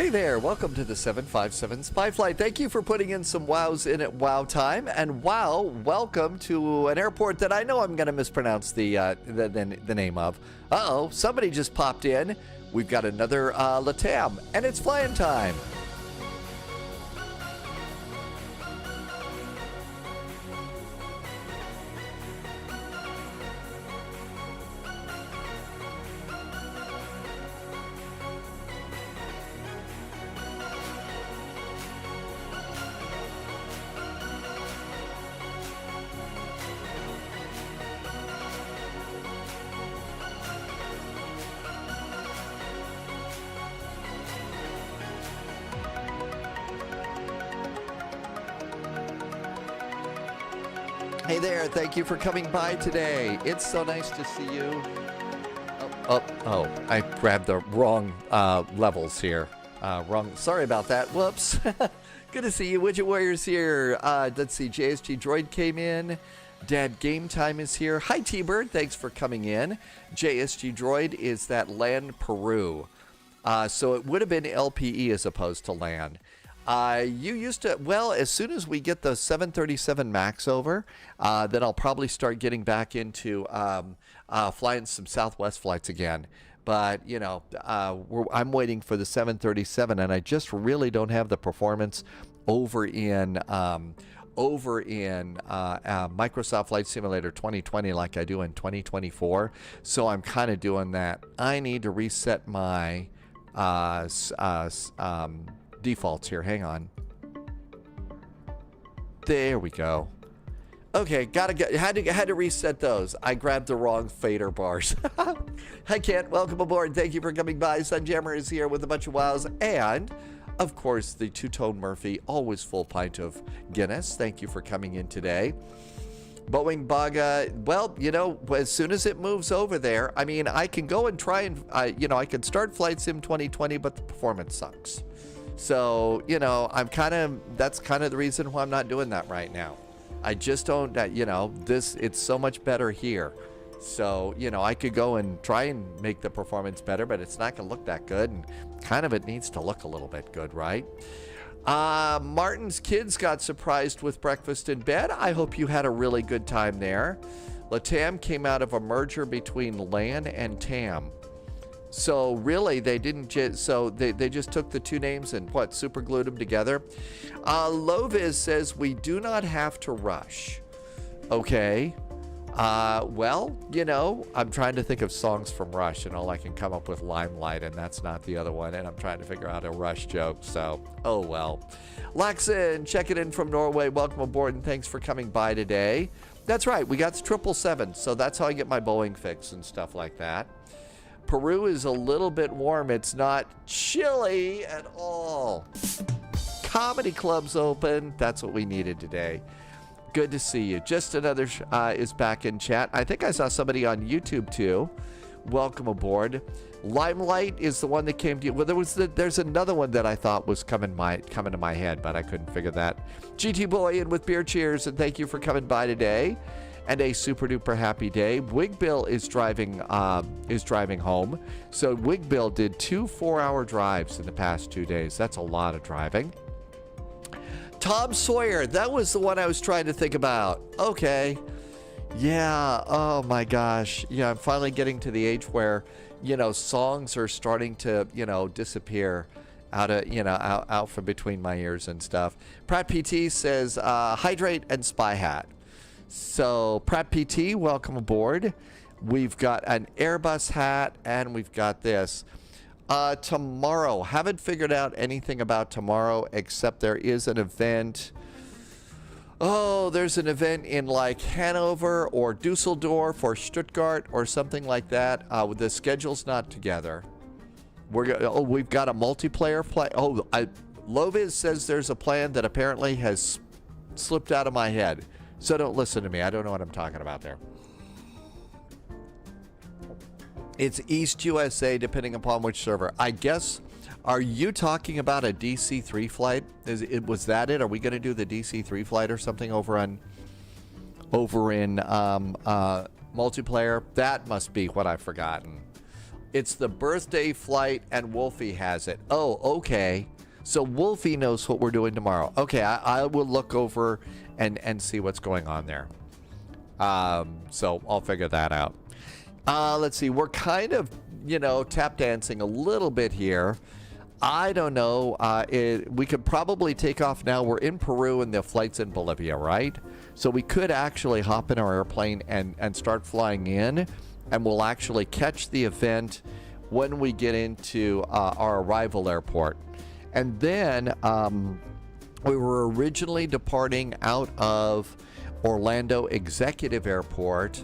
Hey there, welcome to the 757 Spy Flight. Thank you for putting in some wows in at wow time. And wow, welcome to an airport that I know I'm going to mispronounce the name of. Uh-oh, somebody just popped in. We've got another LATAM, and it's flying time. Hey there, thank you for coming by today. It's so nice to see you. Oh, I grabbed the wrong levels here. Sorry about that. Whoops. Good to see you. Widget Warriors here. Let's see, JSG Droid came in. Dad Game Time is here. Hi, T-Bird. Thanks for coming in. JSG Droid is that LAN Peru. So it would have been LPE as opposed to LAN. You used to, well, as soon as we get the 737 MAX over, then I'll probably start getting back into flying some Southwest flights again. But, you know, I'm waiting for the 737, and I just really don't have the performance over in Microsoft Flight Simulator 2020 like I do in 2024. So I'm kind of doing that. I need to reset my defaults here. Hang on. There we go. Okay, had to reset those. I grabbed the wrong fader bars. Hi Kent, welcome aboard. Thank you for coming by. Sunjammer is here with a bunch of wows, and of course the two-tone Murphy, always full pint of Guinness. Thank you for coming in today. Boeing Baga, well, you know, as soon as it moves over there, I mean, I can go and try and, I can start Flight Sim 2020, but the performance sucks. So, you know, that's kind of the reason why I'm not doing that right now. I just don't, it's so much better here. So, you know, I could go and try and make the performance better, but it's not going to look that good. And kind of it needs to look a little bit good, right? Martin's kids got surprised with breakfast in bed. I hope you had a really good time there. Latam came out of a merger between LAN and TAM. So really, they didn't they just took the two names and super glued them together. Loviz says we do not have to rush. Okay. Well, you know, I'm trying to think of songs from Rush, and all I can come up with Limelight, and that's not the other one. And I'm trying to figure out a Rush joke. So, oh well. Laxon, checking in from Norway. Welcome aboard, and thanks for coming by today. That's right. We got 777, so that's how I get my Boeing fix and stuff like that. Peru is a little bit warm. It's not chilly at all. Comedy club's open. That's what we needed today. Good to see you. Just Another is back in chat. I think I saw somebody on YouTube too. Welcome aboard. Limelight is the one that came to you. Well, there's another one that I thought was coming to my head, but I couldn't figure that. GT Boy in with beer cheers, and thank you for coming by today. And a super duper happy day. Wigbill is driving home. So Wigbill did 2 4-hour drives in the past 2 days. That's a lot of driving. Tom Sawyer, that was the one I was trying to think about. Okay. Yeah, oh my gosh. Yeah, I'm finally getting to the age where, you know, songs are starting to, you know, disappear out from between my ears and stuff. Pratt PT says, hydrate and spy hat. So Pratt PT, welcome aboard. We've got an Airbus hat, and we've got this. Tomorrow, haven't figured out anything about tomorrow, except there is an event. Oh, there's an event in like Hanover or Dusseldorf or Stuttgart or something like that. The schedule's not together. We've got a multiplayer play. Oh, Loviz says there's a plan that apparently has slipped out of my head. So don't listen to me. I don't know what I'm talking about there. It's East USA, depending upon which server. I guess, are you talking about a DC-3 flight? Was that it? Are we going to do the DC-3 flight or something over in multiplayer? That must be what I've forgotten. It's the birthday flight, and Wolfie has it. Oh, okay. So Wolfie knows what we're doing tomorrow. Okay, I will look over and see what's going on there. So I'll figure that out. Let's see. We're kind of, tap dancing a little bit here. I don't know. We could probably take off now. We're in Peru and the flight's in Bolivia, right? So we could actually hop in our airplane and start flying in, and we'll actually catch the event when we get into our arrival airport. And then we were originally departing out of Orlando Executive Airport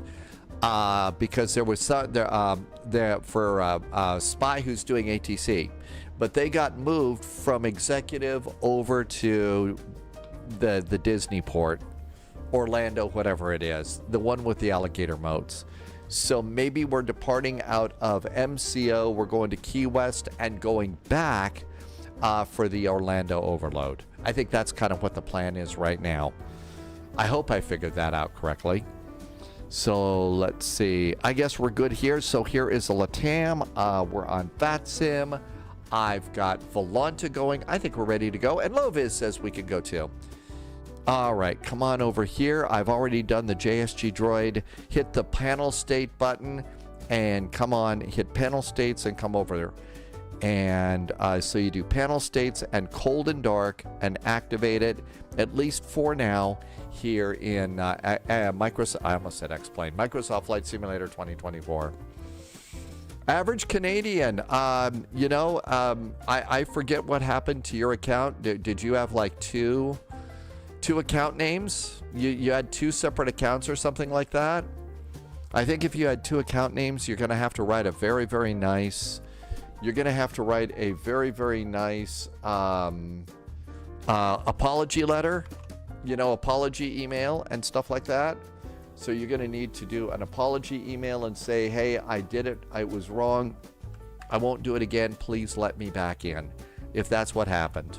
because there was for a spy who's doing ATC, but they got moved from Executive over to the Disney port Orlando, whatever it is, the one with the alligator moats. So maybe we're departing out of MCO, we're going to Key West and going back for the Orlando overload. I think that's kind of what the plan is right now. I hope I figured that out correctly. So let's see. I guess we're good here. So here is a LATAM. We're on VATSIM. I've got Volanta going. I think we're ready to go. And Loviz says we can go too. All right, come on over here. I've already done the JSG droid. Hit the panel state button and come on, hit panel states and come over there. And so you do panel states and cold and dark and activate it, at least for now, here in Microsoft. I almost said X-Plane. Microsoft Flight Simulator 2024. Average Canadian. I forget what happened to your account. Did you have like two account names? You had two separate accounts or something like that? I think if you had two account names, you're going to have to write a very, very nice... You're going to have to write a very, very nice apology letter, apology email and stuff like that. So you're going to need to do an apology email and say, hey, I did it. I was wrong. I won't do it again. Please let me back in, if that's what happened.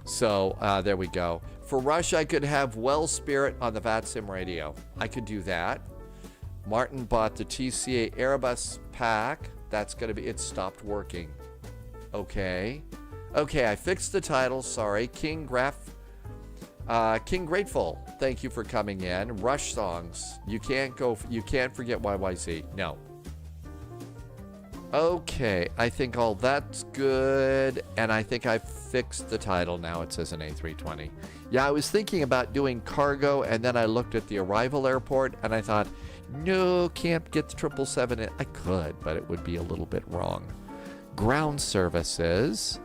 So there we go. For Rush, I could have Well Spirit on the VATSIM radio. I could do that. Martin bought the TCA Airbus pack. That's going to be, it stopped working. Okay, I fixed the title. Sorry. King Grateful, thank you for coming in. Rush songs. You can't forget YYZ. No. Okay, I think all that's good. And I think I fixed the title now. It says an A320. Yeah, I was thinking about doing cargo, and then I looked at the arrival airport, and I thought, no, can't get the 777 in. I could, but it would be a little bit wrong. Ground services.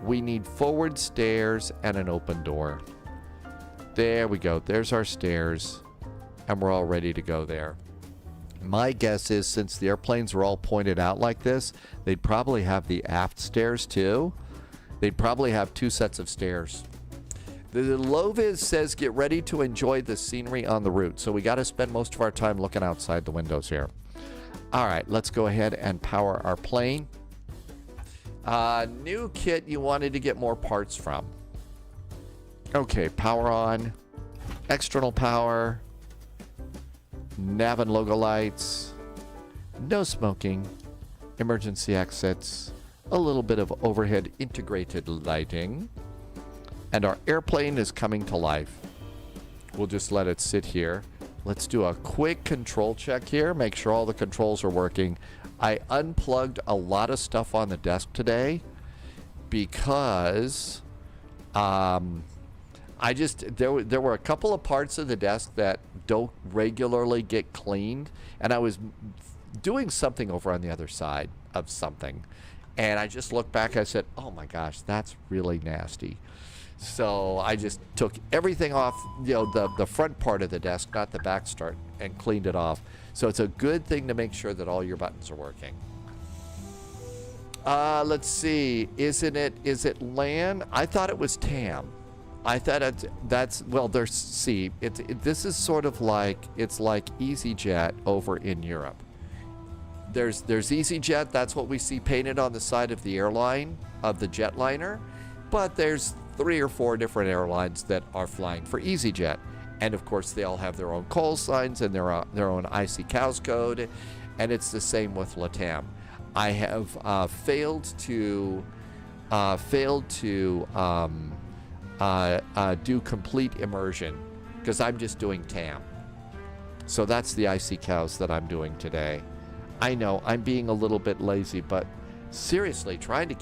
We need forward stairs and an open door. There we go. There's our stairs, and we're all ready to go there. My guess is, since the airplanes are all pointed out like this, they'd probably have the aft stairs too. They'd probably have two sets of stairs. The Loviz says, get ready to enjoy the scenery on the route. So we got to spend most of our time looking outside the windows here. All right, let's go ahead and power our plane. New kit you wanted to get more parts from. Okay, power on. External power. Nav and logo lights. No smoking. Emergency exits. A little bit of overhead integrated lighting. And our airplane is coming to life. We'll just let it sit here. Let's do a quick control check here. Make sure all the controls are working. I unplugged a lot of stuff on the desk today because there were a couple of parts of the desk that don't regularly get cleaned. And I was doing something over on the other side of something. And I just looked back. I said, oh my gosh, that's really nasty. So I just took everything off, the front part of the desk, not the back start, and cleaned it off. So it's a good thing to make sure that all your buttons are working. Let's see. Is it LAN? I thought it was TAM. I thought this is sort of like, it's like EasyJet over in Europe. There's EasyJet. That's what we see painted on the side of the airline, of the jetliner. But there's 3 or 4 different airlines that are flying for EasyJet. And of course, they all have their own call signs and their own IC-COWS code. And it's the same with LATAM. I have failed to do complete immersion because I'm just doing TAM. So that's the IC-COWS that I'm doing today. I know I'm being a little bit lazy, but seriously, trying to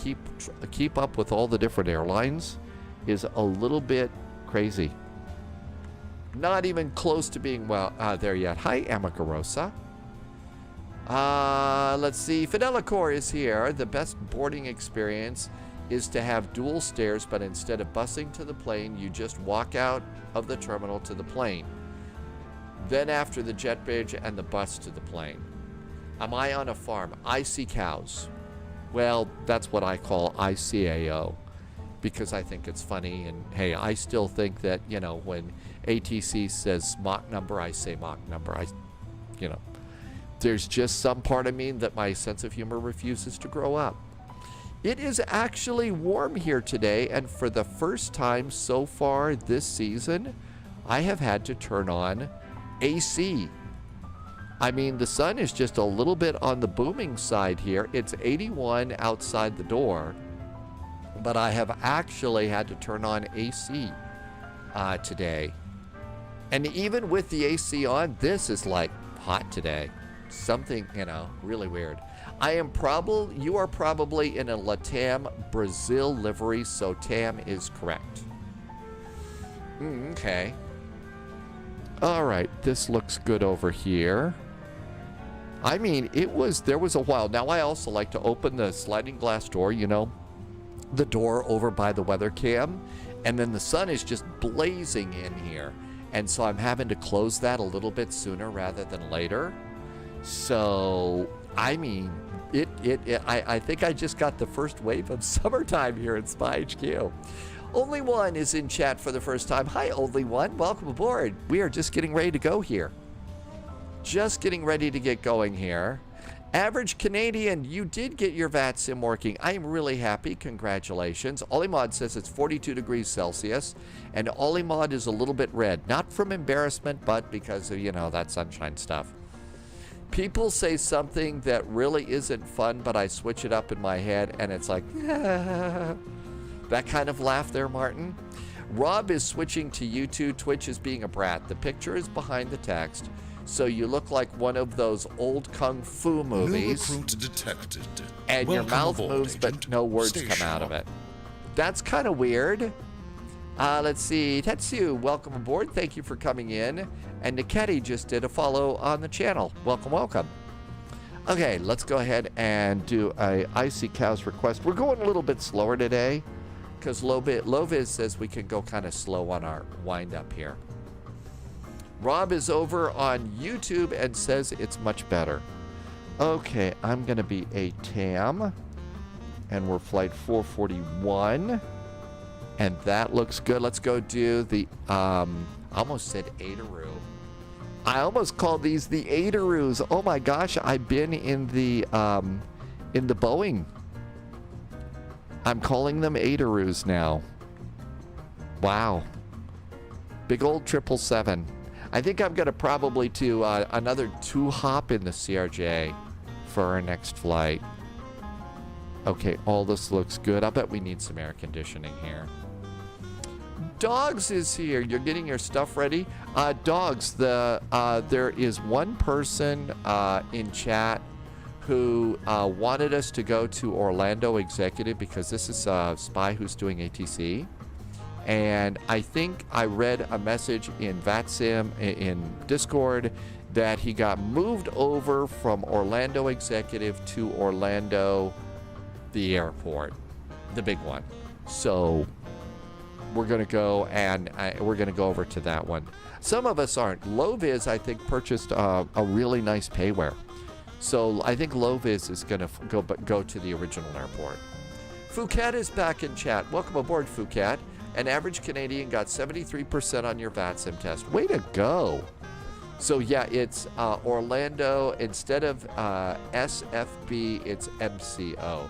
keep up with all the different airlines is a little bit crazy. Not even close to being there yet. Hi, Amagarosa. Let's see. Fidelicor is here. The best boarding experience is to have dual stairs, but instead of busing to the plane, you just walk out of the terminal to the plane. Then after the jet bridge and the bus to the plane. Am I on a farm? IC-COWS. Well, that's what I call ICAO because I think it's funny. And hey, I still think that, when ATC says Mach number, I say Mach number. There's just some part of me that my sense of humor refuses to grow up. It is actually warm here today, and for the first time so far this season, I have had to turn on AC. I mean, the sun is just a little bit on the booming side here. It's 81 outside the door, but I have actually had to turn on AC today. And even with the AC on, this is like hot today. Something, really weird. You are probably in a LATAM Brazil livery, so TAM is correct. Okay. All right, this looks good over here. I mean, there was a while. Now, I also like to open the sliding glass door, the door over by the weather cam, and then the sun is just blazing in here. And so I'm having to close that a little bit sooner rather than later. So, I mean, I think I just got the first wave of summertime here in Spy HQ. Only One is in chat for the first time. Hi, Only One. Welcome aboard. We are just getting ready to go here. Just getting ready to get going here. Average Canadian, you did get your VATSIM working. I am really happy. Congratulations. Olimod says it's 42 degrees Celsius, and Olimod is a little bit red. Not from embarrassment, but because of, that sunshine stuff. People say something that really isn't fun, but I switch it up in my head, and it's like, that kind of laugh there, Martin. Rob is switching to YouTube. Twitch is being a brat. The picture is behind the text, so you look like one of those old kung fu movies. New recruit detected. And your mouth moves, but no words come out of it. That's kind of weird. Let's see. Tetsu, welcome aboard. Thank you for coming in. And Niketi just did a follow on the channel. Welcome, welcome. Okay, let's go ahead and do a Icy Cows request. We're going a little bit slower today because Loviz says we can go kind of slow on our wind up here. Rob is over on YouTube and says it's much better. Okay, I'm going to be a TAM. And we're flight 441. And that looks good. Let's go do the, I almost said Adaroo. I almost called these the Adaroos. Oh my gosh, I've been in the Boeing. I'm calling them Adaroos now. Wow. Big old 777. I think I'm going to probably do another 2-hop in the CRJ for our next flight. Okay, all this looks good. I bet we need some air conditioning here. Dogs is here. You're getting your stuff ready. Dogs, there is one person in chat who wanted us to go to Orlando Executive because this is a spy who's doing ATC. And I think I read a message in VATSIM in Discord that he got moved over from Orlando Executive to Orlando, the airport, the big one. So we're going to go and we're going to go over to that one. Some of us aren't. Loviz, I think, purchased a really nice payware. So I think Loviz is going to go to the original airport. Phuket is back in chat. Welcome aboard, Phuket. An average Canadian got 73% on your VATSIM test. Way to go. So yeah, it's Orlando. Instead of SFB, it's MCO.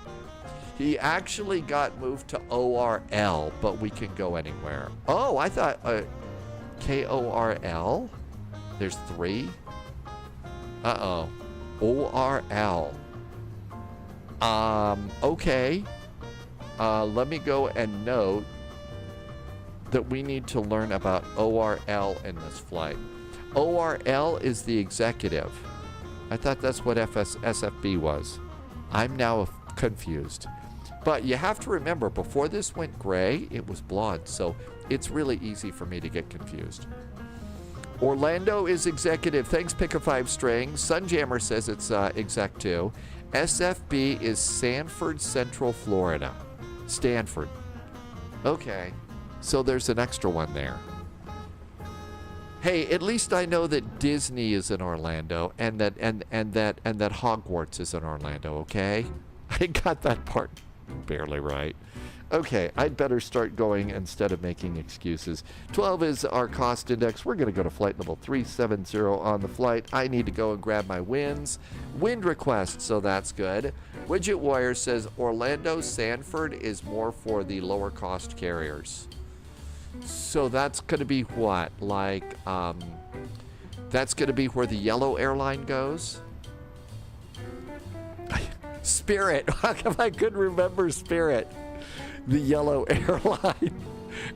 He actually got moved to ORL, but we can go anywhere. Oh, I thought KORL? There's 3? Uh-oh. ORL. Okay. Let me go and note that we need to learn about ORL in this flight. ORL is the executive. I thought that's what SFB was. I'm now confused. But you have to remember, before this went gray, it was blonde, so it's really easy for me to get confused. Orlando is executive. Thanks, Pick a 5 String. Sunjammer says it's exec too. SFB is Sanford, Central Florida. Stanford. Okay, so there's an extra one there. Hey, at least I know that Disney is in Orlando and that Hogwarts is in Orlando, okay? I got that part barely right. Okay, I'd better start going instead of making excuses. 12 is our cost index. We're going to go to flight level 370 on the flight. I need to go and grab my winds. Wind request, so that's good. Widget Warrior says Orlando Sanford is more for the lower cost carriers. So that's going to be what? Like, that's going to be where the yellow airline goes? Spirit. How come I couldn't remember Spirit? The yellow airline.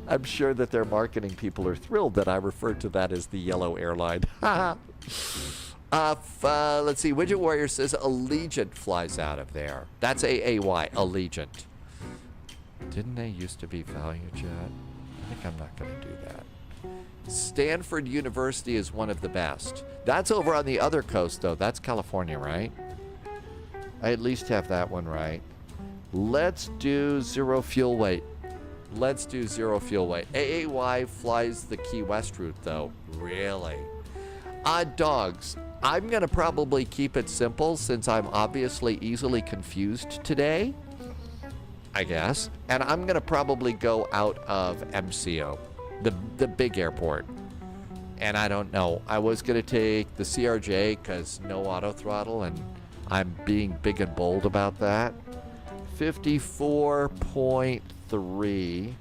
I'm sure that their marketing people are thrilled that I refer to that as the yellow airline. Let's see. Widget Warrior says Allegiant flies out of there. That's AAY, Allegiant. Didn't they used to be ValueJet? I think I'm not going to do that. Stanford University is one of the best. That's over on the other coast, though. That's California, right? I at least have that one right. Let's do zero fuel weight. Let's do zero fuel weight. AAY flies the Key West route, though. Really? Odd dogs. I'm going to probably keep it simple since I'm obviously easily confused today, I guess. And I'm going to probably go out of MCO, the big airport. And I don't know. I was going to take the CRJ because no auto throttle, and I'm being big and bold about that. 54.3.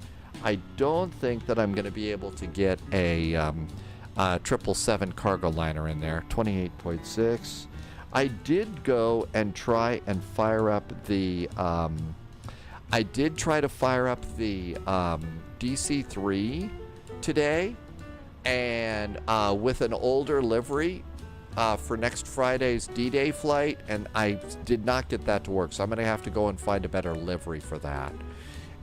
I don't think that I'm going to be able to get a 777 cargo liner in there. 28.6. I did go and try and fire up the DC-3 today, and with an older livery for next Friday's D-Day flight, and I did not get that to work, so I'm going to have to go and find a better livery for that.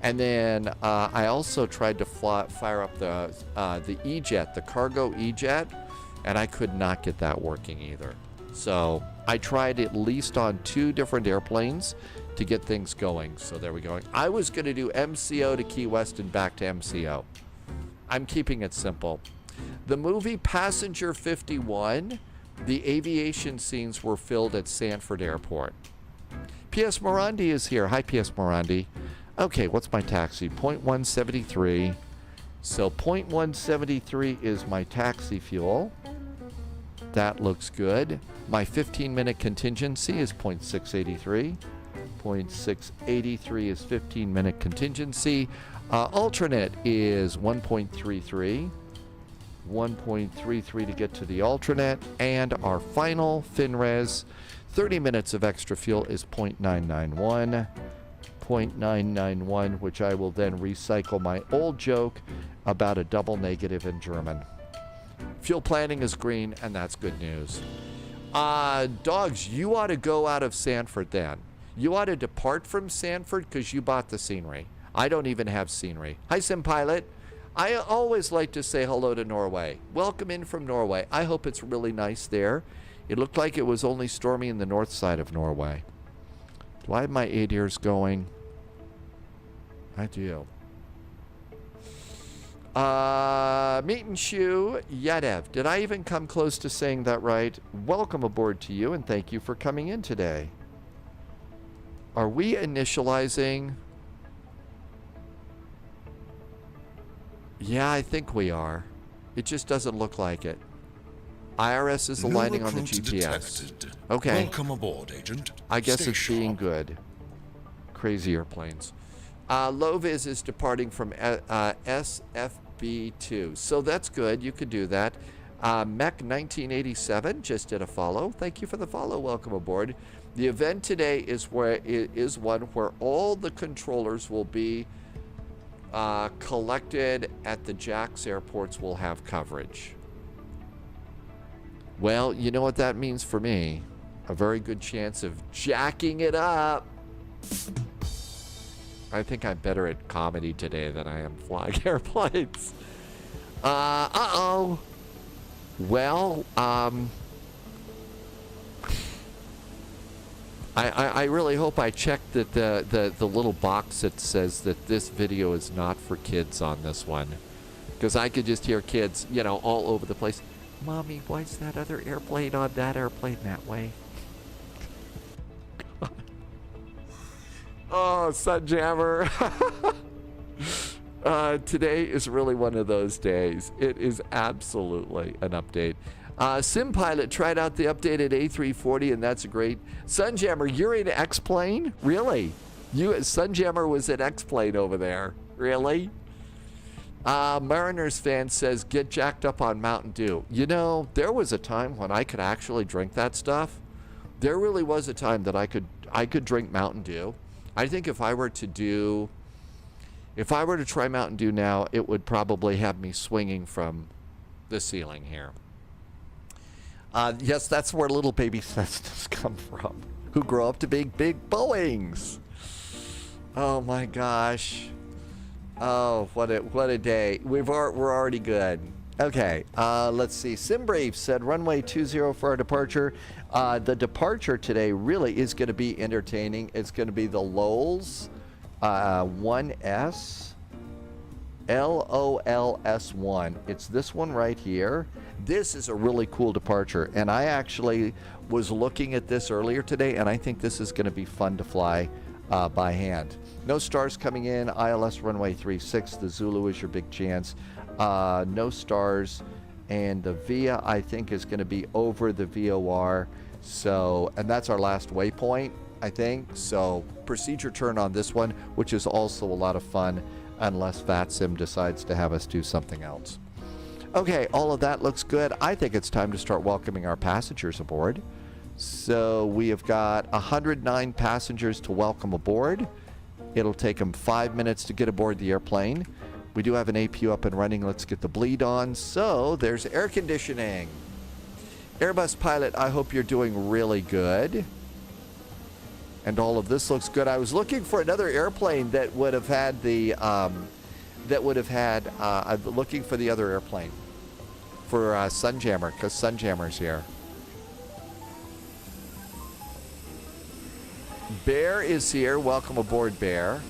And then I also tried to fire up the E-Jet, the cargo E-Jet, and I could not get that working either. So I tried at least on 2 different airplanes to get things going. So there we go. I was going to do MCO to Key West and back to MCO. I'm keeping it simple. The movie Passenger 51, the aviation scenes were filmed at Sanford Airport. P.S. Morandi is here. Hi, P.S. Morandi. Okay, what's my taxi? 0.173. So 0.173 is my taxi fuel. That looks good. My 15-minute contingency is 0.683. 0.683 is 15-minute contingency. Alternate is 1.33. 1.33 to get to the alternate. And our final FinRes, 30 minutes of extra fuel is 0.991. 0.991, which I will then recycle my old joke about a double negative in German. Fuel planning is green, and that's good news. Dogs, you ought to go out of Sanford then. You ought to depart from Sanford because you bought the scenery. I don't even have scenery. Hi, Sim Pilot. I always like to say hello to Norway. Welcome in from Norway. I hope it's really nice there. It looked like it was only stormy in the north side of Norway. Do I have my 8 ears going? I do. Meet and Shoe Yadev. Did I even come close to saying that right? Welcome aboard to you, and thank you for coming in today. Are we initializing? Yeah, I think we are. It just doesn't look like it. IRS is aligning on the GPS. Detected. Okay. Welcome aboard, Agent. I guess Stay it's being sharp. good. Crazy airplanes. Loviz is departing from SFB2. So that's good. You could do that. Mech 1987 just did a follow. Thank you for the follow. Welcome aboard. The event today is one where all the controllers will be collected at the JAX airports will have coverage. Well, you know what that means for me. A very good chance of jacking it up. I think I'm better at comedy today than I am flying airplanes. Uh-oh. Well, I really hope I checked that the little box that says that this video is not for kids on this one. Because I could just hear kids, you know, all over the place. Mommy, why's that other airplane on that airplane that way? Oh, Sunjammer. Today is really one of those days. It is absolutely an update. SimPilot tried out the updated A340, and that's great. Sunjammer, you're in X-Plane? Really? Sunjammer was in X-Plane over there. Really? Mariners fan says, get jacked up on Mountain Dew. You know, there was a time when I could actually drink that stuff. There really was a time that I could drink Mountain Dew. I think if I were to try Mountain Dew now, it would probably have me swinging from the ceiling here. Yes, that's where little baby Cessnas come from, who grow up to be big Boeings. Oh my gosh. Oh, what a day. We're already good. Okay, let's see. Simbrief said runway 20 for our departure. The departure today really is going to be entertaining. It's going to be the Lowell's 1S, LOLS1. It's this one right here. This is a really cool departure, and I actually was looking at this earlier today, and I think this is going to be fun to fly by hand. No stars coming in. ILS runway 36. The Zulu is your big chance. No stars, and the VIA I think is going to be over the VOR. So, and that's our last waypoint, I think. So, procedure turn on this one, which is also a lot of fun, unless VATSIM decides to have us do something else. Okay, all of that looks good. I think it's time to start welcoming our passengers aboard. So we have got 109 passengers to welcome aboard. It'll take them 5 minutes to get aboard the airplane. We do have an APU up and running. Let's get the bleed on. So there's air conditioning. Airbus pilot, I hope you're doing really good. And all of this looks good. I was looking for another airplane that would have had the, I'm looking for the other airplane for Sunjammer, because Sunjammer's here. Bear is here. Welcome aboard, Bear.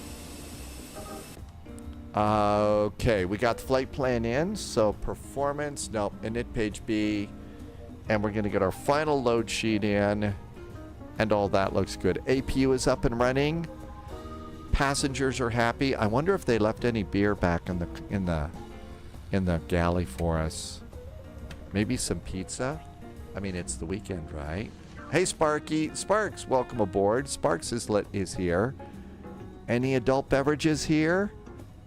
Okay, we got the flight plan in. So performance, no, init page B. And we're going to get our final load sheet in. And all that looks good. APU is up and running. Passengers are happy. I wonder if they left any beer back in the galley for us. Maybe some pizza. I mean, it's the weekend, right? Hey, Sparky. Sparks, welcome aboard. Sparks is here. Any adult beverages here?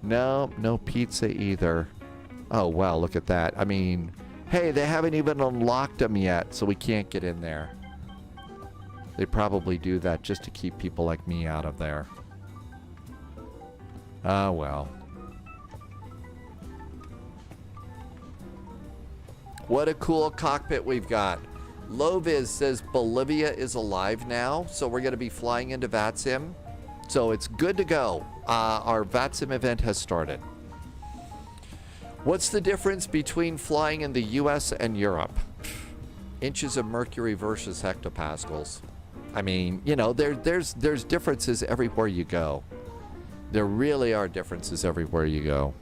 No, no pizza either. Oh, wow, look at that. I mean, hey, they haven't even unlocked them yet, so we can't get in there. They probably do that just to keep people like me out of there. Oh, well. What a cool cockpit we've got. Loviz says Bolivia is alive now, so we're going to be flying into VATSIM. So it's good to go. Our VATSIM event has started. What's the difference between flying in the US and Europe? Inches of mercury versus hectopascals. I mean, you know, there's differences everywhere you go. There really are differences everywhere you go.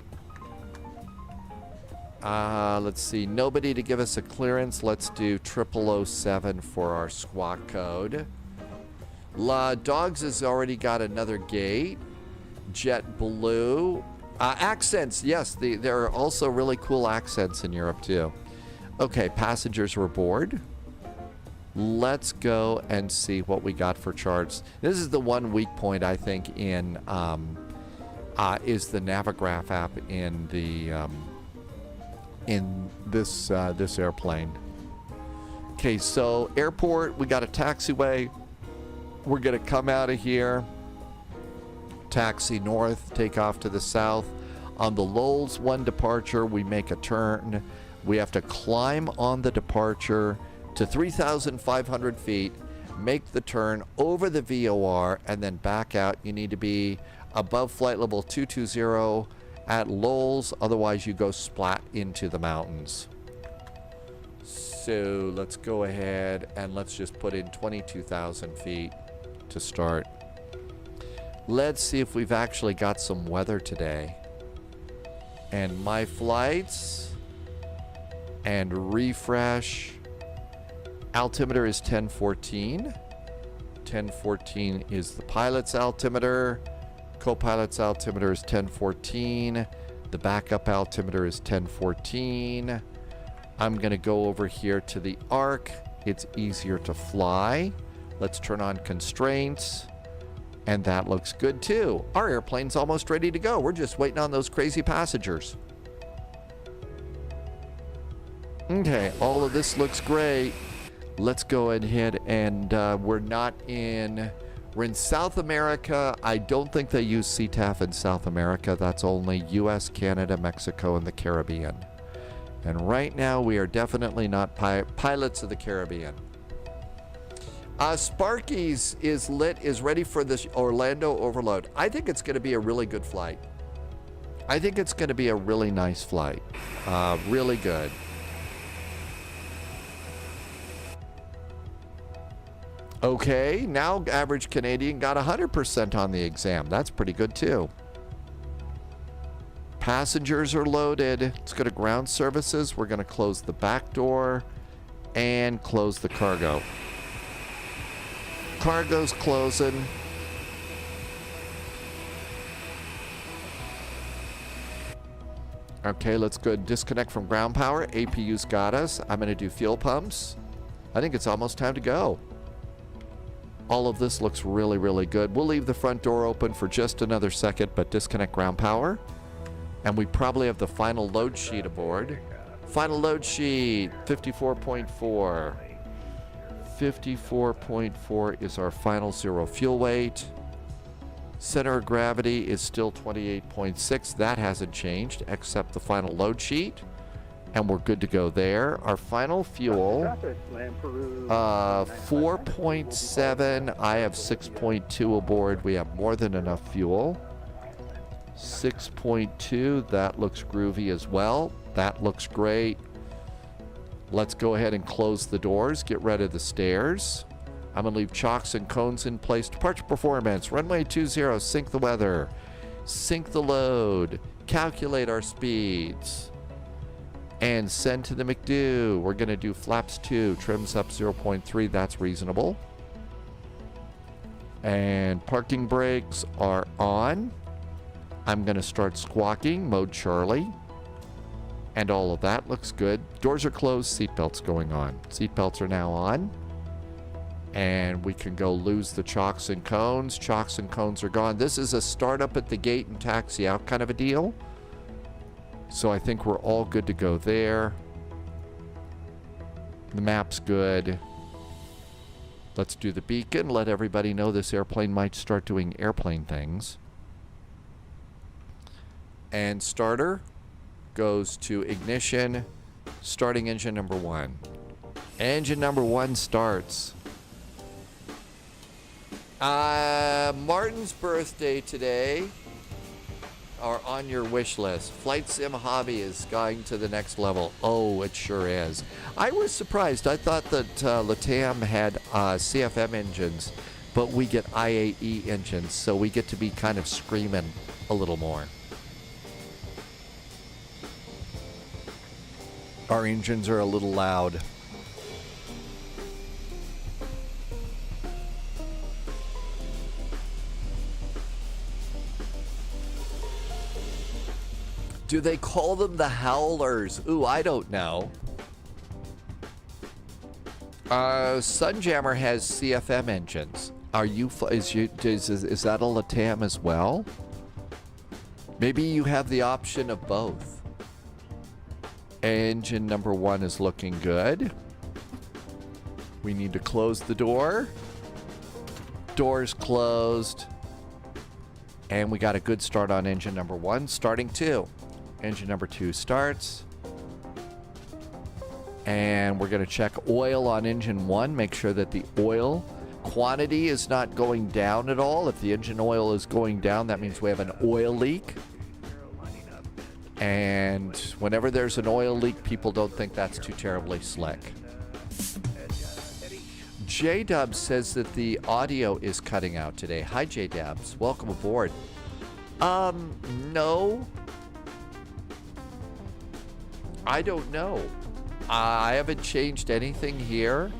Let's see. Nobody to give us a clearance. Let's do 0007 for our squawk code. La Dogs has already got another gate. JetBlue. Accents. Yes, there are also really cool accents in Europe, too. Okay, passengers are aboard. Let's go and see what we got for charts. This is the one weak point, I think, in is the Navigraph app in the in this airplane. Okay, so airport, we got a taxiway. We're gonna come out of here, taxi north, take off to the south. On the Lowell's 1 departure, we make a turn. We have to climb on the departure to 3,500 feet, make the turn over the VOR, and then back out. You need to be above flight level 220 at Lowell's, otherwise you go splat into the mountains. So let's go ahead and let's just put in 22,000 feet to start. Let's see if we've actually got some weather today. And my flights and refresh. Altimeter is 1014. 1014 is the pilot's altimeter. Co-pilot's altimeter is 1014. The backup altimeter is 1014. I'm going to go over here to the arc. It's easier to fly. Let's turn on constraints. And that looks good too. Our airplane's almost ready to go. We're just waiting on those crazy passengers. Okay, all of this looks great. Let's go ahead and we're in South America. I don't think they use CTAF in South America. That's only US, Canada, Mexico, and the Caribbean. And right now we are definitely not pilots of the Caribbean. Sparky's is ready for this Orlando overload. I think it's going to be a really good flight. I think it's going to be a really nice flight. Really good. Okay, now average Canadian got 100% on the exam. That's pretty good too. Passengers are loaded. Let's go to ground services. We're going to close the back door and close the cargo. Cargo's closing. Okay, let's go disconnect from ground power. APU's got us. I'm going to do fuel pumps. I think it's almost time to go. All of this looks really, really good. We'll leave the front door open for just another second, but disconnect ground power. And we probably have the final load sheet aboard. Final load sheet, 54.4. 54.4 is our final zero fuel weight. Center of gravity is still 28.6. That hasn't changed, except the final load sheet. And we're good to go there. Our final fuel, 4.7. I have 6.2 aboard. We have more than enough fuel. 6.2. That looks groovy as well. That looks great. Let's go ahead and close the doors. Get rid of the stairs. I'm going to leave chocks and cones in place. Departure performance. Runway 20. Sync the weather. Sync the load. Calculate our speeds. And send to the McDo. We're going to do flaps 2. Trims up 0.3. That's reasonable. And parking brakes are on. I'm going to start squawking. Mode Charlie. And all of that looks good. Doors are closed. Seatbelts going on. Seatbelts are now on. And we can go lose the chocks and cones. Chocks and cones are gone. This is a start up at the gate and taxi out kind of a deal. So I think we're all good to go there. The map's good. Let's do the beacon. Let everybody know this airplane might start doing airplane things. And starter goes to ignition. Starting engine number 1. Engine number 1 starts. Martin's birthday today. Are on your wish list. Flight sim hobby is going to the next level. Oh, it sure is. I was surprised. I thought that LATAM had CFM engines, but we get IAE engines, so we get to be kind of screaming a little more. Our engines are a little loud. Do they call them the Howlers? Ooh, I don't know. Sunjammer has CFM engines. Are you? Is that a LATAM as well? Maybe you have the option of both. Engine number 1 is looking good. We need to close the door. Doors closed. And we got a good start on engine number 1. Starting 2. Engine number 2 starts. And we're going to check oil on engine 1. Make sure that the oil quantity is not going down at all. If the engine oil is going down, that means we have an oil leak. And whenever there's an oil leak, people don't think that's too terribly slick. J-Dubs says that the audio is cutting out today. Hi, J-Dubs. Welcome aboard. No. I don't know. I haven't changed anything here.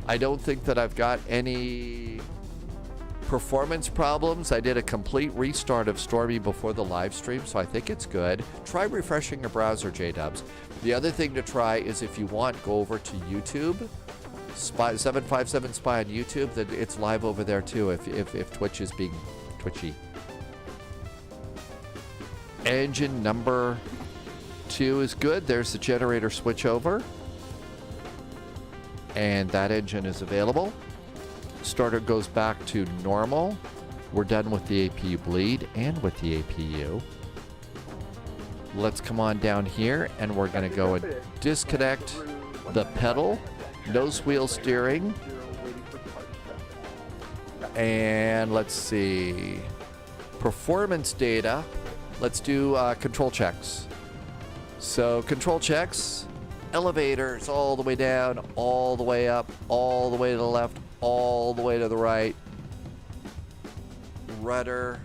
I don't think that I've got any Performance problems. I did a complete restart of Stormy before the live stream, so I think it's good. Try refreshing your browser, J-Dubs. The other thing to try is if you want, go over to YouTube. Spy 757 Spy on YouTube. That it's live over there too if Twitch is being twitchy. Engine number 2 is good. There's the generator switch over. And that engine is available. Starter goes back to normal. We're done with the APU bleed and with the APU. Let's come on down here and we're going to go and disconnect the pedal, nose wheel steering. And let's see. Performance data. Let's do control checks. So control checks. Elevators all the way down, all the way up, all the way to the left, all the way to the right. Rudder.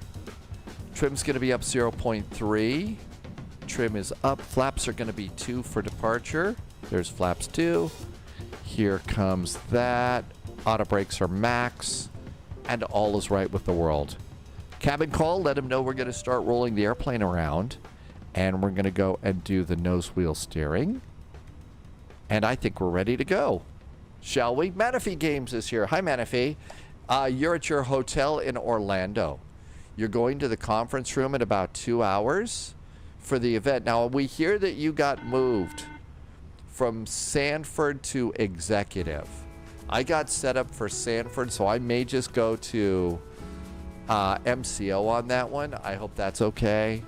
Trim's going to be up 0.3. Trim is up. Flaps are going to be 2 for departure. There's flaps 2. Here comes that. Auto brakes are max. And all is right with the world. Cabin call. Let him know we're going to start rolling the airplane around. And we're going to go and do the nose wheel steering. And I think we're ready to go. Shall we? Manafee Games is here. Hi, Manafee. You're at your hotel in Orlando. You're going to the conference room in about 2 hours for the event. Now, we hear that you got moved from Sanford to Executive. I got set up for Sanford, so I may just go to MCO on that one. I hope that's okay.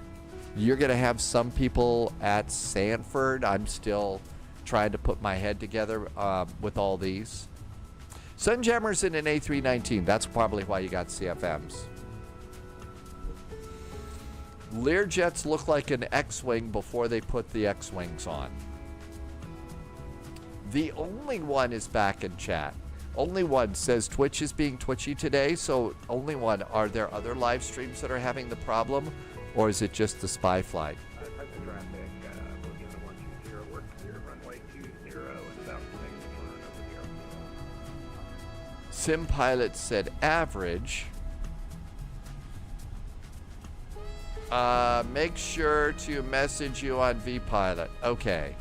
You're going to have some people at Sanford. I'm still trying to put my head together with all these. Sunjammer's in an A319. That's probably why you got CFMs. Learjets look like an X-Wing before they put the X-Wings on. The only one is back in chat. Only one says Twitch is being twitchy today, so only one. Are there other live streams that are having the problem, or is it just the spy flight? Sim Pilot said average. Make sure to message you on VPilot. Okay.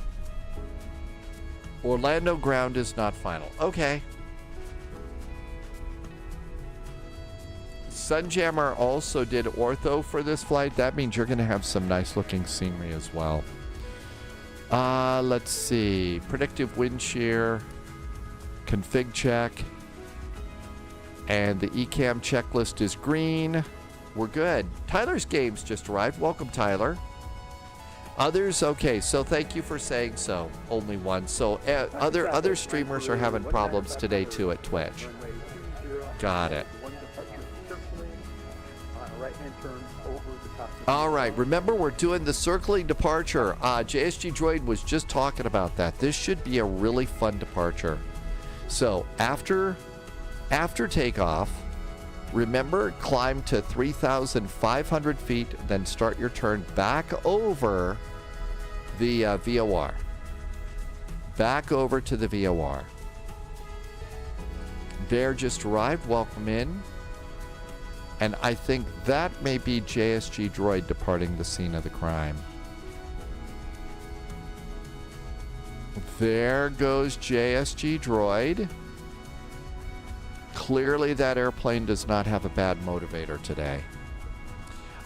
Orlando ground is not final. Okay. Sunjammer also did ortho for this flight. That means you're going to have some nice looking scenery as well. Let's see. Predictive wind shear. Config check. And the ECAM checklist is green. We're good. Tyler's games just arrived. Welcome, Tyler. Others, okay. So thank you for saying so. Only one. So other streamers are having problems today too at Twitch. Got it. All right. Remember, we're doing the circling departure. JSG Droid was just talking about that. This should be a really fun departure. So after takeoff, remember, climb to 3,500 feet, then start your turn back over the VOR. Back over to the VOR. Bear just arrived. Welcome in. And I think that may be JSG Droid departing the scene of the crime. There goes JSG Droid. Clearly that airplane does not have a bad motivator today.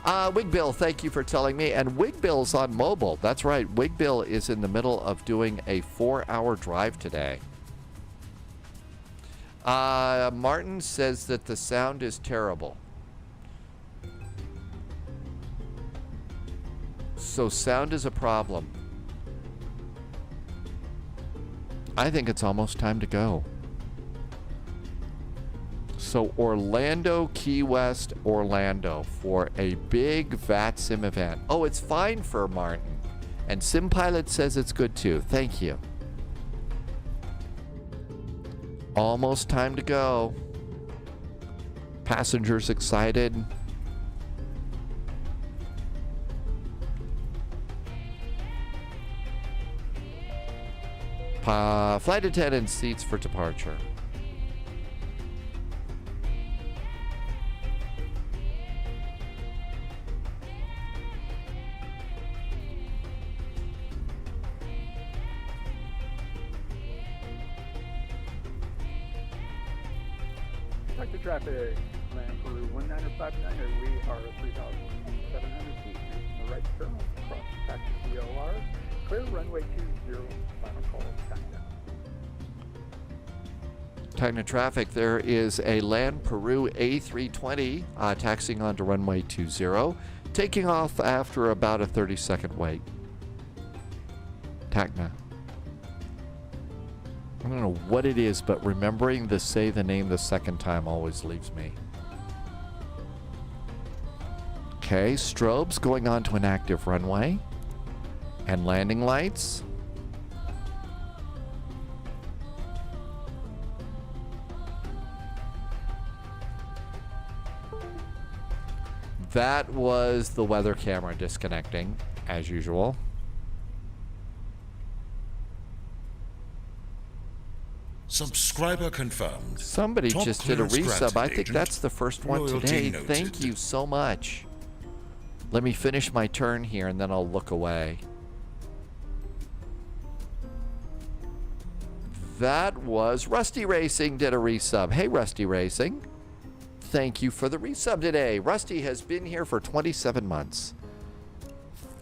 Wigbill, thank you for telling me. And Wigbill's on mobile. That's right. Wigbill is in the middle of doing a 4-hour drive today. Martin says that the sound is terrible. So sound is a problem. I think it's almost time to go. So Orlando, Key West, Orlando for a big VATSIM event. Oh, it's fine for Martin. And SimPilot says it's good too. Thank you. Almost time to go. Passengers excited. Flight attendant seats for departure. Tacna traffic, land for 1959, we are 3,700 feet, making the right turn across Tacna DLR, clear runway 20, final call, Tacna. Tacna traffic, there is a Land Peru A320 taxiing onto runway 20, taking off after about a 30-second wait. Tacna. I don't know what it is, but remembering to say the name the second time always leaves me. Okay, strobes going on to an active runway. And landing lights. That was the weather camera disconnecting, as usual. Subscriber confirmed. Somebody Top just did a clearance resub. granted, I think agent. that's the first one Loyalty today. noted. Thank you so much. Let me finish my turn here and then I'll look away. That was Rusty Racing did a resub. Hey, Rusty Racing. Thank you for the resub today. Rusty has been here for 27 months.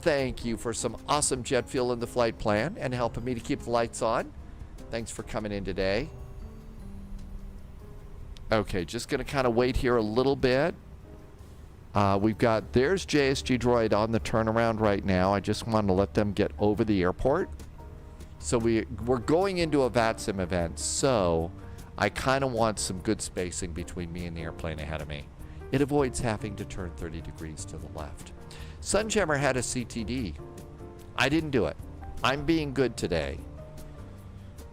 Thank you for some awesome jet fuel in the flight plan and helping me to keep the lights on. Thanks for coming in today. Okay, just going to kind of wait here a little bit. There's JSG Droid on the turnaround right now. I just want to let them get over the airport. So we're going into a VATSIM event, so I kind of want some good spacing between me and the airplane ahead of me. It avoids having to turn 30 degrees to the left. Sunjammer had a CTD. I didn't do it. I'm being good today.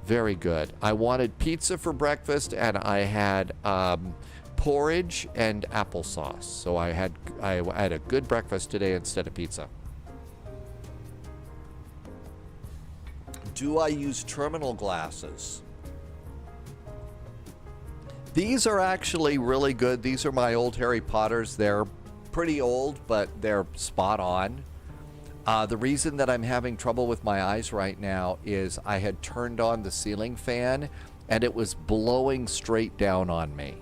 Very good. I wanted pizza for breakfast, and I had porridge and applesauce. So I had a good breakfast today instead of pizza. Do I use terminal glasses? These are actually really good. These are my old Harry Potters. They're pretty old, but they're spot on. The reason that I'm having trouble with my eyes right now is I had turned on the ceiling fan and it was blowing straight down on me.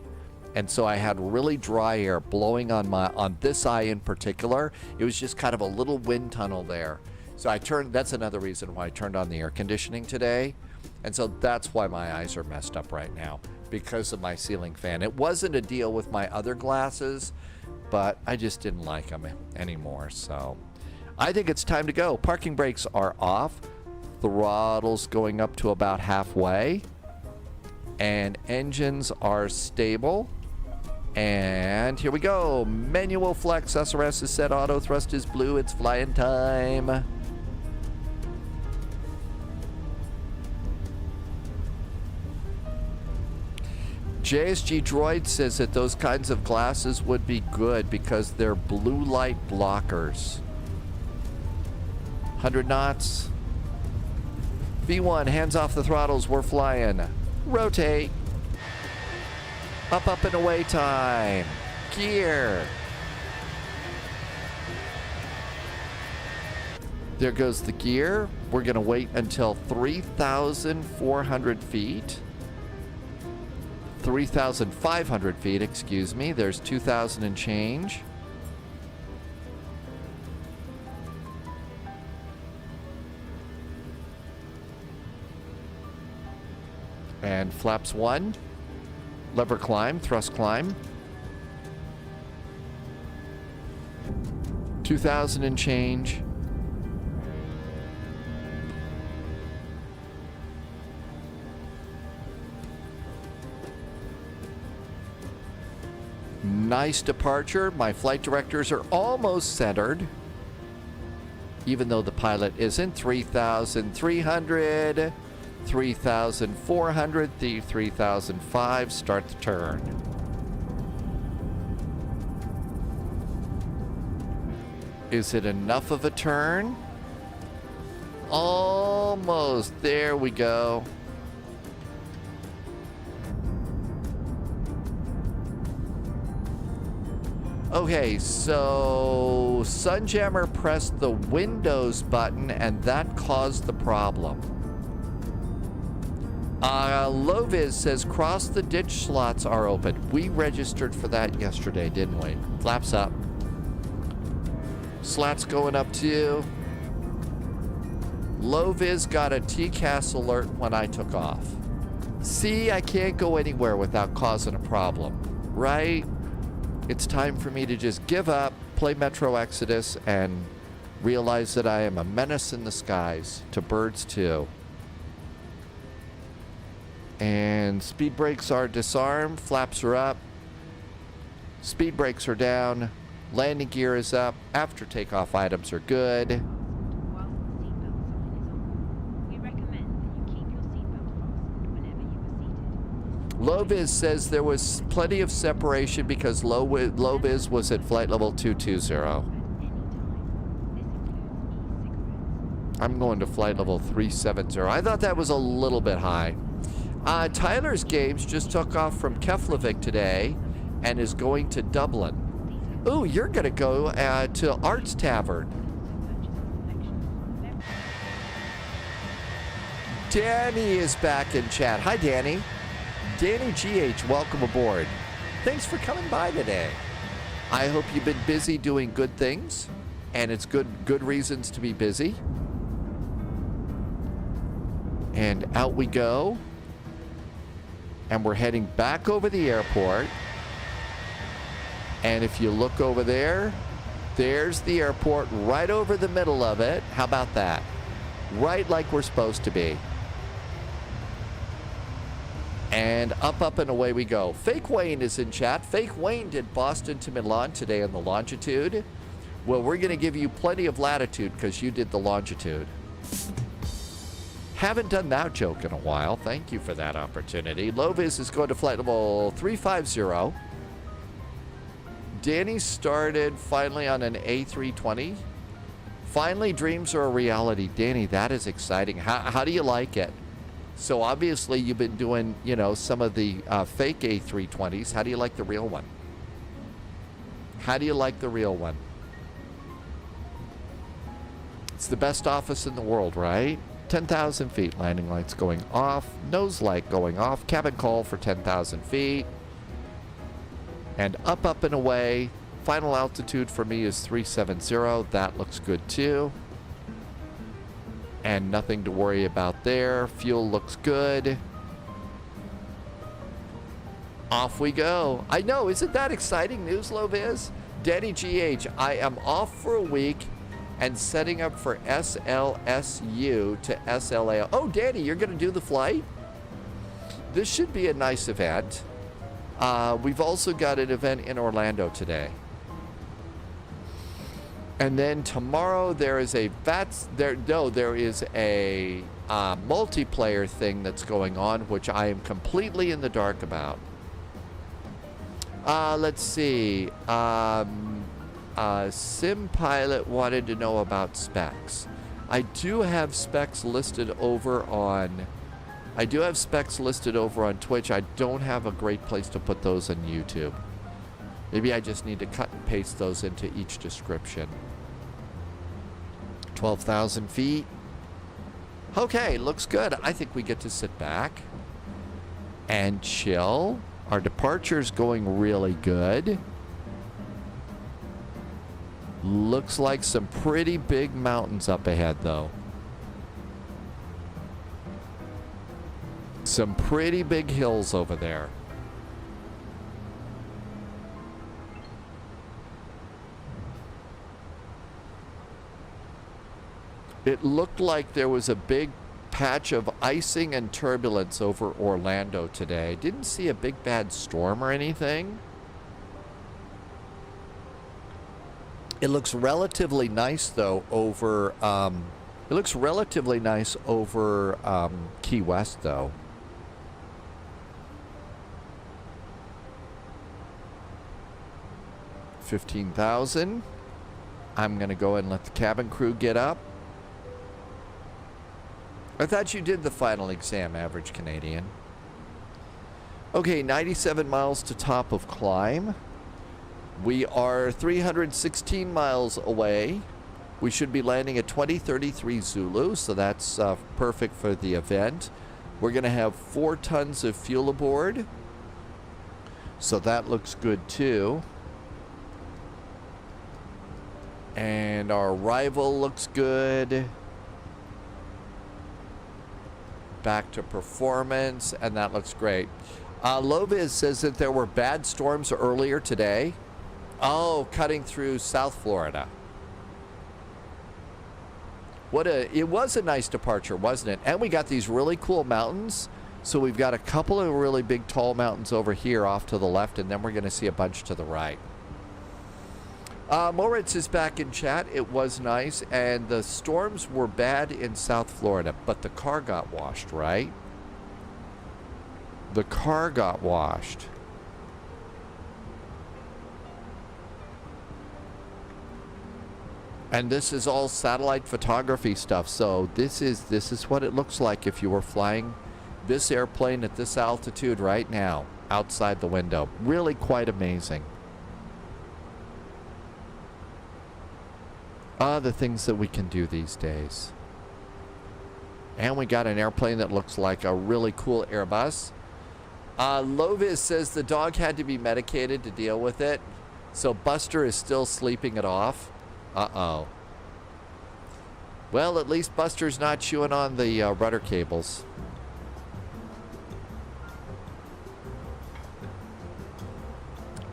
And so I had really dry air blowing on this eye in particular. It was just kind of a little wind tunnel there. So that's another reason why I turned on the air conditioning today. And so that's why my eyes are messed up right now, because of my ceiling fan. It wasn't a deal with my other glasses, but I just didn't like them anymore. So I think it's time to go. Parking brakes are off. Throttle's going up to about halfway. And engines are stable. And here we go. Manual flex. SRS is set. Auto thrust is blue. It's flying time. JSG Droid says that those kinds of glasses would be good because they're blue light blockers. 100 knots. V1, hands off the throttles. We're flying. Rotate. Up, and away time. Gear. There goes the gear. We're going to wait until 3,400 feet. 3,500 feet, excuse me. There's 2,000 and change. And flaps 1. Lever climb, thrust climb. 2,000 and change. Nice departure. My flight directors are almost centered, even though the pilot isn't. 3,300, 3,400, 3,005. Start the turn. Is it enough of a turn? Almost. There we go. Okay, so Sunjammer pressed the Windows button and that caused the problem. Loviz says cross the ditch slots are open. We registered for that yesterday, didn't we? Flaps up. Slats going up too. Loviz got a TCAS alert when I took off. See, I can't go anywhere without causing a problem, right? It's time for me to just give up, play Metro Exodus, and realize that I am a menace in the skies to birds too. And speed brakes are disarmed, flaps are up, speed brakes are down, landing gear is up, after takeoff items are good. While the seatbelt sign is on, we recommend that you keep your seatbelt fastened whenever you are seated. Loviz says there was plenty of separation because Loviz was at flight level 220. I'm going to flight level 370. I thought that was a little bit high. Tyler's Games just took off from Keflavik today and is going to Dublin. Ooh, you're going to go to Arts Tavern. Danny is back in chat. Hi, Danny. Danny GH, welcome aboard. Thanks for coming by today. I hope you've been busy doing good things, and it's good reasons to be busy. And out we go. And we're heading back over the airport. And if you look over there, there's the airport right over the middle of it. How about that? Right like we're supposed to be. And up, and away we go. Fake Wayne is in chat. Fake Wayne did Boston to Milan today in the longitude. Well, we're going to give you plenty of latitude because you did the longitude. Haven't done that joke in a while. Thank you for that opportunity. Loviz is going to flight level 350. Danny started finally on an A320. Finally, dreams are a reality. Danny, that is exciting. How do you like it? So obviously you've been doing, you know, some of the fake A320s. How do you like the real one? How do you like the real one? It's the best office in the world, right? 10,000 feet, landing lights going off, nose light going off, cabin call for 10,000 feet, and up, and away. Final altitude for me is 370. That looks good too. And nothing to worry about there. Fuel looks good. Off we go. I know, isn't that exciting news, Loviz? Danny GH, I am off for a week and setting up for SLSU to SLAL. Oh, Danny, you're going to do the flight? This should be a nice event. We've also got an event in Orlando today. And then tomorrow there is a multiplayer thing that's going on, which I am completely in the dark about. Let's see. Sim Pilot wanted to know about specs. I do have specs listed over on Twitch. I don't have a great place to put those on YouTube. Maybe I just need to cut and paste those into each description. 12,000 feet. Okay, looks good. I think we get to sit back and chill. Our departure's going really good. Looks like some pretty big mountains up ahead, though. Some pretty big hills over there. It looked like there was a big patch of icing and turbulence over Orlando today. Didn't see a big bad storm or anything. It looks relatively nice though over Key West though. $15,000. I'm gonna go ahead and let the cabin crew get up. I thought you did the final exam, average Canadian. Okay, 97 miles to top of climb. We are 316 miles away. We should be landing at 2033 Zulu, so that's perfect for the event. We're going to have 4 tons of fuel aboard. So that looks good too. And our arrival looks good. Back to performance, and that looks great. Loviz says that there were bad storms earlier today. Oh, cutting through South Florida. It was a nice departure, wasn't it? And we got these really cool mountains. So we've got a couple of really big tall mountains over here off to the left, and then we're going to see a bunch to the right. Moritz is back in chat. It was nice, and the storms were bad in South Florida, but the car got washed, right? The car got washed. And this is all satellite photography stuff, so this is what it looks like if you were flying this airplane at this altitude right now, outside the window. Really quite amazing. The things that we can do these days. And we got an airplane that looks like a really cool Airbus. Lovis says the dog had to be medicated to deal with it. So Buster is still sleeping it off. Uh-oh. Well, at least Buster's not chewing on the rudder cables.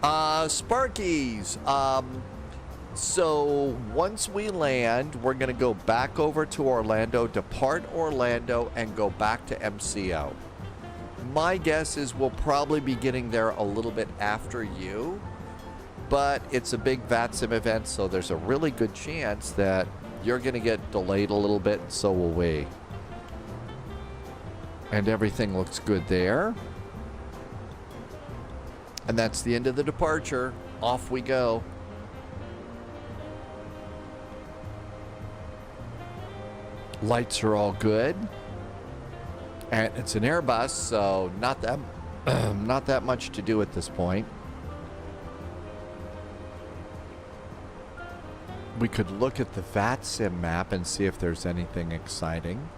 Sparkies. So once we land, we're going to go back over to Orlando, depart Orlando, and go back to MCO. My guess is we'll probably be getting there a little bit after you, but it's a big VATSIM event, so there's a really good chance that you're going to get delayed a little bit, and so will we. And everything looks good there. And that's the end of the departure. Off we go. Lights are all good. And it's an Airbus, so not that much to do at this point. We could look at the VATSIM map and see if there's anything exciting.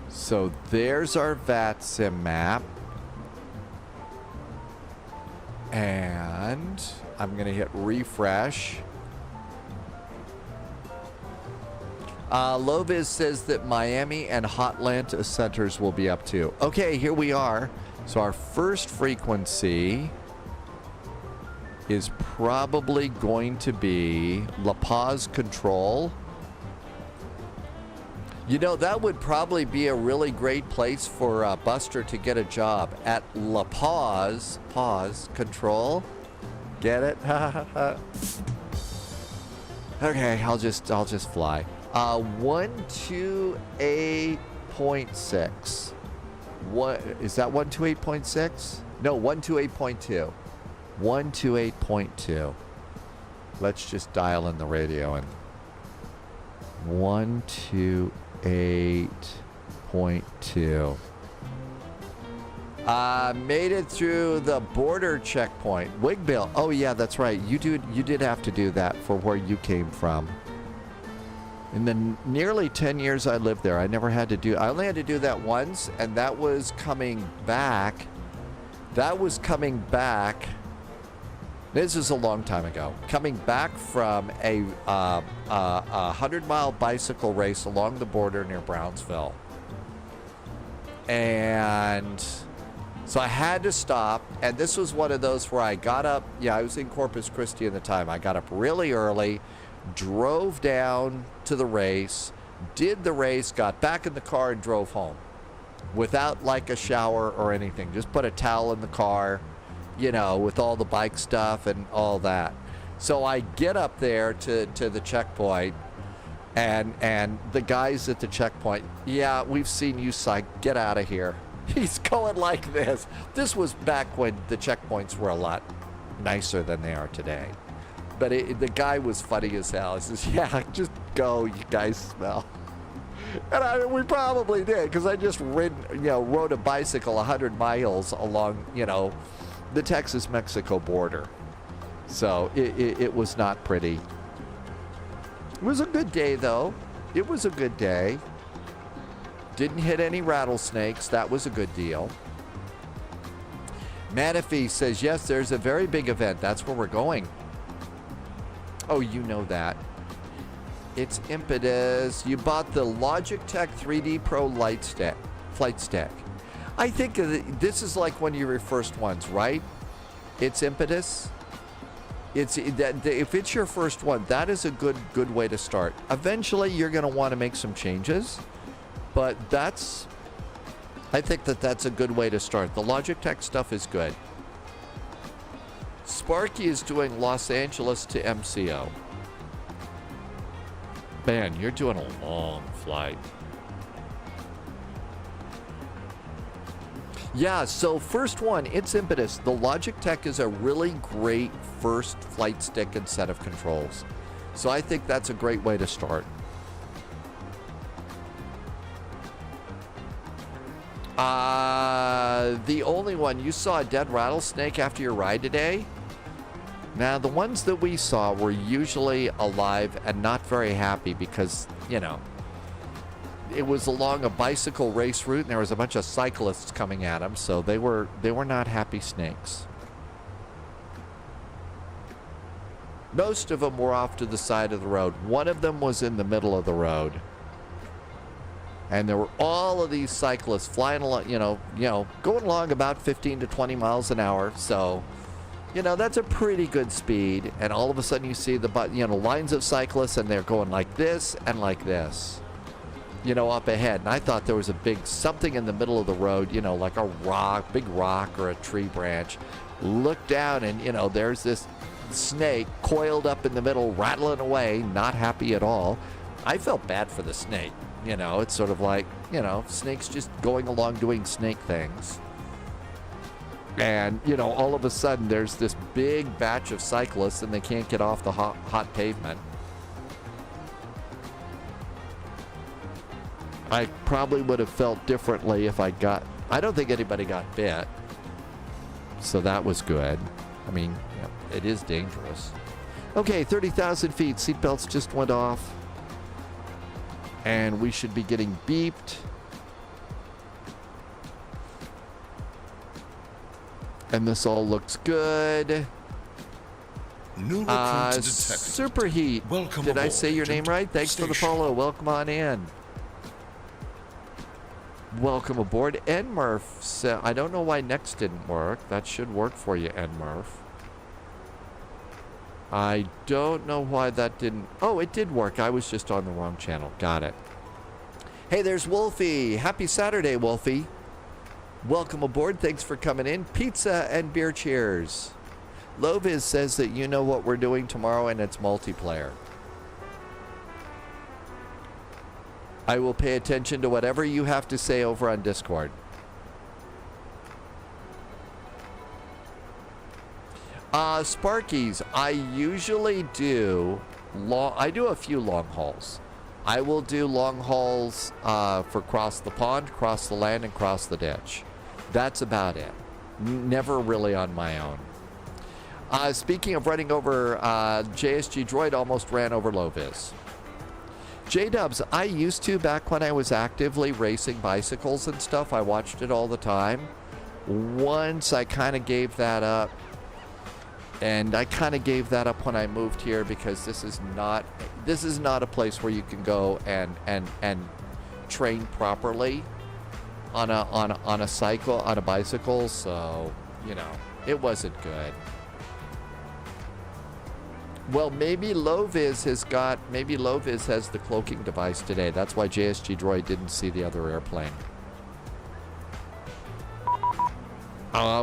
So there's our VATSIM map. And I'm going to hit refresh. Loviz says that Miami and Hotlanta centers will be up too. Okay, here we are. So our first frequency is probably going to be La Paz Control. You know, that would probably be a really great place for Buster to get a job at La Paz Control. Get it? Okay, I'll just fly. 128.6. What is that? 128.6? No, 128.2. 128.2. Let's just dial in the radio and 128.2. Made it through the border checkpoint. Wigbill. Oh yeah, that's right. You did have to do that for where you came from. In the nearly 10 years I lived there, I only had to do that once, and that was coming back. This is a long time ago. Coming back from a 100-mile bicycle race along the border near Brownsville. And so I had to stop, and this was one of those where I got up. Yeah, I was in Corpus Christi at the time. I got up really early, drove down to the race, did the race, got back in the car, and drove home without like a shower or anything. Just put a towel in the car, you know, with all the bike stuff and all that. So I get up there to the checkpoint, and the guys at the checkpoint, yeah, we've seen you, psych, get out of here. He's going like this. This was back when the checkpoints were a lot nicer than they are today. But the guy was funny as hell. He says, yeah, just go, you guys smell. And we probably did, because I just rode a bicycle 100 miles along, the Texas-Mexico border. So it was not pretty. It was a good day, though. It was a good day. Didn't hit any rattlesnakes. That was a good deal. Manifee says, yes, there's a very big event. That's where we're going. Oh, you know that. It's Impetus. You bought the Logitech 3D Pro flight stick. I think this is like one of your first ones, right? It's Impetus. If it's your first one, that is a good way to start. Eventually, you're going to want to make some changes, but I think that's a good way to start. The Logitech stuff is good. Sparky is doing Los Angeles to MCO. Man, you're doing a long flight. Yeah, so first one, it's Impetus. The Logitech is a really great first flight stick and set of controls. So I think that's a great way to start. The only one, you saw a dead rattlesnake after your ride today? Now, the ones that we saw were usually alive and not very happy because, you know, it was along a bicycle race route and there was a bunch of cyclists coming at them, so they were not happy snakes. Most of them were off to the side of the road. One of them was in the middle of the road. And there were all of these cyclists flying along, you know, going along about 15 to 20 miles an hour. So, you know, that's a pretty good speed. And all of a sudden you see the, lines of cyclists and they're going like this and like this, you know, up ahead. And I thought there was a big something in the middle of the road, you know, like a rock, big rock or a tree branch. Look down and, you know, there's this snake coiled up in the middle, rattling away, not happy at all. I felt bad for the snake. You know, it's sort of like, you know, snakes just going along doing snake things. And, you know, all of a sudden there's this big batch of cyclists and they can't get off the hot pavement. I probably would have felt differently if I don't think anybody got bit. So that was good. I mean, yeah, it is dangerous. Okay, 30,000 feet. Seatbelts just went off. And we should be getting beeped. And this all looks good. New recruits detected. Superheat. Welcome Did I aboard, say your name Agent. right? Thanks for the Station. follow. Welcome on in. Welcome aboard. Nmurph. I don't know why next didn't work. That should work for you, Nmurph. I don't know why that didn't... Oh, it did work. I was just on the wrong channel. Got it. Hey, there's Wolfie. Happy Saturday, Wolfie. Welcome aboard. Thanks for coming in. Pizza and beer cheers. Loviz says that you know what we're doing tomorrow and it's multiplayer. I will pay attention to whatever you have to say over on Discord. Sparkies, I usually do a few long hauls. I will do long hauls for cross the pond, cross the land, and cross the ditch. That's about it. Never really on my own. Speaking of running over, JSG Droid almost ran over Loviz. J-Dubs, I used to back when I was actively racing bicycles and stuff. I watched it all the time. Once I kind of gave that up. And I kind of gave that up when I moved here because this is not a place where you can go and train properly on a bicycle. So, you know, it wasn't good. Well, maybe Loviz has the cloaking device today. That's why JSG Droid didn't see the other airplane.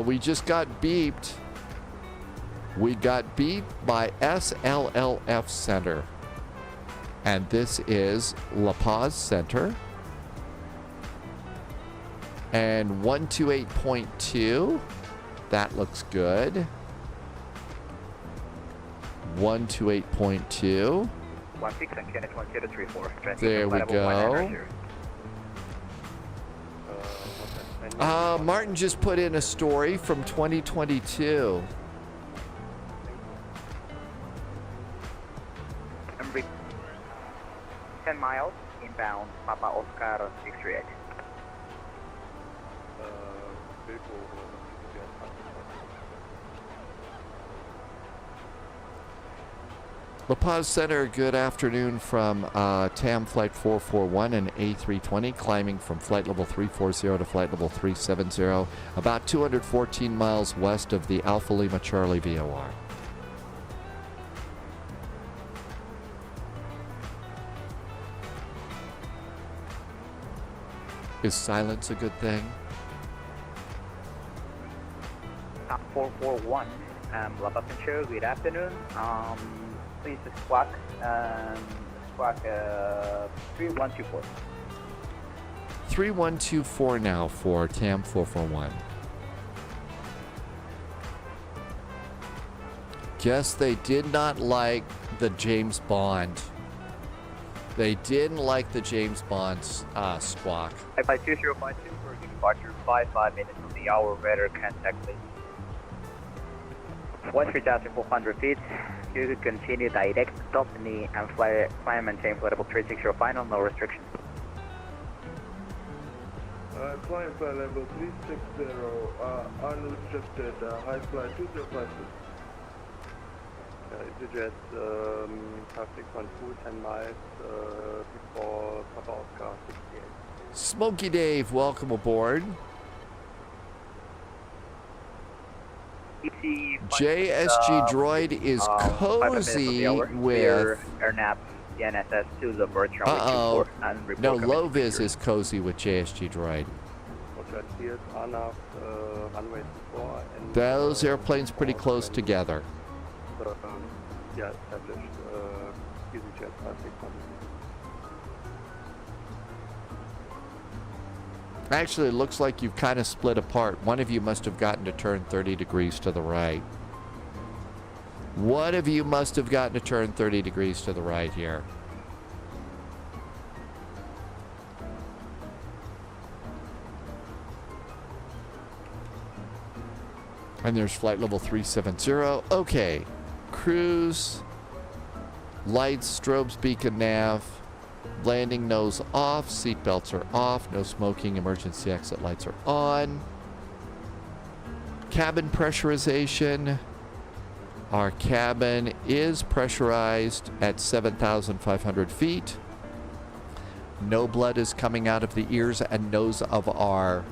We just got beeped. We got beat by SLLF Center. And this is La Paz Center. And 128.2. That looks good. 128.2. 16 and Kenneth 1034. There we go. Martin just put in a story from 2022. 10 miles inbound, Papa Oscar 638. La Paz Center, good afternoon from TAM Flight 441 and A320, climbing from flight level 340 to flight level 370, about 214 miles west of the Alpha Lima Charlie VOR. Is silence a good thing? 441, La Paz Center, good afternoon. Please squawk 3124. 3124 now for TAM 441. Guess they did not like the James Bond. They didn't like the James Bond squawk. Flight 2052 for departure 5 minutes on the hour, radar contact please. 13,400 feet. You could continue direct stop knee and fly and maintain flight level 360 final, no restrictions. Climb flight level 360, unrestricted, high flight 2056. EasyJet, traffic on 10 miles before Papa Oscar 68. Smokey Dave, welcome aboard. JSG Droid is cozy with... AirNav, NSS to the virtual Uh-oh. No, Loviz is cozy with JSG Droid. Those airplanes pretty close together. Yeah, established EasyJet traffic. Actually, it looks like you've kind of split apart. One of you must have gotten to turn 30 degrees to the right. One of you must have gotten to turn 30 degrees to the right here. And there's flight level 370. Okay. Cruise. Lights, strobes, beacon, nav. Landing nose off. Seatbelts are off. No smoking. Emergency exit lights are on. Cabin pressurization. Our cabin is pressurized at 7,500 feet. No blood is coming out of the ears and nose of our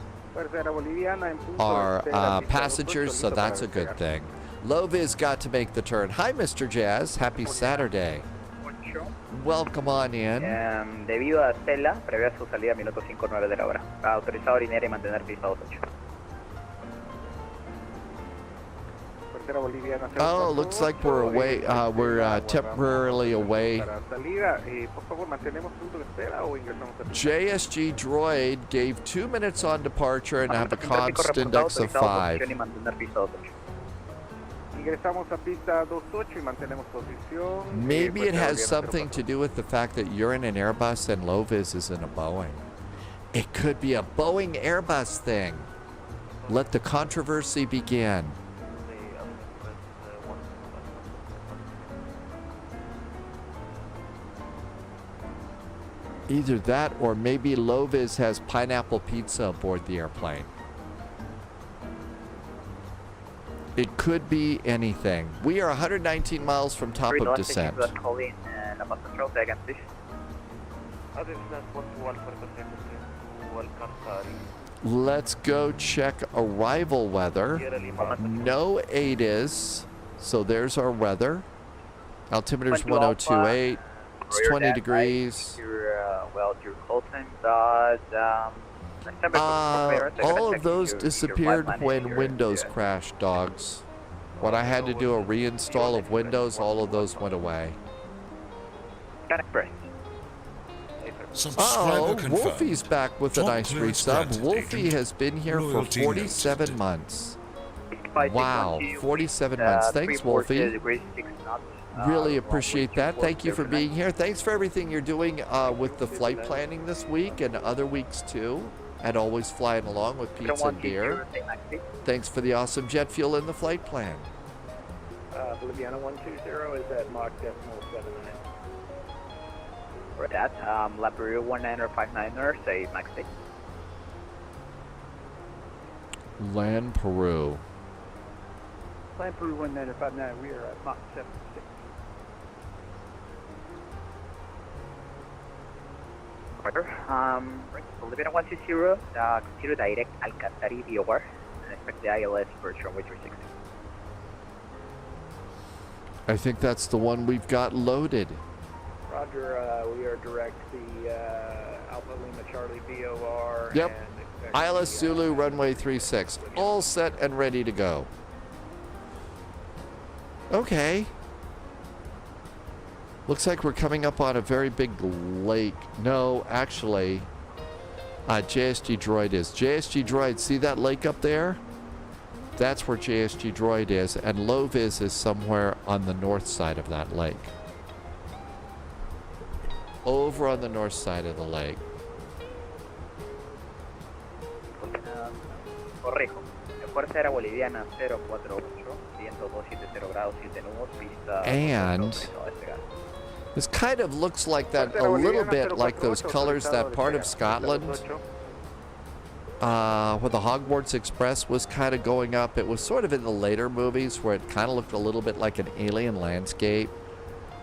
passengers, so that's a good thing. Loviz got to make the turn. Hi, Mr. Jazz. Happy Saturday. Welcome on in. Debido a SLAL, previa su salida minuto 59 de la hora. Autorizado alinear y mantener pisados 8. Oh, looks like we're away. We're temporarily away. JSG Droid gave 2 minutes on departure and have a const index of 5. Maybe it has something to do with the fact that you're in an Airbus and Loviz is in a Boeing. It could be a Boeing Airbus thing. Let the controversy begin. Either that or maybe Loviz has pineapple pizza aboard the airplane. It could be anything. We are 119 miles from top of descent. Let's go check arrival weather. No ATIS, so there's our weather. Altimeter's 1028. It's 20 degrees. All of those disappeared when Windows crashed, dogs. When I had to do a reinstall of Windows, all of those went away. Oh, Wolfie's back with a nice resub. Wolfie has been here for 47 months. Wow, 47 months. Thanks, Wolfie. Really appreciate that. Thank you for being here. Thanks for everything you're doing with the flight planning this week and other weeks too. And always flying along with pizza and beer. Thanks for the awesome jet fuel in the flight plan. Boliviana 120 is at Mach decimal 79. For that, La Peru 19er 59er, say Max 6. Land Peru. Land Peru 1959, we are at Mach 76. Bolivia 120, consider direct Alcantari VOR, and expect the ILS for runway 36. I think that's the one we've got loaded. Roger, we are direct the Alpha Lima Charlie VOR. Yep. And expect ILS the, Zulu runway 36. All set and ready to go. Okay. Looks like we're coming up on a very big lake. No, actually, JSG Droid is. JSG Droid, see that lake up there? That's where JSG Droid is, and Low Vis is somewhere on the north side of that lake. Over on the north side of the lake. Correjo. Fuerza Aérea Boliviana 048, viento 270 grados 7 nudos, pista. And this kind of looks like that, a little bit like those colors, that part of Scotland where the Hogwarts Express was kind of going up. It was sort of in the later movies where it kind of looked a little bit like an alien landscape.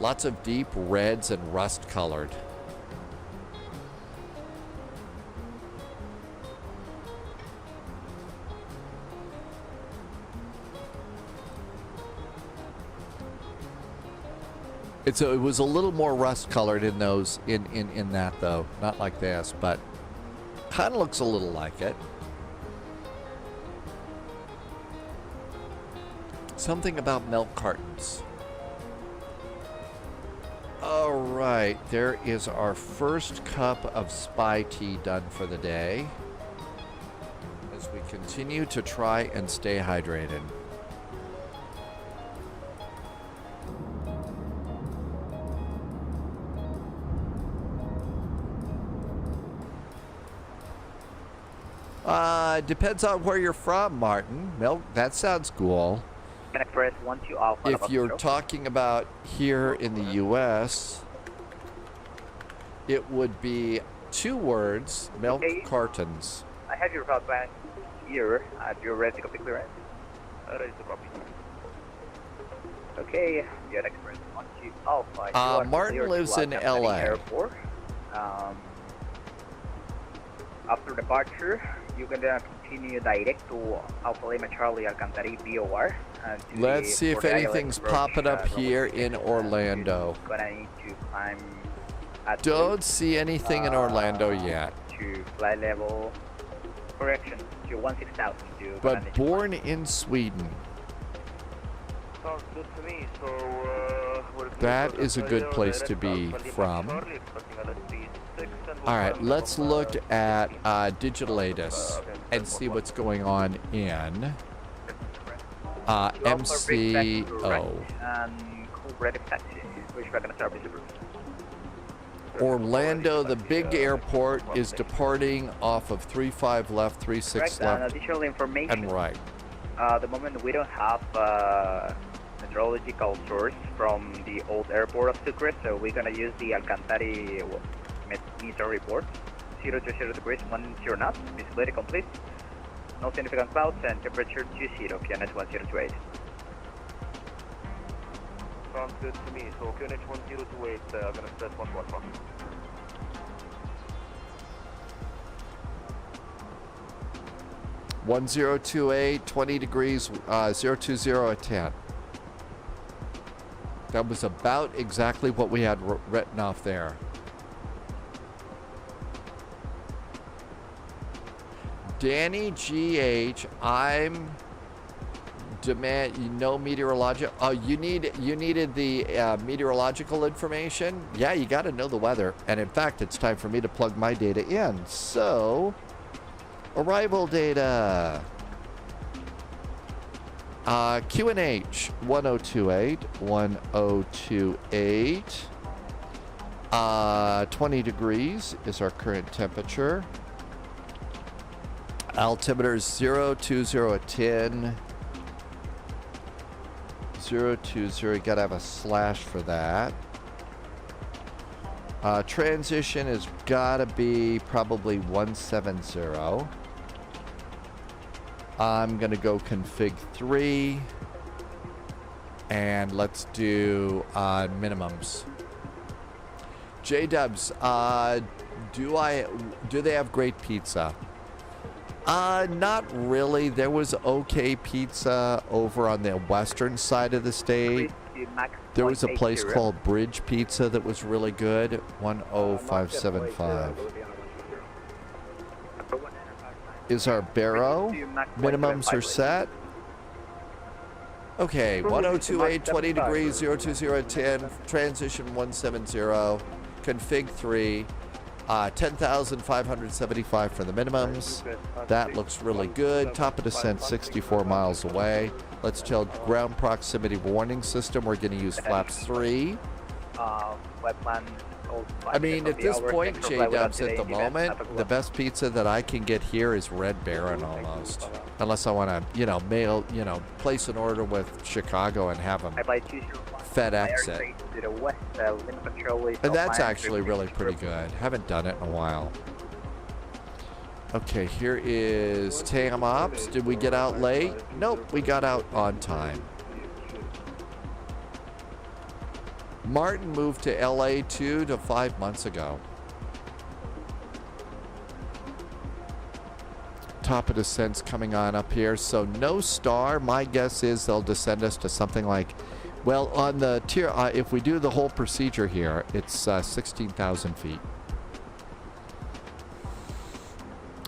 Lots of deep reds and rust colored. It was a little more rust colored in those in that though, not like this, but kind of looks a little like it. Something about milk cartons. All right, there is our first cup of spy tea done for the day as we continue to try and stay hydrated. Depends on where you're from, Martin. Milk, that sounds cool. Express 12 Alpha. If you're talking about here in the U.S., it would be 2 words, milk cartons. I have your route plan here. You're ready to copy clearance? Ready to copy. Okay, you're Express 12 Alpha. Martin lives in L.A. Airport. After departure, you can continue direct to Alpha Lima Charlie Alcantari VOR. Let's see if anything's popping up here in Orlando. Gonna need to climb at Don't see anything in Orlando yet. To flight level correction to 16,000. But born in Sweden. Sounds good to me. So, That is a good place to be from. All right, let's look at DigitalAtis and see what's going on in MCO. Orlando, the big airport, is departing off of 35 left, 36 left, additional information. and right. At the moment, we don't have meteorological source from the old airport of Sucre, so we're going to use the Alcantari meteor report. 020 degrees, 10 knots, visibility complete, no significant clouds, and temperature 20, QNH 1028. sounds good to me. So QNH 1028, I'm gonna set 111. One 028, 20 degrees, 020 at 10. That was about exactly what we had written off there. Danny GH, I'm demand meteorological. Oh, you needed the meteorological information. Yeah, you got to know the weather. And in fact, it's time for me to plug my data in. So, arrival data. QNH 1028, 1028. 20 degrees is our current temperature. Altimeter 020 at 10. 020, gotta have a slash for that. Transition has gotta be probably 170. I'm going to go config 3. And let's do minimums. J-Dubs, do they have great pizza? Not really. There was okay pizza over on the western side of the state. There was a place called Bridge Pizza that was really good. 10575. Is our Barrow? Minimums are set. Okay, 1028, 20 degrees, 020 at 10, transition 170, config 3, 10,575 for the minimums. That looks really good. Top of descent 64 miles away. Let's tell ground proximity warning system. We're going to use flaps 3. I mean, at this point, J-Dubs, at the moment, the best pizza that I can get here is Red Baron almost. Unless I want to, place an order with Chicago and have them FedEx it. And that's actually really pretty good. Haven't done it in a while. Okay, here is TAM Ops. Did we get out late? Nope, we got out on time. Martin moved to LA 2 to 5 months ago. Top of descent's coming on up here. So no star. My guess is they'll descend us to something like, well, on the tier, if we do the whole procedure here, it's 16,000 feet.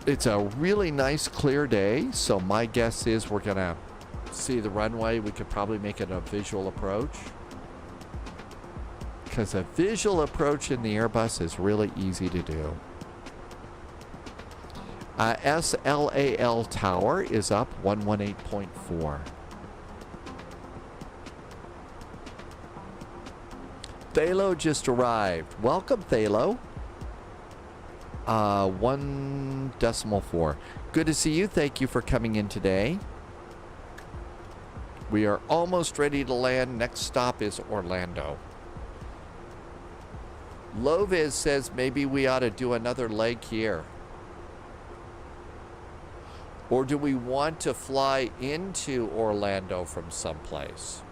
It's a really nice clear day. So my guess is we're going to see the runway. We could probably make it a visual approach. Because a visual approach in the Airbus is really easy to do. SLAL tower is up 118.4. Thalo just arrived. Welcome, Thalo. 1.4. Good to see you. Thank you for coming in today. We are almost ready to land. Next stop is Orlando. Loviz says maybe we ought to do another leg here. Or do we want to fly into Orlando from someplace?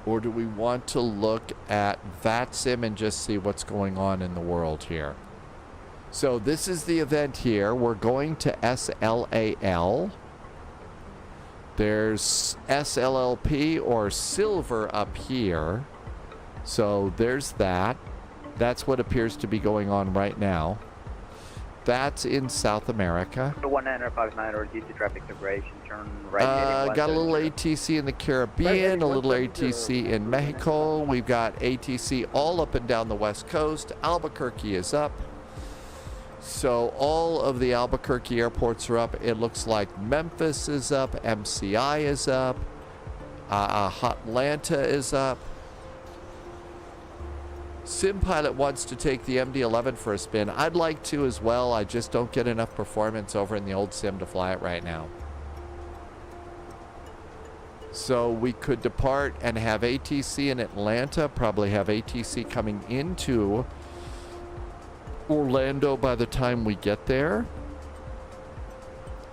Or do we want to look at VATSIM and just see what's going on in the world here? So this is the event here. We're going to SLAL. There's SLLP or silver up here. So there's that. That's what appears to be going on right now. That's in South America. 1959 or DC traffic separation, turn right. Got a little ATC in the Caribbean, a little ATC in Mexico. We've got ATC all up and down the West Coast. Albuquerque is up. So all of the Albuquerque airports are up. It looks like Memphis is up, MCI is up, Atlanta is up. Sim Pilot wants to take the MD-11 for a spin. I'd like to as well. I just don't get enough performance over in the old Sim to fly it right now. So we could depart and have ATC in Atlanta, probably have ATC coming into Orlando by the time we get there.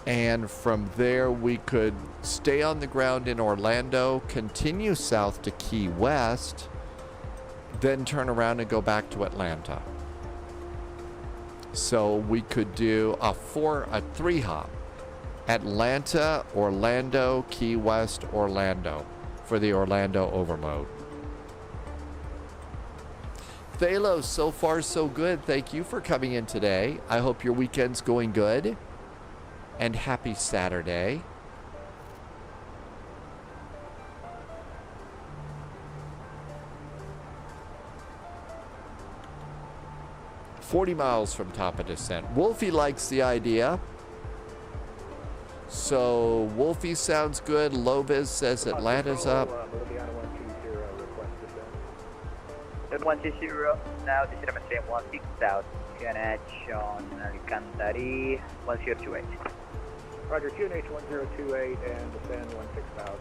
And from there we could stay on the ground in Orlando, continue south to Key West, then turn around and go back to Atlanta. So we could do a 3 hop. Atlanta, Orlando, Key West, Orlando for the Orlando overload. Thalo, so far so good. Thank you for coming in today. I hope your weekend's going good. And happy Saturday. $40 miles from top of descent. Wolfie likes the idea. So Wolfie sounds good. Loviz says Atlanta's up. 120, now this is maintain 16,000. QNH on Alcantari 1028. Roger, QNH 1028 and descend 16,000.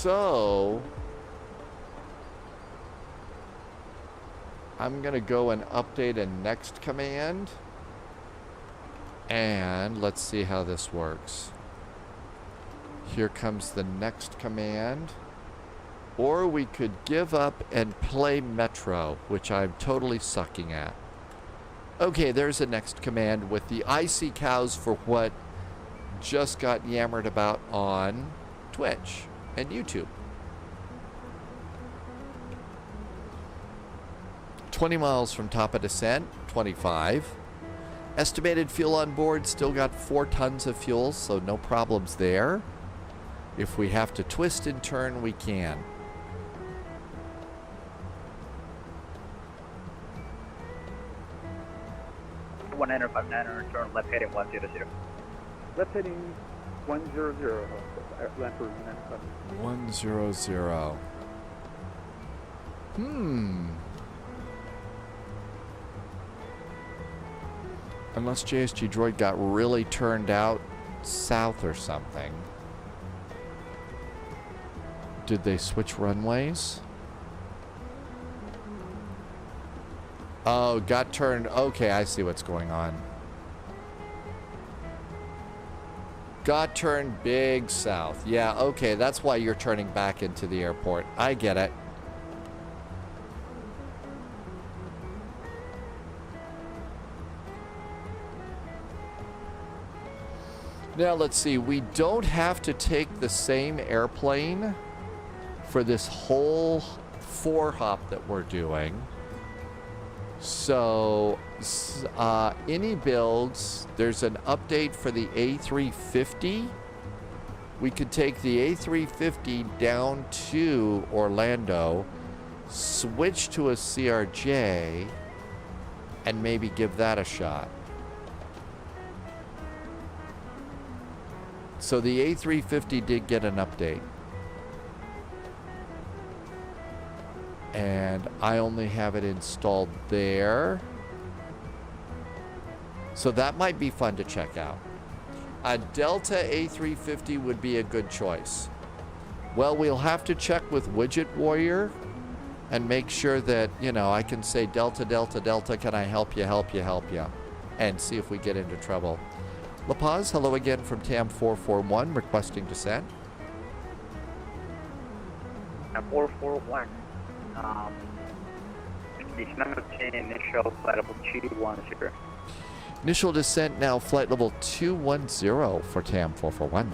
So I'm going to go and update a next command. And let's see how this works. Here comes the next command. Or we could give up and play Metro, which I'm totally sucking at. Okay, there's a next command with the icy cows for what just got yammered about on Twitch and YouTube. 20 miles from top of descent, 25. Estimated fuel on board, still got 4 tons of fuel, so no problems there. If we have to twist and turn, we can. One niner 59er, turn left heading 100. Left heading 100, left for 195. 100. Unless JSG Droid got really turned out south or something. Did they switch runways? Oh, got turned. Okay, I see what's going on. Got turned big south. Yeah, okay, that's why you're turning back into the airport. I get it. Now, let's see. We don't have to take the same airplane for this whole 4-hop that we're doing. So, any builds, there's an update for the A350. We could take the A350 down to Orlando, switch to a CRJ, and maybe give that a shot. So the A350 did get an update. And I only have it installed there. So that might be fun to check out. A Delta A350 would be a good choice. Well, we'll have to check with Widget Warrior and make sure that, you know, I can say Delta, Delta, Delta, can I help you, help you, help you? And see if we get into trouble. La Paz, hello again from TAM 441, requesting descent. 441. Descent obtain initial flight level 210. Initial descent now flight level 210 for TAM 441.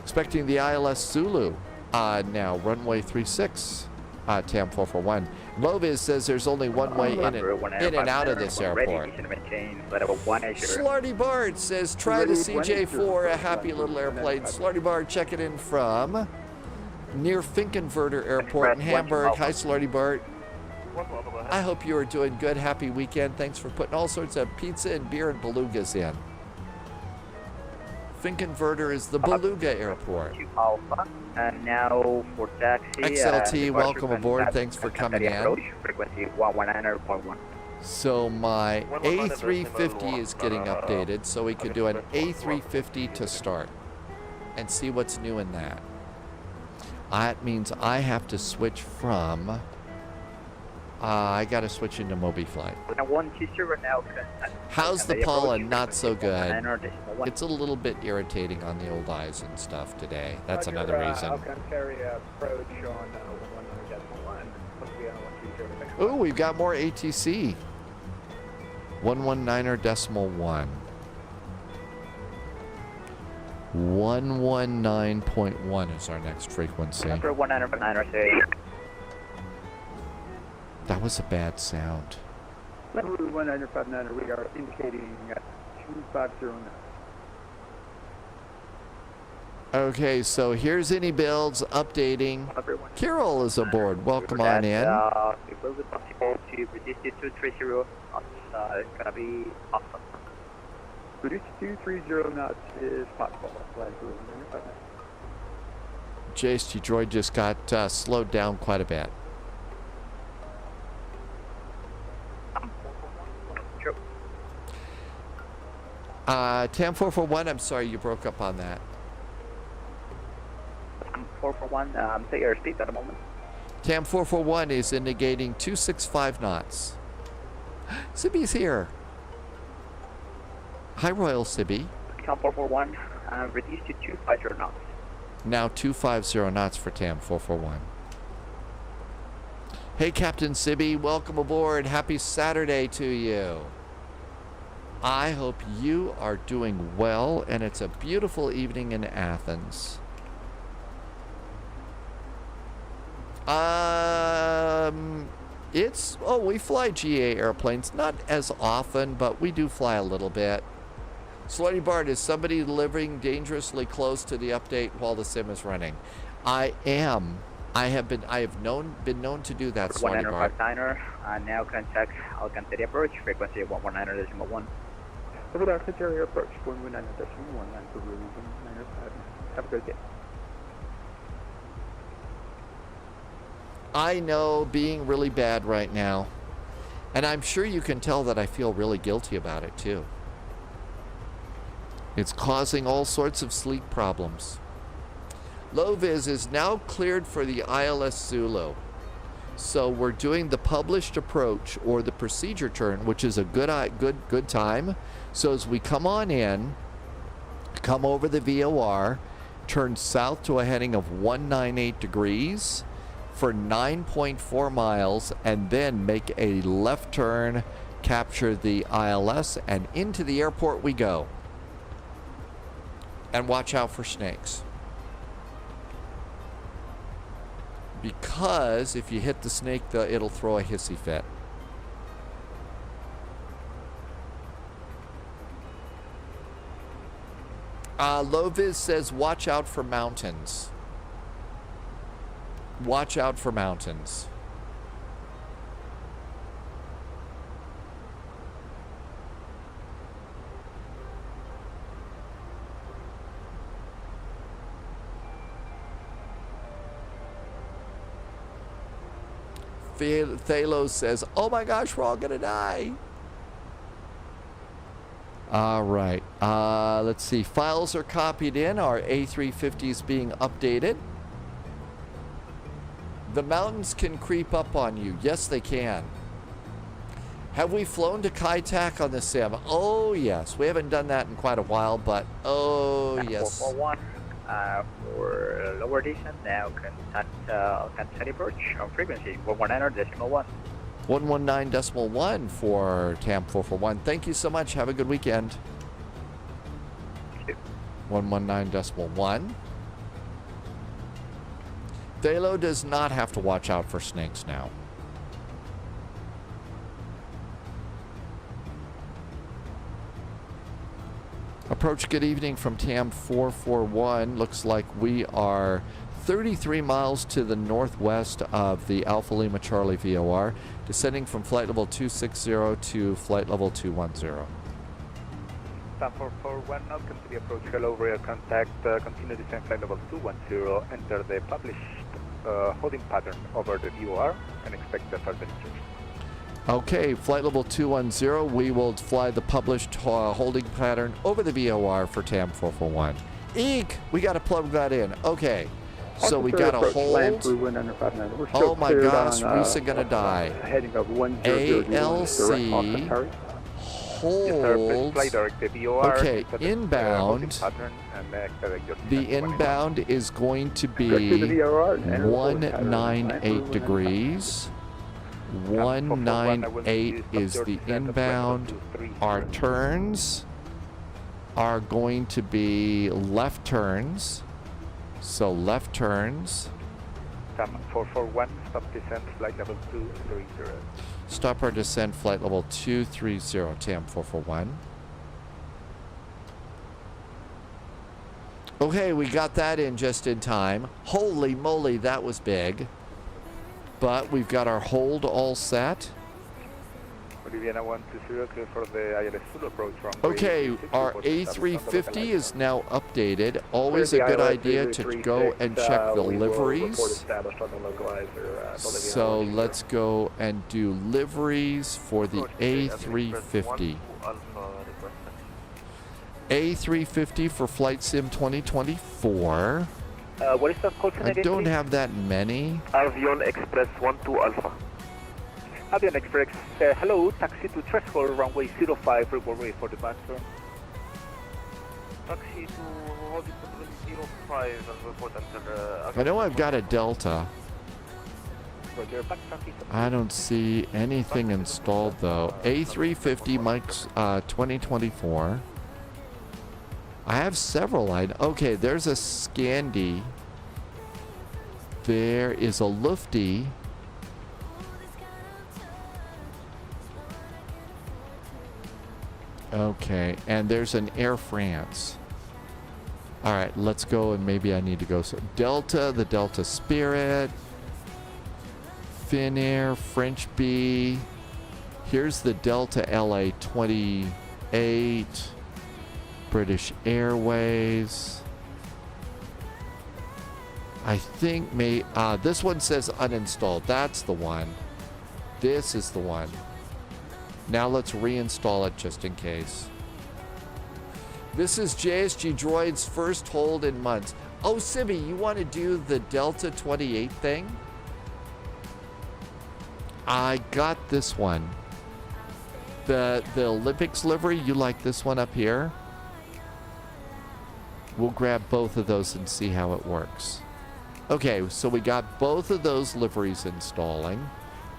Expecting the ILS Zulu. Now runway 36. TAM 441. Loviz says there's only one way in and out of this airport. Slarty Bard says try the CJ4, a happy little airplane. Slarty Bard checking in from near Finkenwerder Airport in Hamburg. Hi, Slarty Bard. I hope you are doing good. Happy weekend. Thanks for putting all sorts of pizza and beer and belugas in. Finkenwerder is the Beluga Airport. And now for taxi. XLT, welcome aboard. Thanks for coming in. Frequency 119.1. So my A350 is getting updated, so we could do an A350 to start and see what's new in that. That means I have to switch from. I got to switch into MobiFlight. How's the pollen? Not so good. It's a little bit irritating on the old eyes and stuff today. That's another reason. Oh, we've got more ATC. 119.1. 119.1 is our next frequency. That was a bad sound. 195.9, we are indicating 2509. Okay, so here's any builds updating. Carol is aboard. Welcome on in. It will be possible to reduce it to 230 knots. It's gonna be awesome. Reduce to 230 knots is possible. JST Droid just got slowed down quite a bit. TAM 441, I'm sorry you broke up on that. 441, say your speed at the moment. TAM 441 is indicating 265 knots. Sibby's here. Hi, Royal Sibby. TAM 441, reduced to 250 knots. Now 250 knots for TAM 441. Hey, Captain Sibby, welcome aboard. Happy Saturday to you. I hope you are doing well, and it's a beautiful evening in Athens. We fly GA airplanes, not as often, but we do fly a little bit. Slutty Bart, is somebody living dangerously close to the update while the sim is running? I am. I have been known to do that, Slutty Bart. 159er, now contact Alcantara approach, frequency 119.1. Over the Alcantara approach, 119.19 for Ruby 195. Have a good day. I know, being really bad right now. And I'm sure you can tell that I feel really guilty about it too. It's causing all sorts of sleep problems. Low-vis is now cleared for the ILS Zulu. So we're doing the published approach or the procedure turn, which is a good time. So as we come on in, come over the VOR, turn south to a heading of 198 degrees for 9.4 miles, and then make a left turn, capture the ILS, and into the airport we go. And watch out for snakes. Because if you hit the snake, it'll throw a hissy fit. Loviz says, watch out for mountains. Watch out for mountains. Thalos says, oh my gosh, we're all gonna die. All right, let's see. Files are copied in. Our A350 is being updated. The mountains can creep up on you. Yes, they can. Have we flown to Kai-Tak on the sim? Oh, yes. We haven't done that in quite a while, but oh, yes. 441, for lower descent, now contact Alcantara approach on frequency 119.1. 119.1 for TAM 441. Thank you so much. Have a good weekend. 119.1. Thalo does not have to watch out for snakes now. Approach, good evening from TAM 441. Looks like we are 33 miles to the northwest of the Alpha Lima Charlie VOR, descending from flight level 260 to flight level 210. TAM 441, now continue approach, hello, rear contact, continue descent flight level 210, enter the published holding pattern over the VOR and expect the further instructions. Okay, flight level 210, we will fly the published holding pattern over the VOR for TAM 441. Eek! We got to plug that in. Okay, so we got to hold. Oh my gosh, Risa gonna die. Heading of ALC. Hold. Okay, inbound. The inbound is going to be 198 degrees. 198 is the inbound. Our turns are going to be left turns. So left turns. TAM 441, stop descent, flight level 230. Stop our descent, flight level 230, TAM 441. Okay, we got that in just in time. Holy moly, that was big. But we've got our hold all set. Boliviana 120, clear for the ILS Zulu approach from Okay, our A350 is now updated. Always a good idea to go and check the liveries. So let's go and do liveries for the A350. A350 for Flight Sim 2024. What is that call sign I again, don't please? have that many. Avion Express 12 Alpha. Avion Express, hello, taxi to threshold, runway 05, report ready for departure. Taxi to holding control 05 and report after I know I've got a Delta. Roger, back traffic. I don't see anything installed though. A350 Mike's 2024. I have several. Okay, there's a Scandi. There is a Lufty. Okay, and there's an Air France. All right, let's go, and maybe I need to go. So Delta, the Delta Spirit, Finnair, French Bee. Here's the Delta LA 28, British Airways. I think this one says uninstalled. That's the one. This is the one. Now let's reinstall it just in case. This is JSG Droid's first hold in months. Oh, Sibby, you want to do the Delta 28 thing? I got this one. The Olympics livery, you like this one up here? We'll grab both of those and see how it works. Okay, so we got both of those liveries installing.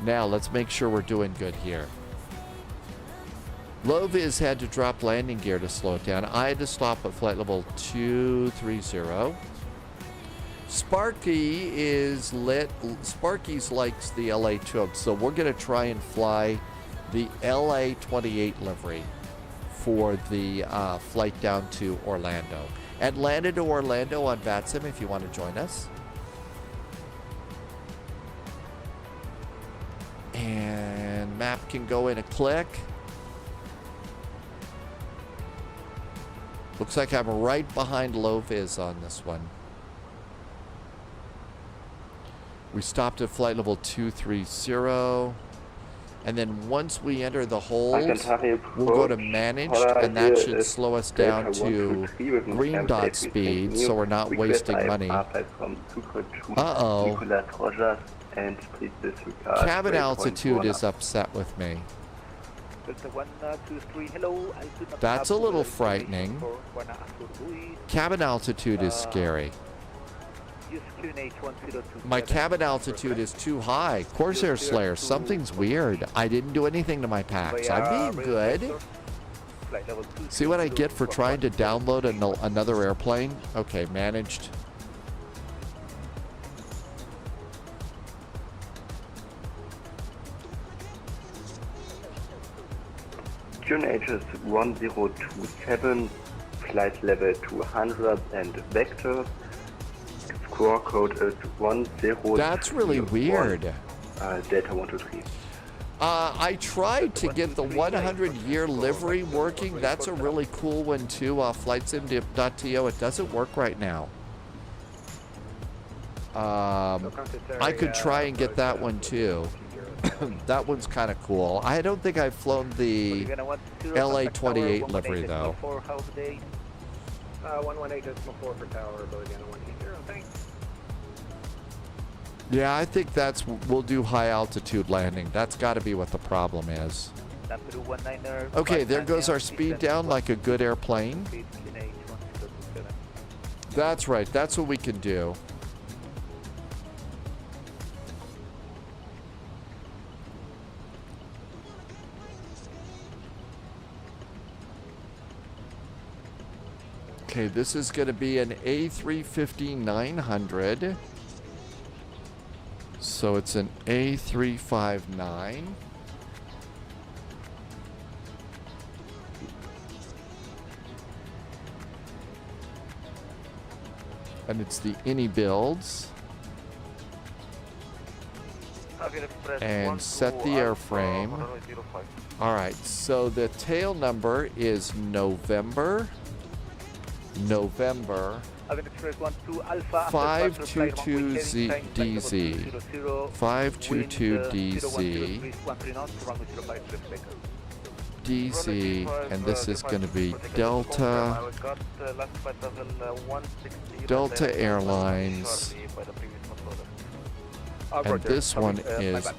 Now let's make sure we're doing good here. Loviz had to drop landing gear to slow it down. I had to stop at flight level 230. Sparky is lit. Sparky's likes the LA 12, so we're going to try and fly the LA 28 livery for the flight down to Orlando. Atlanta to Orlando on VATSIM if you want to join us. And map can go in a click. Looks like I'm right behind Loviz on this one. We stopped at flight level 230. And then once we enter the hold, we'll go to managed, and that should slow us down to green dot speed, so we're not wasting money. Uh-oh. Cabin altitude is upset with me. That's a little frightening. Cabin altitude is scary. My cabin altitude is too high. Corsair Slayer, something's weird. I didn't do anything to my packs. I'm being good. See what I get for trying to download another airplane? Okay, managed. QNH 1027, flight level 200 and vector. Score code is 10. That's really weird. Delta 123. I tried to get the 100-year livery working. That's a really cool one too. Flightsim.to. It doesn't work right now. I could try and get that one too. That one's kind of cool. I don't think I've flown the LA 28 livery though. 118 4 for tower, but again 180, thanks. Yeah, I think we'll do high altitude landing. That's got to be what the problem is. Okay, there goes our speed down like a good airplane. That's right, that's what we can do. Okay, this is going to be an A350-900. So it's an A359. And it's the INI builds. And set the airframe. All right, so the tail number is November 522DZ. 522DZ. DZ, and this is going to be Delta, Delta Airlines, and this one is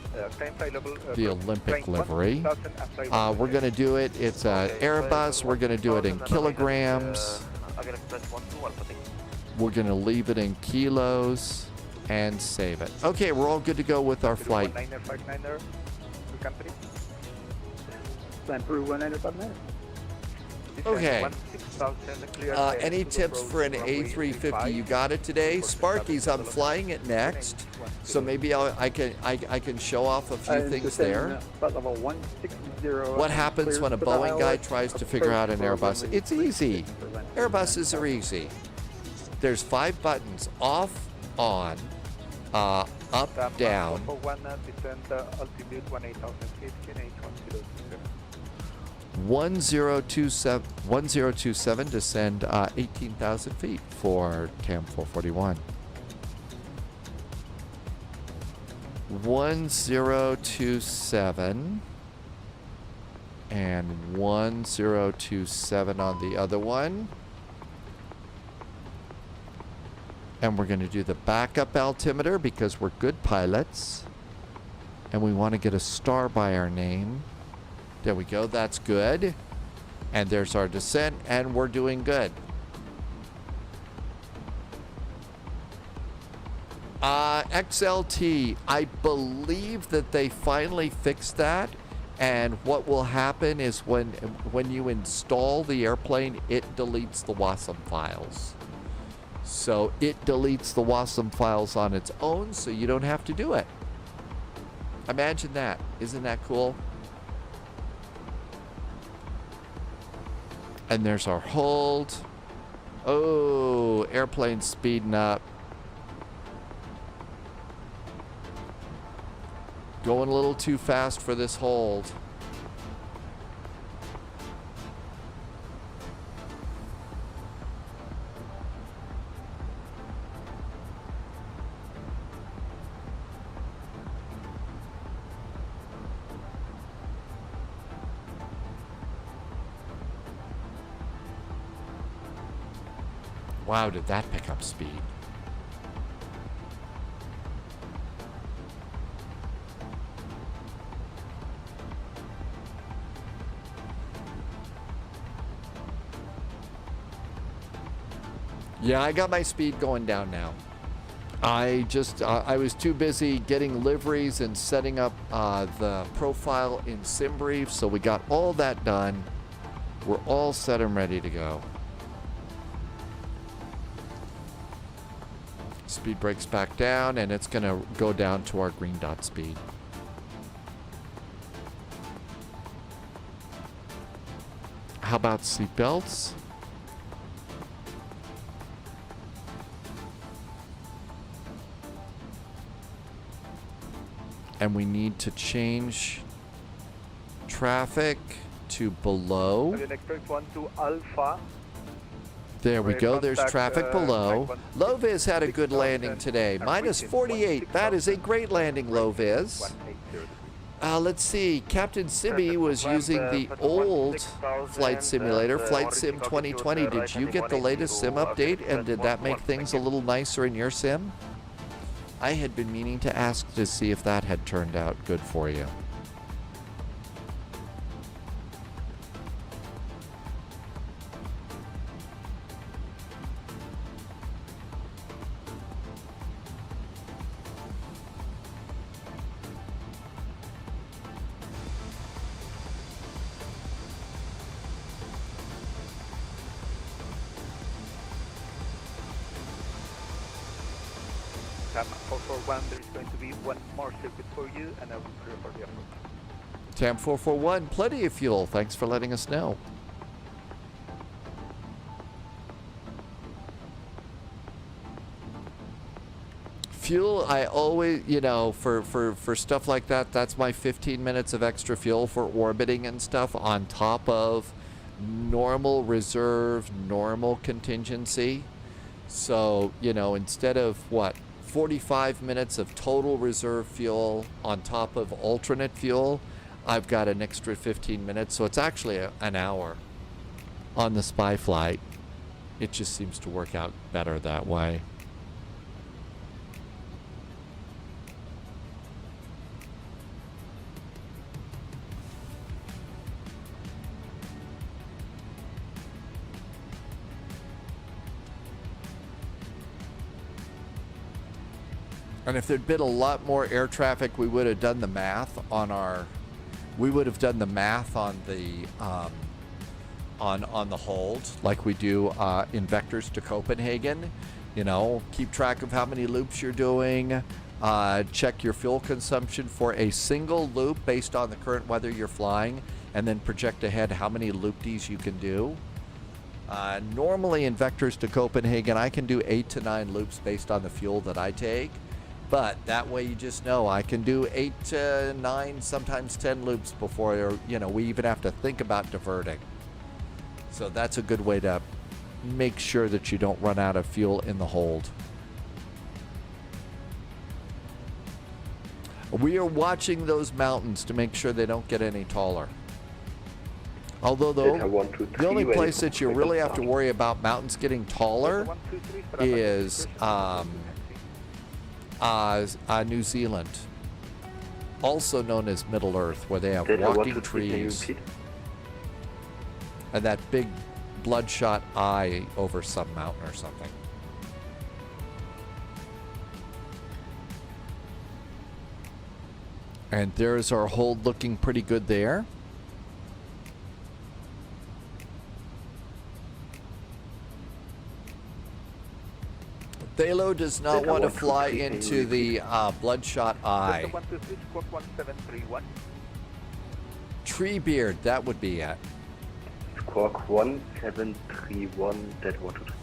the Olympic livery. We're going to do it, it's an Airbus, we're going to do it in kilograms, we're going to leave it in kilos, and save it. Okay, we're all good to go with our flight. Plan Peru 1959. Okay. Any tips for an A350? You got it today? Sparky's, I'm flying it next, so maybe I can show off a few things there. What happens when a Boeing guy tries to figure out an Airbus? It's easy. Airbuses are easy. There's 5 buttons: off, on, up, down. 1027 to send 18,000 feet for TAM 441. 1027 and 1027 on the other one. And we're going to do the backup altimeter because we're good pilots. And we want to get a star by our name. There we go, that's good. And there's our descent, and we're doing good. XLT, I believe that they finally fixed that. And what will happen is when you install the airplane, it deletes the WASM files. So it deletes the WASM files on its own, so you don't have to do it. Imagine that. Isn't that cool? And there's our hold. Oh, airplane speeding up. Going a little too fast for this hold. Wow, did that pick up speed? Yeah, I got my speed going down now. I was too busy getting liveries and setting up the profile in SimBrief, so we got all that done. We're all set and ready to go. Speed breaks back down, and it's going to go down to our green dot speed. How about seatbelts? And we need to change traffic to below. One to Alpha. There we go. There's traffic below. Low-Vis had a good landing today. Minus 48. That is a great landing, Low-Vis. Let's see. Captain Simi was using the old flight simulator, Flight Sim 2020. Did you get the latest sim update, and did that make things a little nicer in your sim? I had been meaning to ask to see if that had turned out good for you. TAM 441, there is going to be one more circuit for you, and I will clear for the approach. TAM 441, plenty of fuel. Thanks for letting us know. Fuel, I always, you know, for stuff like that, that's my 15 minutes of extra fuel for orbiting and stuff on top of normal reserve, normal contingency. So, you know, instead of what, 45 minutes of total reserve fuel on top of alternate fuel, I've got an extra 15 minutes, so it's actually an hour on the spy flight. It just seems to work out better that way. And if there'd been a lot more air traffic, we would have done the math on our, we would have done the math on the on the hold, like we do in vectors to Copenhagen. You know, keep track of how many loops you're doing. Check your fuel consumption for a single loop based on the current weather you're flying, and then project ahead how many loop-d's you can do. Normally in vectors to Copenhagen, I can do 8 to 9 loops based on the fuel that I take. But that way you just know I can do 8 to 9, sometimes 10 loops before, you know, we even have to think about diverting. So that's a good way to make sure that you don't run out of fuel in the hold. We are watching those mountains to make sure they don't get any taller. Although, though, the only place that you really have to worry about mountains getting taller is New Zealand, also known as Middle Earth, where they have walking trees and that big bloodshot eye over some mountain or something. And there's our hold looking pretty good there. Thalo does not want to fly into the bloodshot eye. Treebeard, that would be it. Squawk 1731, Delta 123.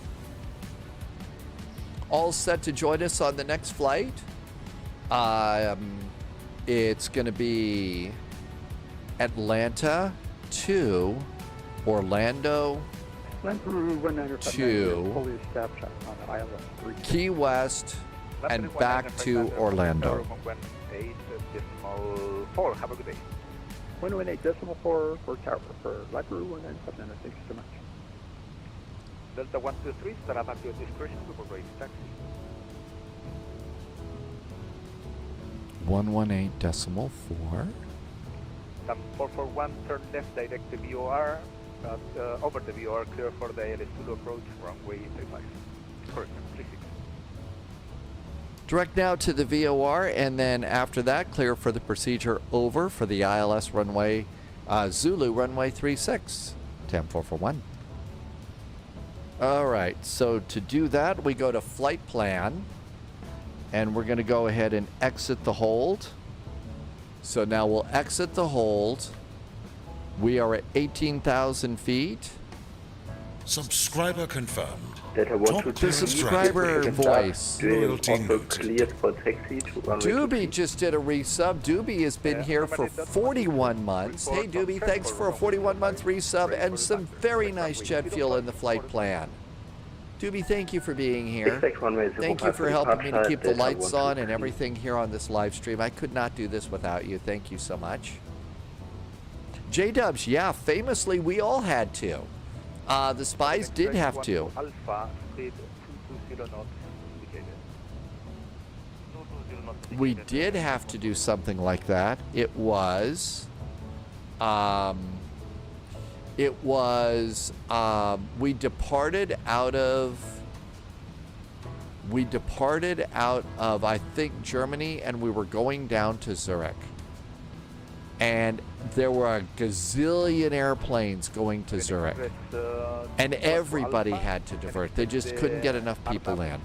All set to join us on the next flight. It's going to be Atlanta to Orlando to Key West and back to Orlando. 118.4. Have a good day. 118.4 for tower for Library 1979. Thank you so much. Delta 123, start up at your discretion. We will raise taxi. 118.4. 441, turn left, direct to VOR. Over the VOR, clear for the ALS Zulu approach, runway 35. Correct, 36. Direct now to the VOR, and then after that, clear for the procedure over for the ILS runway, Zulu runway 36. 10441. All right, so to do that, we go to flight plan, and we're going to go ahead and exit the hold. So now we'll exit the hold. We are at 18,000 feet. Subscriber confirmed. The subscriber voice. Doobie just did a resub. Doobie has been here for 41 months. Hey Doobie, thanks for a 41-month resub and some very nice jet fuel in the flight plan. Doobie, thank you for being here. Thank you for helping me to keep the lights on and everything here on this live stream. I could not do this without you. Thank you so much. J-Dubs, yeah, famously we all had to. The spies did have to. We did have to do something like that. It was we departed out of I think Germany, and we were going down to Zurich. And there were a gazillion airplanes going to Zurich. And everybody had to divert. They just couldn't get enough people in.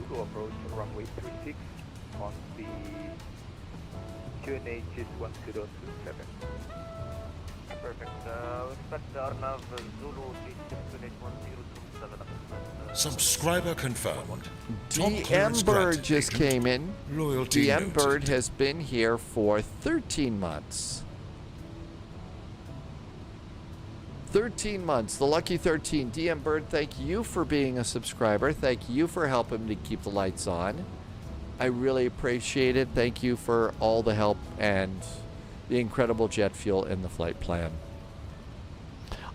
Subscriber confirmed. DM Bird just came in. Loyalty DM Bird noted. has been here for 13 months. 13 months, the lucky 13. DM Bird, thank you for being a subscriber. Thank you for helping me keep the lights on. I really appreciate it. Thank you for all the help and the incredible jet fuel in the flight plan.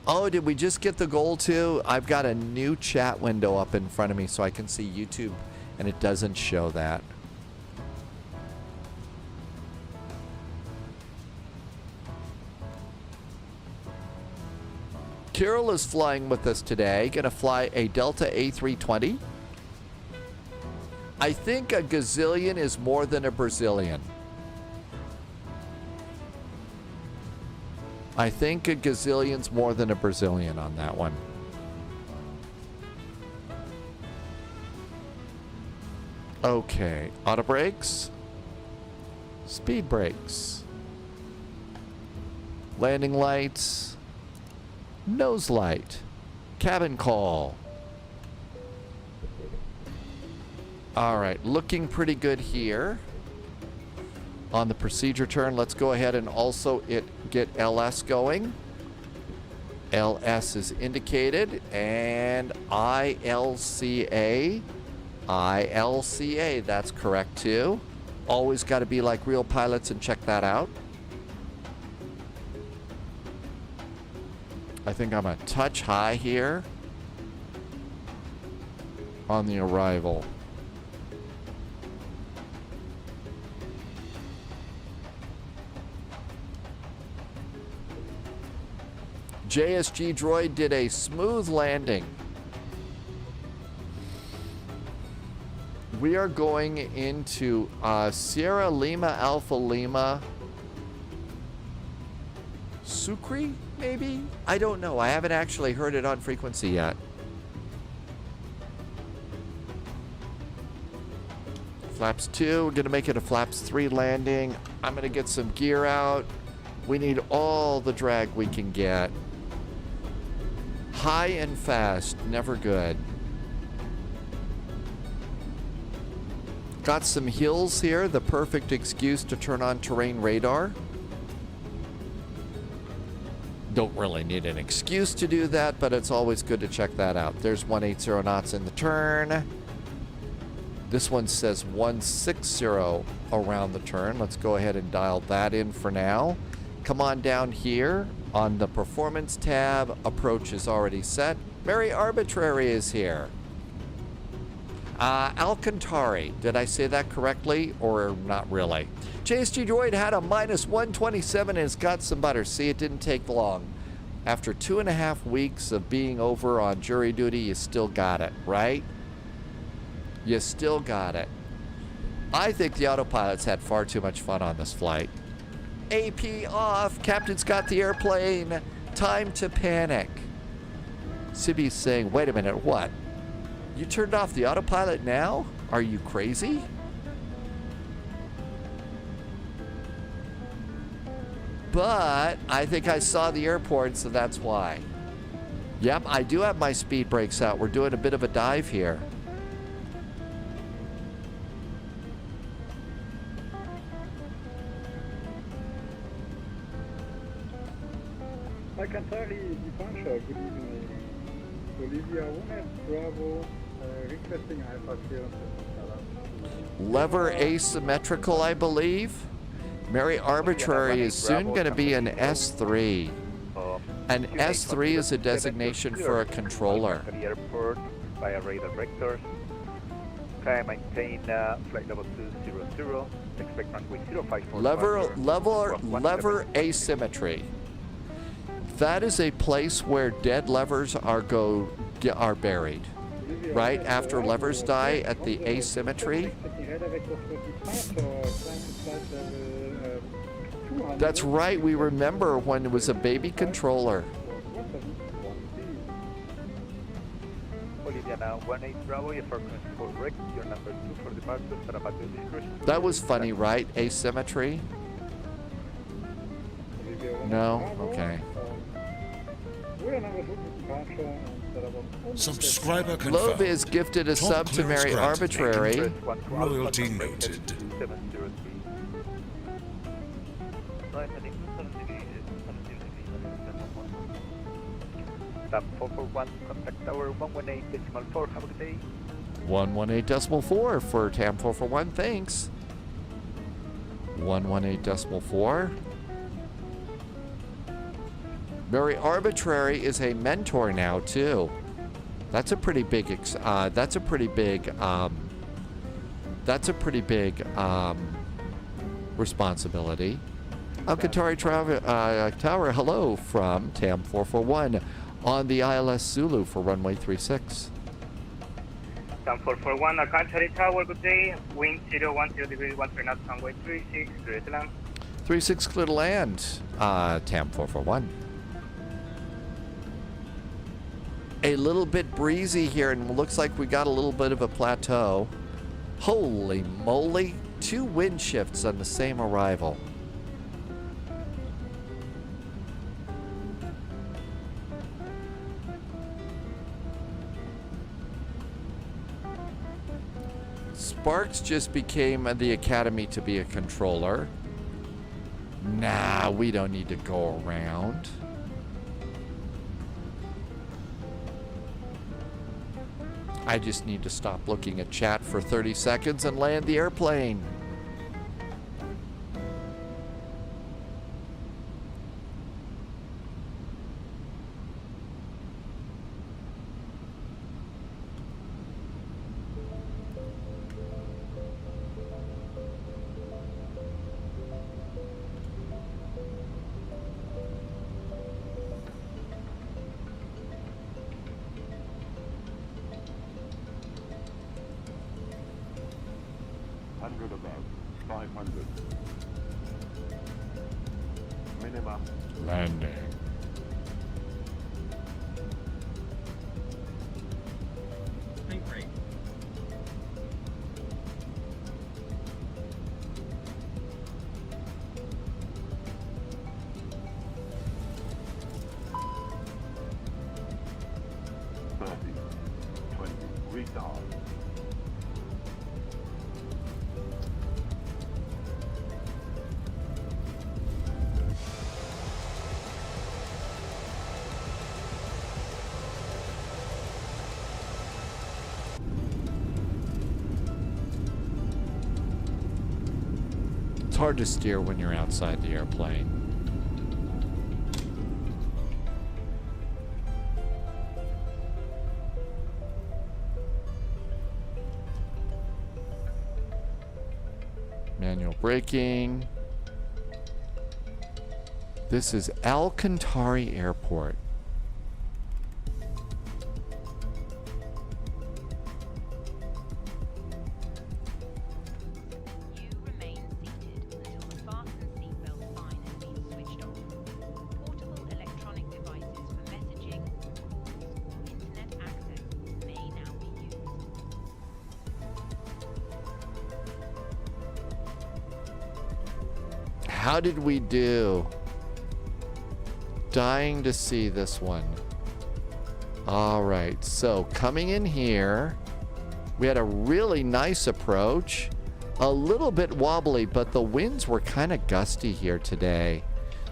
Oh, did we just get the goal too? I've got a new chat window up in front of me so I can see YouTube, and it doesn't show that. Kirill is flying with us today. Gonna fly a Delta A320. I think a gazillion is more than a Brazilian. I think a gazillion's more than a Brazilian on that one. Okay, auto brakes, speed brakes, landing lights, nose light, cabin call. All right, looking pretty good here. On the procedure turn, let's go ahead and also get LS going. LS is indicated, and ILCA. ILCA, that's correct too. Always got to be like real pilots and check that out. I think I'm a touch high here on the arrival. JSG droid did a smooth landing. We are going into Sierra Lima Alpha Lima Sucre, maybe? I don't know. I haven't actually heard it on frequency yet. Flaps 2, we're gonna make it a flaps 3 landing. I'm gonna get some gear out. We need all the drag we can get. High and fast, never good. Got some hills here, the perfect excuse to turn on terrain radar. Don't really need an excuse to do that, but it's always good to check that out. There's 180 knots in the turn. This one says 160 around the turn. Let's go ahead and dial that in for now. Come on down here on the performance tab. Approach is already set. Mary Arbitrary is here. Alcantari, did I say that correctly or not really? JSG Droid had a minus 127 and has got some butter. See, it didn't take long. After 2.5 weeks of being over on jury duty, you still got it, right? You still got it. I think the autopilots had far too much fun on this flight. AP off. Captain's got the airplane. Time to panic. Sibby's saying, wait a minute, what? You turned off the autopilot now? Are you crazy? But I think I saw the airport, so that's why. Yep, I do have my speed brakes out. We're doing a bit of a dive here. Alcantari, departure, good evening. Olivia 1 Bravo, requesting Alpha clearance. Lever asymmetrical, I believe. Mary Arbitrary is soon going to be an S3. An S3 is a designation for a controller. The airport via radar vectors. Maintain flight level 200. Expect runway 054. Lever asymmetry. That is a place where dead levers are buried. Right after levers die at the asymmetry. That's right, we remember when it was a baby controller. That was funny, right? Asymmetry? No? Okay. Subscriber confirmed. Loviz gifted a sub to Mary Arbitrary. Loyalty noted. Sub 441, contact tower 118.4. Have a good day. 118.4 for TAM 441, thanks. 118.4. Very Arbitrary is a mentor now too. That's a pretty big. That's a pretty big responsibility. Alcantara Tower, hello from TAM 441 on the ILS Zulu for runway 36. TAM 441, Alcantara Tower, good day. Wind 010 degrees, 13 knots, runway 36, clear to land. 36 clear to land, TAM 441. A little bit breezy here, and looks like we got a little bit of a plateau. Holy moly, 2 wind shifts on the same arrival. Sparks just became the academy to be a controller. Nah, we don't need to go around. I just need to stop looking at chat for 30 seconds and land the airplane. Above, 500. Minimum. Landing. Think rate. Retard. It's hard to steer when you're outside the airplane. Manual braking. This is Alcantara Airport. You remain seated until the fasten seatbelt sign has been switched off. Portable electronic devices for messaging, calls, or internet access may now be used. How did we do? Dying to see this one. All right, so coming in here, we had a really nice approach. A little bit wobbly, but the winds were kind of gusty here today.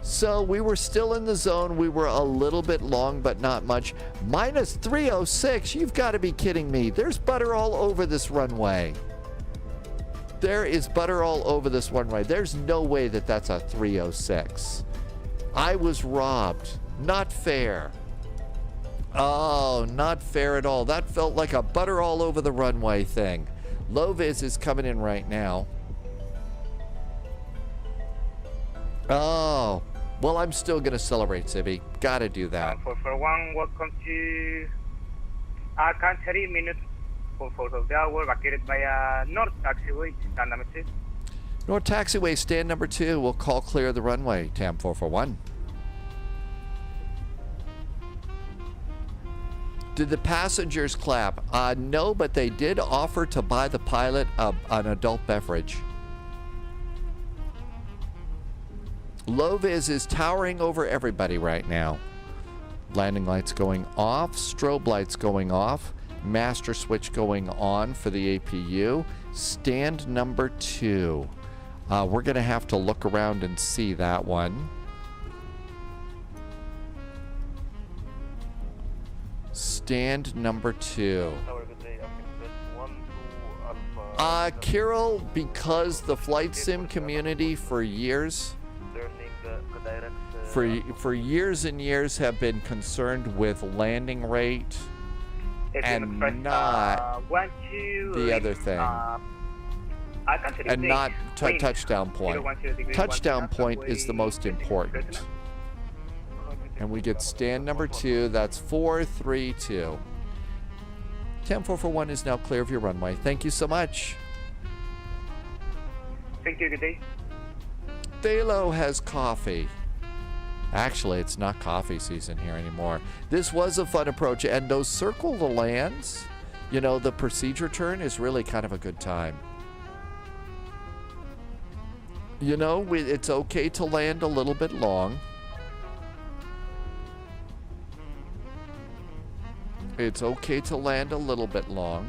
So we were still in the zone. We were a little bit long, but not much. Minus 306, you've got to be kidding me. There's butter all over this runway. There is butter all over this runway. There's no way that that's a 306. I was robbed. Not fair. Oh, not fair at all. That felt like a butter all over the runway thing. Low-vis is coming in right now. Oh, well, I'm still going to celebrate, Sibby. Got to do that. 441, welcome to Alcantara, minute 4/4 of the hour, vacated by North Taxiway, stand number 2. North Taxiway, stand number 2. We'll call clear the runway. TAM 441. Did the passengers clap? No, but they did offer to buy the pilot an adult beverage. Low-vis is towering over everybody right now. Landing lights going off, strobe lights going off, master switch going on for the APU. Stand number 2. We're going to have to look around and see that one. Stand number 2. Kirill, because the flight sim community for years for years and years have been concerned with landing rate and not the other thing. And not touchdown point. Touchdown point is the most important. And we get stand number 2. That's 432. 10441 is now clear of your runway. Thank you so much. Thank you, good day. Thalo has coffee. Actually, it's not coffee season here anymore. This was a fun approach, and those circle the lands, you know, the procedure turn is really kind of a good time. You know, it's okay to land a little bit long. It's okay to land a little bit long.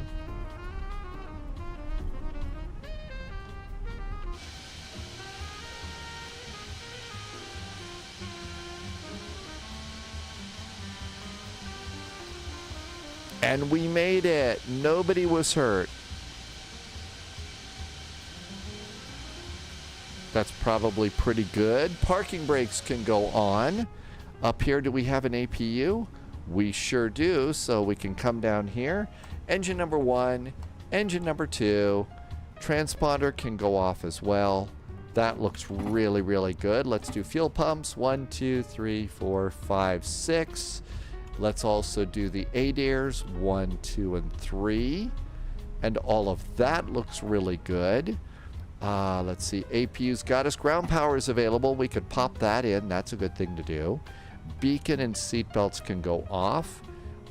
And we made it. Nobody was hurt. That's probably pretty good. Parking brakes can go on. Up here, do we have an APU? We sure do, so we can come down here. Engine number 1, engine number 2. Transponder can go off as well. That looks really, really good. Let's do fuel pumps. 1, 2, 3, 4, 5, 6. Let's also do the ADAIRs, 1, 2, and 3. And all of that looks really good. Let's see, APU's got us. Ground power is available. We could pop that in. That's a good thing to do. Beacon and seatbelts can go off.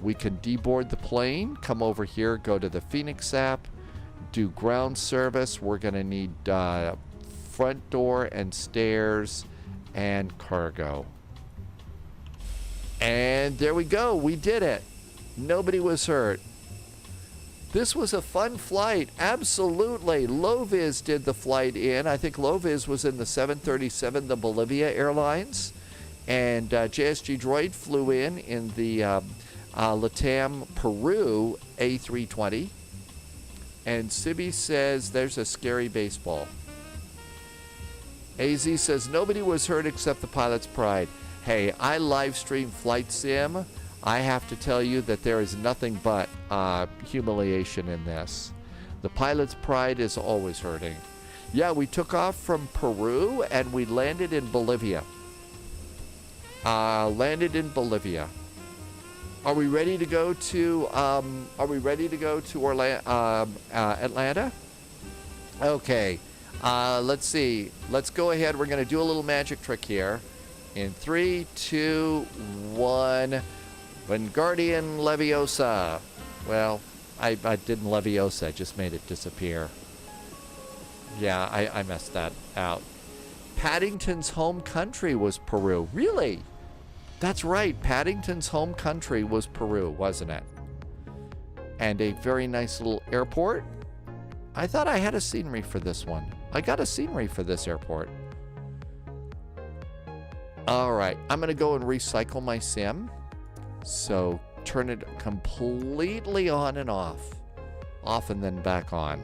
We can deboard the plane, come over here, go to the Phoenix app, do ground service. We're going to need front door and stairs and cargo. And there we go. We did it. Nobody was hurt. This was a fun flight. Absolutely. Loviz did the flight in. I think Loviz was in the 737, the Bolivia Airlines. And JSG Droid flew in the Latam Peru A320. And Sibby says there's a scary baseball. AZ says nobody was hurt except the pilot's pride. Hey, I live stream Flight Sim. I have to tell you that there is nothing but humiliation in this. The pilot's pride is always hurting. Yeah, we took off from Peru and we landed in Bolivia. Are we ready to go to Atlanta? Okay. Let's see. Let's go ahead. We're going to do a little magic trick here. In 3, 2, 1. Wingardium Leviosa. Well, I didn't Leviosa. I just made it disappear. Yeah, I messed that out. Paddington's home country was Peru. Really? That's right. Paddington's home country was Peru, wasn't it? And a very nice little airport. I thought I had a scenery for this one. I got a scenery for this airport. All right. I'm going to go and recycle my sim. So turn it completely on and off. Off and then back on.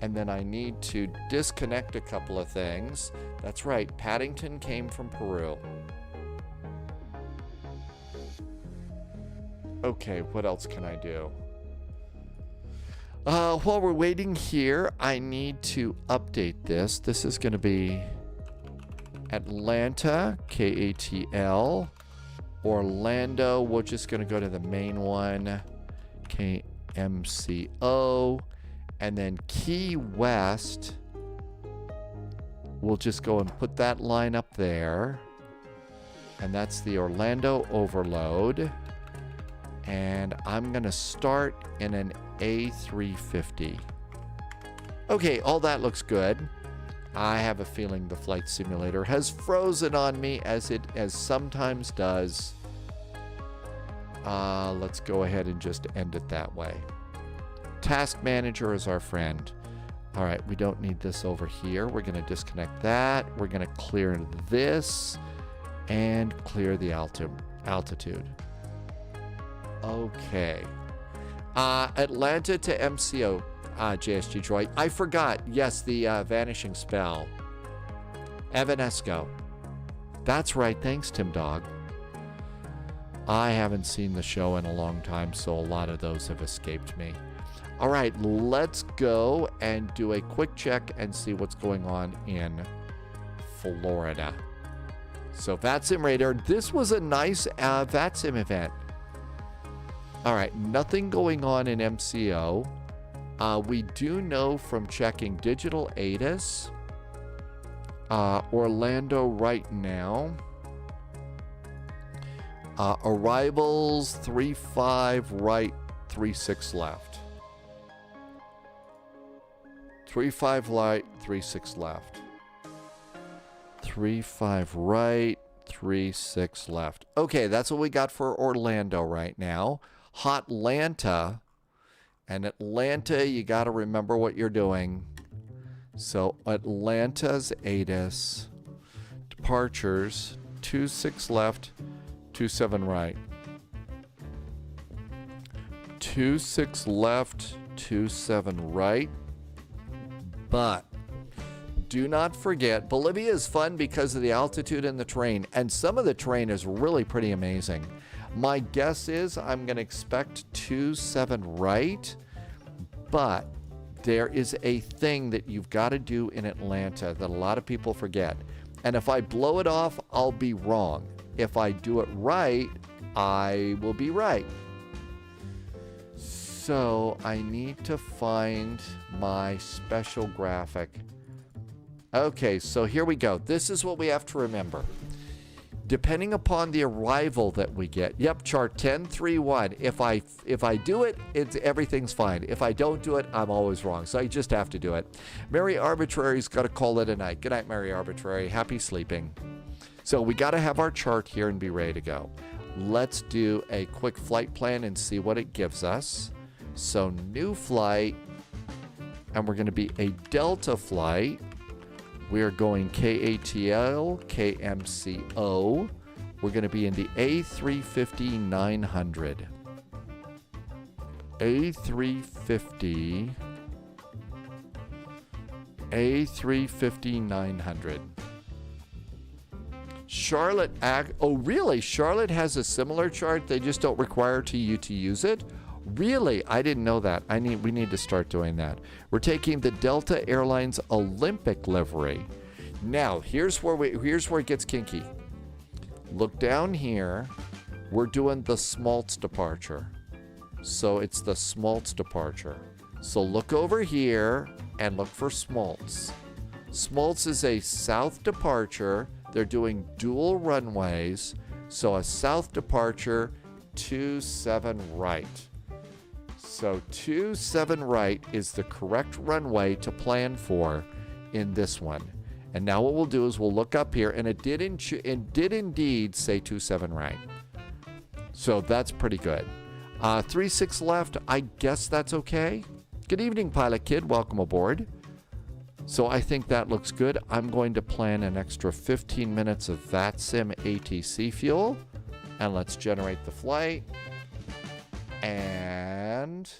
And then I need to disconnect a couple of things. That's right, Paddington came from Peru. Okay, what else can I do? While we're waiting here, I need to update this. This is going to be Atlanta, KATL. Orlando, we're just going to go to the main one, KMCO. And then Key West, we'll just go and put that line up there. And that's the Orlando overload. And I'm going to start in an A350. Okay, all that looks good. I have a feeling the flight simulator has frozen on me, as it sometimes does. Let's go ahead and just end it that way. Task Manager is our friend. All right, we don't need this over here. We're going to disconnect that. We're going to clear this and clear the altitude. Okay. Atlanta to MCO, JSG Droid. I forgot. Yes, the Vanishing Spell. Evanesco. That's right. Thanks, Tim Dog. I haven't seen the show in a long time, so a lot of those have escaped me. All right, let's go and do a quick check and see what's going on in Florida. So VATSIM radar. This was a nice VATSIM event. All right, nothing going on in MCO. We do know from checking digital ATIS, Orlando right now. Arrivals 35 right, 36 left. 35 right, 36 left. 35 right, 36 left. Okay, that's what we got for Orlando right now. Hotlanta. And Atlanta, you got to remember what you're doing. So Atlanta's ATIS. Departures, 26 left, 27 right. 26 left, 27 right. But do not forget, Bolivia is fun because of the altitude and the terrain. And some of the terrain is really pretty amazing. My guess is I'm going to expect 27 right. But there is a thing that you've got to do in Atlanta that a lot of people forget. And if I blow it off, I'll be wrong. If I do it right, I will be right. So I need to find my special graphic. Okay, so here we go. This is what we have to remember. Depending upon the arrival that we get. Yep, chart 1031. If I do it, everything's fine. If I don't do it, I'm always wrong. So I just have to do it. Mary Arbitrary's got to call it a night. Good night, Mary Arbitrary. Happy sleeping. So we got to have our chart here and be ready to go. Let's do a quick flight plan and see what it gives us. So new flight, and we're going to be a Delta flight. We are going KATL, KMCO. We're going to be in the A350-900. A350-900. Charlotte, oh really? Charlotte has a similar chart. They just don't require you to use it. Really? I didn't know that. We need to start doing that. We're taking the Delta Airlines Olympic livery. Now, here's where it gets kinky. Look down here. We're doing the Smaltz departure. So it's the Smaltz departure. So look over here and look for Smaltz. Smaltz is a south departure. They're doing dual runways. So a south departure, 27 right. So 27 right is the correct runway to plan for in this one. And now what we'll do is we'll look up here, and it did indeed say 27 right. So that's pretty good. 36 left, I guess that's okay. Good evening, Pilot Kid. Welcome aboard. So I think that looks good. I'm going to plan an extra 15 minutes of VATSIM ATC fuel. And let's generate the flight. And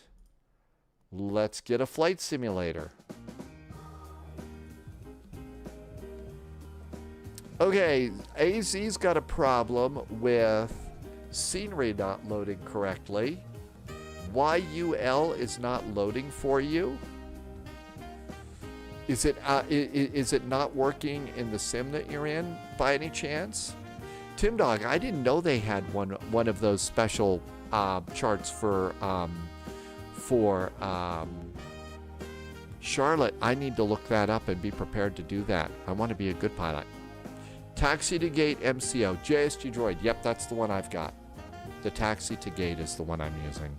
let's get a flight simulator. Okay, AZ's got a problem with scenery not loading correctly. YUL is not loading for you. Is it not working in the sim that you're in by any chance? Tim Dog, I didn't know they had one of those special charts for Charlotte. I need to look that up and be prepared to do that. I want to be a good pilot. Taxi to Gate MCO. JSG Droid. Yep, that's the one I've got. The Taxi to Gate is the one I'm using.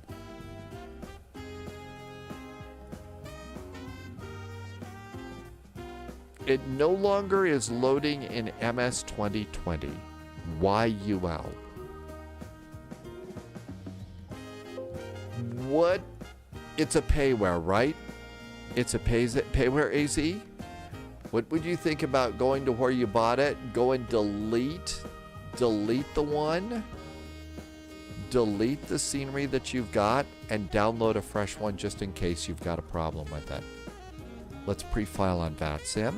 It no longer is loading in MS 2020. YUL. What? It's a payware, right? It's a payware AZ? What would you think about going to where you bought it? Go and delete the one, delete the scenery that you've got, and download a fresh one just in case you've got a problem with it. Let's pre-file on VATSIM.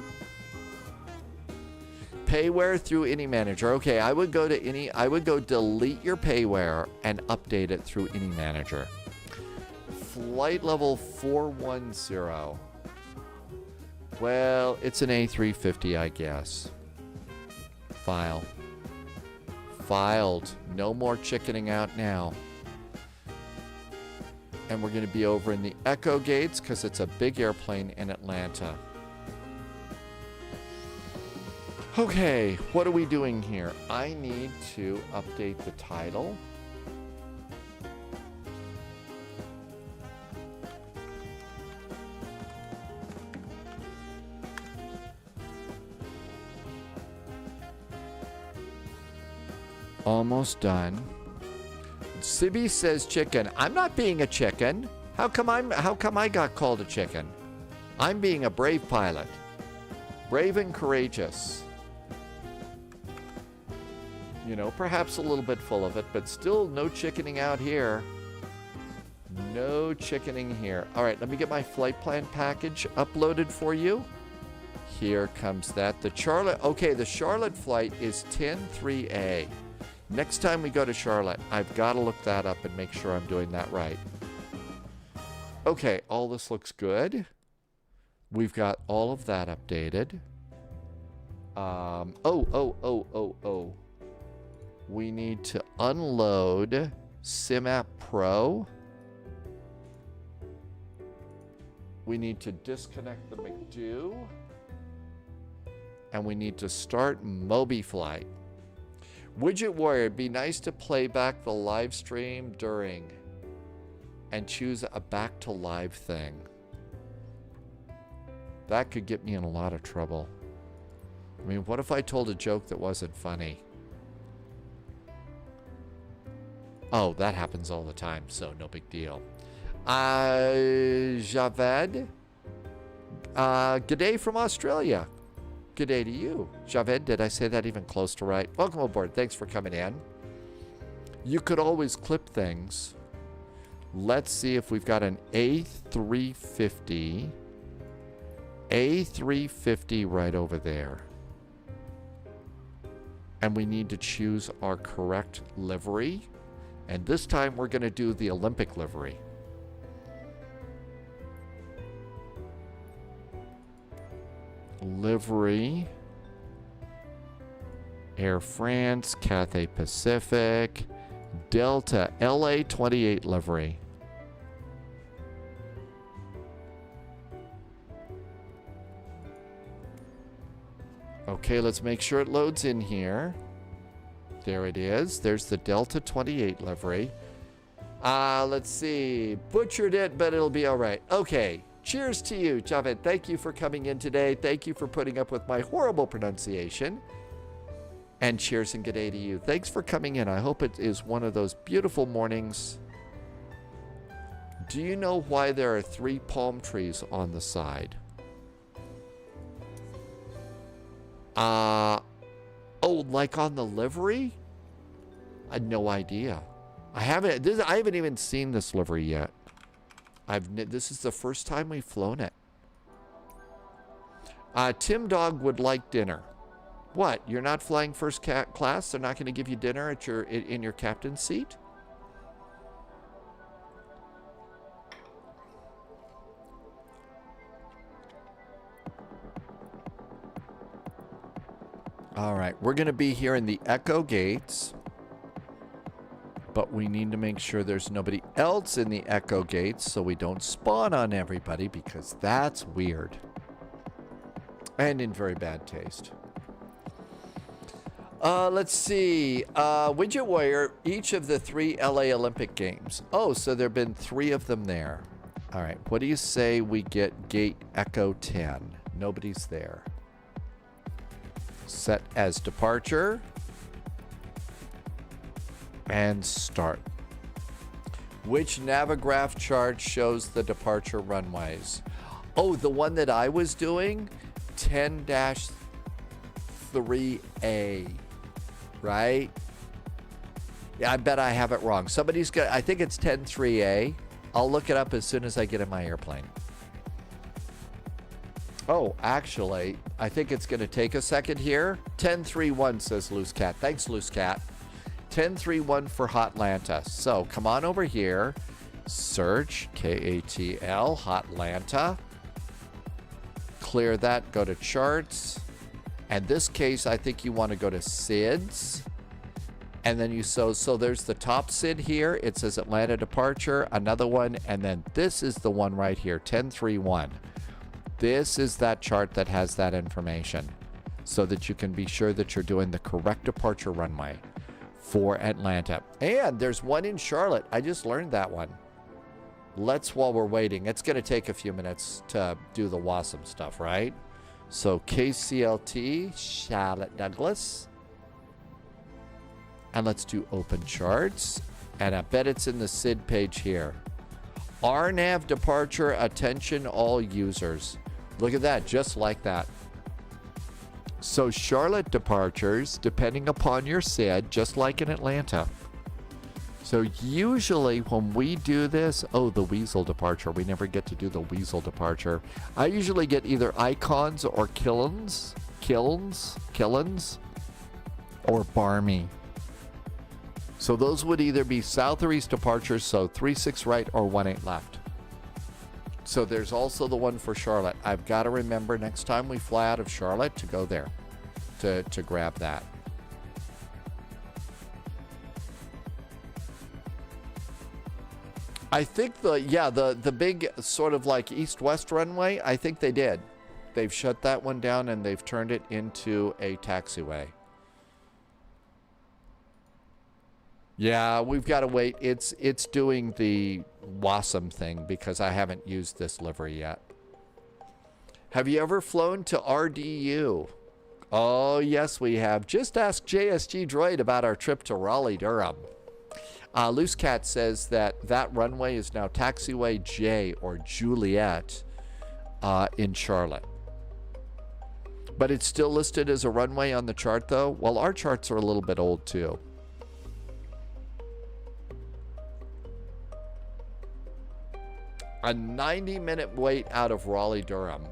Payware through any manager. Okay, I would go delete your payware and update it through any manager. Flight level 410. Well, it's an A350, I guess. File. Filed. No more chickening out now. And we're going to be over in the Echo gates because it's a big airplane in Atlanta. Okay, what are we doing here? I need to update the title. Almost done. Sibby says chicken. I'm not being a chicken. How come I got called a chicken? I'm being a brave pilot. Brave and courageous. You know, perhaps a little bit full of it, but still no chickening out here. No chickening here. All right, let me get my flight plan package uploaded for you. Here comes that. The Charlotte flight is 10-3A. Next time we go to Charlotte, I've got to look that up and make sure I'm doing that right. Okay, all this looks good. We've got all of that updated. We need to unload SimApp Pro. We need to disconnect the McDo. And we need to start MobiFlight. Widget Warrior, it'd be nice to play back the live stream during and choose a back to live thing. That could get me in a lot of trouble. I mean, what if I told a joke that wasn't funny? Oh, that happens all the time, so no big deal. Javed, g'day from Australia. G'day to you. Javed, did I say that even close to right? Welcome aboard. Thanks for coming in. You could always clip things. Let's see if we've got an A350. A350 right over there. And we need to choose our correct livery. And this time we're going to do the Olympic livery. Livery. Air France, Cathay Pacific, Delta, LA 28 livery. Okay, let's make sure it loads in here. There it is. There's the Delta 28 livery. Let's see. Butchered it, but it'll be all right. Okay. Cheers to you, Javed. Thank you for coming in today. Thank you for putting up with my horrible pronunciation. And cheers and g'day to you. Thanks for coming in. I hope it is one of those beautiful mornings. Do you know why there are 3 palm trees on the side? Oh, like on the livery? I had no idea. I haven't even seen this livery yet. This is the first time we've flown it. Tim Dog would like dinner. What? You're not flying first class? They're not going to give you dinner at in your captain's seat? All right, we're going to be here in the Echo gates. But we need to make sure there's nobody else in the Echo gates so we don't spawn on everybody, because that's weird. And in very bad taste. Let's see. Widget Warrior, each of the 3 LA Olympic Games. Oh, so there have been 3 of them there. All right, what do you say we get gate Echo 10? Nobody's there. Set as departure. And start. Which Navigraph chart shows the departure runways? Oh, the one that I was doing? 10-3A. Right? Yeah, I bet I have it wrong. Somebody's got, I think it's 10-3A. I'll look it up as soon as I get in my airplane. Oh, actually, I think it's going to take a second here. 1031 says Loose Cat. Thanks, Loose Cat. 1031 for Hotlanta. So come on over here. Search KATL Hotlanta. Clear that. Go to charts. And this case, I think you want to go to SIDS. And then so there's the top SID here. It says Atlanta departure. Another one. And then this is the one right here. 1031. This is that chart that has that information so that you can be sure that you're doing the correct departure runway for Atlanta. And there's one in Charlotte. I just learned that one. While we're waiting, it's going to take a few minutes to do the WASM stuff, right? So KCLT, Charlotte Douglas. And let's do open charts. And I bet it's in the SID page here. RNAV departure, attention all users. Look at that, just like that. So Charlotte departures, depending upon your SID, just like in Atlanta. So usually when we do this, oh, the Weasel departure. We never get to do the Weasel departure. I usually get either icons or killins, or barmy. So those would either be south or east departures, so 36 right or 18 left. So there's also the one for Charlotte. I've got to remember next time we fly out of Charlotte to go there to grab that. I think the big sort of like east-west runway, I think they did. They've shut that one down and they've turned it into a taxiway. Yeah, we've got to wait. It's doing the WASM thing because I haven't used this livery yet. Have you ever flown to RDU? Oh, yes, we have. Just ask JSG Droid about our trip to Raleigh-Durham. Loose Cat says that runway is now Taxiway J or Juliet in Charlotte. But it's still listed as a runway on the chart, though. Well, our charts are a little bit old, too. A 90-minute wait out of Raleigh-Durham.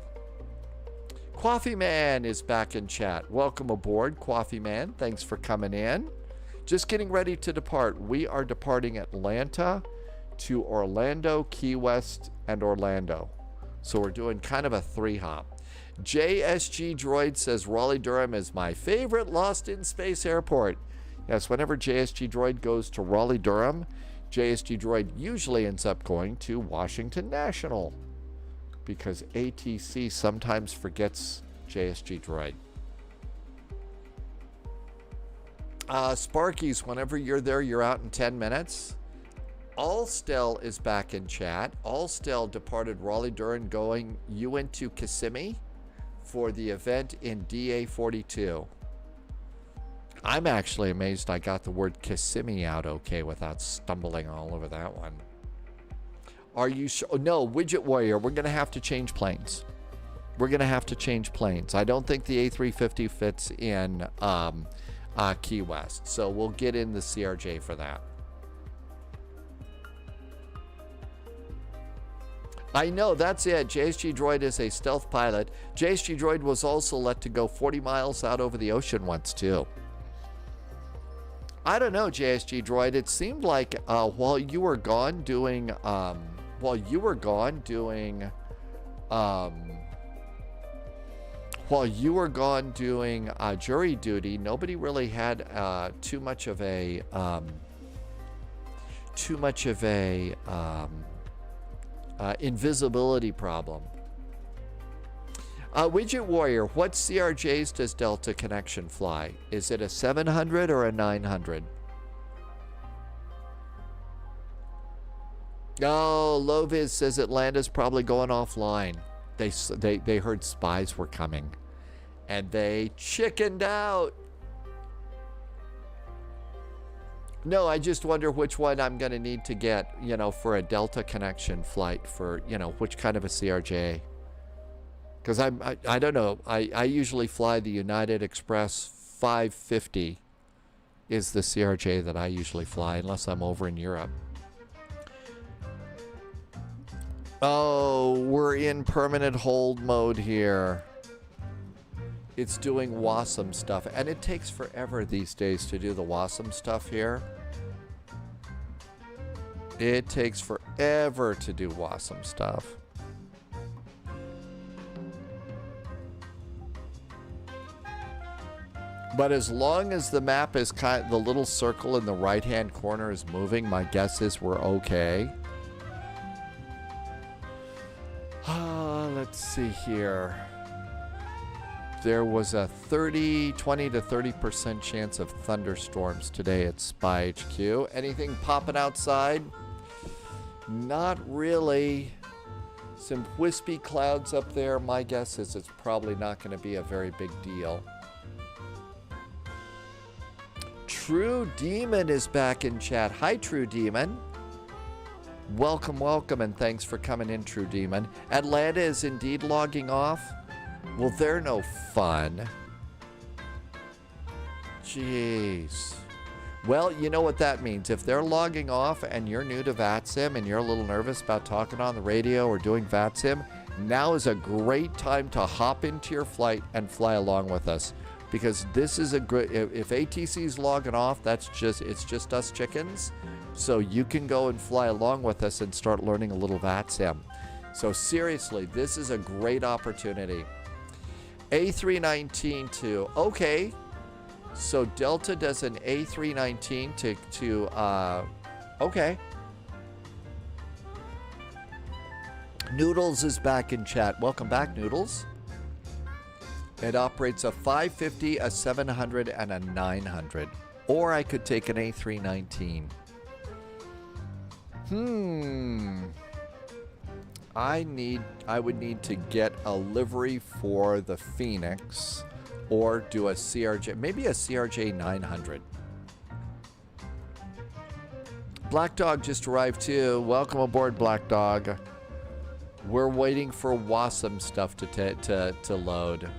Coffee Man is back in chat. Welcome aboard, Coffee Man. Thanks for coming in. Just getting ready to depart. We are departing Atlanta to Orlando, Key West, and Orlando. So we're doing kind of a 3-hop. JSG Droid says Raleigh-Durham is my favorite Lost in Space airport. Yes, whenever JSG Droid goes to Raleigh-Durham, JSG Droid usually ends up going to Washington National because ATC sometimes forgets JSG Droid. Sparkies, whenever you're there, you're out in 10 minutes. Allstel is back in chat. Allstel departed Raleigh-Durham going. You went to Kissimmee for the event in DA42. I'm actually amazed I got the word Kissimmee out okay without stumbling all over that one. Are you sure? No, Widget Warrior, we're going to have to change planes. We're going to have to change planes. I don't think the A350 fits in Key West, so we'll get in the CRJ for that. I know, that's it. JSG Droid is a stealth pilot. JSG Droid was also let to go 40 miles out over the ocean once, too. I don't know, JSG Droid. It seemed like while you were gone doing jury duty, nobody really had too much of a invisibility problem. Widget Warrior, what CRJs does Delta Connection fly? Is it a 700 or a 900? Oh, Loviz says Atlanta's probably going offline. They heard spies were coming, and they chickened out. No, I just wonder which one I'm going to need to get, for a Delta Connection flight for, which kind of a CRJ. Because I don't know. I usually fly the United Express 550 is the CRJ that I usually fly, unless I'm over in Europe. Oh, we're in permanent hold mode here. It's doing WASM stuff, and it takes forever these days to do the WASM stuff here. It takes forever to do WASM stuff. But as long as the map is the little circle in the right-hand corner is moving, my guess is we're okay. Let's see here. There was a 20 to 30% chance of thunderstorms today at Spy HQ. Anything popping outside? Not really. Some wispy clouds up there. My guess is it's probably not going to be a very big deal. True Demon is back in chat. Hi, True Demon. Welcome, welcome, and thanks for coming in, True Demon. Atlanta is indeed logging off. Well, they're no fun. Jeez. Well, you know what that means. If they're logging off and you're new to VATSIM and you're a little nervous about talking on the radio or doing VATSIM, now is a great time to hop into your flight and fly along with us. Because this is a great, if ATC's logging off, it's just us chickens. So you can go and fly along with us and start learning a little VATSIM. So seriously, this is a great opportunity. A319 to, okay. So Delta does an A319 okay. Noodles is back in chat. Welcome back, Noodles. It operates a 550, a 700, and a 900. Or I could take an A319. I would need to get a livery for the Phoenix or do a CRJ, maybe a CRJ 900. Black Dog just arrived too. Welcome aboard, Black Dog. We're waiting for WASM stuff to load.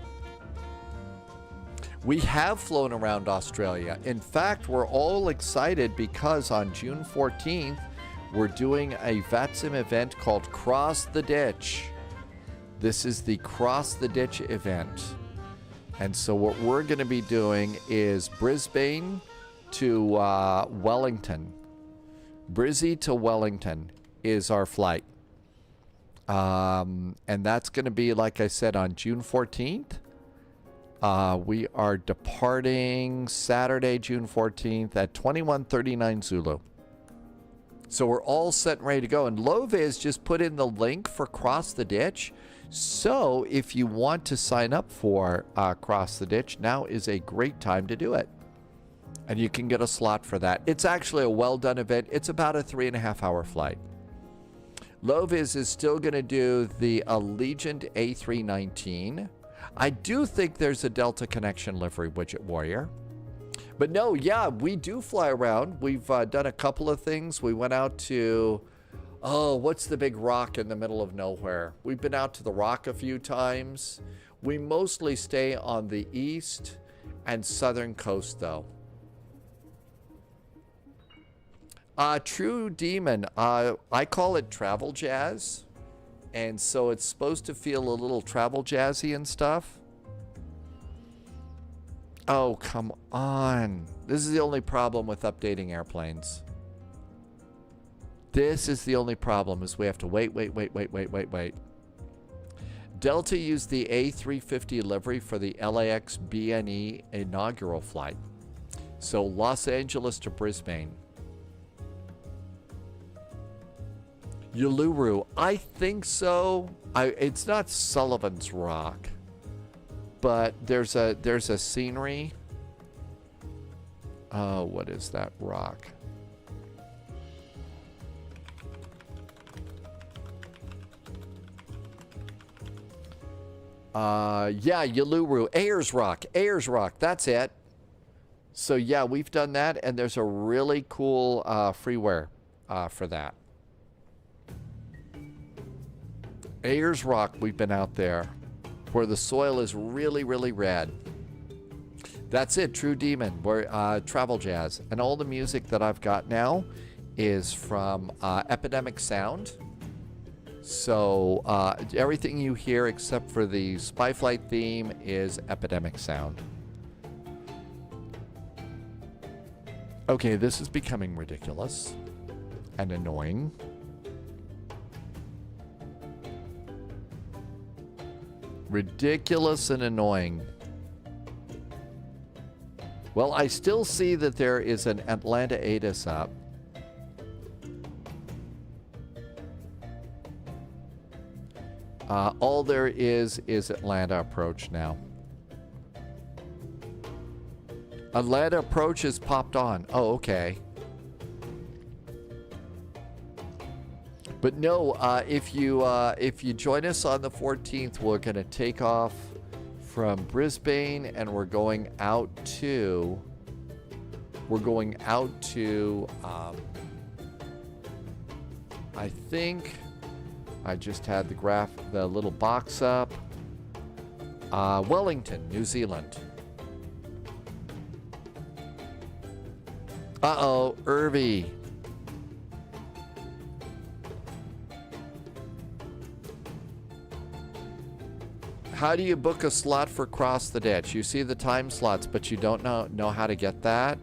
We have flown around Australia. In fact, we're all excited because on June 14th, we're doing a VATSIM event called Cross the Ditch. This is the Cross the Ditch event. And so what we're going to be doing is Brisbane to Wellington. Brizzy to Wellington is our flight. And that's going to be, like I said, on June 14th. We are departing Saturday, June 14th at 21:39 Zulu. So we're all set and ready to go. And Loviz just put in the link for Cross the Ditch. So if you want to sign up for Cross the Ditch, now is a great time to do it. And you can get a slot for that. It's actually a well-done event. It's about a 3.5-hour flight. Loviz is still going to do the Allegiant A319. I do think there's a Delta Connection livery, Widget Warrior. But no, yeah, we do fly around. We've done a couple of things. We went out to, what's the big rock in the middle of nowhere? We've been out to the Rock a few times. We mostly stay on the east and southern coast, though. True Demon, I call it travel jazz. And so it's supposed to feel a little travel jazzy and stuff. Oh, come on. This is the only problem with updating airplanes. This is the only problem, is we have to wait. Delta used the A350 livery for the LAX BNE inaugural flight. So Los Angeles to Brisbane. Uluru, I think so. It's not Sullivan's Rock, but there's a scenery. Oh, what is that rock? Yeah, Uluru, Ayers Rock, that's it. So yeah, we've done that, and there's a really cool freeware for that. Ayers Rock, we've been out there, where the soil is really, really red. That's it, True Demon. We're Travel Jazz. And all the music that I've got now is from Epidemic Sound. So everything you hear except for the spy flight theme is epidemic sound. Okay, this is becoming ridiculous and annoying. Ridiculous and annoying. Well, I still see that there is an Atlanta ATIS up. All there is Atlanta approach now. Atlanta approach is popped on. Oh, okay. But no, if you join us on the 14th, we're gonna take off from Brisbane, and we're going out to. I think I just had the little box up. Wellington, New Zealand. Uh-oh, Irvy. How do you book a slot for Cross the Ditch? You see the time slots, but you don't know how to get that.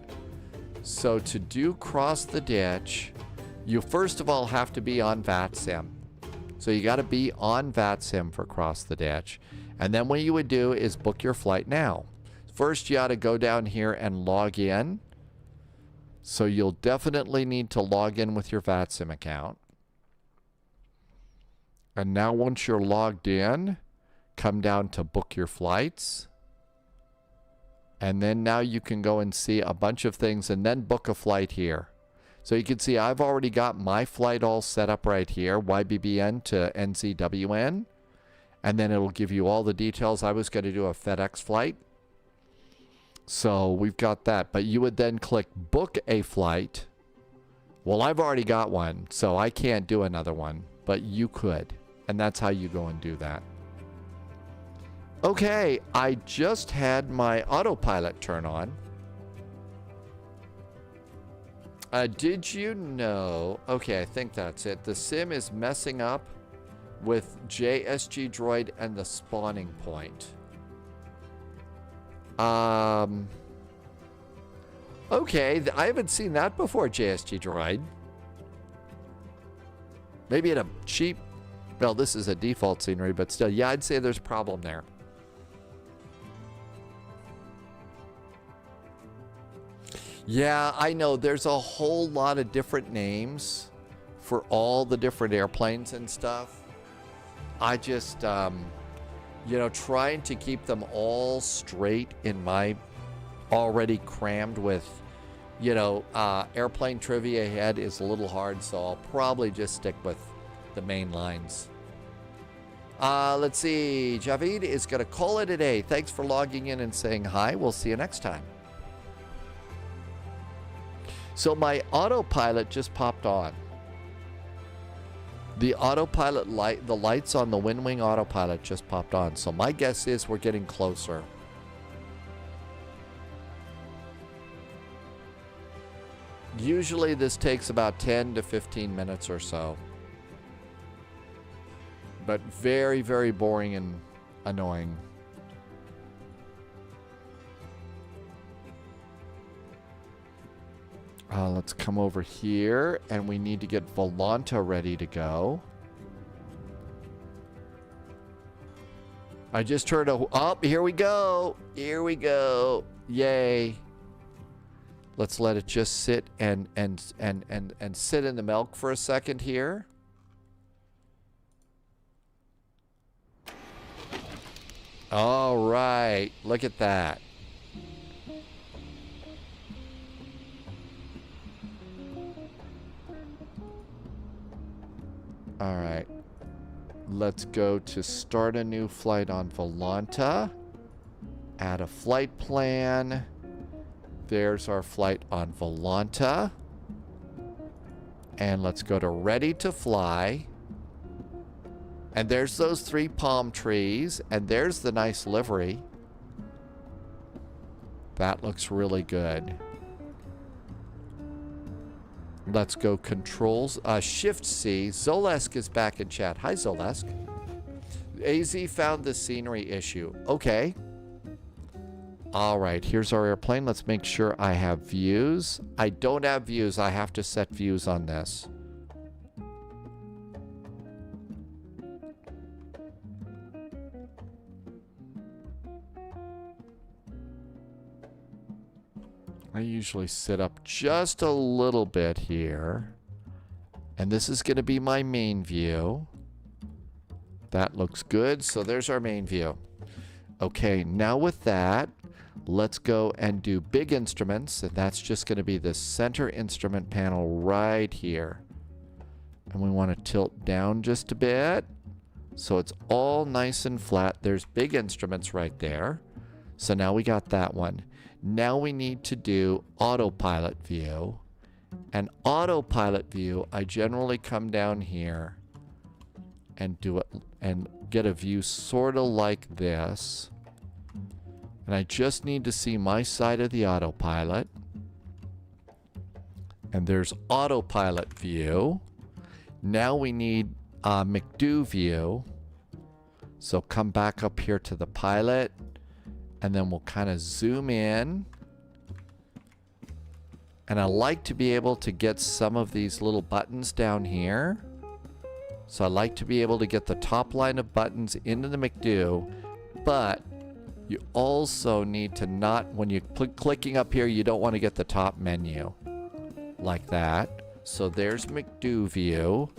So to do Cross the Ditch, you first of all have to be on VATSIM. So you got to be on VATSIM for Cross the Ditch. And then what you would do is book your flight now. First, you ought to go down here and log in. So you'll definitely need to log in with your VATSIM account. And now once you're logged in, come down to book your flights. And then now you can go and see a bunch of things and then book a flight here. So you can see I've already got my flight all set up right here, YBBN to NZWN. And then it'll give you all the details. I was going to do a FedEx flight. So we've got that. But you would then click book a flight. Well, I've already got one, so I can't do another one. But you could. And that's how you go and do that. Okay, I just had my autopilot turn on. Did you know... Okay, I think that's it. The sim is messing up with JSG Droid and the spawning point. Okay, I haven't seen that before, JSG Droid. Maybe at a cheap... Well, this is a default scenery, but still, yeah, I'd say there's a problem there. Yeah, I know. There's a whole lot of different names for all the different airplanes and stuff. I just, you know, trying to keep them all straight in my already crammed with, you know, airplane trivia head is a little hard, so I'll probably just stick with the main lines. Let's see. Javid is going to call it a day. Thanks for logging in and saying hi. We'll see you next time. So my autopilot just popped on. The autopilot light, the lights on the WinWing autopilot just popped on. So my guess is we're getting closer. Usually this takes about 10 to 15 minutes or so. But very, very boring and annoying. Let's come over here, and we need to get Volanta ready to go. I just heard a... Oh, here we go. Here we go. Yay. Let's let it just sit and sit in the milk for a second here. All right. Look at that. All right. Let's go to start a new flight on Volanta. Add a flight plan. There's our flight on Volanta. And let's go to ready to fly. And there's those 3 palm trees. And there's the nice livery. That looks really good. Let's go controls. Shift C. Zolesk is back in chat. Hi, Zolesk. AZ found the scenery issue. Okay. All right, here's our airplane. Let's make sure I have views. I don't have views. I have to set views on this. I usually sit up just a little bit here. And this is going to be my main view. That looks good. So there's our main view. Okay, now with that, let's go and do big instruments. And that's just going to be the center instrument panel right here. And we want to tilt down just a bit. So it's all nice and flat. There's big instruments right there. So now we got that one. Now we need to do autopilot view. And autopilot view, I generally come down here and do it and get a view sort of like this. And I just need to see my side of the autopilot. And there's autopilot view. Now we need McDo view. So come back up here to the pilot. And then we'll kind of zoom in. And I like to be able to get some of these little buttons down here. So I like to be able to get the top line of buttons into the McDo. But you also need to not, when you're clicking up here, you don't want to get the top menu. Like that. So there's McDo view.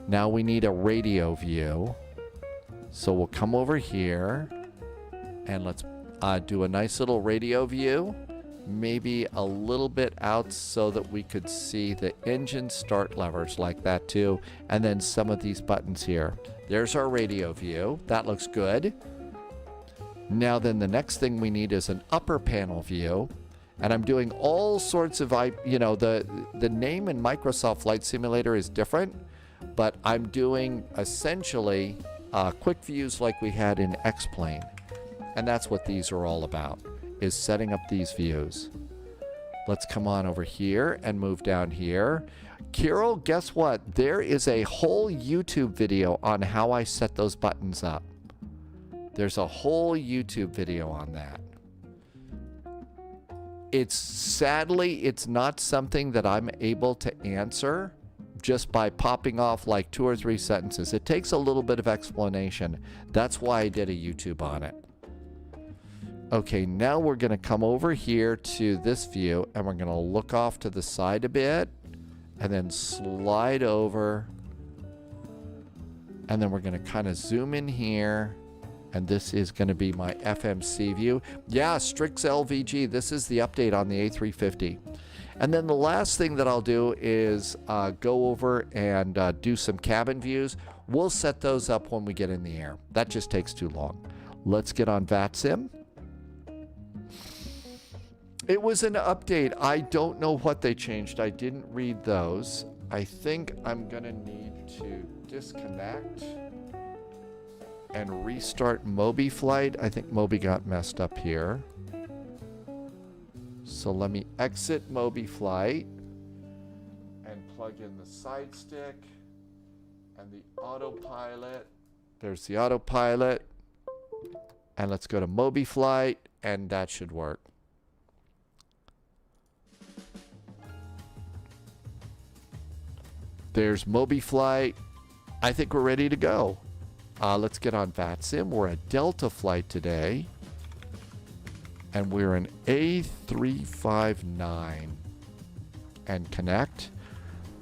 Now we need a radio view. So we'll come over here. And let's do a nice little radio view, maybe a little bit out so that we could see the engine start levers like that too, and then some of these buttons here. There's our radio view. That looks good. Now then the next thing we need is an upper panel view, and I'm doing all sorts of, the name in Microsoft Flight Simulator is different, but I'm doing essentially quick views like we had in X-Plane. And that's what these are all about, is setting up these views. Let's come on over here and move down here. Kirill, guess what? There is a whole YouTube video on how I set those buttons up. There's a whole YouTube video on that. Sadly, it's not something that I'm able to answer just by popping off like 2 or 3 sentences. It takes a little bit of explanation. That's why I did a YouTube on it. Okay, now we're going to come over here to this view, and we're going to look off to the side a bit, and then slide over, and then we're going to kind of zoom in here, and this is going to be my FMC view. Yeah, Strix LVG, this is the update on the A350. And then the last thing that I'll do is go over and do some cabin views. We'll set those up when we get in the air. That just takes too long. Let's get on VATSIM. It was an update. I don't know what they changed. I didn't read those. I think I'm going to need to disconnect and restart Mobi Flight. I think Mobi got messed up here. So let me exit Mobi Flight and plug in the side stick and the autopilot. There's the autopilot. And let's go to Mobi Flight, and that should work. There's Mobi Flight. I think we're ready to go. Let's get on VATSIM. We're a Delta flight today. And we're an A359. And connect.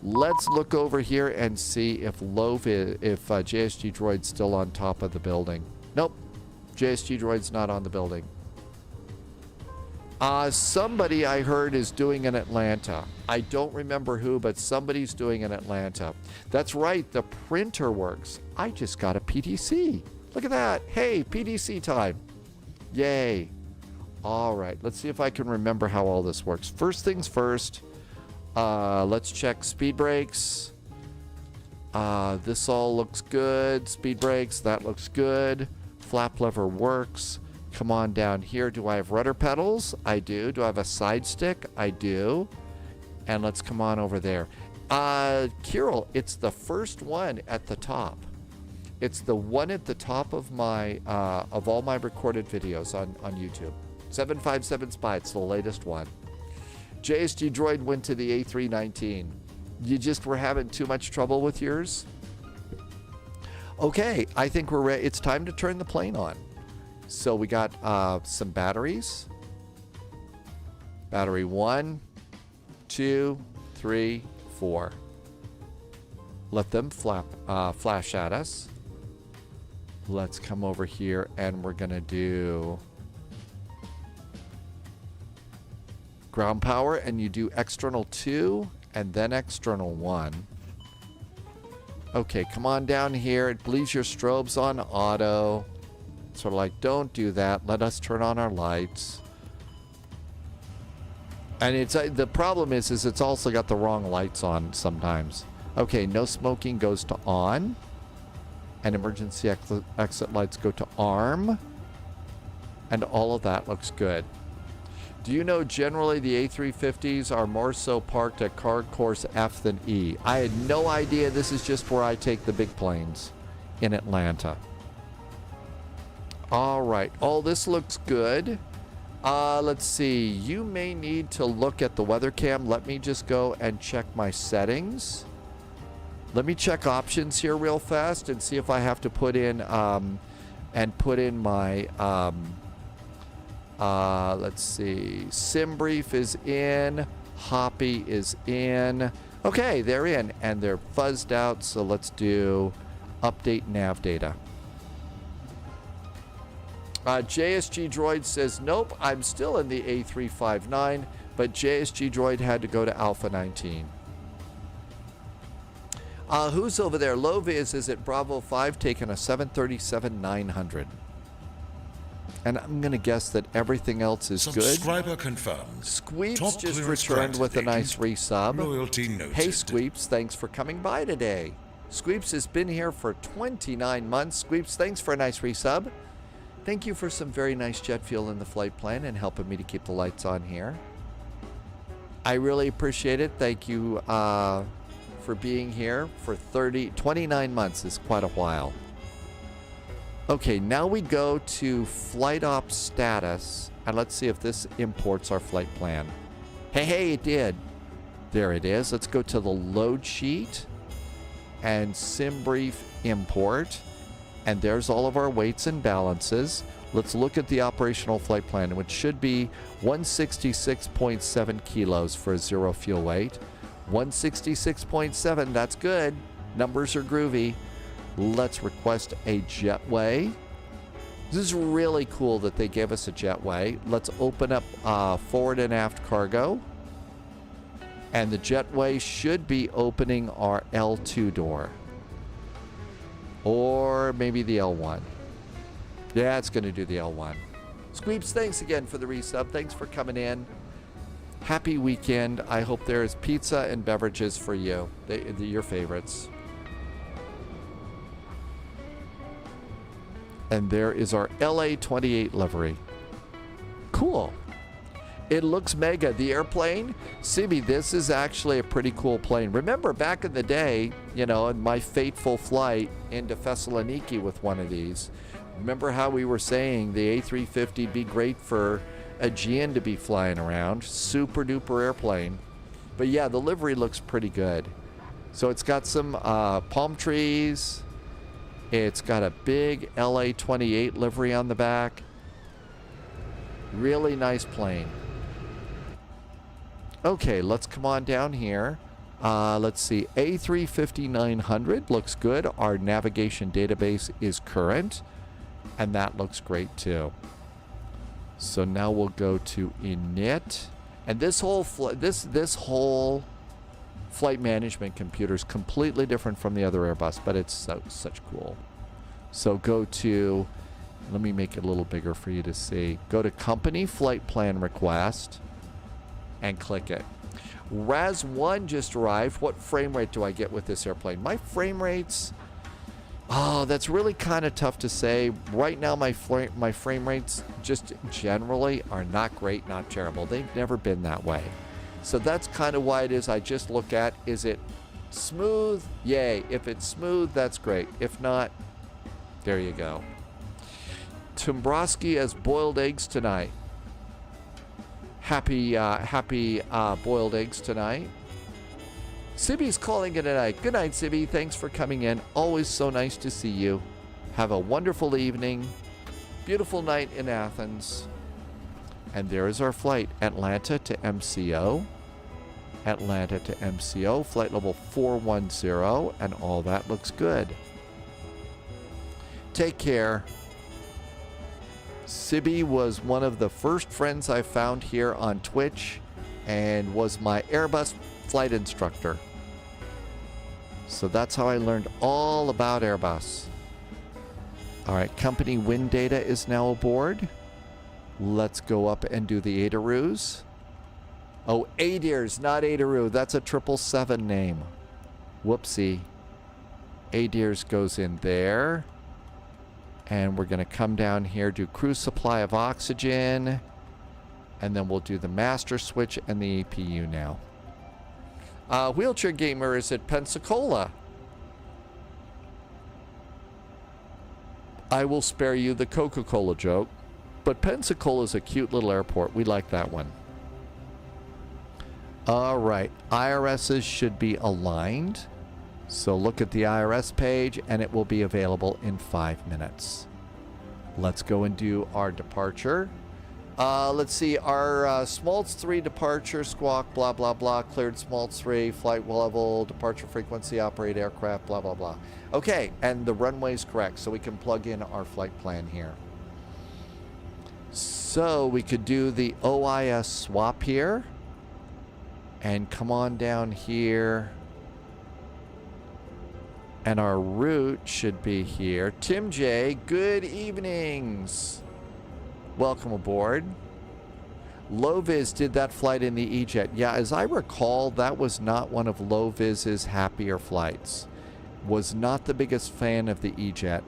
Let's look over here and see if JSG Droid's still on top of the building. Nope. JSG Droid's not on the building. Somebody I heard is doing in Atlanta. I don't remember who, but somebody's doing in Atlanta. That's right, the printer works. I just got a PDC. Look at that. Hey, PDC time. Yay. All right, let's see if I can remember how all this works. First things first, let's check speed brakes. This all looks good. Speed brakes, that looks good. Flap lever works. Come on down here. Do I have rudder pedals? I do. Do I have a side stick? I do. And let's come on over there. Kirill, it's the first one at the top. It's the one at the top of my of all my recorded videos on YouTube. 757 Spy, it's the latest one. JSG Droid went to the A319. You just were having too much trouble with yours? Okay, I think we're ready. It's time to turn the plane on. So we got some batteries. Battery 1, 2, 3, 4. Let them flash at us. Let's come over here and we're gonna do ground power, and you do external 2 and then external 1. Okay, come on down here. It believes your strobe's on auto. Sort of like, don't do that. Let us turn on our lights. And it's the problem is it's also got the wrong lights on sometimes. Okay, no smoking goes to on. And emergency exit lights go to arm. And all of that looks good. Do you know generally the A350s are more so parked at car course F than E? I had no idea. This is just where I take the big planes in Atlanta. All right. Oh, this looks good. Let's see. You may need to look at the weather cam. Let me just go and check my settings. Let me check options here real fast and see if I have to put in my let's see. SimBrief is in. Hoppy is in. Okay, they're in and they're fuzzed out. So let's do update nav data. JSG Droid says, nope, I'm still in the A359, but JSG Droid had to go to Alpha 19. Who's over there? Loviz is at Bravo 5 taking a 737-900. And I'm going to guess that everything else is good. Subscriber confirmed. Squeeps Top just clearance returned with a granted. nice resub. Loyalty noted. Hey, Squeeps, thanks for coming by today. Squeeps has been here for 29 months. Squeeps, thanks for a nice resub. Thank you for some very nice jet fuel in the flight plan and helping me to keep the lights on here. I really appreciate it. Thank you for being here for 29 months is quite a while. Okay, now we go to flight ops status, and let's see if this imports our flight plan. Hey, it did. There it is. Let's go to the load sheet and SimBrief import, and there's all of our weights and balances. Let's look at the operational flight plan, which should be 166.7 kilos for a zero fuel weight. 166.7, that's good. Numbers are groovy. Let's request a jetway. This is really cool that they gave us a jetway. Let's open up forward and aft cargo. And the jetway should be opening our L2 door. Or maybe the L1. Yeah, it's going to do the L1. Squeeps, thanks again for the resub. Thanks for coming in. Happy weekend. I hope there is pizza and beverages for you. Your favorites. And there is our LA-28 livery. Cool. It looks mega. The airplane, Simi, this is actually a pretty cool plane. Remember back in the day, you know, in my fateful flight into Thessaloniki with one of these, remember how we were saying the A350 would be great for Aegean to be flying around. Super duper airplane. But yeah, the livery looks pretty good. So it's got some palm trees. It's got a big LA-28 livery on the back. Really nice plane. Okay, let's come on down here. Let's see. A350-900 looks good. Our navigation database is current. And that looks great too. So now we'll go to init. And this whole this whole flight management computer is completely different from the other Airbus, but it's such cool. So go to, let me make it a little bigger for you to see. Go to company flight plan request and click it. RAS-1 just arrived. What frame rate do I get with this airplane? My frame rates, oh, that's really kind of tough to say. Right now, my frame rates just generally are not great, not terrible. They've never been that way. So that's kind of why it is I just look at, is it Smooth, yay. If it's smooth, that's great. If not, there you go. Tombrowski has boiled eggs tonight. Happy boiled eggs tonight. Sibby's calling it a night. Good night, Sibby. Thanks for coming in. Always so nice to see you. Have a wonderful evening. Beautiful night in Athens. And there is our flight. Atlanta to MCO. Atlanta to MCO. Flight level 410. And all that looks good. Take care. Sibby was one of the first friends I found here on Twitch and was my Airbus flight instructor. So that's how I learned all about Airbus. All right, company wind data is now aboard. Let's go up and do the Adaroos. Oh, Adirs, not Adaroo. That's a 777 name. Whoopsie. Adirs goes in there. And we're going to come down here, do crew supply of oxygen. And then we'll do the master switch and the APU now. Wheelchair Gamer is at Pensacola. I will spare you the Coca-Cola joke. But Pensacola is a cute little airport. We like that one. All right. IRSs should be aligned. So look at the IRS page, and it will be available in 5 minutes. Let's go and do our departure. Let's see. Our Smaltz 3 departure, squawk, blah, blah, blah. Cleared Smaltz 3, flight level, departure frequency, operate aircraft, blah, blah, blah. Okay, and the runway's correct, so we can plug in our flight plan here. So we could do the OIS swap here. And come on down here. And our route should be here. Tim J, good evenings. Welcome aboard. Loviz did that flight in the E-Jet. Yeah, as I recall, that was not one of Loviz's happier flights. Was not the biggest fan of the E-Jet.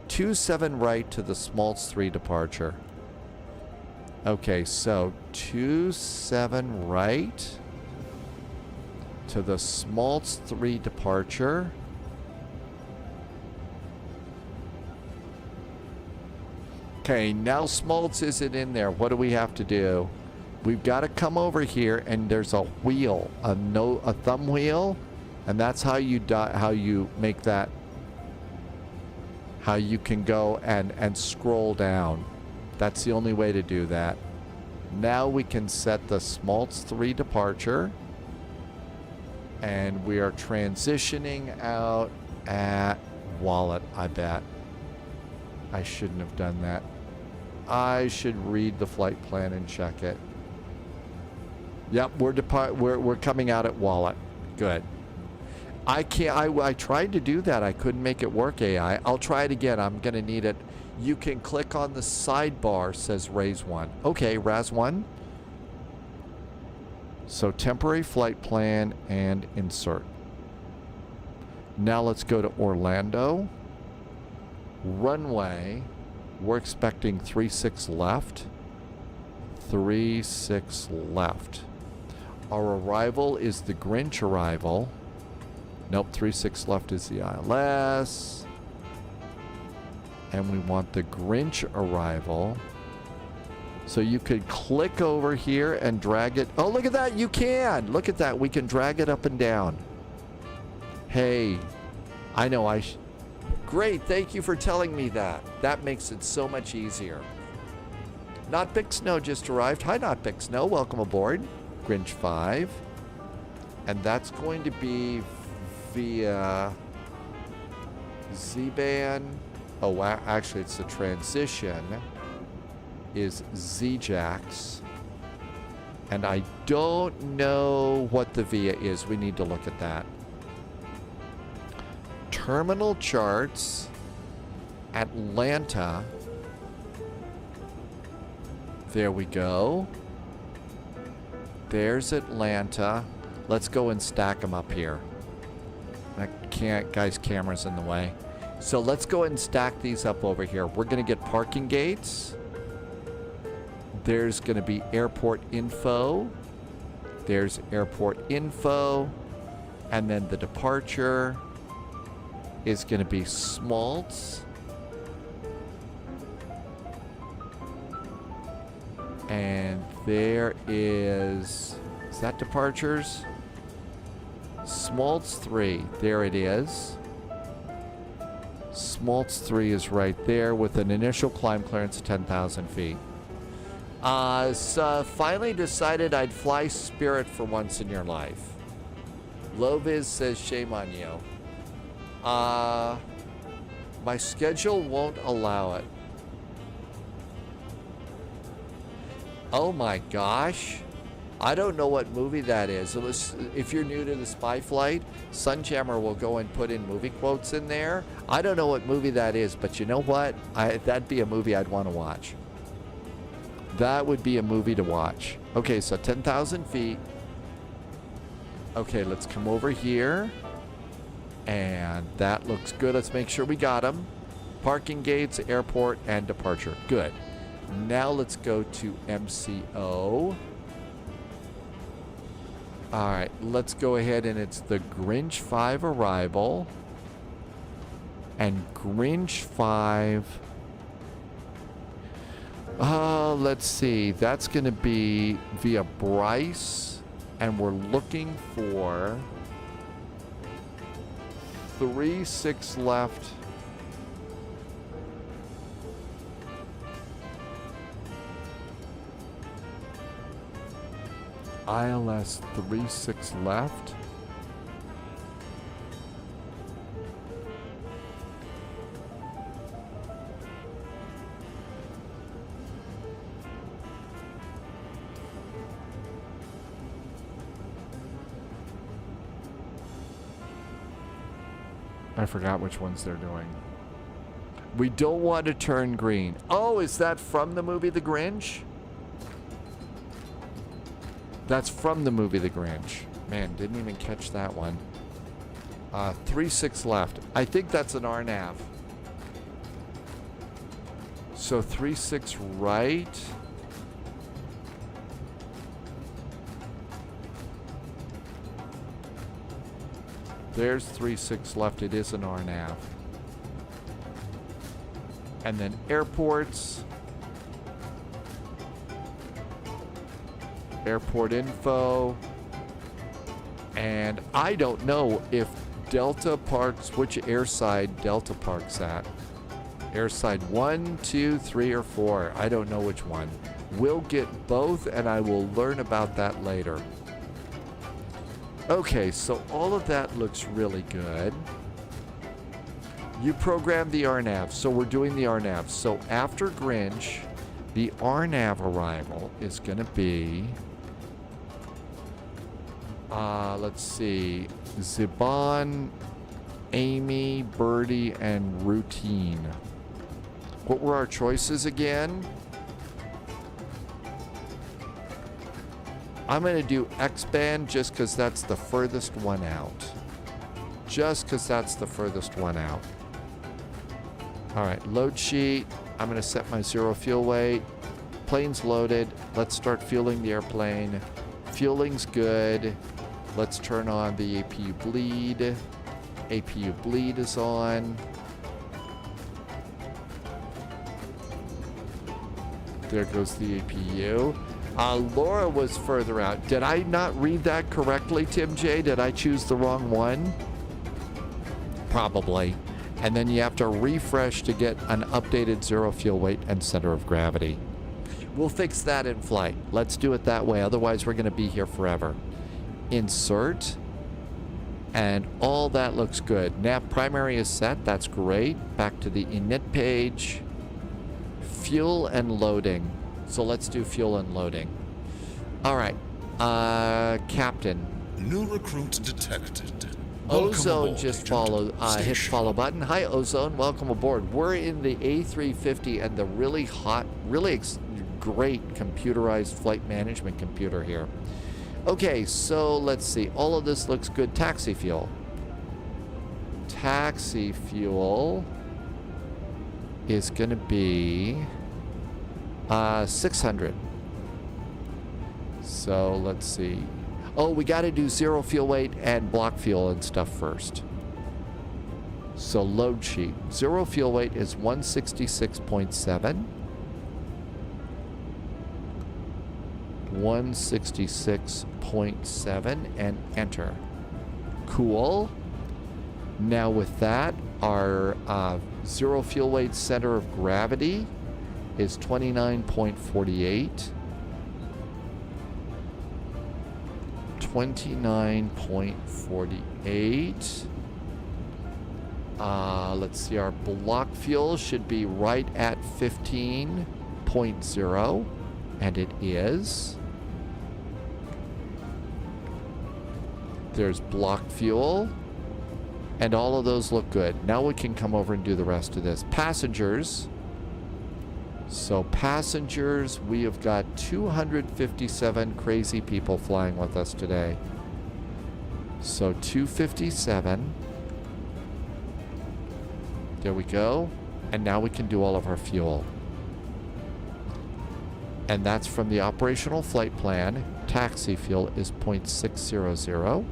27 right to the Smaltz 3 departure. Okay, so 27 right to the Smaltz 3 departure. Okay, now Smaltz isn't in there. What do we have to do? We've got to come over here, and there's a wheel, a thumb wheel, and that's how you make that. How you can go and scroll down. That's the only way to do that. Now we can set the Smaltz 3 departure, and we are transitioning out at Wallet. I bet. I shouldn't have done that. I should read the flight plan and check it. Yep, we're coming out at Wallet. Good. I tried to do that. I couldn't make it work, AI. I'll try it again. I'm going to need it. You can click on the sidebar, says Raz1. Okay, Raz1. So temporary flight plan and insert. Now let's go to Orlando. Runway. We're expecting 36 left. 36 left. Our arrival is the Grinch arrival. Nope, 36 left is the ILS. And we want the Grinch arrival. So you could click over here and drag it. Oh, look at that. You can. Look at that. We can drag it up and down. Hey, I know Great. Thank you for telling me that. That makes it so much easier. Not Big Snow just arrived. Hi, Not Big Snow. Welcome aboard. Grinch 5. And that's going to be via Z-Band. Oh, actually, it's the transition is Z-Jax. And I don't know what the VIA is. We need to look at that. Terminal charts, Atlanta. There we go. There's Atlanta. Let's go and stack them up here. I can't, guys, camera's in the way. So let's go ahead and stack these up over here. We're going to get parking gates. There's going to be airport info. There's airport info. And then the departure is going to be Smaltz. And there is that departures? Smaltz 3, there it is. Smaltz 3 is right there with an initial climb clearance of 10,000 feet. So finally decided I'd fly Spirit for once in your life. Loviz says shame on you. My schedule won't allow it. Oh my gosh. I don't know what movie that is. If you're new to the Spy Flight, Sunjammer will go and put in movie quotes in there. I don't know what movie that is, but you know what? That'd be a movie I'd want to watch. That would be a movie to watch. Okay, so 10,000 feet. Okay, let's come over here. And that looks good. Let's make sure we got them. Parking gates, airport, and departure. Good. Now let's go to MCO. All right, let's go ahead and it's the Grinch 5 arrival. And Grinch 5. Let's see. That's going to be via Bryce. And we're looking for 36 left. ILS 36 left. I forgot which ones they're doing. We don't want to turn green. Oh, is that from the movie The Grinch? That's from the movie The Grinch. Man, didn't even catch that one. 36 left. I think that's an RNAV. So 36 right. There's 36 left. It is an RNAV. And then airports. Airport info. And I don't know if Delta Parks, which airside Delta Park's at. Airside 1, 2, 3, or 4. I don't know which one. We'll get both and I will learn about that later. Okay, so all of that looks really good. You programmed the RNAV, so we're doing the RNAV. So after Grinch, the RNAV arrival is going to be, let's see, Zibon, Amy, Birdie, and Routine. What were our choices again? I'm going to do X-Band just because that's the furthest one out. Just because that's the furthest one out. All right, load sheet. I'm going to set my zero fuel weight. Plane's loaded. Let's start fueling the airplane. Fueling's good. Let's turn on the APU bleed. APU bleed is on. There goes the APU. Laura was further out. Did I not read that correctly, Tim J? Did I choose the wrong one? Probably. And then you have to refresh to get an updated zero fuel weight and center of gravity. We'll fix that in flight. Let's do it that way. Otherwise, we're going to be here forever. Insert. And all that looks good. Nav primary is set. That's great. Back to the init page. Fuel and loading. So let's do fuel and loading. All right. Captain. New recruit detected. Ozone just hit follow button. Hi, Ozone. Welcome aboard. We're in the A350 and the really hot, really great computerized flight management computer here. Okay, so let's see. All of this looks good. Taxi fuel. Taxi fuel is going to be 600. So let's see. Oh, we got to do zero fuel weight and block fuel and stuff first. So load sheet. Zero fuel weight is 166.7. 166.7 and enter. Cool. Now with that, our zero fuel weight center of gravity is 29.48. 29.48. Let's see, our block fuel should be right at 15.0, and it is. There's block fuel, and all of those look good. Now we can come over and do the rest of this. Passengers. So passengers, we have got 257 crazy people flying with us today. So 257. There we go. And now we can do all of our fuel. And that's from the operational flight plan. Taxi fuel is 0.600.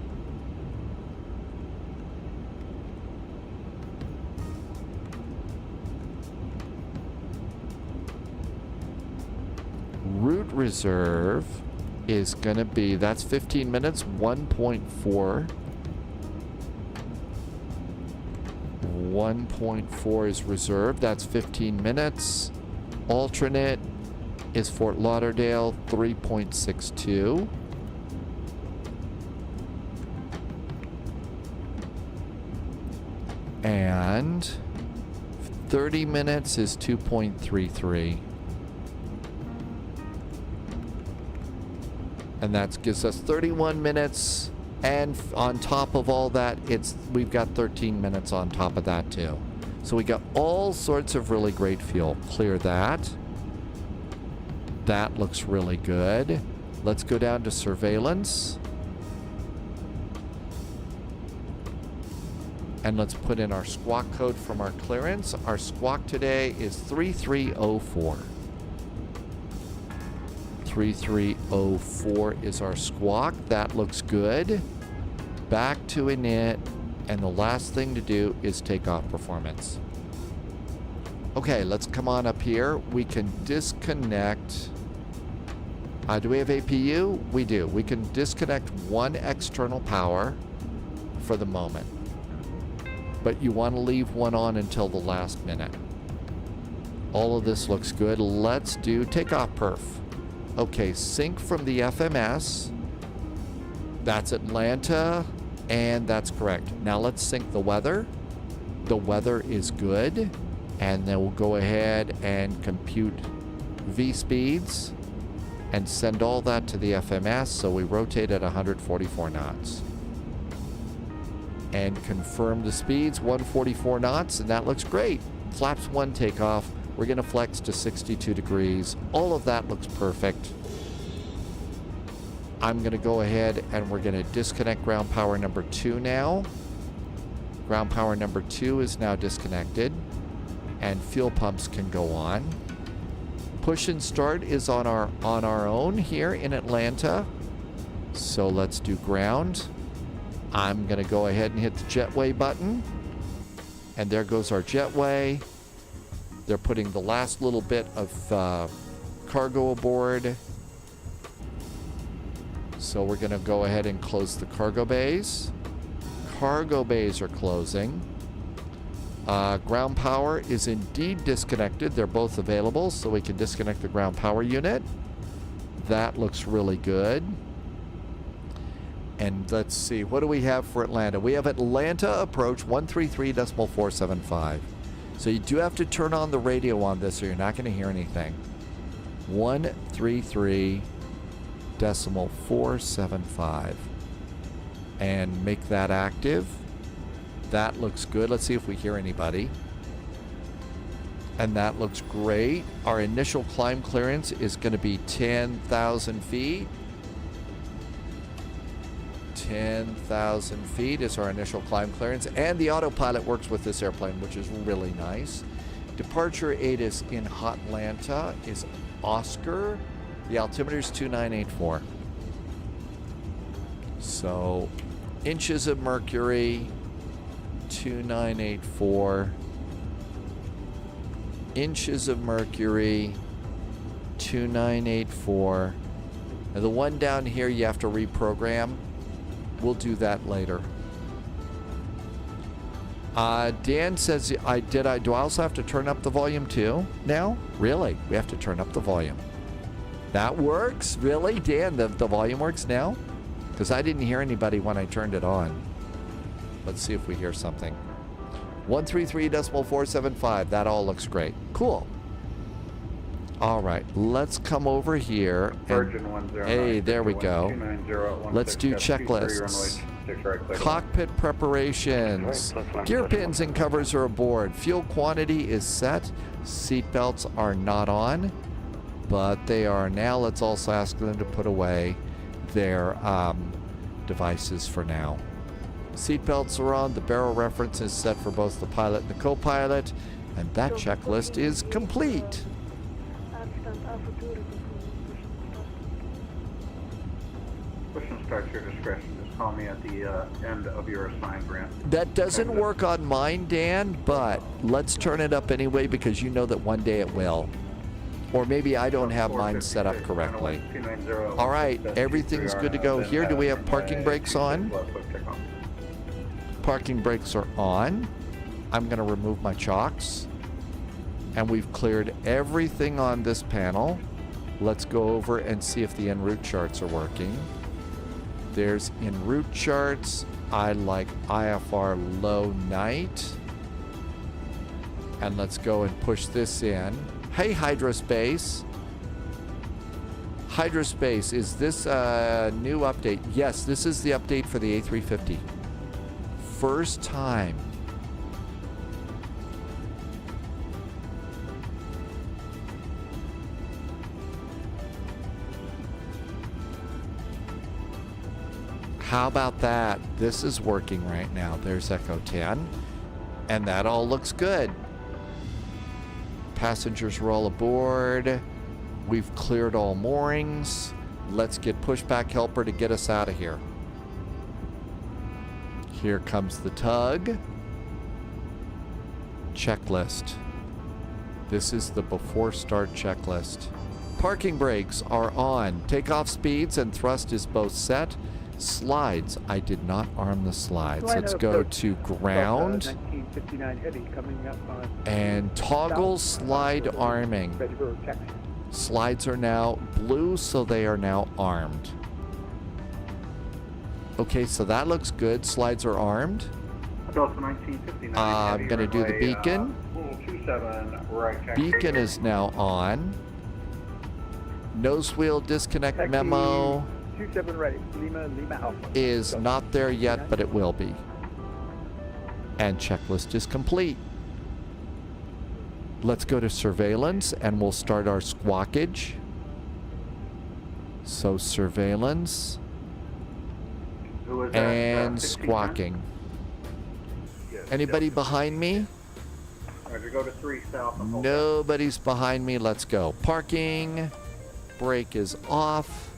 Route reserve is going to be, that's 15 minutes, 1.4. 1.4 is reserved. That's 15 minutes. Alternate is Fort Lauderdale, 3.62. And 30 minutes is 2.33. And that gives us 31 minutes. And on top of all that, we've got 13 minutes on top of that too. So we got all sorts of really great fuel. Clear that. That looks really good. Let's go down to surveillance. And let's put in our squawk code from our clearance. Our squawk today is 3304. 3304 is our squawk. That looks good. Back to init. And the last thing to do is takeoff performance. Okay, let's come on up here. We can disconnect. Do we have APU? We do. We can disconnect one external power for the moment. But you want to leave one on until the last minute. All of this looks good. Let's do takeoff perf. Okay, sync from the FMS. That's Atlanta. And that's correct. Now let's sync the weather. The weather is good. And then we'll go ahead and compute V speeds and send all that to the FMS. So we rotate at 144 knots. And confirm the speeds, 144 knots, and that looks great. Flaps 1 takeoff. We're going to flex to 62 degrees. All of that looks perfect. I'm going to go ahead and we're going to disconnect ground power number 2 now. Ground power number 2 is now disconnected. And fuel pumps can go on. Push and start is on our own here in Atlanta. So let's do ground. I'm going to go ahead and hit the jetway button. And there goes our jetway. They're putting the last little bit of cargo aboard. So we're going to go ahead and close the cargo bays. Cargo bays are closing. Ground power is indeed disconnected. They're both available, so we can disconnect the ground power unit. That looks really good. And let's see, what do we have for Atlanta? We have Atlanta approach 133.475. So you do have to turn on the radio on this or you're not going to hear anything. 133.475. And make that active. That looks good. Let's see if we hear anybody. And that looks great. Our initial climb clearance is going to be 10,000 feet. 10,000 feet is our initial climb clearance. And the autopilot works with this airplane, which is really nice. Departure ATIS in Hotlanta is Oscar. The altimeter is 2984. So, inches of mercury, 2984. Inches of mercury, 2984. And the one down here you have to reprogram. We'll do that later. Dan says, do I also have to turn up the volume too now? Really? We have to turn up the volume. That works? Really? Dan, the volume works now? Because I didn't hear anybody when I turned it on. Let's see if we hear something. 133.475. That all looks great. Cool. All right, let's come over here. Hey, there we go. Let's do checklists. Cockpit preparations. Gear pins and covers are aboard. Fuel quantity is set. Seat belts are not on, but they are now. Let's also ask them to put away their devices for now. Seat belts are on. The barrel reference is set for both the pilot and the co-pilot, and that checklist is complete. Push and start your discretion. Just call me at the end of your assigned ramp. That doesn't work on mine, Dan, but let's turn it up anyway because you know that one day it will. Or maybe I don't have mine set up correctly. All right, everything's good to go here. Do we have parking brakes on? Parking brakes are on. I'm going to remove my chocks. And we've cleared everything on this panel. Let's go over and see if the en route charts are working. There's en route charts. I like IFR low night. And let's go and push this in. Hey, Hydrospace. Hydrospace, is this a new update? Yes, this is the update for the A350. First time. How about that? This is working right now. There's Echo 10. And that all looks good. Passengers are all aboard. We've cleared all moorings. Let's get pushback helper to get us out of here. Here comes the tug. Checklist. This is the before start checklist. Parking brakes are on. Takeoff speeds and thrust is both set. Slides. I did not arm the slides. Let's go to ground. 1959 heavy coming up on and toggle slide arming. Slides are now blue, so they are now armed. Okay, so that looks good. Slides are armed. I'm going to do the beacon. Beacon is now on. Nose wheel disconnect memo 27 ready. Lima Alpha. Is not there yet, but it will be. And checklist is complete. Let's go to surveillance and we'll start our squawkage. So surveillance and squawking. Anybody behind me? Go to 3 south. Nobody's behind me. Let's go. Parking. Brake is off.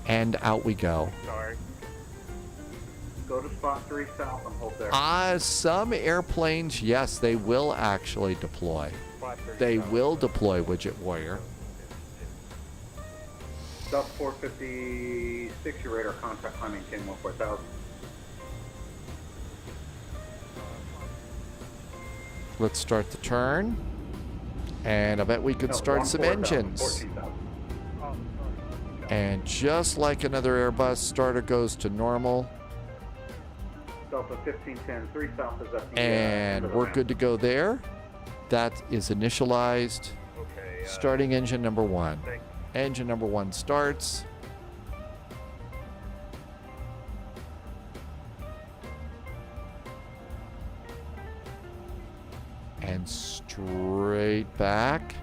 And out we go. Sorry. Go to spot 3 south and hold there. Some airplanes, yes, they will actually deploy. They will deploy, Widget Warrior. Delta 456, your radar contact climbing 10-4000. Let's start the turn. And I bet we could start some engines. 14,000. And just like another Airbus, starter goes to normal. Delta 1510, 3 south is up the And we're good to go there. That is initialized. Okay, Starting engine number 1. Engine number 1 starts. And straight back.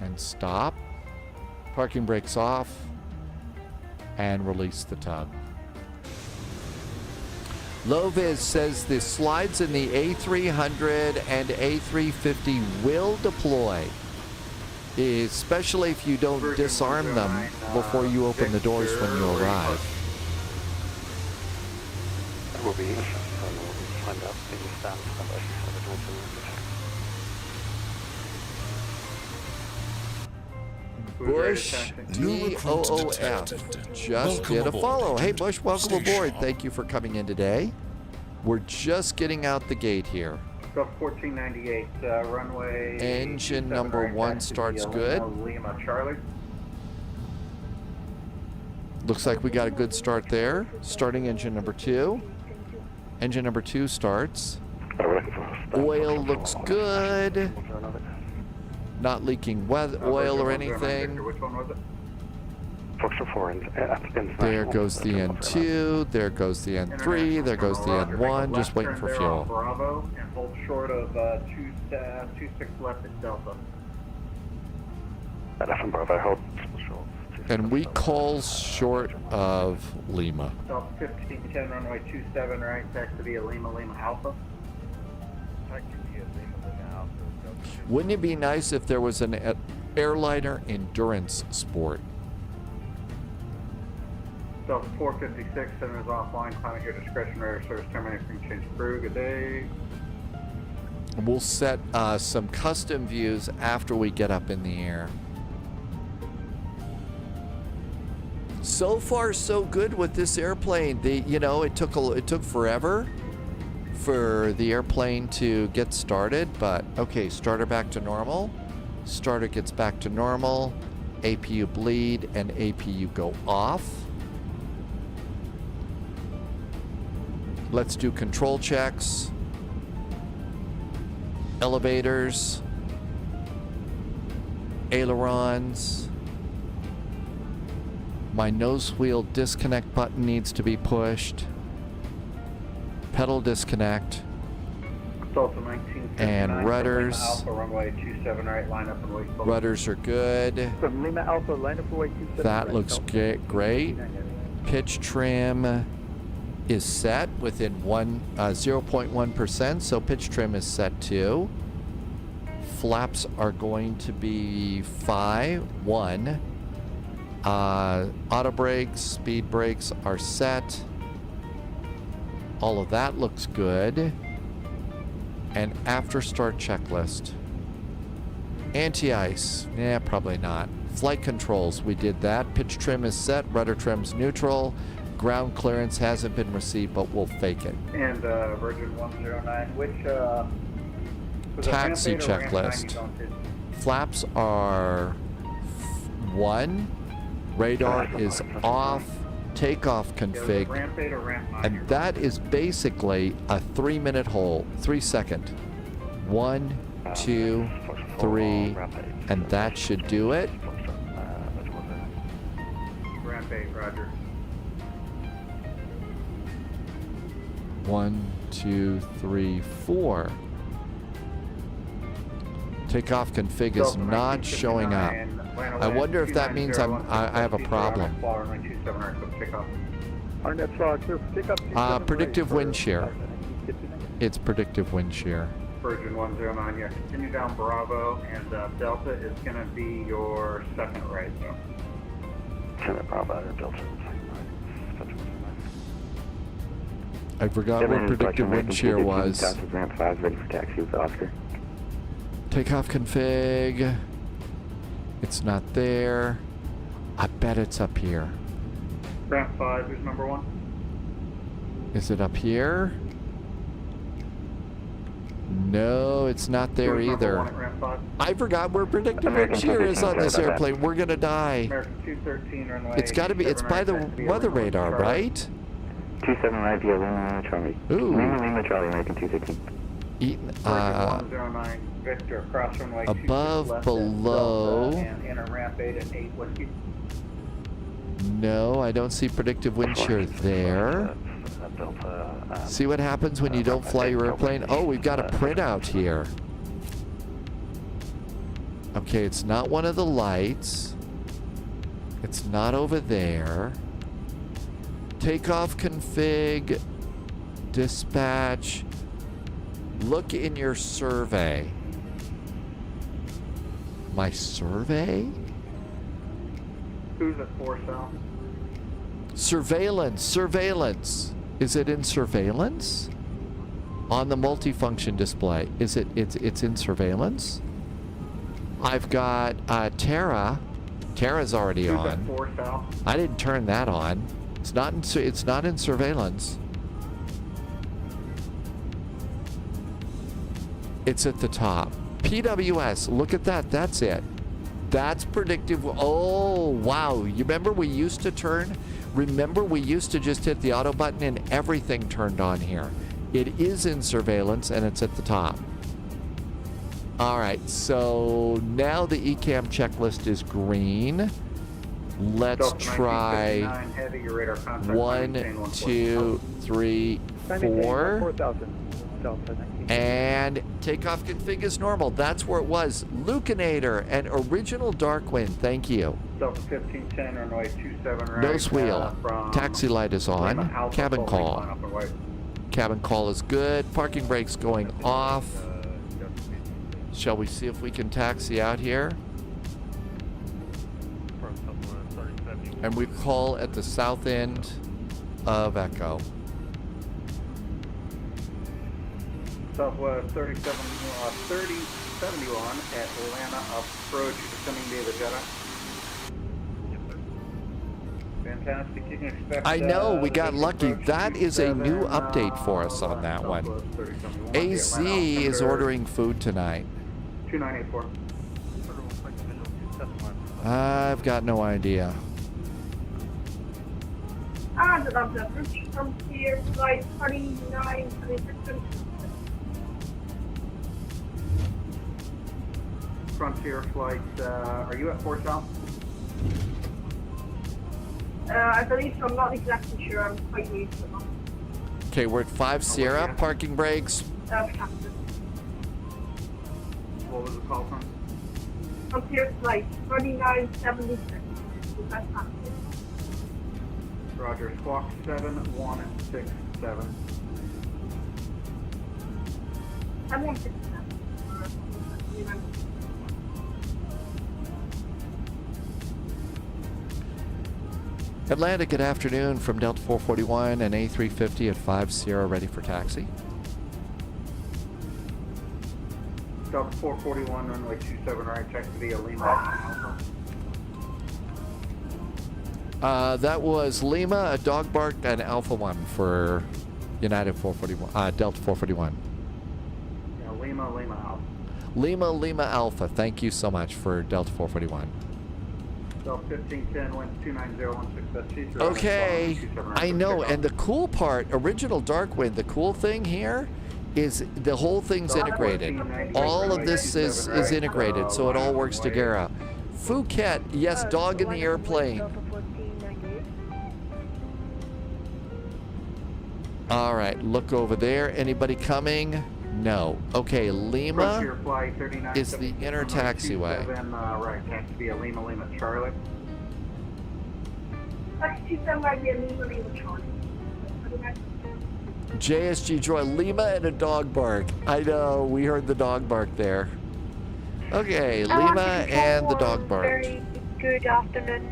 And stop. Parking brakes off. And release the tug. Loviz says the slides in the A300 and A350 will deploy, especially if you don't disarm them before you open the doors when you arrive. Will be find out the stand Bush New recruit DOOF detected. just Welcome did a aboard, follow. Hey Agent. Bush, welcome Stay aboard. sharp. Thank you for coming in today. We're just getting out the gate here. Gulf 1498, runway. Engine 27 number right, 1 back to starts the good. Lima Charlie. Looks like we got a good start there. Starting engine number 2. Engine number 2 starts. Oil looks good. Not leaking oil or anything. Which one was it? There goes the N2. There goes the N3. There goes the N1. Just waiting for fuel. Bravo and hold short of 26 left at Delta. And we call short of Lima. Delta 1510 runway 27 right, back to the Lima Alpha. Wouldn't it be nice if there was an airliner endurance sport? Delta 456 centers offline, climbing your discretion, radar service terminating, change crew. Good day. We'll set some custom views after we get up in the air. So far, so good with this airplane. It took forever for the airplane to get started, but okay, starter back to normal. Starter gets back to normal. APU bleed and APU go off. Let's do control checks. Elevators. Ailerons. My nose wheel disconnect button needs to be pushed. Pedal disconnect. Delta 1959. And rudders. Lima Alpha runway 27 right, line up and wait. Rudders are good. From Lima Alpha, line up and wait 27 That right, looks Delta great. 1999. Pitch trim is set within 0.1%, so pitch trim is set too. Flaps are going to be 1. Auto brakes, speed brakes are set. All of that looks good. And after start checklist. Anti-ice, probably not. Flight controls, we did that. Pitch trim is set, rudder trim's neutral. Ground clearance hasn't been received, but we'll fake it. And Virgin 109, which was Taxi a ramp 8 or ramp 9 checklist. you going to? Flaps are 1. Radar is off. Takeoff Yeah, was it config. ramp 8 or ramp 9 And that is basically a 3-minute hold, 3 second. 1, 2, 3, and that should do it. Ramp 8, roger. 1, 2, 3, 4. Takeoff config is Delta not 1959, showing up. land I away wonder if that means I 290, have a problem. runway 27 right, so takeoff. Predictive wind shear. It's predictive wind shear. Virgin 109, yeah, continue down Bravo, and Delta is going to be your second right, so. I forgot what predictive wind shear was. Ramp 5 ready for taxi with Oscar. Takeoff config. It's not there. I bet it's up here. Ramp 5 is number 1. Is it up here? No, it's not there Who's number either. 1 at Ramp 5? I forgot where predictive wind shear is on this airplane. We're gonna die. American 213 runway. It's gotta be, it's by the 27 right, weather Lima radar, Charlie. right? 27 right via Lima Charlie. Ooh. Lima Charlie, American 213. Eaton, Virgin 109, Victor, across runway above, 26 left at below. Delta, and enter ramp 8 at 8 Whiskey. no, I don't see predictive wind shear there. See what happens when you don't fly your airplane? Oh, we've got a printout here. Okay, it's not one of the lights. It's not over there. Takeoff config, dispatch. Look in your survey. My survey? Who's at 4 south? Surveillance. Is it in surveillance? On the multifunction display. It's in surveillance? I've got Terra. Terra's already on. 4 south. I didn't turn that on. It's not in surveillance. It's at the top. PWS, look at that. That's it. That's predictive. Oh, wow. You remember we used to turn? Remember we used to just hit the auto button and everything turned on here. It is in surveillance and it's at the top. All right, so now the ECAM checklist is green. Let's try 1, 2, 3, 4. 4,000 Delta 19. And takeoff config is normal. That's where it was. Lucinator and original Darkwind. Thank you. Delta 1510, runway 27 right. Nose wheel. Taxi light is on. Cabin call. Cabin call is good. Parking brake's going off. Shall we see if we can taxi out here? And we call at the south end of Southwest 3071 Atlanta approach, descending David Jetta. Fantastic. You can expect. I know, we got lucky. approach That is a new 27, update for us on that one. Southwest 3071, AZ Atlanta is Center, ordering food tonight. 2984. I've got no idea. From here, flight 39, Frontier flight, are you at 4 South? I believe so. I'm not exactly sure. I'm quite new to it. Okay, we're at 5 Sierra. yeah. Parking brakes. Captain. What was the call from? Frontier flight 3976. That's not it. Roger, squawk 7167. 7167. Atlanta, good afternoon from Delta 441 and A350 at 5 Sierra, ready for taxi. Delta 441, runway 27 right, taxi via Lima. That was Lima, a dog bark, and Alpha 1 for United 441, Delta 441. Yeah, Lima Alpha. Lima Alpha, thank you so much for Delta 441. Delta 1510, winds 29016. Okay, I know, and the cool part, original Darkwind, the cool thing here is the whole thing's integrated. All of this is integrated, so it all works together. Phuket, yes, dog in the airplane. All right, look over there. Anybody coming? No. Okay, Lima is the inner taxiway. Right, taxi via Lima Charlie. Taxi 27 might be a Lima Charlie. JSG Joy, Lima and a dog bark. I know, we heard the dog bark there. Okay, Lima and the dog bark. Very good afternoon.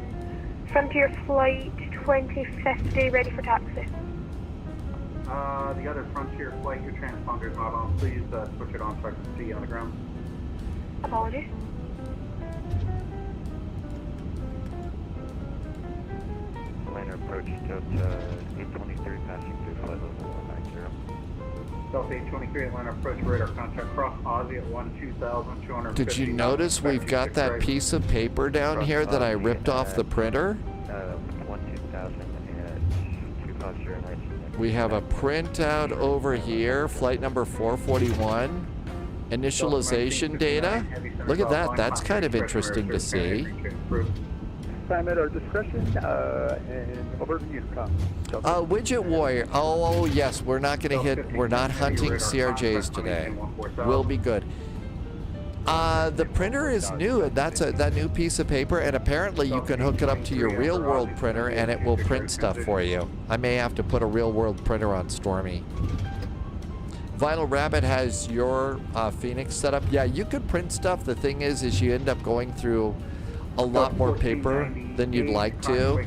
Frontier flight 2050, ready for taxi. The other Frontier flight, your transponder is not on. Please switch it on so I can see you on the ground. Apologies. Atlanta approach Delta 823 passing through flight level 190. Delta 823 Atlanta approach radar contact cross Aussie at 12,250. Did you notice we've got that piece of paper down here that I ripped off the printer? 12000 at 250. We have a printout over here, flight number 441, initialization data. Look at that, that's kind of interesting to see. Time at our discretion, and over to you, Widget Warrior, oh yes, we're not gonna hit, we're not hunting CRJs today. We'll be good. The printer is new, and that's that new piece of paper, and apparently you can hook it up to your real-world printer and it will print stuff for you. I may have to put a real-world printer on Stormy. Vinyl Rabbit has your Phoenix set up. Yeah, you could print stuff. The thing is you end up going through a lot more paper than you'd like to.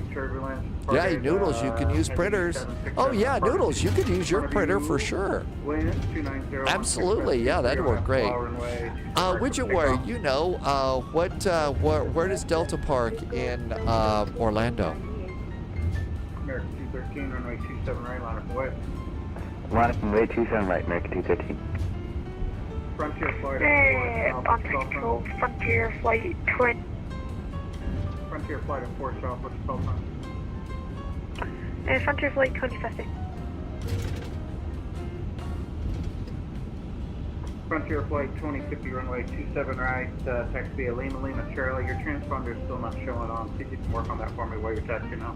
Yeah, Noodles, you can use printers. Oh yeah, Noodles, you could use your printer for sure. Absolutely, yeah, that'd work great. Widget Warrior, you know, where does Delta park in Orlando? American 213, runway 27 right, line up and wait. Line up and wait, 27 right, American 213. Frontier flight on control, Frontier flight 20. Frontier flight at 4 south, what's the call time? Frontier flight 2050. Frontier flight 2050, runway 27 right, taxi via Lima Lima Charlie. Your transponder is still not showing on. See if you can work on that for me while you're taxiing now.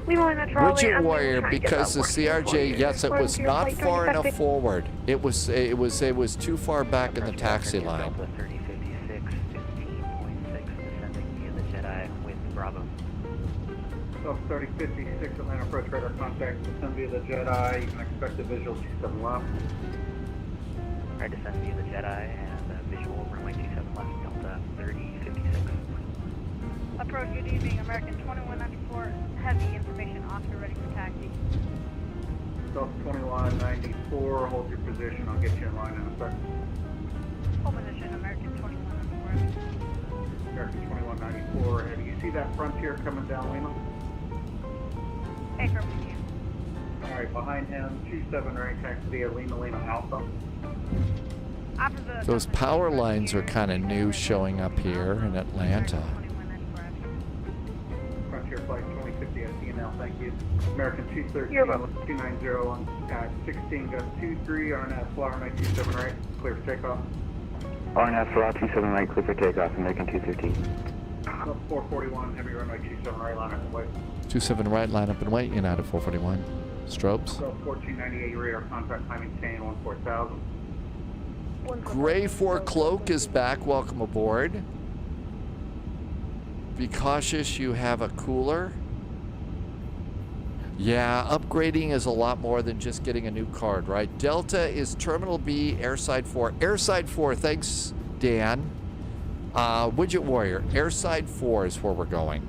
Widget Warrior, because the CRJ, yes, it was not far enough forward. It was too far back in the taxi line. 3056, 15.6, descending via the Jedi with Bravo. South 3056, Atlanta approach radar contact, descend via the Jedi. You can expect a visual 27 left. Alright, descend via the Jedi and visual runway 27 left, Delta 3056. Approach, good evening, American 2194, heavy information, Oscar ready for taxi. South 2194, hold your position, I'll get you in line in a second. Hold position, American 2194. American 2194, heavy. You see that Frontier coming down Lima? Anchor with you. Alright, behind him, 27 right, taxi via Lima Lima Alpha. Those power lines are kind of new showing up here in Atlanta. Frontier flight 2050 at DNL, thank you. American 213, 290 on at 16, gust 23, RNF, SLAL, runway 27 right, clear for takeoff. RNF, SLAL, 27 right, clear for takeoff, American 213. 441, heavy runway 27 right, line up and wait. 27 right, line up and wait, United 441. Strobes. 1498 radar contact timing 10 14,000. Gray 4 Cloak is back. Welcome aboard. Be cautious, you have a cooler. Yeah, upgrading is a lot more than just getting a new card, right? Delta is Terminal B, Airside 4. Airside 4, thanks, Dan. Widget Warrior, Airside 4 is where we're going.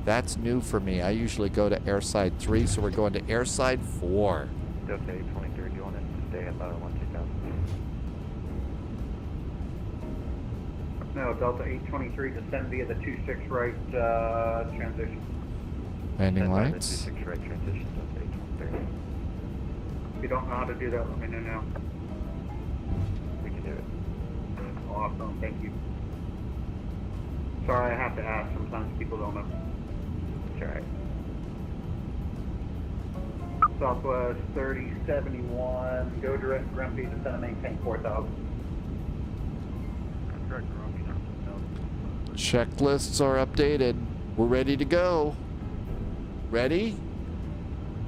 That's new for me. I usually go to Airside 3, so we're going to Airside 4. Delta 823, do you want us to stay at 12,000? No, Delta 823, descend via the 26 right transition. Landing lights. 26 right transition, Delta 823. If you don't know how to do that, let me know now. We can do it. Awesome, thank you. Sorry, I have to ask. Sometimes people don't know. It's alright. Southwest 3071, go direct Grumpy, descend and maintain 4,000. Checklists are updated. We're ready to go. Ready?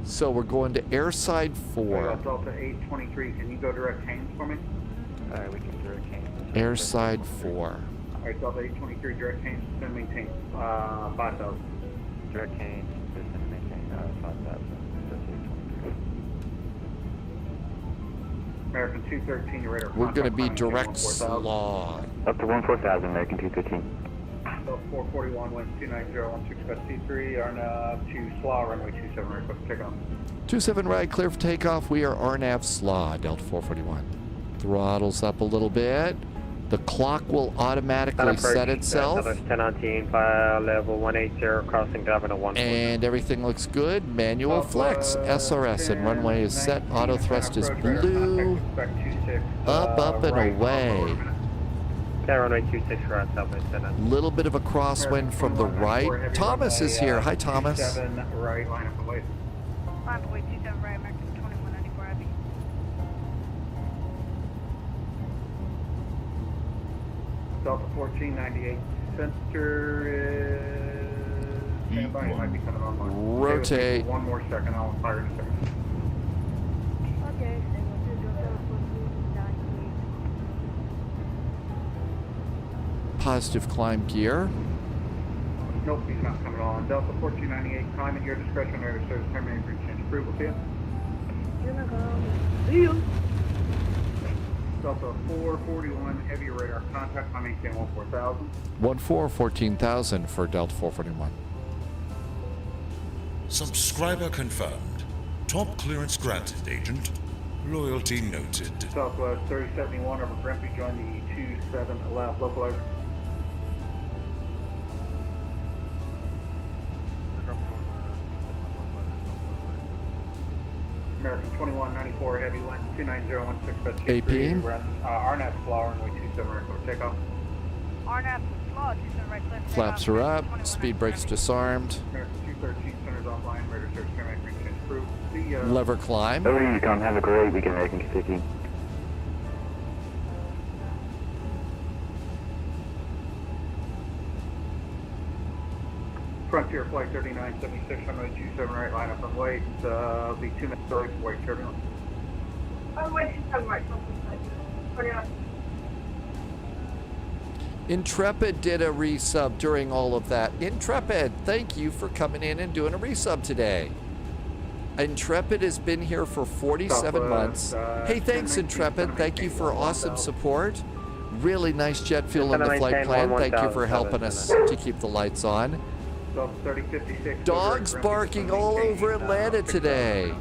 So we're going to Airside 4. Delta 823, can you go direct Haynes for me? Alright, we can direct Haynes. Airside 4. Alright, Delta 823, direct Haynes, descend and maintain 5,000. Direct Haynes, descend and maintain 5,000. American 213, your radar. We're going to be direct SLAL. Up to 14,000, American 213. Delta 441, wind 290, 16 gust C3, RNAV to SLAL, runway 27 right, quick takeoff. 27 right, clear for takeoff. We are RNAV SLAL, Delta 441. Throttles up a little bit. The clock will automatically set itself. 10 on team, file level 180, crossing Governor 1. And everything looks good. Manual flex, SRS, and runway is set. Auto thrust is blue. Up, and away. Runway 26 right, southwest 10. Little bit of a crosswind from the right. Thomas is here. Hi, Thomas. 27 right, line up and wait. Line up and wait, 27 right, American 2194 heavy. Delta 1498, sensor is standby. It might be coming online. Rotate. One more second, I'll fire in a second. Okay, Positive climb gear. Nope, he's not coming on. Delta 1498, climb at your discretion. Radar service terminated for change approval to you. See you. Delta 441, heavy radar contact, I maintain 14,000. 14,000 for Delta 441. Subscriber confirmed. Top clearance granted, Agent. Loyalty noted. Southwest 3071 over Grimpy, join the 27 left localizer. American 2194 heavy wind 29016 AP. Run RNAP SLAL runway 27 right for takeoff. RNAP SLAL 27 right clear. Flaps are up. Speed brakes disarmed. American 213 centers offline. Radar search camera green change approved. See Lever climb. Over to Yukon. Have a great weekend, American 15. Frontier Flight 3976 runway 27 right, line up and wait. Be 2 minutes early for wait turbulence. Runway 27 right, 29. Intrepid did a resub during all of that. Intrepid, thank you for coming in and doing a resub today. Intrepid has been here for 47 months. Hey, thanks, Intrepid. Thank you for awesome support. Really nice jet fuel in the flight plan. Thank you for helping us to keep the lights on. Dogs barking all over Atlanta today.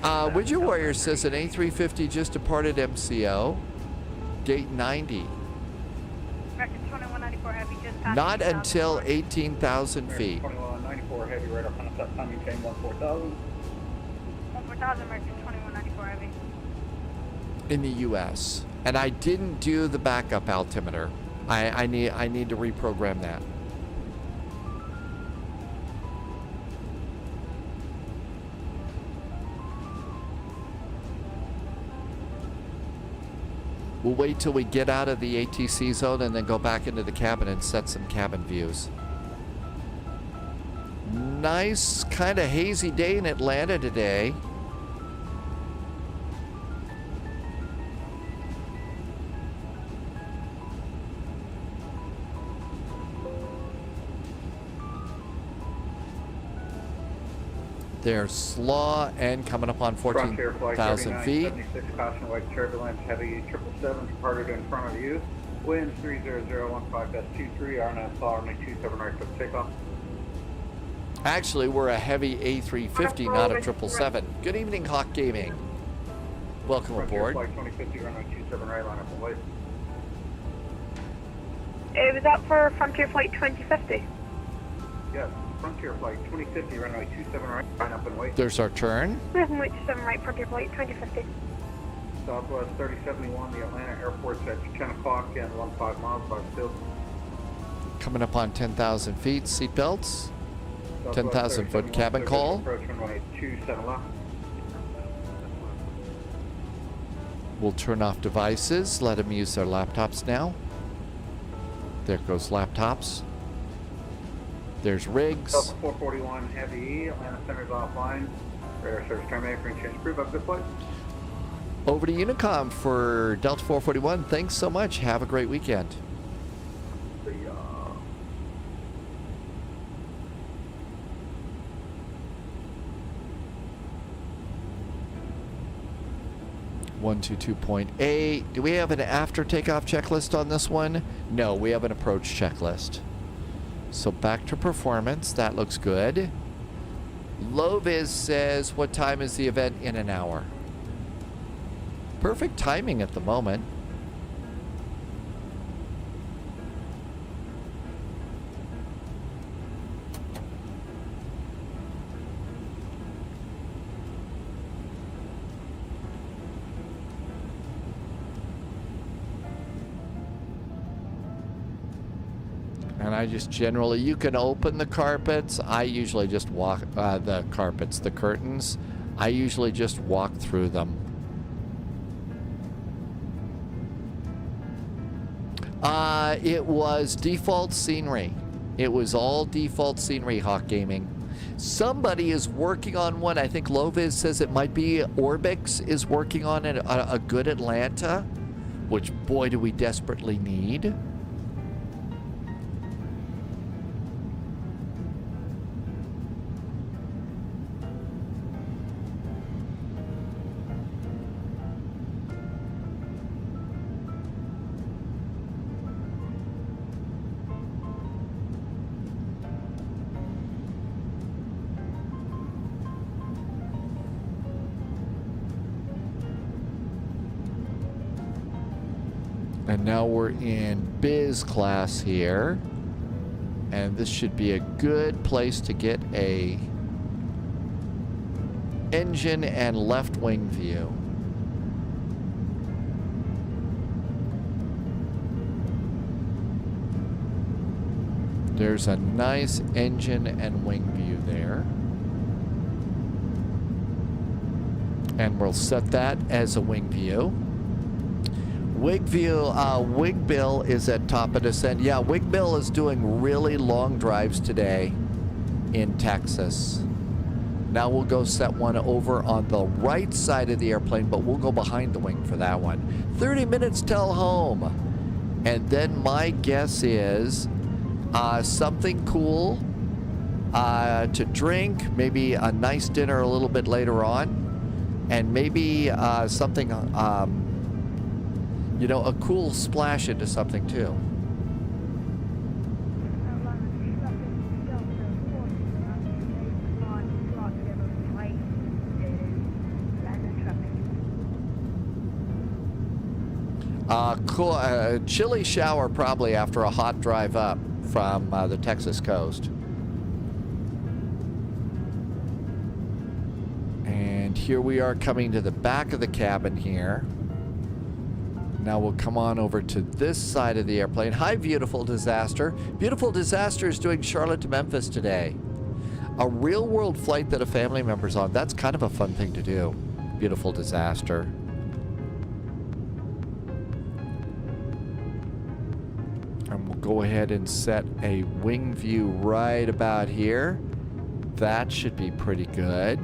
Widget Warrior says an A350 just departed MCO. Gate 90. American 2194 heavy just passed. Not until 18,000 feet. 2194 heavy radar contact, time maintain 14,000. 14,000 American 2194 heavy. In the U.S. And I didn't do the backup altimeter. I need to reprogram that. We'll wait till we get out of the ATC zone and then go back into the cabin and set some cabin views. Nice, kind of hazy day in Atlanta today. There's SLAW and coming up on 14,000 feet. 76, caution wake turbulence, heavy 777 departed in front of you. Winds 30015S23, RNAP SLAL runway 27 right for takeoff. Actually, we're a heavy A350, not a 777. Good evening, Hawk Gaming. Welcome aboard. Flight 2050, runway 27 right, line up and wait. Was that for Frontier Flight 2050? Yes. Frontier Flight 2050, runway 27 right, line up and wait. There's our turn. Runway 27 right, Frontier Flight 2050. Southwest 3071, the Atlanta airport's at 10 o'clock and 15 miles by field. Coming up on 10,000 feet. Seatbelts. 10,000 foot cabin call. Approach runway 27 left. We'll turn off devices. Let them use their laptops now. There goes laptops. There's rigs. Delta 441 heavy, Atlanta center's offline. Radar service terminated, green change approved. Have a good flight. Over to Unicom for Delta 441. Thanks so much. Have a great weekend. One 122.8. Do we have an after takeoff checklist on this one? No, we have an approach checklist. So back to performance. That looks good. Loviz says, what time is the event? In an hour. Perfect timing at the moment. And I just generally, you can open the carpets. I usually just walk, the carpets, the curtains. I usually just walk through them. It was default scenery. It was all default scenery, Hawk Gaming. Somebody is working on one. I think Loviz says it might be Orbix is working on it, a good Atlanta, which boy do we desperately need. And now we're in biz class here. And this should be a good place to get a engine and left wing view. There's a nice engine and wing view there. And we'll set that as a wing view. Wig Bill is at top of descent. Yeah, Wig Bill is doing really long drives today in Texas. Now we'll go set one over on the right side of the airplane, but we'll go behind the wing for that one. 30 minutes till home. And then my guess is something cool to drink, maybe a nice dinner a little bit later on, and maybe something, you know, a cool splash into something too. Cool, chilly shower probably after a hot drive up from the Texas coast. And here we are coming to the back of the cabin here. Now we'll come on over to this side of the airplane. Hi, Beautiful Disaster. Beautiful Disaster is doing Charlotte to Memphis today. A real world flight that a family member's on. That's kind of a fun thing to do. Beautiful Disaster. And we'll go ahead and set a wing view right about here. That should be pretty good.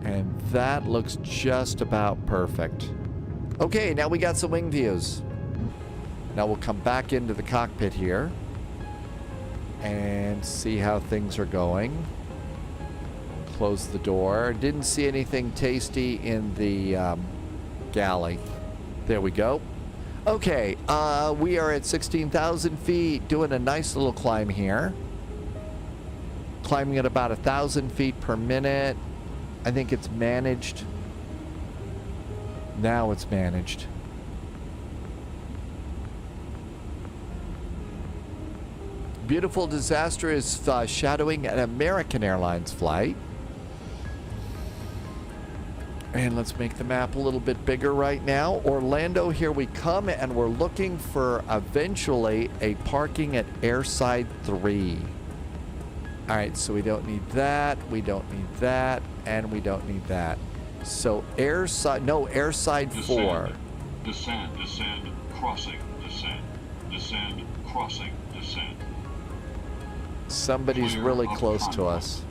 And that looks just about perfect. Okay, now we got some wing views. Now we'll come back into the cockpit here and see how things are going. Close the door. Didn't see anything tasty in the galley. There we go. Okay, we are at 16,000 feet, doing a nice little climb here. Climbing at about 1,000 feet per minute. I think it's managed. Now it's managed. Beautiful Disaster is shadowing an American Airlines flight. And let's make the map a little bit bigger right now. Orlando, here we come, and we're looking for eventually a parking at Airside 3. All right, so we don't need that, we don't need that, and we don't need that. So Airside, no, Airside 4. Descend, crossing, descend, crossing, descend. Somebody's really close to us.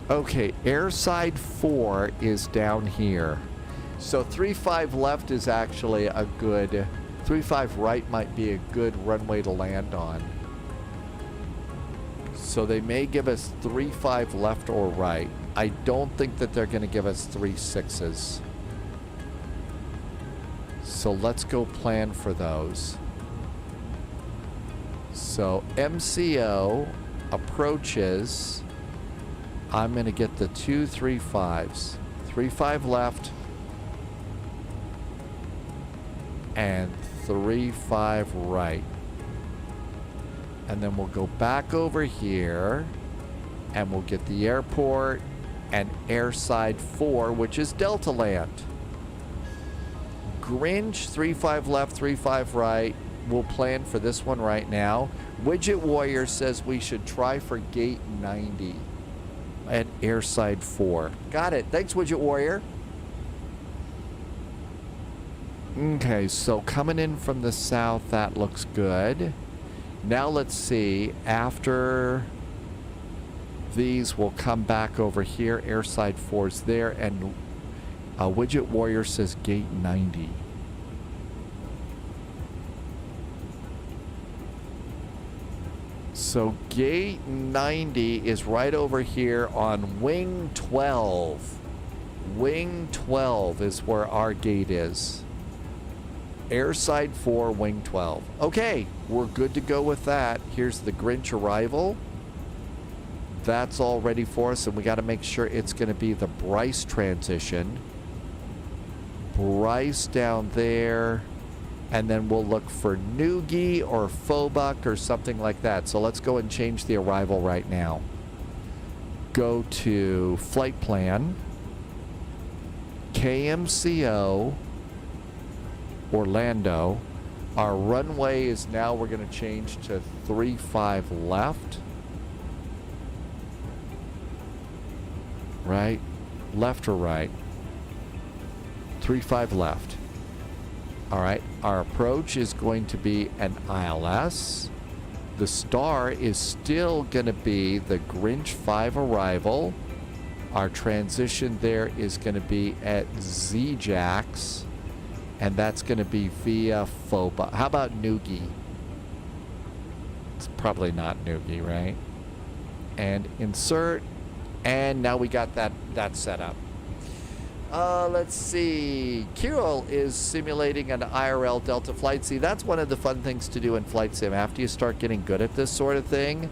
Okay, Airside 4 is down here. So 35 left is actually a good, 35 right might be a good runway to land on. So they may give us 35 left or right. I don't think that they're going to give us 36s. So let's go plan for those. So MCO approaches. I'm going to get the 2 35s. 35 left. And 35 right. And then we'll go back over here. And we'll get the airport and Airside 4, which is Delta Land. Grinch, 35 left, 35 right. We'll plan for this one right now. Widget Warrior says we should try for gate 90 at Airside 4. Got it. Thanks, Widget Warrior. Okay, so coming in from the south, that looks good. Now let's see, after these, we'll come back over here. Airside 4's there, and Widget Warrior says gate 90. So gate 90 is right over here on wing 12. Wing 12 is where our gate is. Airside 4, wing 12. Okay, we're good to go with that. Here's the Grinch arrival. That's all ready for us, and we got to make sure it's going to be the Bryce transition. Bryce down there. And then we'll look for Noogie or Phobuk or something like that. So let's go and change the arrival right now. Go to flight plan, KMCO, Orlando. Our runway is now, we're going to change to 35 left. Right? Left or right? 35 left. All right, our approach is going to be an ILS. The star is still going to be the Grinch 5 arrival. Our transition there is going to be at ZJAX, and that's going to be via FOBA. How about Noogie? It's probably not Noogie, right? And insert, and now we got that set up. Let's see. Kirill is simulating an IRL Delta flight. See, that's one of the fun things to do in flight sim. After you start getting good at this sort of thing,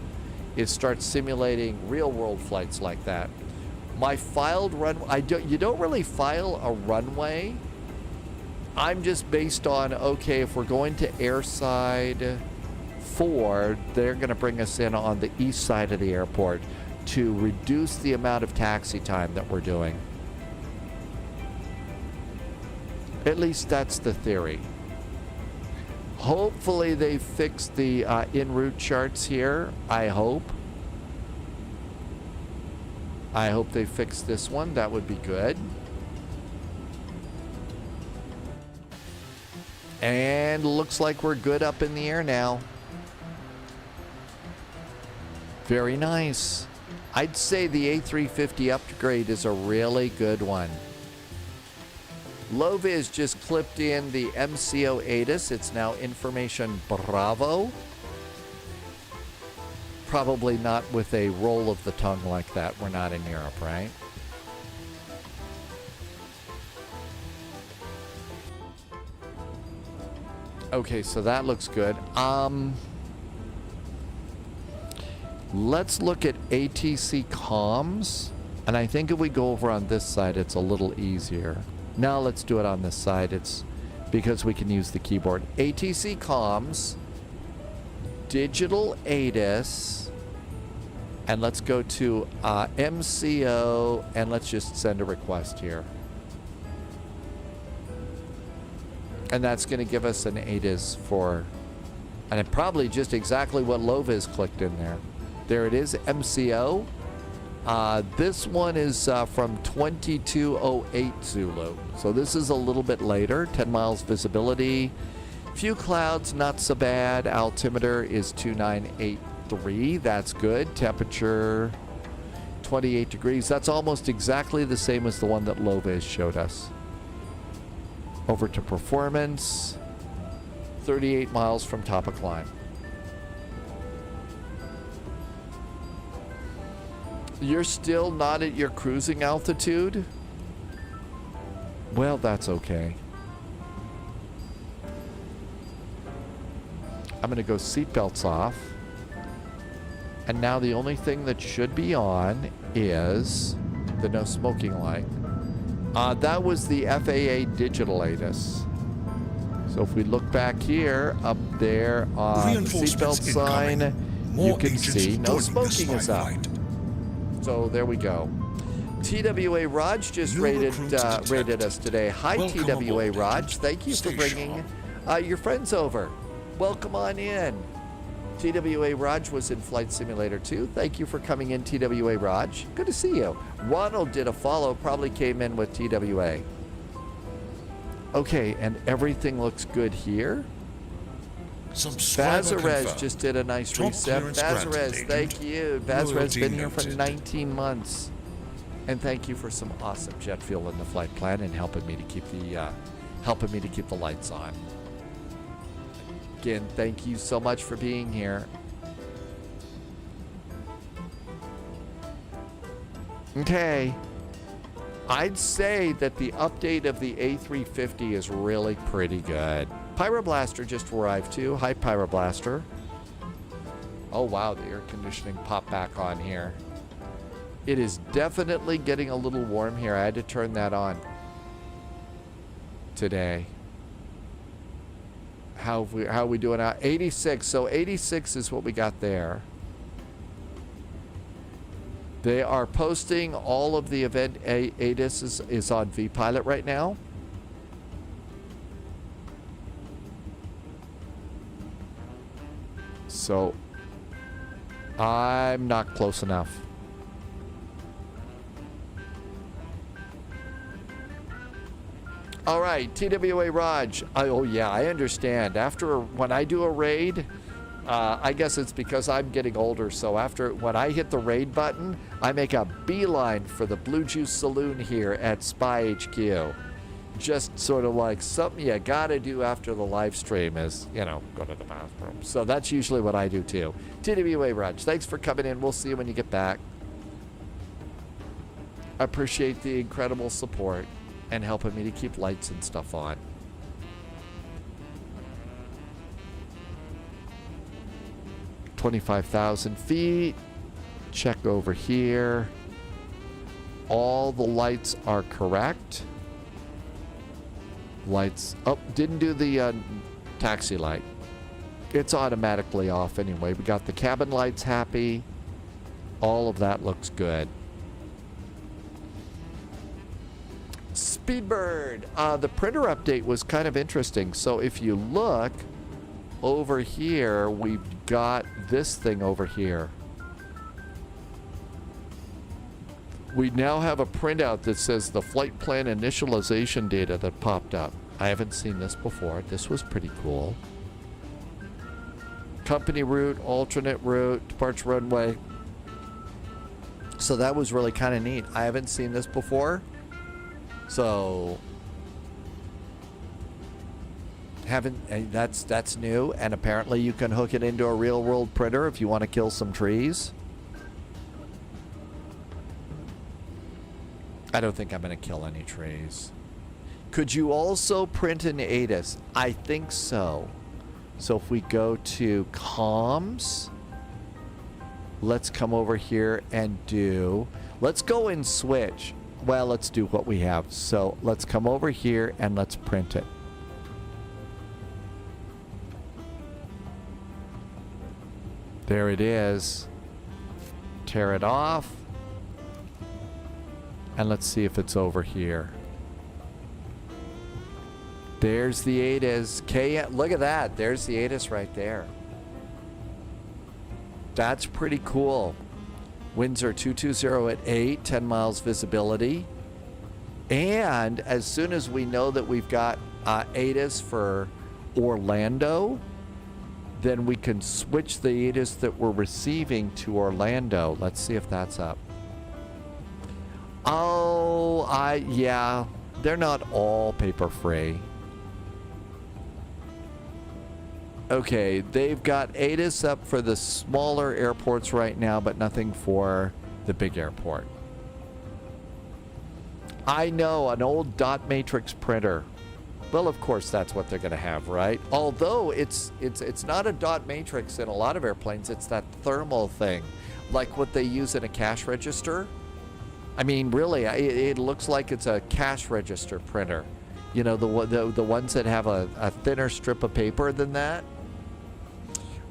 is start simulating real-world flights like that. My filed runway, you don't really file a runway. I'm just based on, okay, if we're going to airside 4, they're going to bring us in on the east side of the airport to reduce the amount of taxi time that we're doing. At least that's the theory. Hopefully they fixed the en route charts here. I hope. I hope they fix this one. That would be good. And looks like we're good up in the air now. Very nice. I'd say the A350 upgrade is a really good one. Loviz just clipped in the MCO ATIS. It's now Information Bravo. Probably not with a roll of the tongue like that. We're not in Europe, right? Okay, so that looks good. Let's look at ATC comms. And I think if we go over on this side, it's a little easier. Now let's do it on this side. It's because we can use the keyboard. ATC comms, digital ATIS, and let's go to MCO, and let's just send a request here. And that's going to give us an ATIS for, and it probably just exactly what Loviz clicked in there. There it is, MCO. This one is from 2208 Zulu. So this is a little bit later. 10 miles visibility. Few clouds, not so bad. Altimeter is 2983. That's good. Temperature 28 degrees. That's almost exactly the same as the one that Loviz showed us. Over to performance. 38 miles from top of climb. You're still not at your cruising altitude? Well, that's okay. I'm going to go seatbelts off. And now the only thing that should be on is the no smoking light. That was the FAA digital ATIS. So if we look back here, up there on the seatbelt sign, you can see no smoking is up. So there we go. TWA Raj just rated us today. Hi, TWA Raj. Thank you for bringing your friends over. Welcome on in. TWA Raj was in Flight Simulator 2. Thank you for coming in, TWA Raj. Good to see you. Ronald did a follow, probably came in with TWA. Okay, and everything looks good here. Vazarez just did a nice reset. Vazarez, thank you. Vazarez been here for 19 months. And thank you for some awesome jet fuel in the flight plan and helping me to keep the lights on. Again, thank you so much for being here. Okay. I'd say that the update of the A350 is really pretty good. Pyroblaster just arrived too. Hi, Pyroblaster. Oh, wow, the air conditioning popped back on here. It is definitely getting a little warm here. I had to turn that on. today. How are we doing out? 86. So 86 is what we got there. They are posting all of the event. ATIS is on VPilot right now. So I'm not close enough. All right, TWA Raj. Oh yeah, I understand. When I do a raid, I guess it's because I'm getting older. So when I hit the raid button, I make a beeline for the Blue Juice Saloon here at Spy HQ. Just sort of like something you gotta do after the live stream is, go to the bathroom. So that's usually what I do too. TWA Raj, thanks for coming in. We'll see you when you get back. I appreciate the incredible support and helping me to keep lights and stuff on. $25,000 feet. Check over here. All the lights are correct. Lights. Oh, didn't do the taxi light. It's automatically off anyway. We got the cabin lights happy. All of that looks good. Speedbird. The printer update was kind of interesting. So if you look over here, we've got this thing over here. We now have a printout that says the flight plan initialization data that popped up. I haven't seen this before. This was pretty cool. Company route, alternate route, departure runway. So that was really kind of neat. I haven't seen this before. So that's new, and apparently you can hook it into a real world printer if you want to kill some trees. I don't think I'm going to kill any trees. Could you also print an ATIS? I think so. So if we go to comms, let's come over here and let's go and switch. Well, let's do what we have. So let's come over here and let's print it. There it is. Tear it off. And let's see if it's over here. There's the ATIS. Look at that. There's the ATIS right there. That's pretty cool. Winds are 220 at 8, 10 miles visibility. And as soon as we know that we've got ATIS for Orlando, then we can switch the ATIS that we're receiving to Orlando. Let's see if that's up. Oh, yeah, they're not all paper free. Okay, they've got ATIS up for the smaller airports right now, but nothing for the big airport. I know, an old dot matrix printer. Well, of course, that's what they're going to have, right? Although it's not a dot matrix in a lot of airplanes. It's that thermal thing, like what they use in a cash register. I mean, really, it looks like it's a cash register printer. You know, the ones that have a thinner strip of paper than that.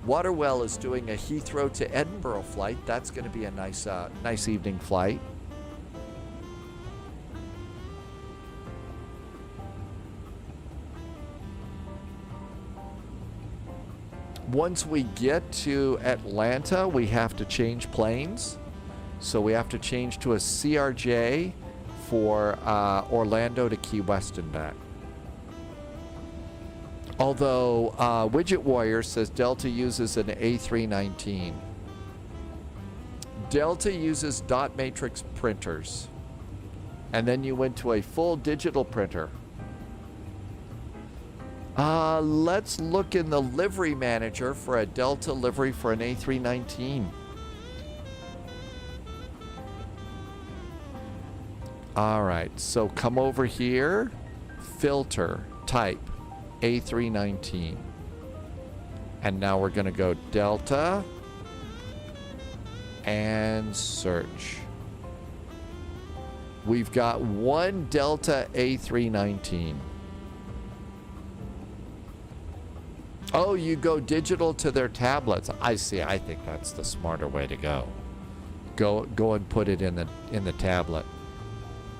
Waterwell is doing a Heathrow to Edinburgh flight. That's going to be a nice evening flight. Once we get to Atlanta, we have to change planes. So we have to change to a CRJ for Orlando to Key West and back. Although Widget Warrior says Delta uses an A319. Delta uses dot matrix printers. And then you went to a full digital printer. Let's look in the livery manager for a Delta livery for an A319. All right, so come over here, filter, type A319. And now we're going to go Delta and search. We've got one Delta A319. Oh, you go digital to their tablets. I see. I think that's the smarter way to go. Go and put it in the tablet.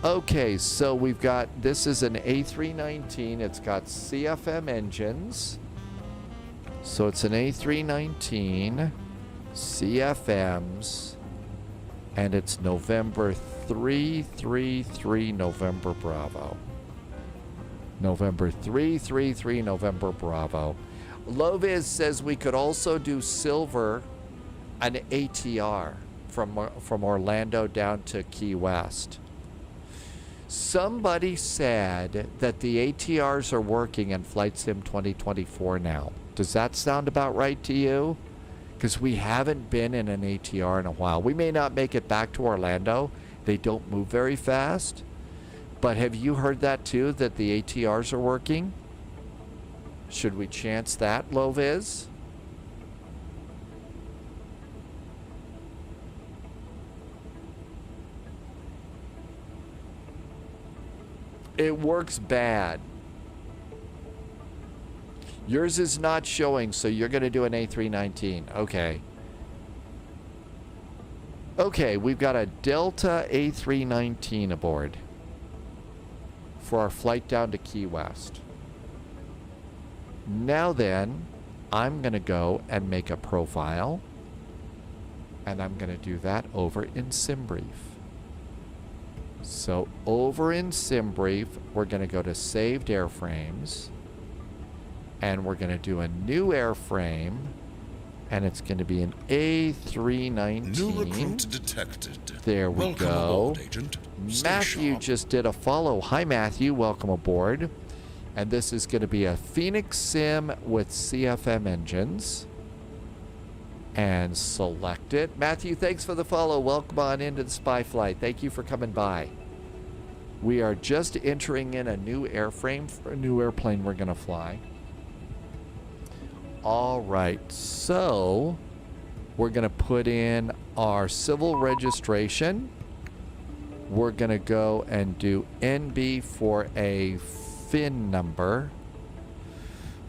Okay, so we've got, this is an A319. It's got CFM engines. So it's an A319, CFMs, and it's November 333 November Bravo. November 333 November Bravo. Loviz says we could also do silver, an ATR from Orlando down to Key West. Somebody said that the ATRs are working in Flight Sim 2024 now. Does that sound about right to you? Because we haven't been in an ATR in a while. We may not make it back to Orlando. They don't move very fast. But have you heard that too, that the ATRs are working? Should we chance that, Loviz? It works bad. Yours is not showing, so you're going to do an A319. Okay. Okay, we've got a Delta A319 aboard for our flight down to Key West. Now then, I'm going to go and make a profile, and I'm going to do that over in SimBrief. So over in SimBrief, we're going to go to Saved Airframes, and we're going to do a new airframe, and it's going to be an A319. New recruit detected. There we Welcome go. aboard, Agent. Stay Matthew sharp. just did a follow. Hi, Matthew. Welcome aboard. And this is going to be a Phoenix Sim with CFM engines. And select it. Matthew, thanks for the follow. Welcome on into the Spy Flight. Thank you for coming by. We are just entering in a new airframe for a new airplane we're going to fly. All right, so we're going to put in our civil registration. We're going to go and do NB for a VIN number.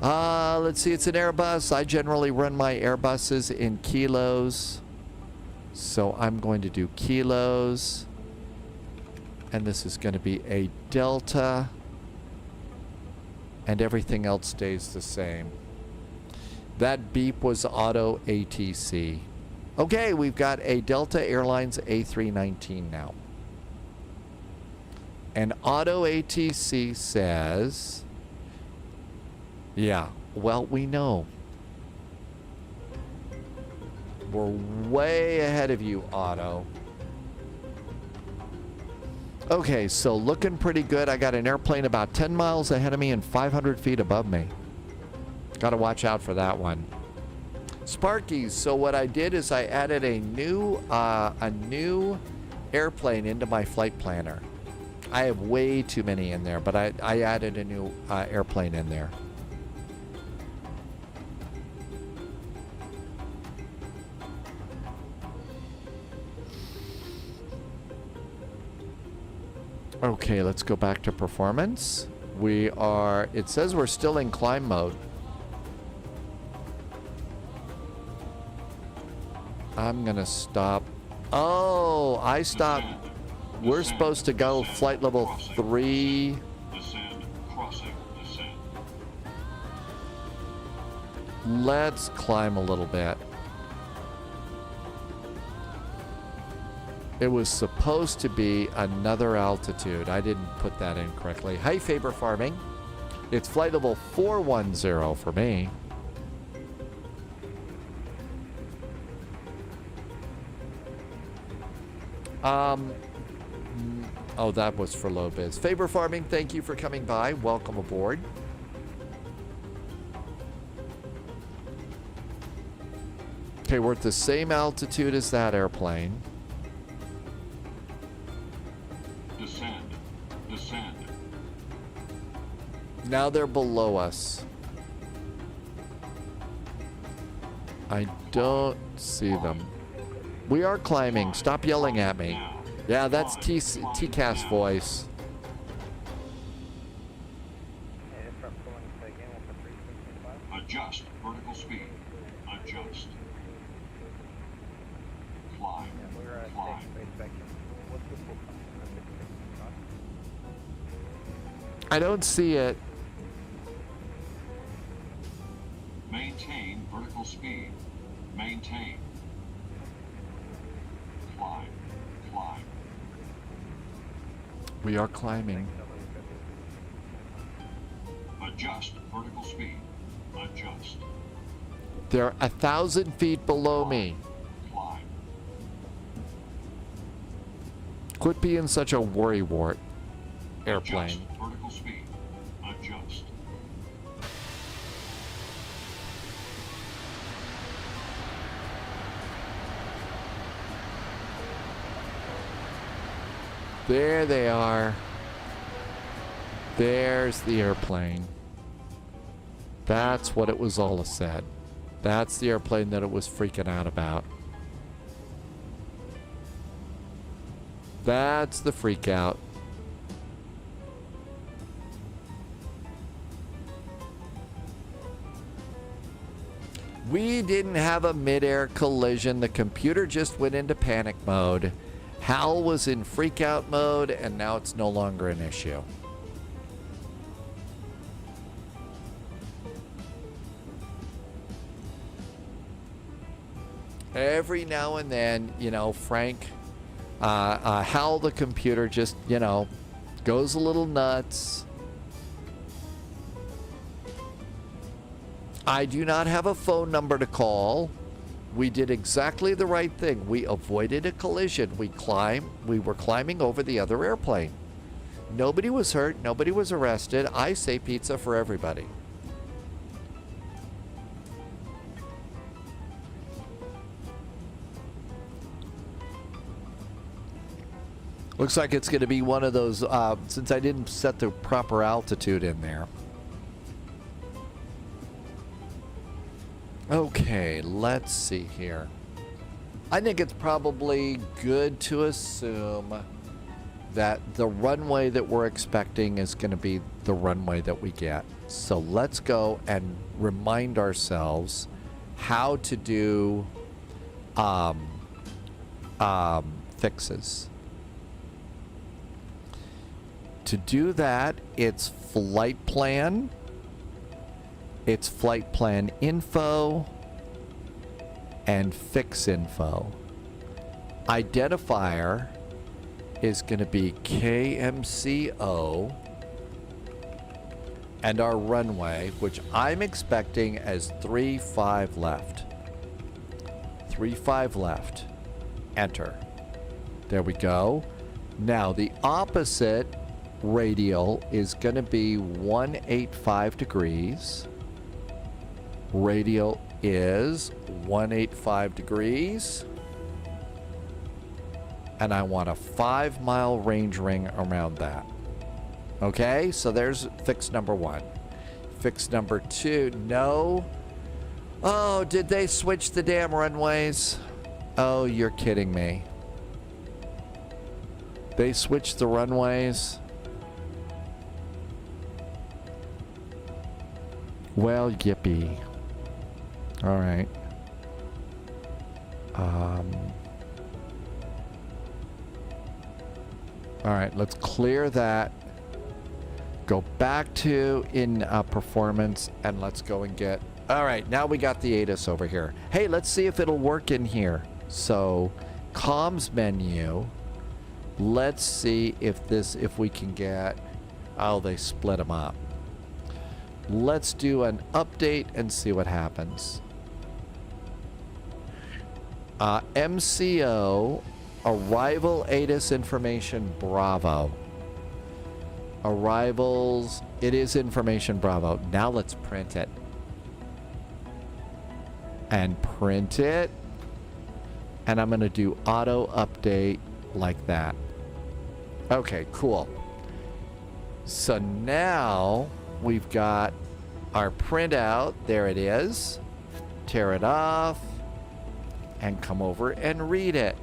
Let's see, it's an Airbus. I generally run my Airbuses in kilos. So I'm going to do kilos. And this is going to be a Delta. And everything else stays the same. That beep was auto ATC. Okay, we've got a Delta Airlines A319 now. And auto ATC says, yeah, well, we know. We're way ahead of you, auto. Okay, so looking pretty good. I got an airplane about 10 miles ahead of me and 500 feet above me. Got to watch out for that one. Sparkies. So what I did is I added a new airplane into my flight planner. I have way too many in there, but I added a new airplane in there. Okay, let's go back to performance. It says we're still in climb mode. I'm gonna stop. Oh, I stopped. We're supposed to go flight level 3. Descend, crossing, descend. Let's climb a little bit. It was supposed to be another altitude. I didn't put that in correctly. Hi, Faber Farming. It's flight level 410 for me. Oh, that was for low biz. Faber Farming, thank you for coming by. Welcome aboard. Okay, we're at the same altitude as that airplane. Descend, descend. Now they're below us. I don't see them. We are climbing. Stop yelling at me. Yeah, that's TCAS voice. Adjust vertical speed. Adjust. Climb. Climb. I don't see it. Maintain vertical speed. Maintain. Climb. Climb. We are climbing. Adjust vertical speed. Adjust. They're 1,000 feet below me. Climb. Quit being such a worrywart, airplane. Adjust vertical speed. Adjust. There they are. There's the airplane. That's what it was all said. That's the airplane that it was freaking out about. That's the freak out. We didn't have a mid-air collision. The computer just went into panic mode. Hal was in freak out mode, and now it's no longer an issue. Every now and then, you know, Frank, Hal the computer just, you know, goes a little nuts. I do not have a phone number to call. We did exactly the right thing. We avoided a collision. We were climbing over the other airplane. Nobody was hurt. Nobody was arrested. I say pizza for everybody. Looks like it's going to be one of those, since I didn't set the proper altitude in there. Okay, let's see here. I think it's probably good to assume that the runway that we're expecting is going to be the runway that we get. So let's go and remind ourselves how to do fixes. To do that, it's flight plan. It's flight plan info and fix info. Identifier is going to be KMCO and our runway, which I'm expecting as 35 left. 35 left. Enter. There we go. Now the opposite radial is going to be 185 degrees. Radial is 185 degrees. And I want a 5-mile range ring around that. Okay, so there's fix number 1. Fix number 2, no. Oh, did they switch the damn runways? Oh, you're kidding me. They switched the runways? Well, yippee. All right. All right, let's clear that. Go back to in performance, and let's go and get... All right, now we got the ATIS over here. Hey, let's see if it'll work in here. So, comms menu. Let's see if we can get... Oh, they split them up. Let's do an update and see what happens. MCO, arrival ATIS information Bravo. Arrivals, it is information Bravo. Now let's print it. And print it. And I'm going to do auto update like that. Okay, cool. So now we've got our printout. There it is. Tear it off and come over and read it.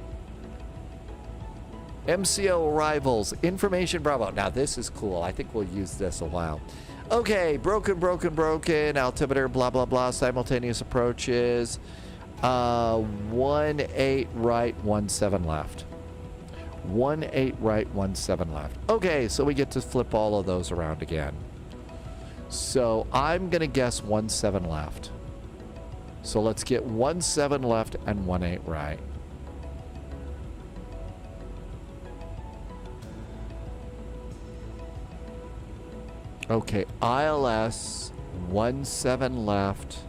MCO arrivals, information Bravo. Now this is cool. I think we'll use this a while. Okay, broken, altimeter, blah, blah, blah, simultaneous approaches. 18 right, 17 left. 18 right, 17 left. Okay, so we get to flip all of those around again. So I'm going to guess 17 left. So let's get 17 left and 18 right. Okay, ILS, 17 left,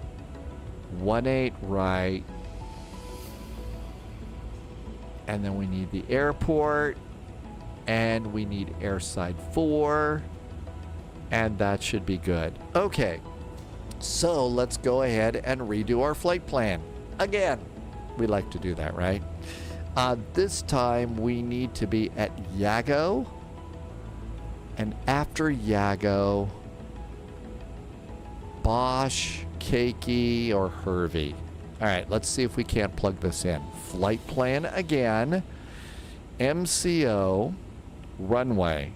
18 right. And then we need the airport, and we need airside 4, and that should be good. Okay, so let's go ahead and redo our flight plan. Again, we like to do that, right? This time we need to be at Yago, and after Yago, Bosch, Keiki, or Hervey. All right, let's see if we can't plug this in. Flight plan again. MCO, runway.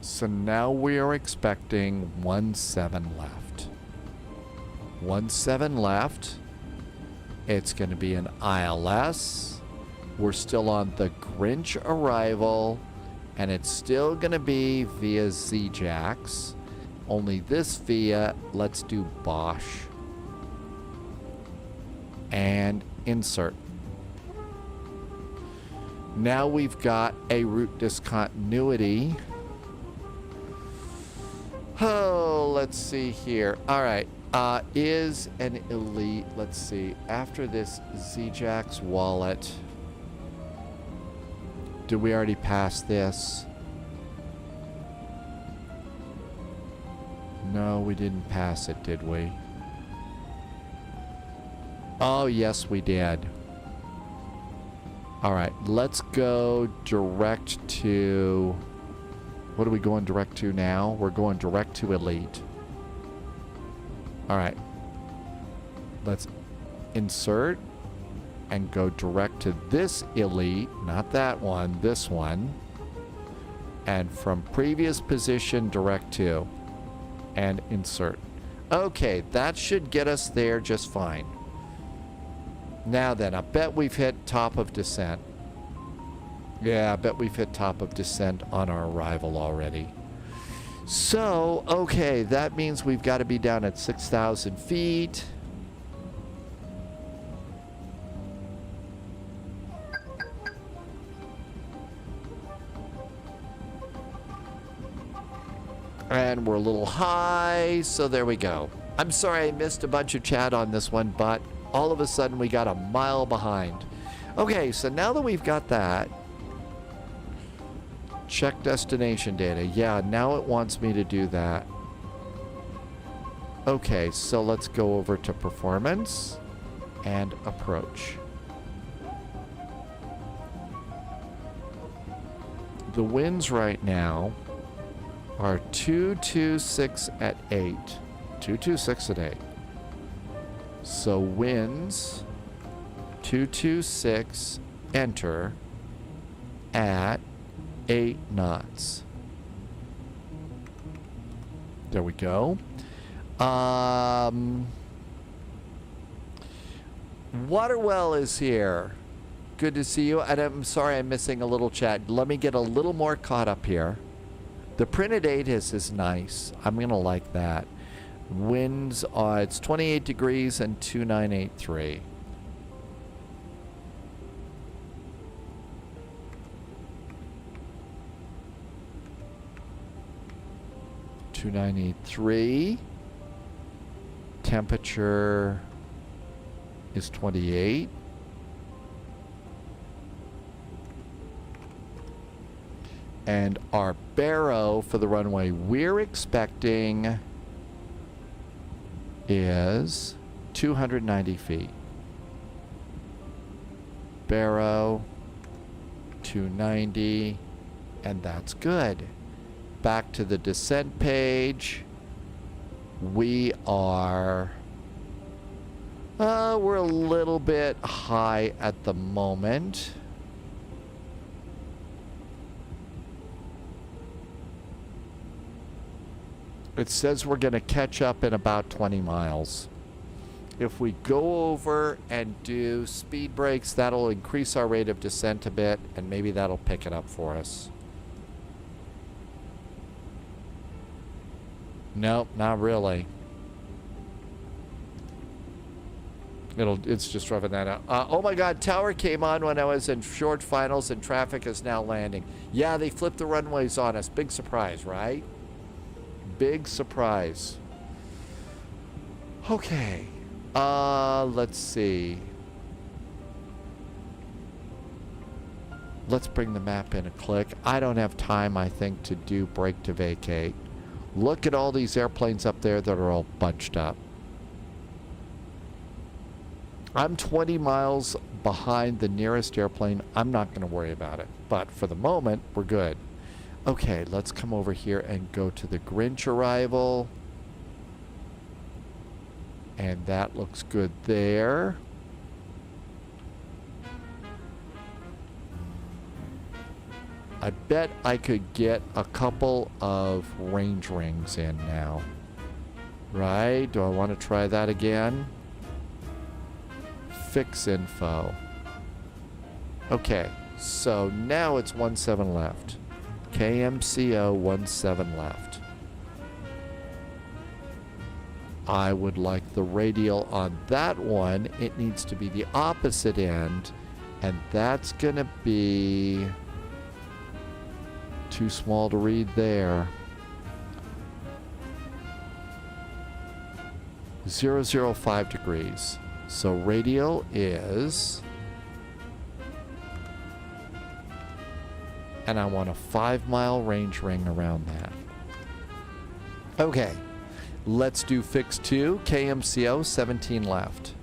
So now we are expecting 17 left. 17 left. It's going to be an ILS. We're still on the Grinch arrival, and it's still going to be via Z-Jacks. Only this via, let's do Bosch. And insert. Now we've got a route discontinuity. Oh, let's see here. All right. Is an elite, let's see, after this Z-Jacks wallet. Did we already pass this? No, we didn't pass it, did we? Oh, yes, we did. All right, let's go direct to... What are we going direct to now? We're going direct to Elite. All right. Let's insert and go direct to this Elite, not that one, this one. And from previous position, direct to, and insert. Okay, that should get us there just fine. Now then, I bet we've hit top of descent. Yeah, I bet we've hit top of descent on our arrival already. So, okay, that means we've got to be down at 6,000 feet. And we're a little high, so there we go. I'm sorry I missed a bunch of chat on this one, but all of a sudden we got a mile behind. Okay, so now that we've got that, check destination data. Yeah, now it wants me to do that. Okay, so let's go over to performance and approach. The winds right now are 226 at 8. 226 at 8. So winds 226, enter at 8 knots. There we go. Waterwell is here. Good to see you. And I'm sorry I'm missing a little chat. Let me get a little more caught up here. The printed ATIS is nice. I'm going to like that. Winds, it's 28 degrees and 2983. Temperature is 28. And our baro for the runway we're expecting is 290 feet. Baro 290, and that's good. Back to the descent page. We are we're a little bit high at the moment. It says we're going to catch up in about 20 miles. If we go over and do speed brakes, that'll increase our rate of descent a bit, and maybe that'll pick it up for us. Nope, not really. It's just roughing that out. Oh my God, tower came on when I was in short finals and traffic is now landing. Yeah, they flipped the runways on us. Big surprise, right? Big surprise. Okay. Let's see. Let's bring the map in a click. I don't have time, I think, to do brake to vacate. Look at all these airplanes up there that are all bunched up. I'm 20 miles behind the nearest airplane. I'm not going to worry about it. But for the moment, we're good. Okay, let's come over here and go to the Grinch arrival. And that looks good there. I bet I could get a couple of range rings in now. Right? Do I want to try that again? Fix info. Okay, so now it's 17 left. KMCO 17 left. I would like the radial on that one. It needs to be the opposite end, and that's gonna be too small to read there. 005 degrees. So radial is, and I want a 5-mile range ring around that. Okay, let's do fix 2, KMCO 17 left.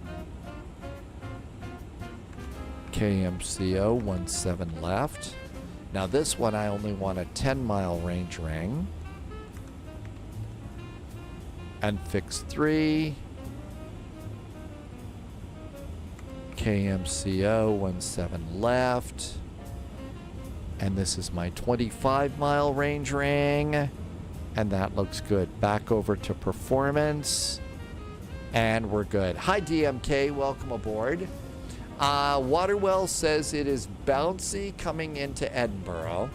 KMCO 17 left. Now this one I only want a 10-mile range ring. And fix 3. KMCO 17 left. And this is my 25-mile range ring. And that looks good. Back over to performance. And we're good. Hi, DMK. Welcome aboard. Waterwell says it is bouncy coming into Edinburgh.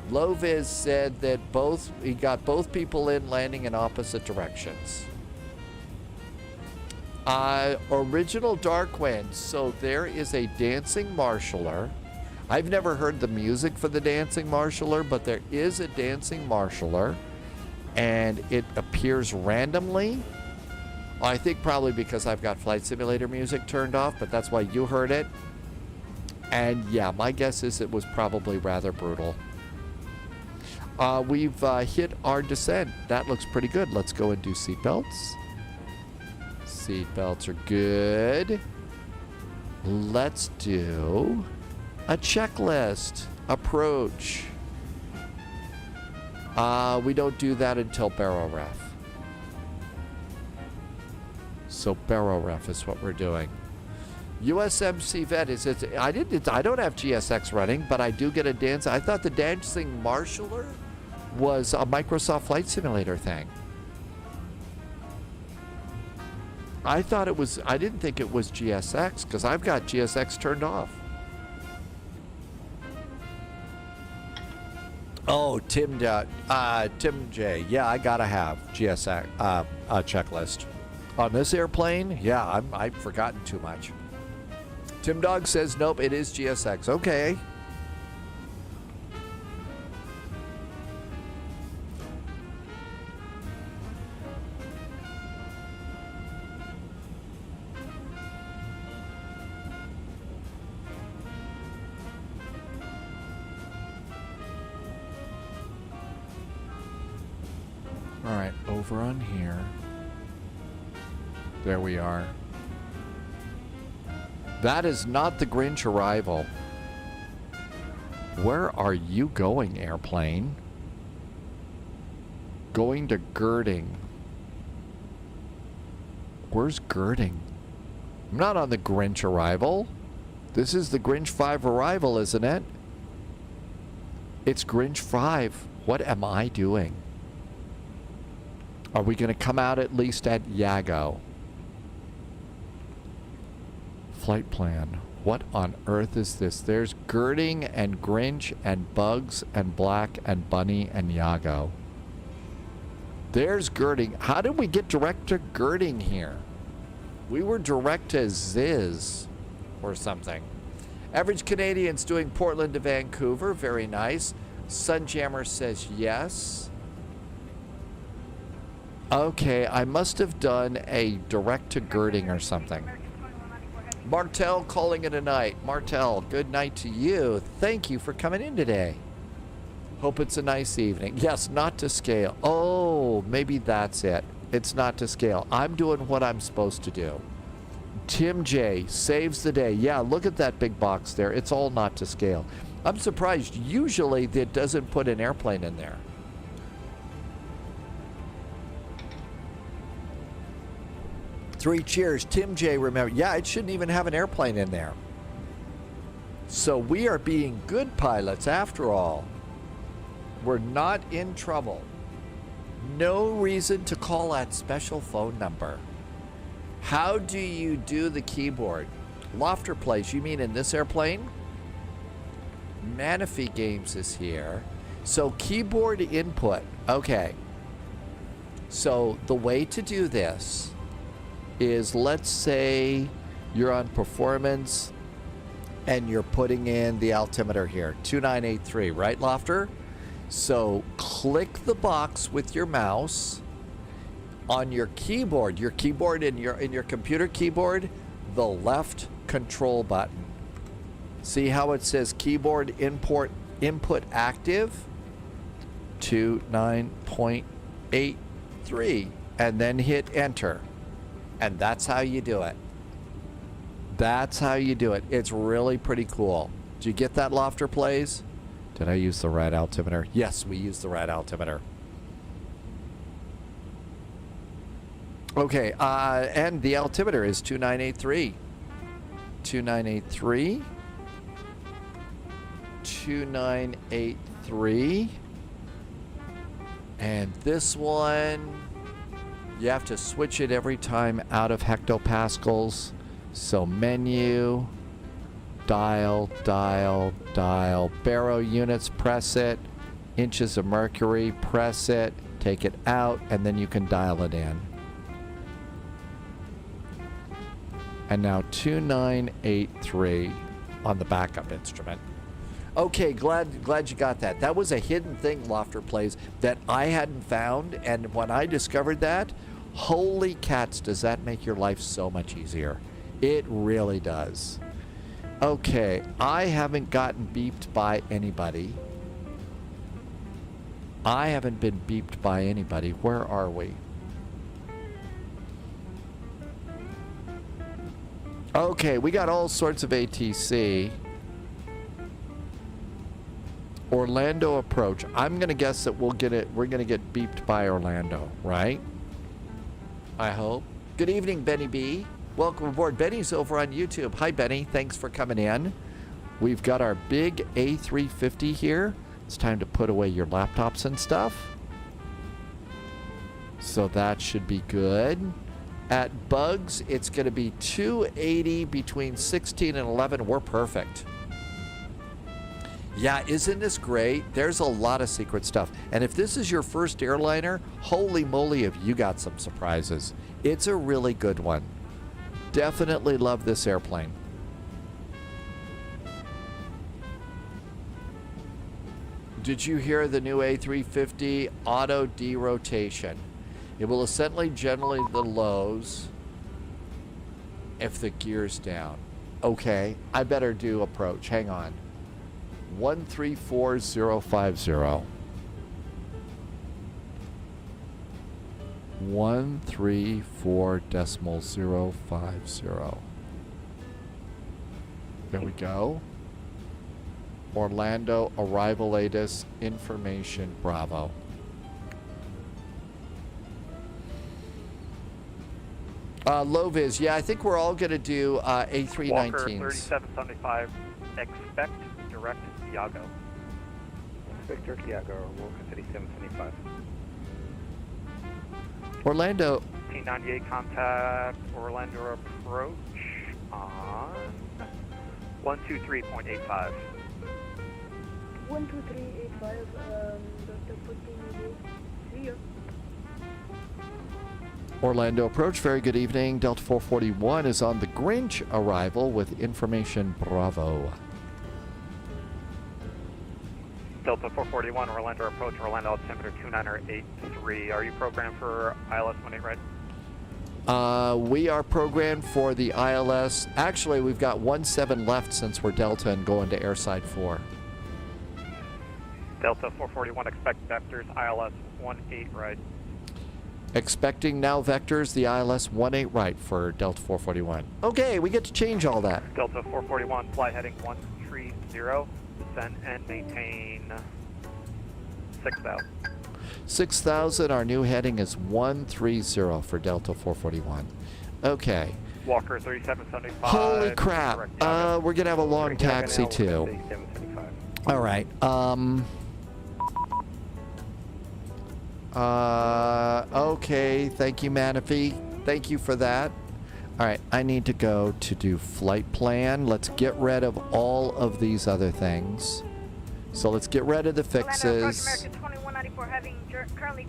Loviz said that he got both people in landing in opposite directions. Original Dark Wind. So there is a dancing marshaller. I've never heard the music for the dancing marshaller, but there is a dancing marshaller, and it appears randomly. I think probably because I've got flight simulator music turned off, but that's why you heard it. And yeah, my guess is it was probably rather brutal. We've hit our descent. That looks pretty good. Let's go and do seatbelts. Seatbelts are good. Let's do a checklist. Approach. We don't do that until barrel ref. So barrel ref is what we're doing. USMC vet is it? I don't have GSX running, but I do get a dance. I thought the dancing marshaller was a Microsoft Flight Simulator thing. I thought it was. I didn't think it was GSX because I've got GSX turned off. Oh, Tim J. Yeah, I gotta have GSX checklist on this airplane. Yeah, I've forgotten too much. Tim Dog says nope. It is GSX. Okay. All right, over on here. There we are. That is not the Grinch arrival. Where are you going, airplane? Going to girding. Where's girding? I'm not on the Grinch arrival. This is the Grinch 5 arrival, isn't it? It's Grinch 5. What am I doing? Are we going to come out at least at Yago? Flight plan. What on earth is this? There's Girding and Grinch and Bugs and Black and Bunny and Yago. There's Girding. How did we get direct to Girding here? We were direct to Ziz or something. Average Canadians doing Portland to Vancouver. Very nice. Sunjammer says yes. Okay, I must have done a direct to Girding or something. Martel calling it a night. Martel, good night to you. Thank you for coming in today. Hope it's a nice evening. Yes, not to scale. Oh, maybe that's it. It's not to scale. I'm doing what I'm supposed to do. Tim J saves the day. Yeah, look at that big box there. It's all not to scale. I'm surprised. Usually it doesn't put an airplane in there. Three cheers. Tim J, remember. Yeah, it shouldn't even have an airplane in there. So we are being good pilots after all. We're not in trouble. No reason to call that special phone number. How do you do the keyboard? Lofter Place, you mean in this airplane? Manaphy Games is here. So keyboard input. Okay. So the way to do this is, let's say you're on performance and you're putting in the altimeter here, 2983, right, Lofter? So click the box with your mouse on your keyboard in your computer keyboard, the left control button. See how it says keyboard input active? 29.83, and then hit enter. And that's how you do it. That's how you do it. It's really pretty cool. Did you get that, Lofter Plays? Did I use the right altimeter? Yes, we used the right altimeter. Okay, and the altimeter is 2983. 2983. 2983. And this one, you have to switch it every time out of hectopascals. So menu, dial, dial, dial. Baro units, press it. Inches of mercury, press it. Take it out, and then you can dial it in. And now 2983 on the backup instrument. Okay, glad you got that. That was a hidden thing, Lofter Plays, that I hadn't found, and when I discovered that, holy cats, does that make your life so much easier. It really does. Okay, I haven't gotten beeped by anybody. I haven't been beeped by anybody. Where are we? Okay, we got all sorts of ATC. Orlando approach. I'm gonna guess that we're gonna get beeped by Orlando, right? I hope. Good evening, Benny B. Welcome aboard. Benny's over on YouTube. Hi, Benny. Thanks for coming in. We've got our big A350 here. It's time to put away your laptops and stuff. So that should be good. At Bugs, it's going to be 280 between 16 and 11. We're perfect. Yeah, isn't this great? There's a lot of secret stuff. And if this is your first airliner, holy moly, have you got some surprises. It's a really good one. Definitely love this airplane. Did you hear the new A350 auto derotation? It will essentially generally the lows if the gear's down. Okay, I better do approach. Hang on. 134050. 134.050. There we go. Orlando arrival latest information Bravo. Low vis, yeah, I think we're all gonna do A319s. Walker 3775, expect direct Iago. Expect direct Iago, Walker 3775. Orlando. 1898 contact Orlando approach on 123.85. 12385, Dr. 1488, see you. Orlando approach, very good evening. Delta 441 is on the Grinch arrival with information Bravo. Delta 441, Orlando approach, Orlando altimeter 2983. Are you programmed for ILS 18 right? We are programmed for the ILS. Actually, we've got 17 left since we're Delta and going to airside 4. Delta 441, expect vectors, ILS 18 right. Expecting now vectors, the ILS 18 right for Delta 441. Okay, we get to change all that. Delta 441, fly heading 130, descend and maintain 6,000. 6,000, our new heading is 130 for Delta 441. Okay. Walker 3775. Holy crap. We're going to have a long taxi too. All right. Okay. Thank you, Manaphy. Thank you for that. All right. I need to go to do flight plan. Let's get rid of all of these other things. So let's get rid of the fixes.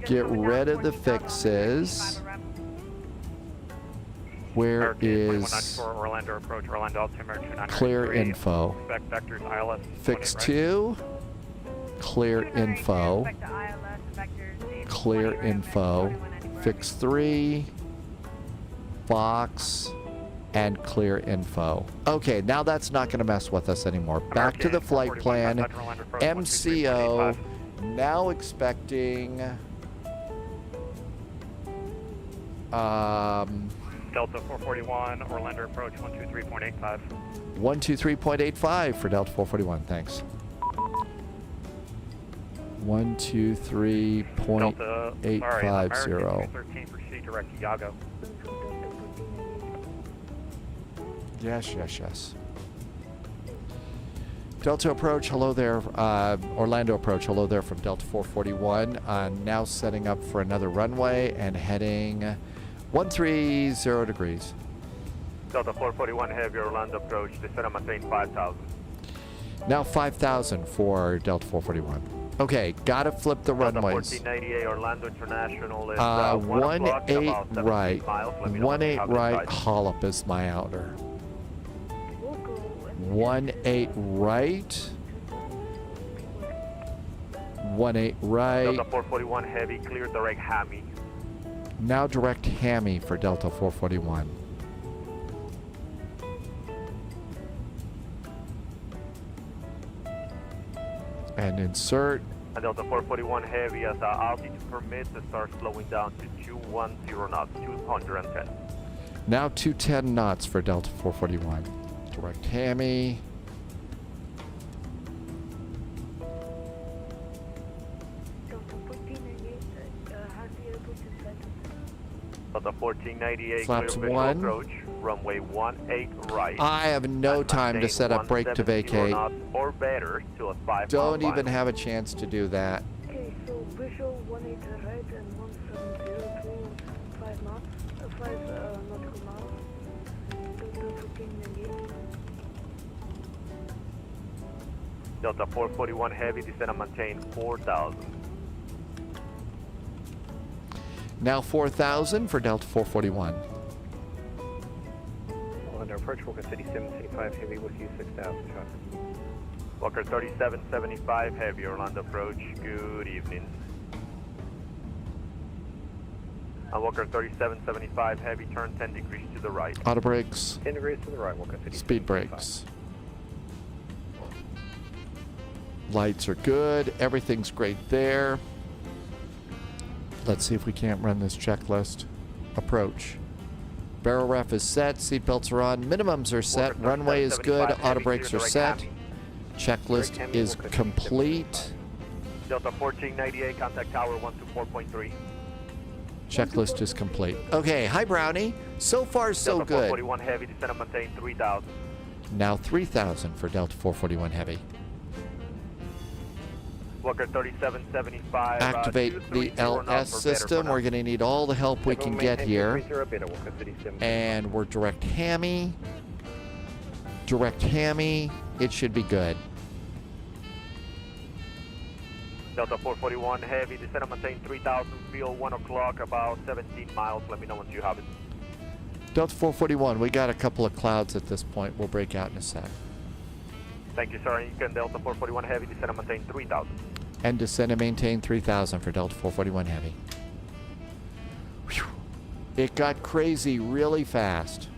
Get rid of the fixes. Where is Orlando approach, Orlando altimeter 293. clear info? Expect vectors, ILS Fix 28 2. Clear info. Clear info. Fix 3. Fox. And clear info. Okay, now that's not going to mess with us anymore. Back to the flight plan. MCO. Now expecting. Delta 441, Orlando approach 123.85. 123.85 for Delta 441. Thanks. 123.850. 13, proceed direct to Yago. Yes, yes, yes. Delta approach, hello there. Orlando approach, hello there from Delta 441. Now setting up for another runway and heading 130 degrees. Delta 441, heavy Orlando approach, descend and maintain 5,000. Now 5,000 for Delta 441. Okay, gotta flip the Delta runways. 1488 Orlando International is 18 right. 18 right, Hollop is my outer. 18 right. 18 right. Delta 441 heavy, clear direct Hammy. Now direct Hammy for Delta 441. And insert. And Delta 441 heavy as altitude permits to start slowing down to 210 knots, 210. Now 210 knots for Delta 441. Direct Hammy. Delta 1498 Flaps clear 1. approach, runway 18 right. I have no time to set up brake to vacate. Or better to a 5 Don't even have a chance to do that. Okay, so visual 18 right and 170 to 5 knots, 5 nautical miles. Delta 1498. Delta 441 heavy, descend and maintain 4,000. Now 4,000 for Delta 441. Under approach, Walker 3775 heavy with you 6,000 traffic. Walker 3775 heavy, Orlando approach, good evening. Walker 3775 heavy, turn 10 degrees to the right. Auto brakes. 10 degrees to the right, Walker 3775. Speed brakes. Lights are good. Everything's great there. Let's see if we can't run this checklist. Approach. Barrel ref is set. Seatbelts are on. Minimums are set. Runway is good. Auto brakes are set. Checklist is complete. Delta 1498, contact tower 124.3. Checklist is complete. Okay, hi Brownie. So far, so Delta good. 441 heavy, descend and maintain 3,000. Now 3,000 for Delta 441 Heavy. Walker 3775. Activate the LS system. We're going to need all the help we can get here. And we're direct hammy. Direct hammy. It should be good. Delta 441 heavy, descend and maintain 3000, field 1 o'clock, about 17 miles. Let me know once you have it. Delta 441, we got a couple of clouds at this point. We'll break out in a sec. Thank you, sir. You can Delta 441 heavy, descend and maintain 3000. And descend and maintain 3000 for Delta 441 heavy. Whew. It got crazy really fast.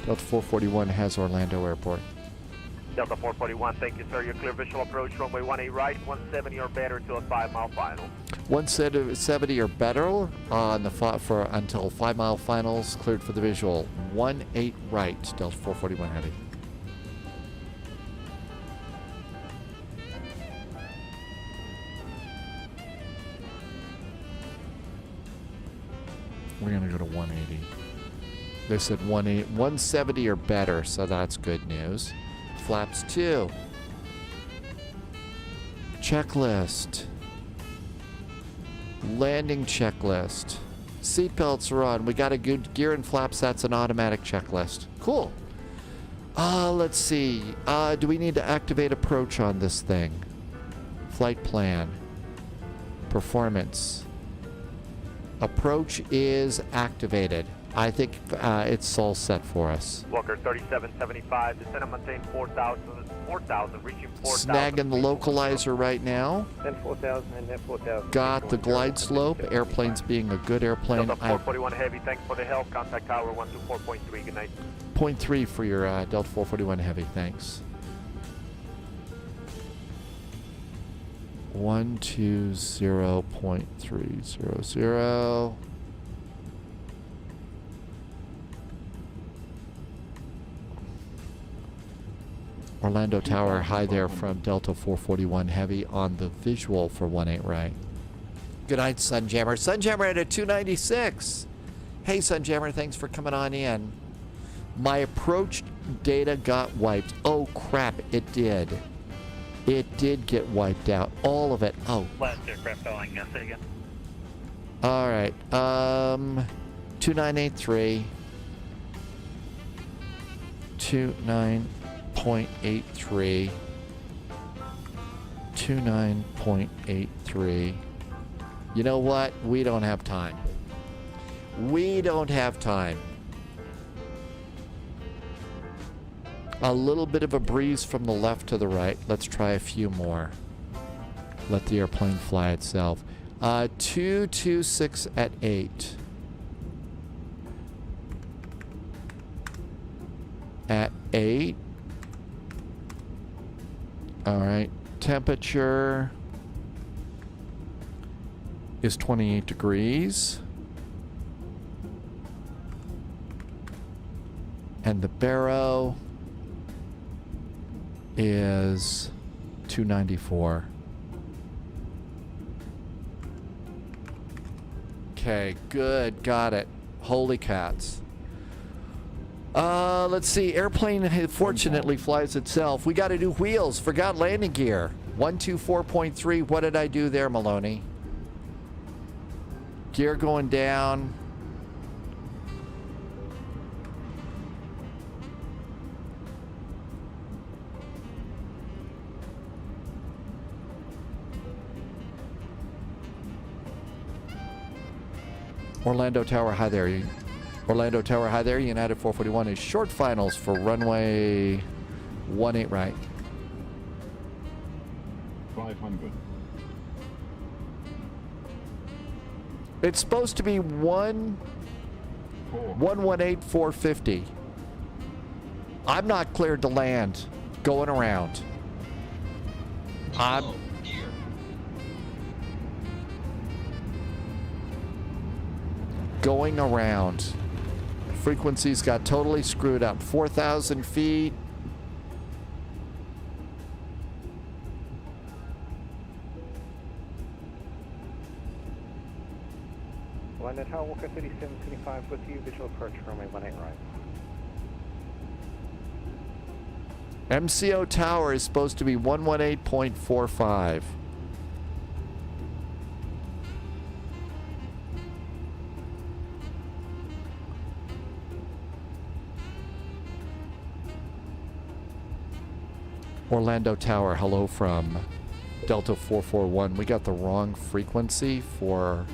Delta 441 has Orlando Airport. Delta 441, thank you, sir. Your clear visual approach, runway 18 right, 170 or better to a 5-mile final. 170 or better on the until 5-mile finals, cleared for the visual. 18 right, Delta 441 heavy. We're gonna go to 180. They said 170 or better, so that's good news. Flaps 2. Checklist. Landing checklist. Seatbelts are on. We got a good gear and flaps. That's an automatic checklist. Cool. Let's see. Do we need to activate approach on this thing? Flight plan. Performance. Approach is activated. I think it's all set for us. Walker 3775, descend and maintain 4,000, reaching 4,000. Snagging the localizer right now. Then 4,000 and then 4,000. Got the glide slope. Airplanes being a good airplane. Delta 441 heavy, thanks for the help. Contact tower 124.3, good night. 0.3 for your Delta 441 heavy, thanks. 120.300. Orlando Tower, hi there from Delta 441 heavy on the visual for 18 right. Good night, Sunjammer. Sunjammer at a 296. Hey, Sunjammer, thanks for coming on in. My approach data got wiped. Oh, crap, it did. It did get wiped out. All of it. Oh. Last aircraft calling, say again. All right. 2983. 29.83. 29.83. You know what? We don't have time. We don't have time. A little bit of a breeze from the left to the right. Let's try a few more. Let the airplane fly itself. 226 at 8. At 8. All right. Temperature is 28 degrees. And the baro is 294. Okay, good. Got it. Holy cats. Let's see. Airplane fortunately flies itself. We got to do wheels. Forgot landing gear. 124.3. What did I do there, Maloney? Gear going down. Orlando Tower, hi there. Orlando Tower, hi there. United 441 is short finals for runway 18 right. 500. It's supposed to be 118,450. I'm not cleared to land. Going around. I'm... going around. Frequencies got totally screwed up. 4,000 feet. Orlando Tower, Walker 3725 with you, visual approach runway 18 right. MCO tower is supposed to be 118.45. Orlando Tower, hello from Delta 441. We got the wrong frequency for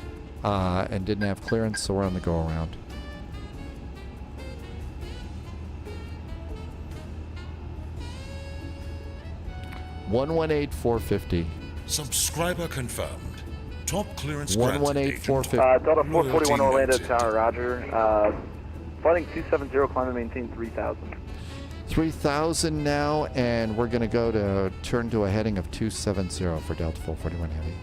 and didn't have clearance, so we're on the go around. $118,450. Subscriber confirmed. Top clearance 118,450. Delta 441 Orlando Tower, roger. Flighting 270, climb and maintain 3000. 3,000 now, and we're going to go to turn to a heading of 270 for Delta 441 Heavy.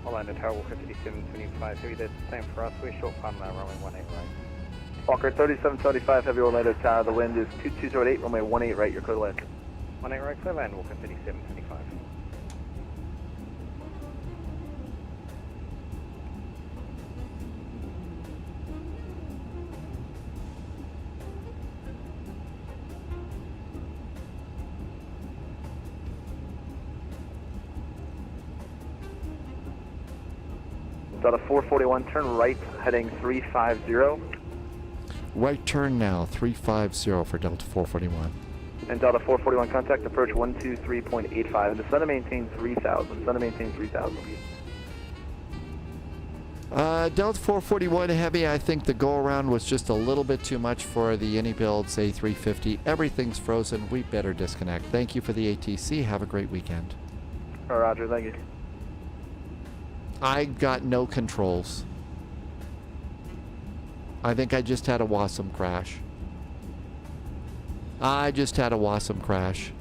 Orlando Tower, Walker 3725 heavy, that's the same for us. We're short climb now, runway 18 right. Walker 3775 heavy, Orlando Tower. The wind is 2208, runway 18 right. You're clear to land. 18 right, clear land, Walker 3725. Delta 441, turn right, heading 350. Right turn now, 350 for Delta 441. And Delta 441, contact approach 123.85. And descend to maintain 3000. Descend to maintain 3000. Delta 441 Heavy, I think the go-around was just a little bit too much for the AnyBuilds A350. Everything's frozen. We better disconnect. Thank you for the ATC. Have a great weekend. Roger, thank you. I got no controls. I think I just had a WASM crash.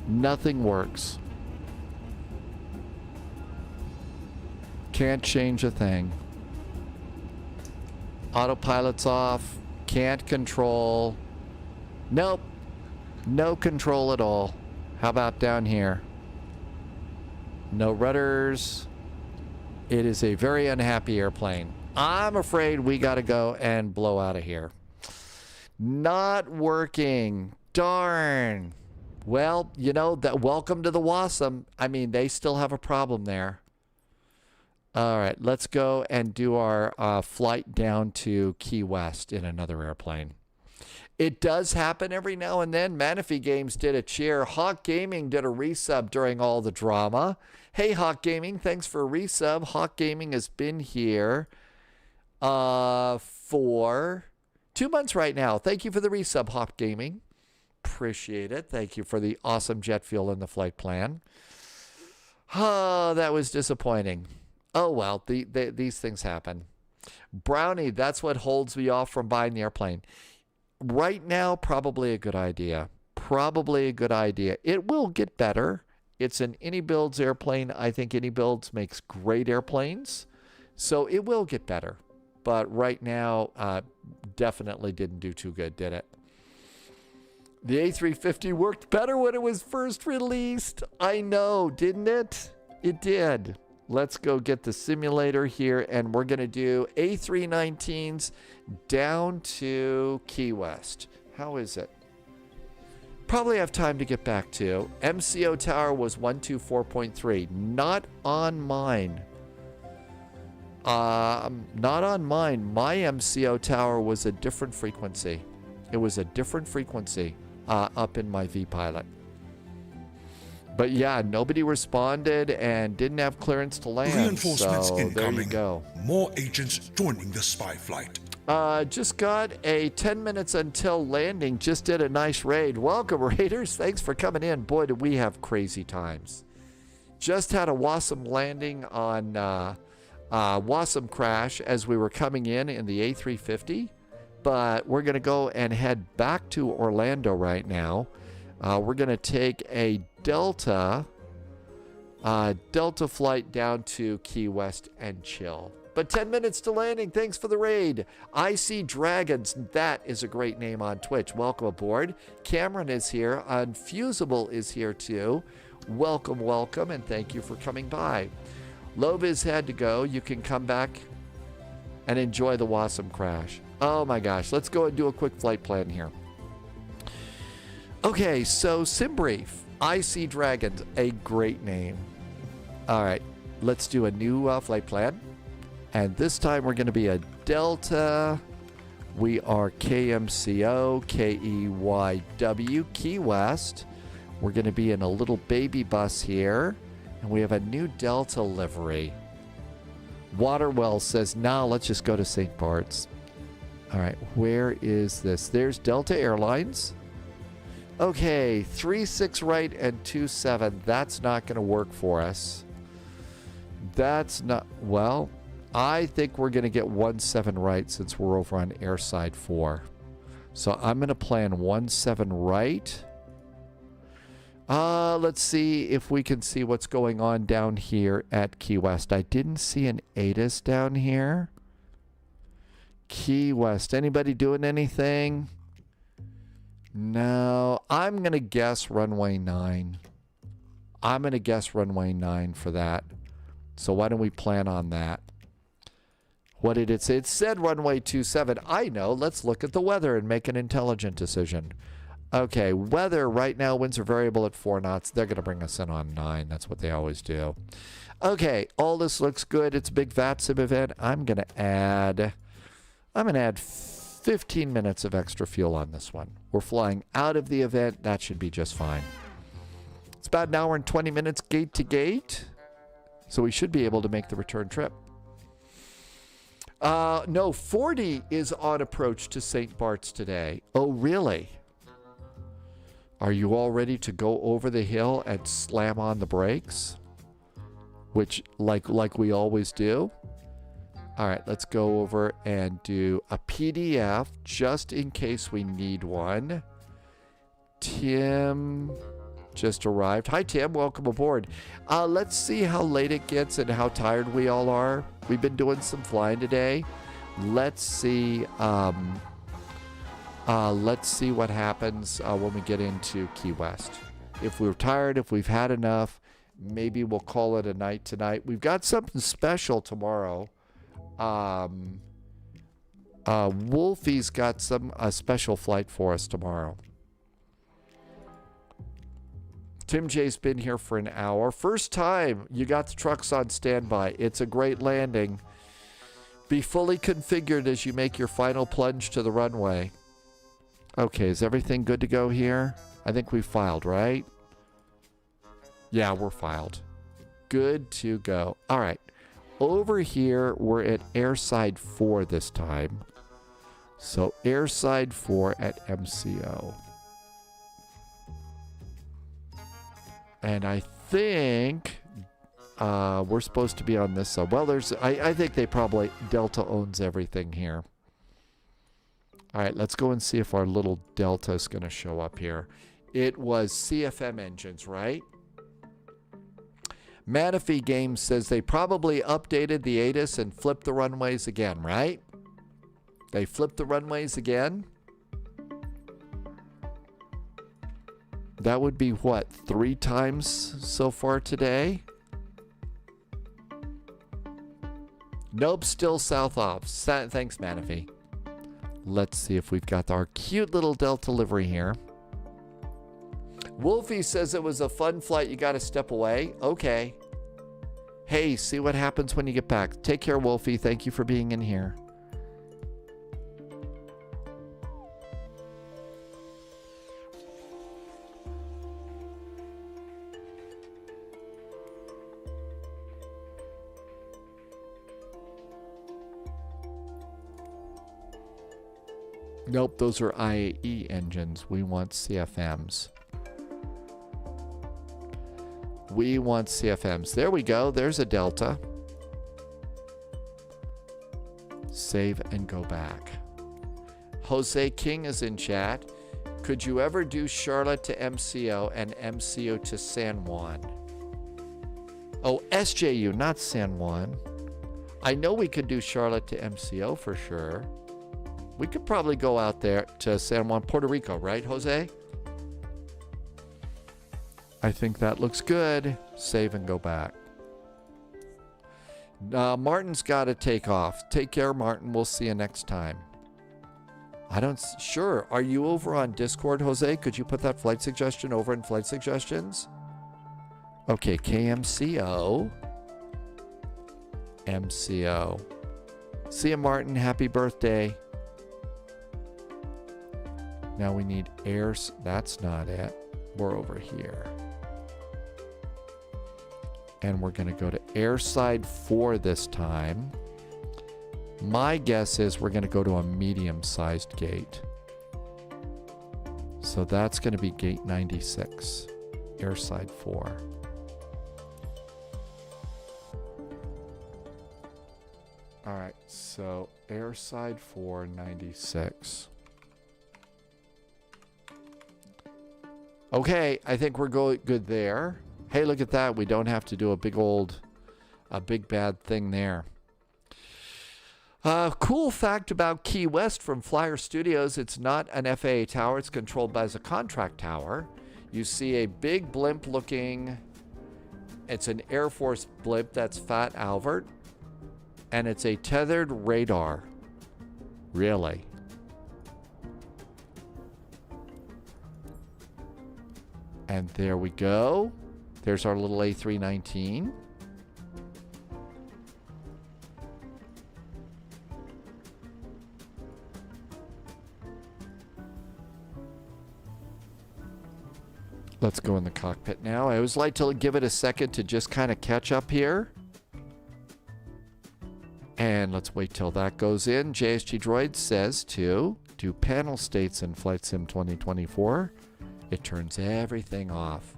Nothing works. Can't change a thing. Autopilot's off. Can't control. Nope. No control at all. How about down here? No rudders. It is a very unhappy airplane. I'm afraid we got to go and blow out of here. Not working. Darn. Well, you know, that. Welcome to the WASM. I mean, they still have a problem there. All right, let's go and do our flight down to Key West in another airplane. It does happen every now and then. Manaphy Games did a cheer. Hawk Gaming did a resub during all the drama. Hey, Hawk Gaming, thanks for a resub. Hawk Gaming has been here for 2 months right now. Thank you for the resub, Hawk Gaming. Appreciate it. Thank you for the awesome jet fuel in the flight plan. Oh, that was disappointing. Oh, well, these things happen. Brownie, that's what holds me off from buying the airplane. Right now, probably a good idea. It will get better. It's an AnyBuilds airplane. I think AnyBuilds makes great airplanes. So it will get better. But right now, definitely didn't do too good, did it? The A350 worked better when it was first released. I know, didn't it? It did. Let's go get the simulator here, and we're going to do A319s down to Key West. How is it? Probably have time to get back to. MCO tower was 124.3. Not on mine. Not on mine. My MCO tower was a different frequency. It was a different frequency up in my V-Pilot. But yeah, nobody responded and didn't have clearance to land. Reinforcements so incoming. There you go. More agents joining the spy flight. Just got a 10 minutes until landing. Just did a nice raid. Welcome, Raiders. Thanks for coming in. Boy, do we have crazy times. Just had a WASM landing on WASM crash as we were coming in the A350. But we're going to go and head back to Orlando right now. We're going to take a Delta flight down to Key West and chill. But 10 minutes to landing. Thanks for the raid. I See Dragons. That is a great name on Twitch. Welcome aboard. Cameron is here. Unfusible is here too. Welcome, and thank you for coming by. Lobiz had to go. You can come back. and enjoy the WASM crash. Oh my gosh, let's go and do a quick flight plan here. Okay, so SimBrief, I See Dragons, a great name. All right, let's do a new flight plan. And this time we're going to be a Delta. We are KMCO, KEYW, Key West. We're going to be in a little baby bus here. And we have a new Delta livery. Waterwell says, nah, let's just go to St. Bart's. All right, where is this? There's Delta Airlines. Okay, 36 right and 27. That's not going to work for us. That's not, well, I think we're going to get 17 right since we're over on airside 4. So I'm going to plan 17 right. Let's see if we can see what's going on down here at Key West. I didn't see an ATIS down here. Key West. Anybody doing anything? No. I'm going to guess runway 9. I'm going to guess runway 9 for that. So why don't we plan on that? What did it say? It said runway 27. I know. Let's look at the weather and make an intelligent decision. Okay, weather right now, winds are variable at 4 knots. They're going to bring us in on 9. That's what they always do. Okay, all this looks good. It's a big VATSIM event. I'm going to add 15 minutes of extra fuel on this one. We're flying out of the event. That should be just fine. It's about an hour and 20 minutes gate to gate. So we should be able to make the return trip. No, 40 is on approach to St. Bart's today. Oh, really? Are you all ready to go over the hill and slam on the brakes? Which, like we always do. All right, let's go over and do a PDF just in case we need one. Tim just arrived. Hi, Tim. Welcome aboard. Let's see how late it gets and how tired we all are. We've been doing some flying today. Let's see what happens when we get into Key West. If we're tired, if we've had enough, maybe we'll call it a night tonight. We've got something special tomorrow. Wolfie's got a special flight for us tomorrow. Tim J's been here for an hour. First time you got the trucks on standby. It's a great landing. Be fully configured as you make your final plunge to the runway. Okay, is everything good to go here? I think we filed, right? Yeah, we're filed. Good to go. All right. Over here, we're at airside 4 this time. So airside 4 at MCO. And I think we're supposed to be on this side. Well, I think they probably, Delta owns everything here. All right, let's go and see if our little Delta is going to show up here. It was CFM engines, right? Manaphy Games says they probably updated the ATIS and flipped the runways again, right? They flipped the runways again? That would be what, 3 times so far today? Nope, still south off. Thanks, Manaphy. Let's see if we've got our cute little Delta livery here. Wolfie says it was a fun flight. You got to step away. Okay. Hey, see what happens when you get back. Take care, Wolfie. Thank you for being in here. Nope, those are IAE engines. We want CFMs. We want CFMs. There we go. There's a Delta. Save and go back. Jose King is in chat. Could you ever do Charlotte to MCO and MCO to San Juan? Oh, SJU, not San Juan. I know we could do Charlotte to MCO for sure. We could probably go out there to San Juan, Puerto Rico, right, Jose? I think that looks good. Save and go back. Martin's got to take off. Take care, Martin. We'll see you next time. Sure. Are you over on Discord, Jose? Could you put that flight suggestion over in flight suggestions? Okay, KMCO. MCO. See you, Martin. Happy birthday. Now we need airs. That's not it. We're over here. And we're going to go to airside 4 this time. My guess is we're going to go to a medium-sized gate. So that's going to be gate 96, airside 4. All right, so airside 4, 96. Okay, I think we're good there. Hey, look at that. We don't have to do a big bad thing there. Cool fact about Key West from Flyer Studios. It's not an FAA tower. It's controlled by a contract tower. You see a big blimp looking. It's an Air Force blimp. That's Fat Albert. And it's a tethered radar. Really? And there we go. There's our little A319. Let's go in the cockpit now. I always like to give it a second to just kind of catch up here. And let's wait till that goes in. JSG Droid says to do panel states in Flight Sim 2024. It turns everything off.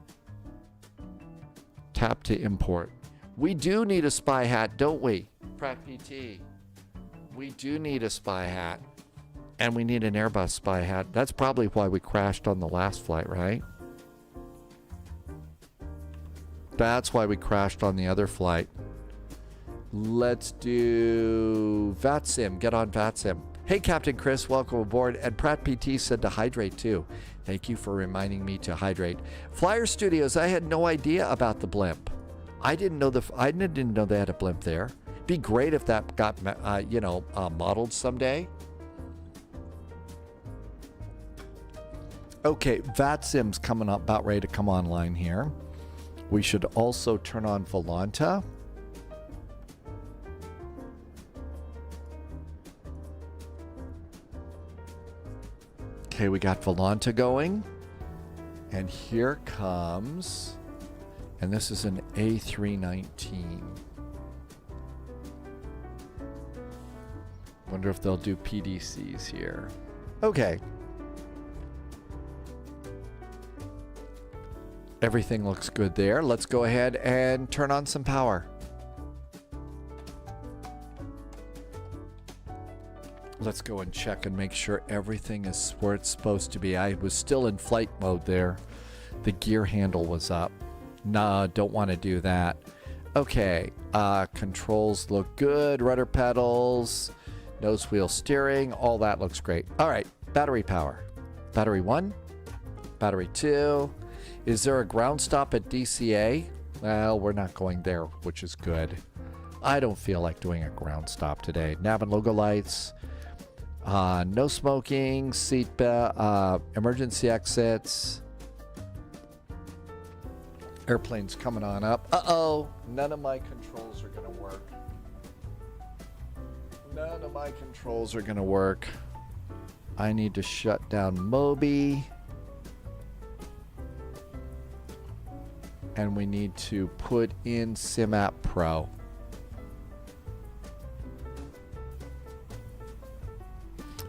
Tap to import. We do need a spy hat, don't we? Pratt PT. We do need a spy hat. And we need an Airbus spy hat. That's probably why we crashed on the last flight, right? That's why we crashed on the other flight. Let's do VATSIM. Get on VATSIM. Hey, Captain Chris, welcome aboard. And Pratt PT said to hydrate too. Thank you for reminding me to hydrate. Flyer Studios, I had no idea about the blimp. I didn't know they had a blimp there. Be great if that got modeled someday. Okay, VATSIM's coming up, about ready to come online here. We should also turn on Volanta. Okay, we got Volanta going. And here comes, and this is an A319. Wonder if they'll do PDCs here. Okay. Everything looks good there. Let's go ahead and turn on some power. Let's go and check and make sure everything is where it's supposed to be. I was still in flight mode there. The gear handle was up. Nah, don't want to do that. Okay, controls look good. Rudder pedals, nose wheel steering, all that looks great. All right, battery power. Battery 1, battery 2. Is there a ground stop at DCA? Well, we're not going there, which is good. I don't feel like doing a ground stop today. Nav and logo lights. No smoking, seat belt, emergency exits. Airplane's coming on up. Uh-oh, none of my controls are gonna work. None of my controls are gonna work. I need to shut down Moby. And we need to put in SimApp Pro.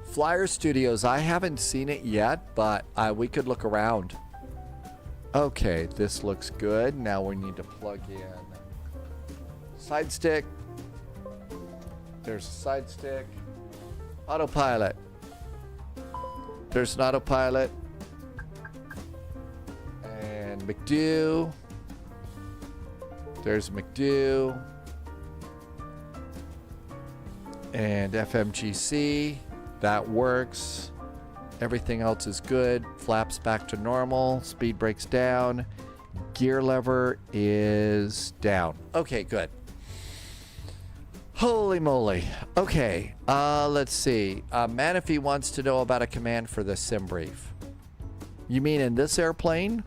Flyer Studios, I haven't seen it yet, but we could look around. Okay, this looks good. Now we need to plug in side stick. There's a side stick. Autopilot. There's an autopilot. And McDo. There's McDo. And FMGC. That works. Everything else is good. Flaps back to normal. Speed brakes down. Gear lever is down. Okay, good. Holy moly. Okay, let's see. Manaphy wants to know about a command for the sim brief. You mean in this airplane?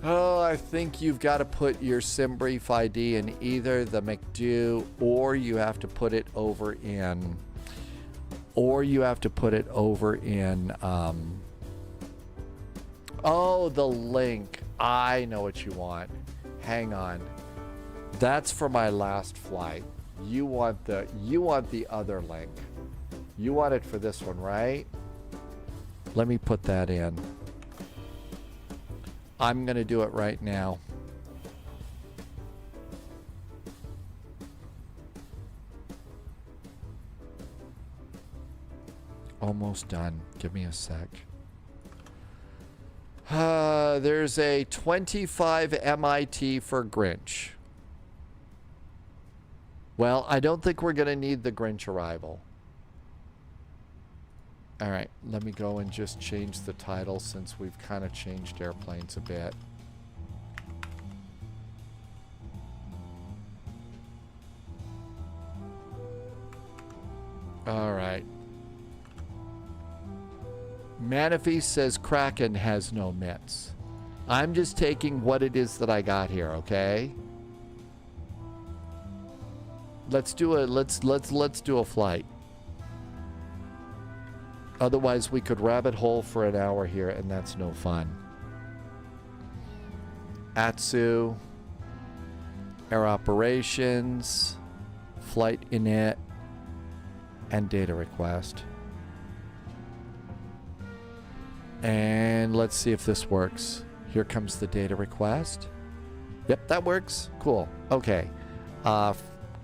Oh, I think you've got to put your sim brief ID in either the McDo or you have to put it over in, oh, the link. I know what you want. Hang on. That's for my last flight. You want the other link. You want it for this one, right? Let me put that in. I'm going to do it right now. Almost done. Give me a sec. There's a 25 MIT for Grinch. Well, I don't think we're going to need the Grinch arrival. All right, let me go and just change the title since we've kind of changed airplanes a bit. All right. Manaphy says Kraken has no mitts. I'm just taking what it is that I got here, okay? Let's do a flight. Otherwise, we could rabbit hole for an hour here, and that's no fun. ATSU, Air Operations, Flight Init, and Data Request. And let's see if this works. Here comes the data request. Yep, that works. Cool. Okay.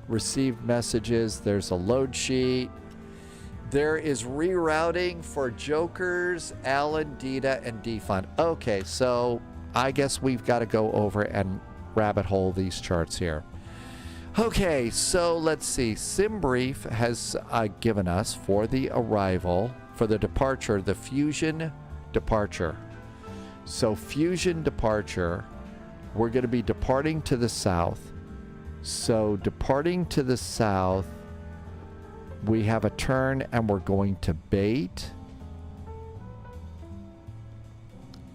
Received messages. There's a load sheet. There is rerouting for Jokers, Allen, Dita, and Defund. Okay, so I guess we've got to go over and rabbit hole these charts here. Okay, so let's see. SimBrief has given us for the arrival, for the departure, the Fusion departure. So Fusion departure, we're going to be departing to the south. So departing to the south, we have a turn and we're going to bait.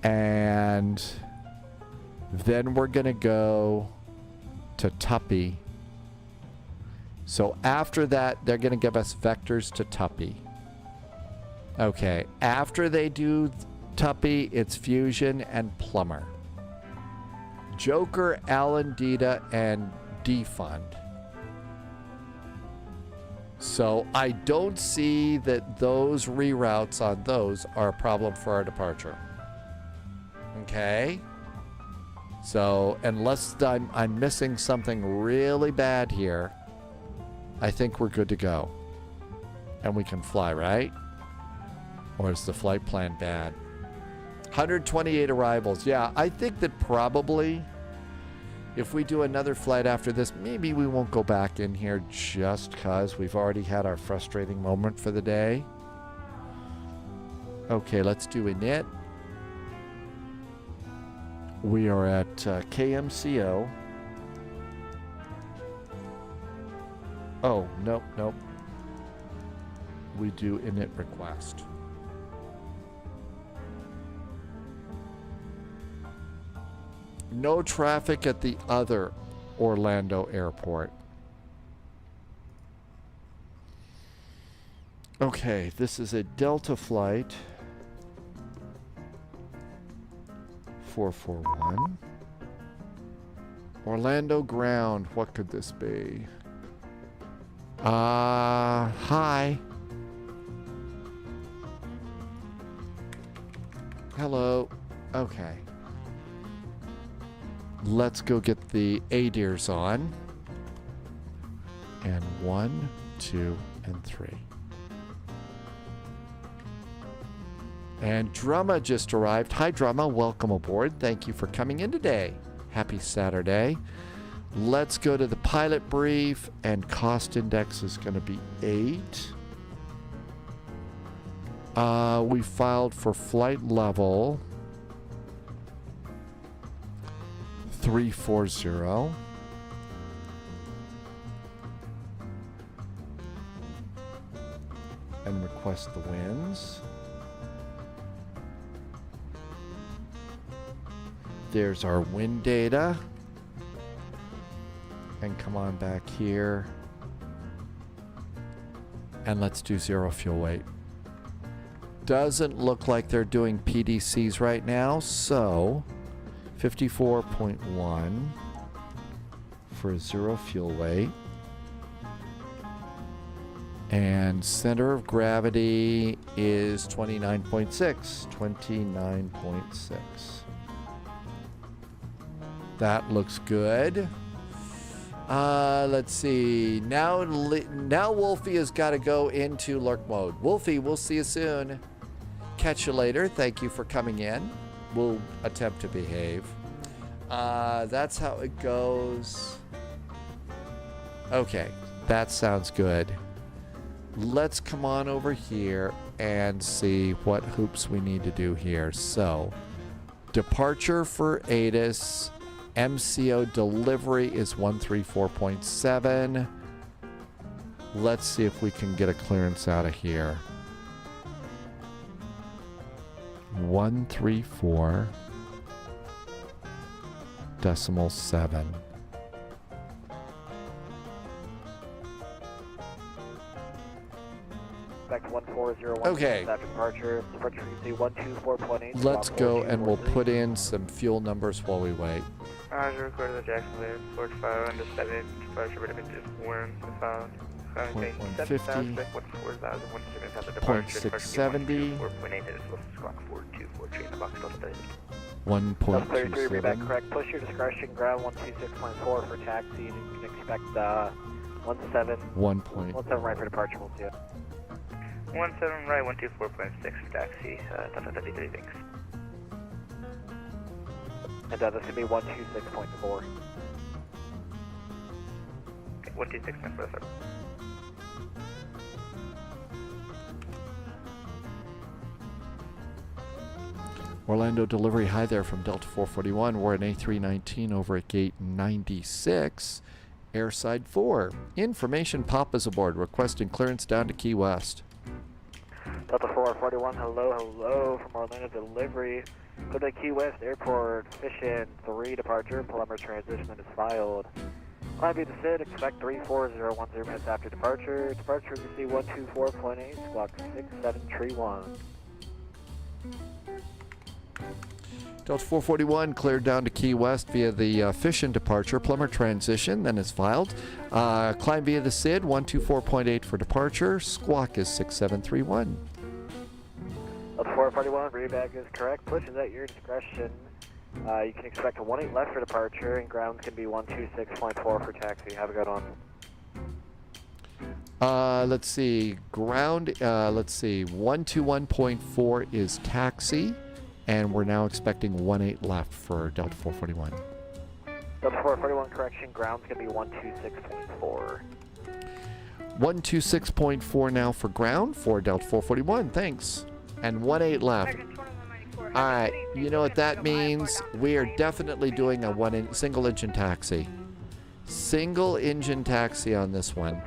And then we're going to go to Tuppy. So after that, they're going to give us vectors to Tuppy. Okay, after they do Tuppy, it's Fusion and Plumber. Joker, Allen, Dita, and Defund. So I don't see that those reroutes on those are a problem for our departure. Okay? So unless I'm missing something really bad here, I think we're good to go. And we can fly, right? Or is the flight plan bad? 128 arrivals. Yeah, I think that probably if we do another flight after this, maybe we won't go back in here just because we've already had our frustrating moment for the day. Okay, let's do init. We are at KMCO. Oh, nope, nope. We do init request. No traffic at the other Orlando airport. Okay, this is a Delta flight. 441. Orlando ground. What could this be? Hi. Hello. Okay. Let's go get the ADIRs on. And 1, 2, and 3. And Drumma just arrived. Hi, Drumma. Welcome aboard. Thank you for coming in today. Happy Saturday. Let's go to the pilot brief, and cost index is going to be 8. We filed for flight level 340. request the winds. There's our wind data. And come on back here. And let's do zero fuel weight. Doesn't look like they're doing PDCs right now, so 54.1 for zero fuel weight. And center of gravity is 29.6. 29.6. That looks good. Let's see. Now Wolfie has got to go into lurk mode. Wolfie, we'll see you soon. Catch you later. Thank you for coming in. We'll attempt to behave. That's how it goes. Okay, that sounds good. Let's come on over here and see what hoops we need to do here. So, departure for ATIS. MCO delivery is 134.7. Let's see if we can get a clearance out of here. 134.7. Back to 1401. Okay. After departure frequency 124.8. Let's go and we'll put in some fuel numbers while we wait. Roger, recorded the Jacksonville, 45 under 7, departure benefit just 1, found. 0.50, 0.670, 1.33, read back 1.27. correct. Push your discretion, ground 126.4 for taxi, and you can expect 17 right for departure, we'll see you. 17 right, 124.6 for taxi, Tacna 33, thanks. And this is going to be 126.4. Okay, 126.4, sir. Orlando delivery, hi there from Delta 441. We're at A319 over at gate 96, airside 4. Information pop is aboard, requesting clearance down to Key West. Delta 441, hello from Orlando delivery. Go to Key West Airport, Mission 3 departure, preliminary transition is filed. Climb via the SID, expect 34010 minutes after departure. Departure receive 124.8, squawk 6731. Delta 441 cleared down to Key West via the Fission departure, plumber transition, then is filed. Climb via the SID, 124.8 for departure, squawk is 6731. Delta 441, read back is correct, push is at your discretion. You can expect a 18 left for departure, and ground can be 126.4 for taxi. Have a good one. Let's see, ground, 121.4 is taxi. And we're now expecting 18 left for Delta 441. Delta 441, correction, ground's going to be 126.4. 126.4 now for ground for Delta 441, thanks. And 18 left. Alright, you know what that means? We are definitely doing a single engine taxi. Single engine taxi on this one.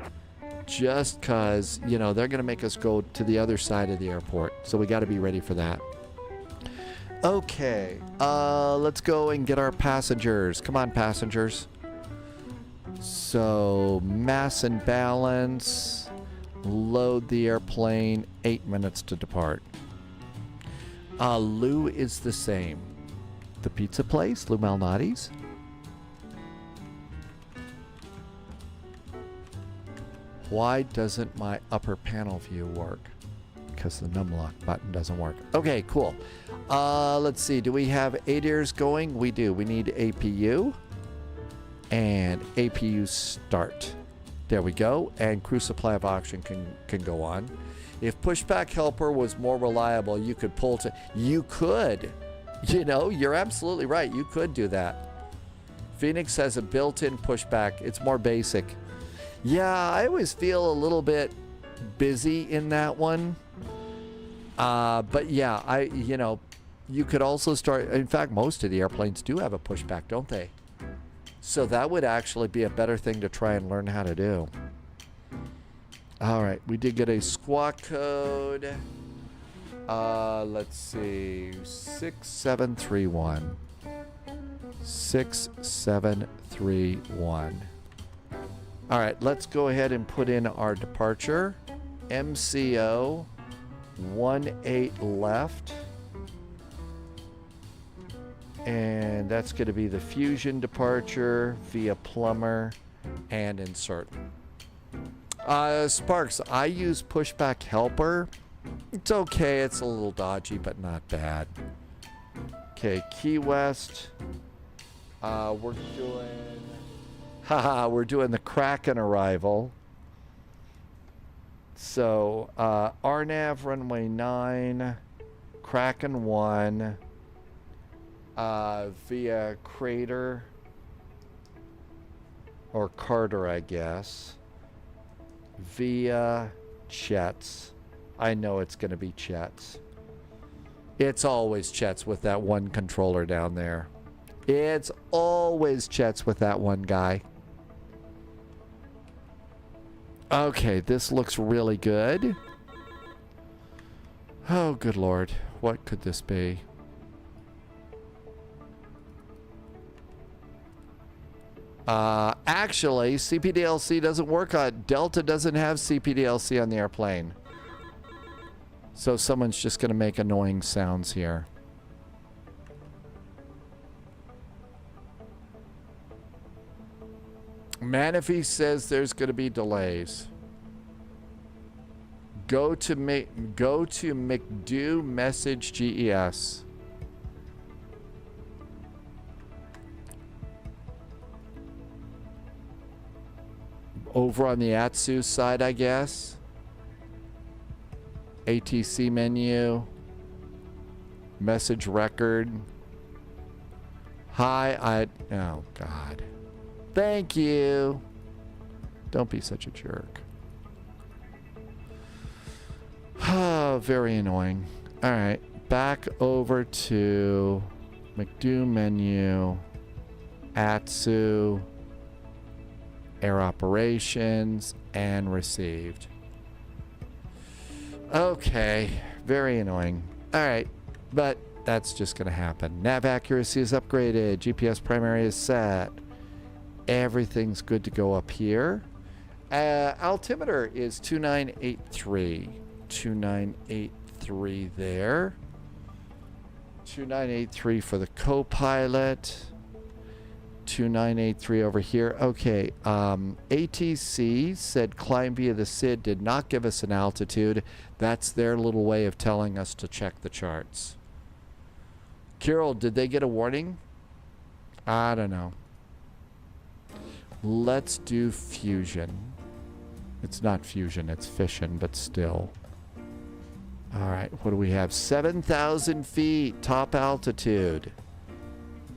Just because, you know, they're going to make us go to the other side of the airport. So we got to be ready for that. Okay, let's go and get our passengers. Come on, passengers. So, mass and balance. Load the airplane. 8 minutes to depart. Lou is the same. The pizza place, Lou Malnati's. Why doesn't my upper panel view work? Because the numlock button doesn't work. Okay, cool. Let's see. Do we have ADIRs going? We do. We need APU. And APU start. There we go. And crew supply of oxygen can go on. If pushback helper was more reliable, you could pull to... You could. You know, you're absolutely right. You could do that. Phoenix has a built-in pushback. It's more basic. Yeah, I always feel a little bit busy in that one. But yeah, you could also start, in fact, most of the airplanes do have a pushback, don't they? So that would actually be a better thing to try and learn how to do. All right, we did get a squawk code. Let's see, 6731. 6731. All right, let's go ahead and put in our departure. MCO 18 left. And that's going to be the Fusion departure via Plumber and insert. Sparks, I use pushback helper. It's okay. It's a little dodgy, but not bad. Okay, Key West. We're doing the Kraken arrival. So, RNAV runway 9, Kraken 1, via Crater, or Carter, I guess, via Chet's. I know it's going to be Chet's. It's always Chet's with that one controller down there. It's always Chet's with that one guy. Okay, this looks really good. Oh, good Lord. What could this be? Actually, CPDLC doesn't work on... Delta doesn't have CPDLC on the airplane. So someone's just going to make annoying sounds here. Manifee says there's going to be delays. Go to McDo message GES. Over on the Atsu side, I guess. ATC menu. Message record. Hi, oh God. Thank you. Don't be such a jerk. Very annoying. All right, back over to McDo menu, Atsu, air operations, and received. Okay, very annoying. All right, but that's just going to happen. Nav accuracy is upgraded. GPS primary is set. Everything's good to go up here. Altimeter is 2983. 2983 there. 2983 for the co-pilot. 2983 over here. Okay, ATC said climb via the SID, did not give us an altitude. That's their little way of telling us to check the charts. Carol, did they get a warning? I don't know. Let's do fusion. It's not fusion, it's fission, but still. All right, what do we have? 7,000 feet, top altitude.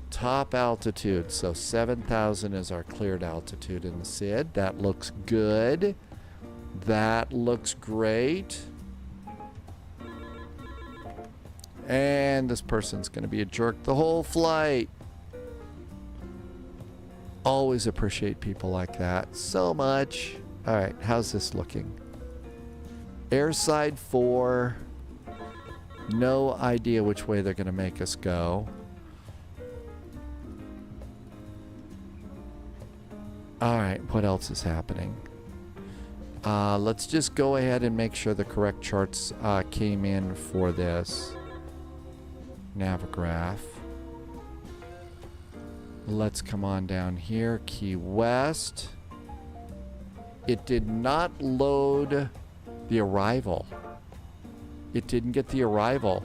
Top altitude, so 7,000 is our cleared altitude in the SID. That looks good. That looks great. And this person's going to be a jerk the whole flight. Always appreciate people like that so much. All right, how's this looking? Airside 4. No idea which way they're going to make us go. All right, what else is happening? Let's just go ahead and make sure the correct charts came in for this. Navigraph. Let's come on down here. Key West. It did not load the arrival. It didn't get the arrival.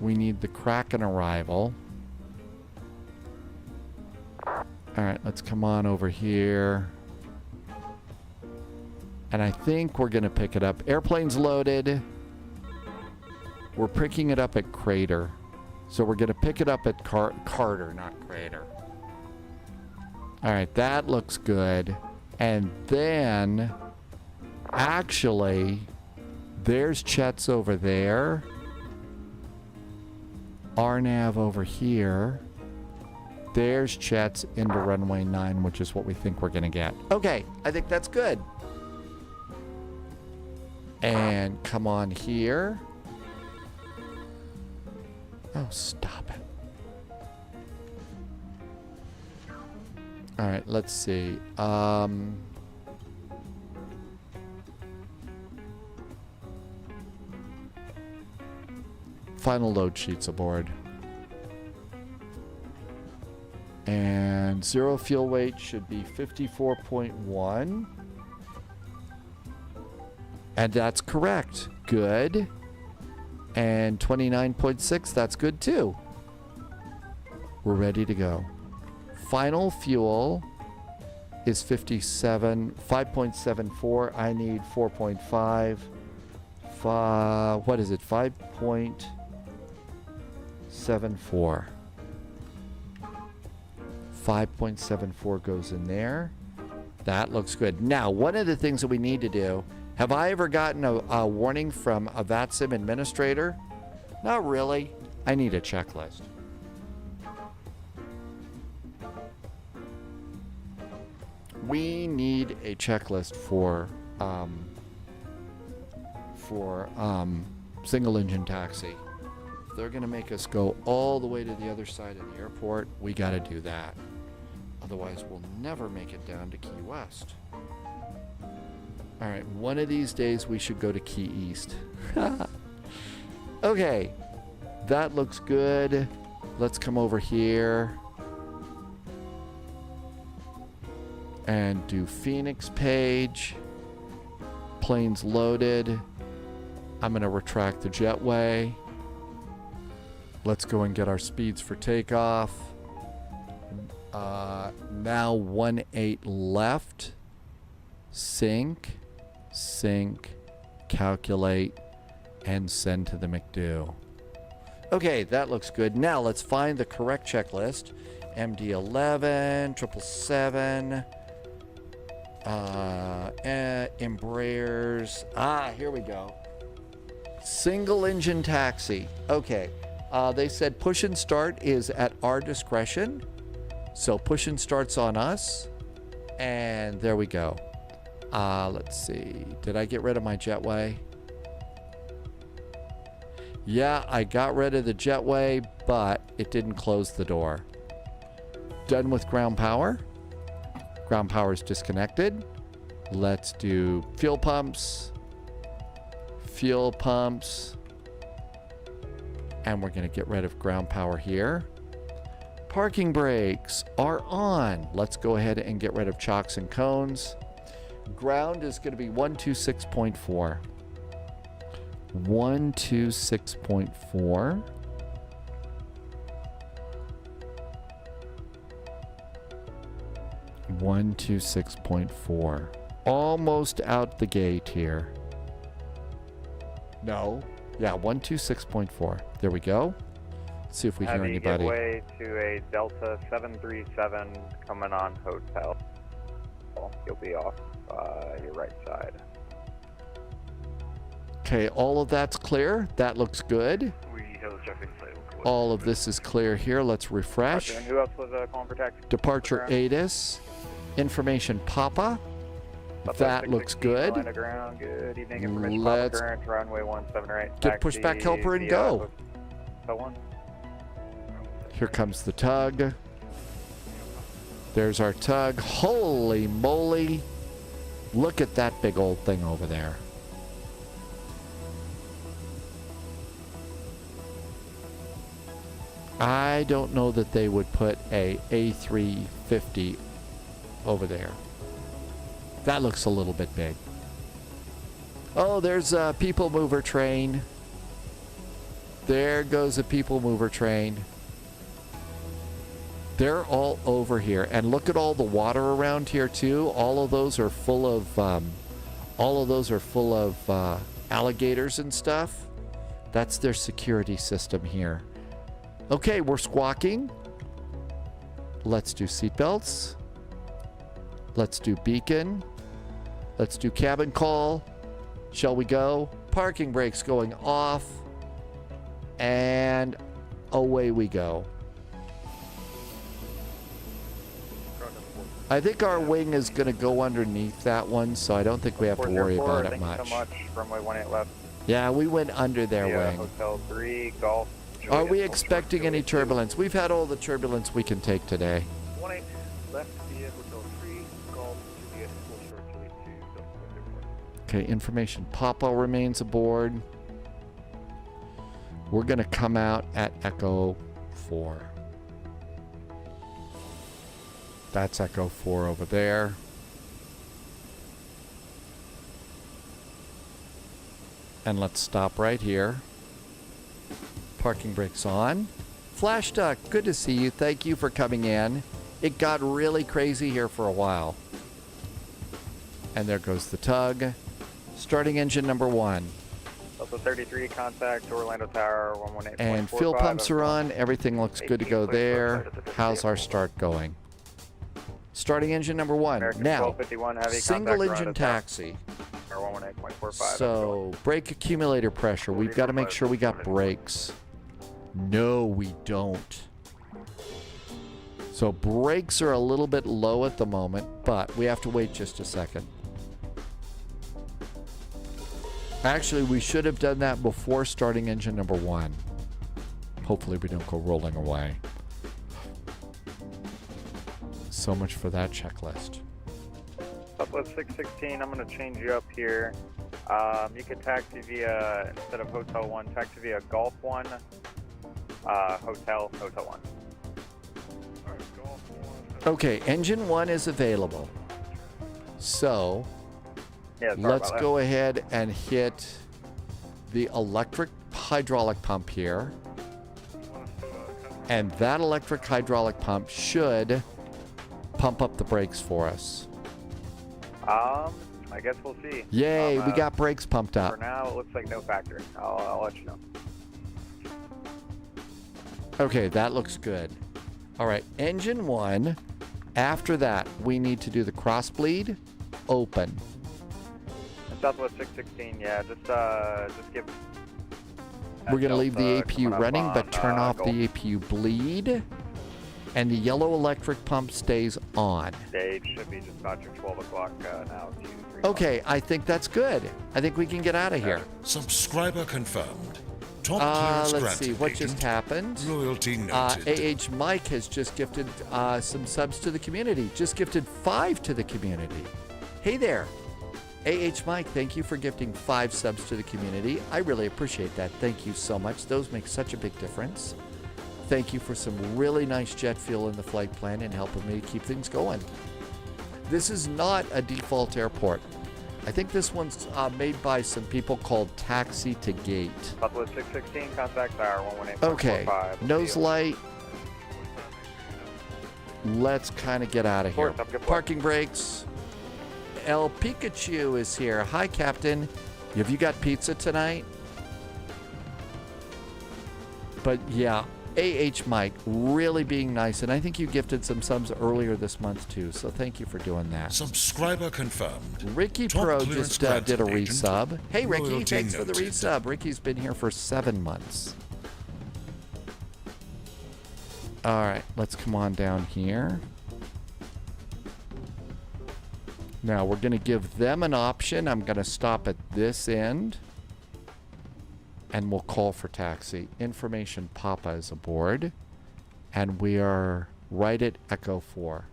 We need the Kraken arrival. All right, let's come on over here. And I think we're going to pick it up. Airplane's loaded. We're picking it up at Crater. So we're going to pick it up at Carter, not Crater. All right, that looks good. And then, actually, there's Chet's over there. RNAV over here. There's Chet's into runway 9, which is what we think we're going to get. Okay, I think that's good. And come on here. Oh, stop it. All right, let's see. Final load sheets aboard. And zero fuel weight should be 54.1. And that's correct. Good. And 29.6, that's good too. We're ready to go. Final fuel is 5.74. I need 4.5. What is it? 5.74. 5.74 goes in there. That looks good. Now, one of the things that we need to do, have I ever gotten a warning from a VATSIM administrator? Not really. I need a checklist. We need a checklist for single engine taxi. If they're going to make us go all the way to the other side of the airport, we got to do that. Otherwise, we'll never make it down to Key West. All right, one of these days we should go to Key East. Okay, that looks good. Let's come over here and do Phoenix page. Planes loaded. I'm gonna retract the jetway. Let's go and get our speeds for takeoff. Now 18 left. Sync, calculate, and send to the McDo. Okay, that looks good. Now let's find the correct checklist. MD-11, 777, Embraers. Here we go. Single engine taxi. Okay. They said push and start is at our discretion. So push and start's on us. And there we go. Let's see. Did I get rid of my jetway? Yeah, I got rid of the jetway, but it didn't close the door. Done with ground power. Ground power is disconnected. Let's do fuel pumps. Fuel pumps. And we're going to get rid of ground power here. Parking brakes are on. Let's go ahead and get rid of chocks and cones. Ground is going to be 126.4. 126.4. Almost out the gate here. No. Yeah, 126.4. There we go. Let's see if we hear anybody. Way to a Delta 737 coming on hotel. You'll be off your right side. Okay, all of that's clear. That looks good. All of this is clear here. Let's refresh. And who else was calling for taxi? Departure ATIS. Information Papa. That looks good. Good evening. Information Let's Papa current, runway 17 get pushback helper and go. Here comes the tug. There's our tug. Holy moly. Look at that big old thing over there. I don't know that they would put a A350 over there. That looks a little bit big. Oh, there's a people mover train. There goes a people mover train. They're all over here, and look at all the water around here too. All of those are full of alligators and stuff. That's their security system here. Okay, we're squawking. Let's do seatbelts. Let's do beacon. Let's do cabin call. Shall we go? Parking brakes going off. And away we go. I think our wing is going to go underneath that one, so I don't think we have to worry about it much. Thank you so much. Runway 18 left. Yeah, we went under their wing. Hotel 3, Golf. Are we expecting any turbulence? We've had all the turbulence we can take today. 18 left via Hotel 3, Golf, Juliet, full short Juliet 2, Delta Airport. Okay, information. Papa remains aboard. We're going to come out at Echo 4. That's Echo 4 over there. And let's stop right here. Parking brakes on. Flash Duck, good to see you. Thank you for coming in. It got really crazy here for a while. And there goes the tug. Starting engine number 1. Delta 33, contact Orlando Tower 118.45. And fuel pumps are on. Everything looks good to go there. How's our start going? Starting engine number 1. American Now, 1251, heavy single contact engine taxi. 118.45. So, brake accumulator pressure. We've got to make sure we got brakes. No, we don't. So, brakes are a little bit low at the moment, but we have to wait just a second. Actually, we should have done that before starting engine number 1. Hopefully we don't go rolling away. So much for that checklist. Southwest 616, I'm going to change you up here. You could taxi via, instead of Hotel 1, taxi via Golf 1, Hotel 1. Okay, engine 1 is available. So, yeah, let's go ahead and hit the electric hydraulic pump here. And that electric hydraulic pump should pump up the brakes for us. I guess we'll see. Yay, we got brakes pumped up. For now, it looks like no factor. I'll let you know. Okay, that looks good. All right, engine 1. After that, we need to do the cross bleed. Open. Southwest 616, yeah, just give... We're going to leave the APU running, but turn off the APU bleed. And the yellow electric pump stays on. Stage should be just about your 12 o'clock now. Okay, I think that's good. I think we can get out of here. Subscriber confirmed. Top clearance let's granted, see, what agent. just happened? Loyalty noted. Mike has just gifted some subs to the community. Just gifted 5 to the community. Hey there. Mike, thank you for gifting 5 subs to the community. I really appreciate that. Thank you so much. Those make such a big difference. Thank you for some really nice jet fuel in the flight plan and helping me keep things going. This is not a default airport. I think this one's made by some people called Taxi to Gate. Southwest 616, contact tower 118.45. Okay, nose light. Let's kind of get out of here. Parking brakes. El Pikachu is here. Hi, Captain. Have you got pizza tonight? But yeah, Mike, really being nice. And I think you gifted some subs earlier this month, too. So thank you for doing that. Subscriber confirmed. Ricky Top Pro clearance just granted, did a agent. resub. Hey, Ricky, Loyalty thanks for the noted. resub. Ricky's been here for 7 months. All right, let's come on down here. Now, we're going to give them an option. I'm going to stop at this end. And we'll call for taxi. Information Papa is aboard. And we are right at Echo 4.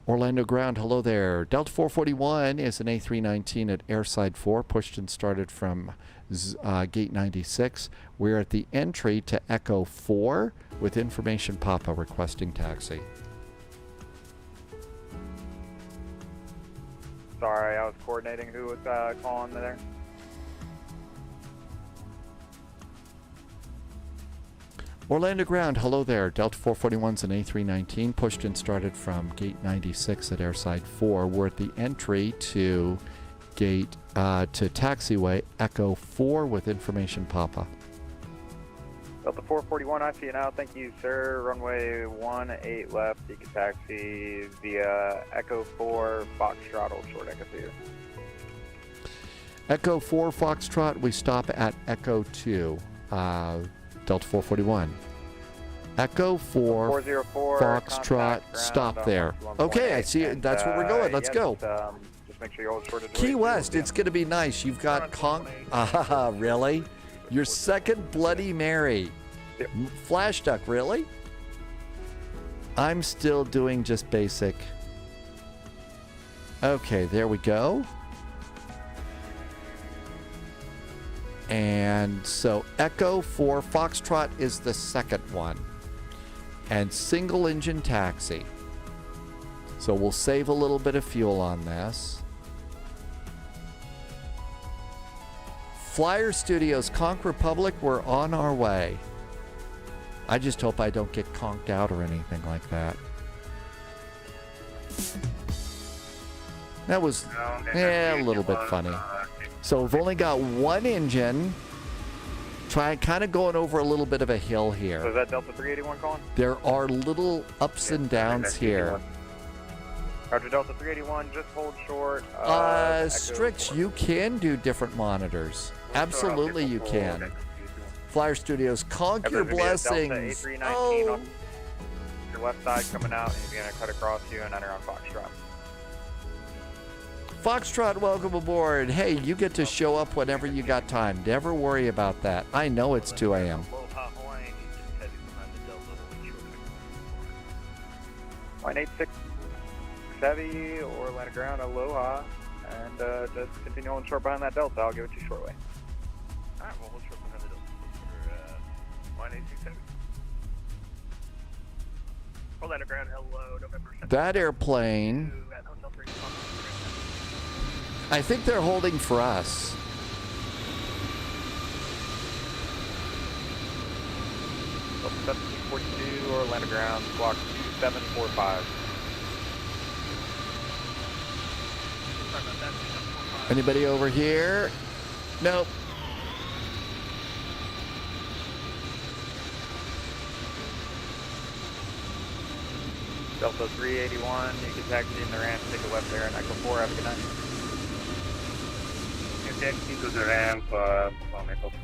Orlando Ground, hello there. Delta 441 is an A319 at Airside 4, pushed and started from gate 96. We're at the entry to Echo 4 with Information Papa requesting taxi. Sorry, I was coordinating who was calling there. Orlando Ground, hello there. Delta 441's an A319, pushed and started from gate 96 at Airside 4. We're at the entry to gate to taxiway Echo 4 with Information Papa. Delta 441, I see you now. Thank you, sir. Runway 18 left. You can taxi via Echo 4, Foxtrot, Old Short Echo 2. Echo 4 Foxtrot, we stop at Echo 2, Delta 441. Echo 4, 404, Foxtrot, stop there. Okay, I see it. That's where we're going. Let's go. Just make sure you hold short of the Key radio. West, it's going to be nice. You've got really? Your second Bloody Mary. Yep. Flash duck, really? I'm still doing just basic. Okay, there we go. And so Echo 4 Foxtrot is the second one. And single engine taxi. So we'll save a little bit of fuel on this. Flyer Studios, Conch Republic, we're on our way. I just hope I don't get conked out or anything like that. That was a little bit funny. So we've only got one engine. Kind of going over a little bit of a hill here. So is that Delta 381 calling? There are little ups and downs here. Roger, Delta 381, just hold short. Strix, you can do different monitors. Absolutely you can. Flyer Studios, conk your blessings. Oh. Your left side coming out, and he's going to cut across you and enter on Foxtrot. Foxtrot, welcome aboard. Hey, you get to show up whenever you got time. Never worry about that. I know it's 2 a.m. Line 86 Chevy or Atlanta Ground, Aloha, and just continue on short behind that Delta. I'll give it to you shortly. Alright, we'll hold short behind the Delta for line 86 Chevy. Atlanta Ground, hello, November 7th. That airplane, I think they're holding for us. Delta 1742 or Atlanta Ground, squawk 2745. Anybody over here? Nope. Delta 381, you can taxi in the ramp, take a left there, and Echo 4, have a good night. You taxi to the ramp, from Echo 4.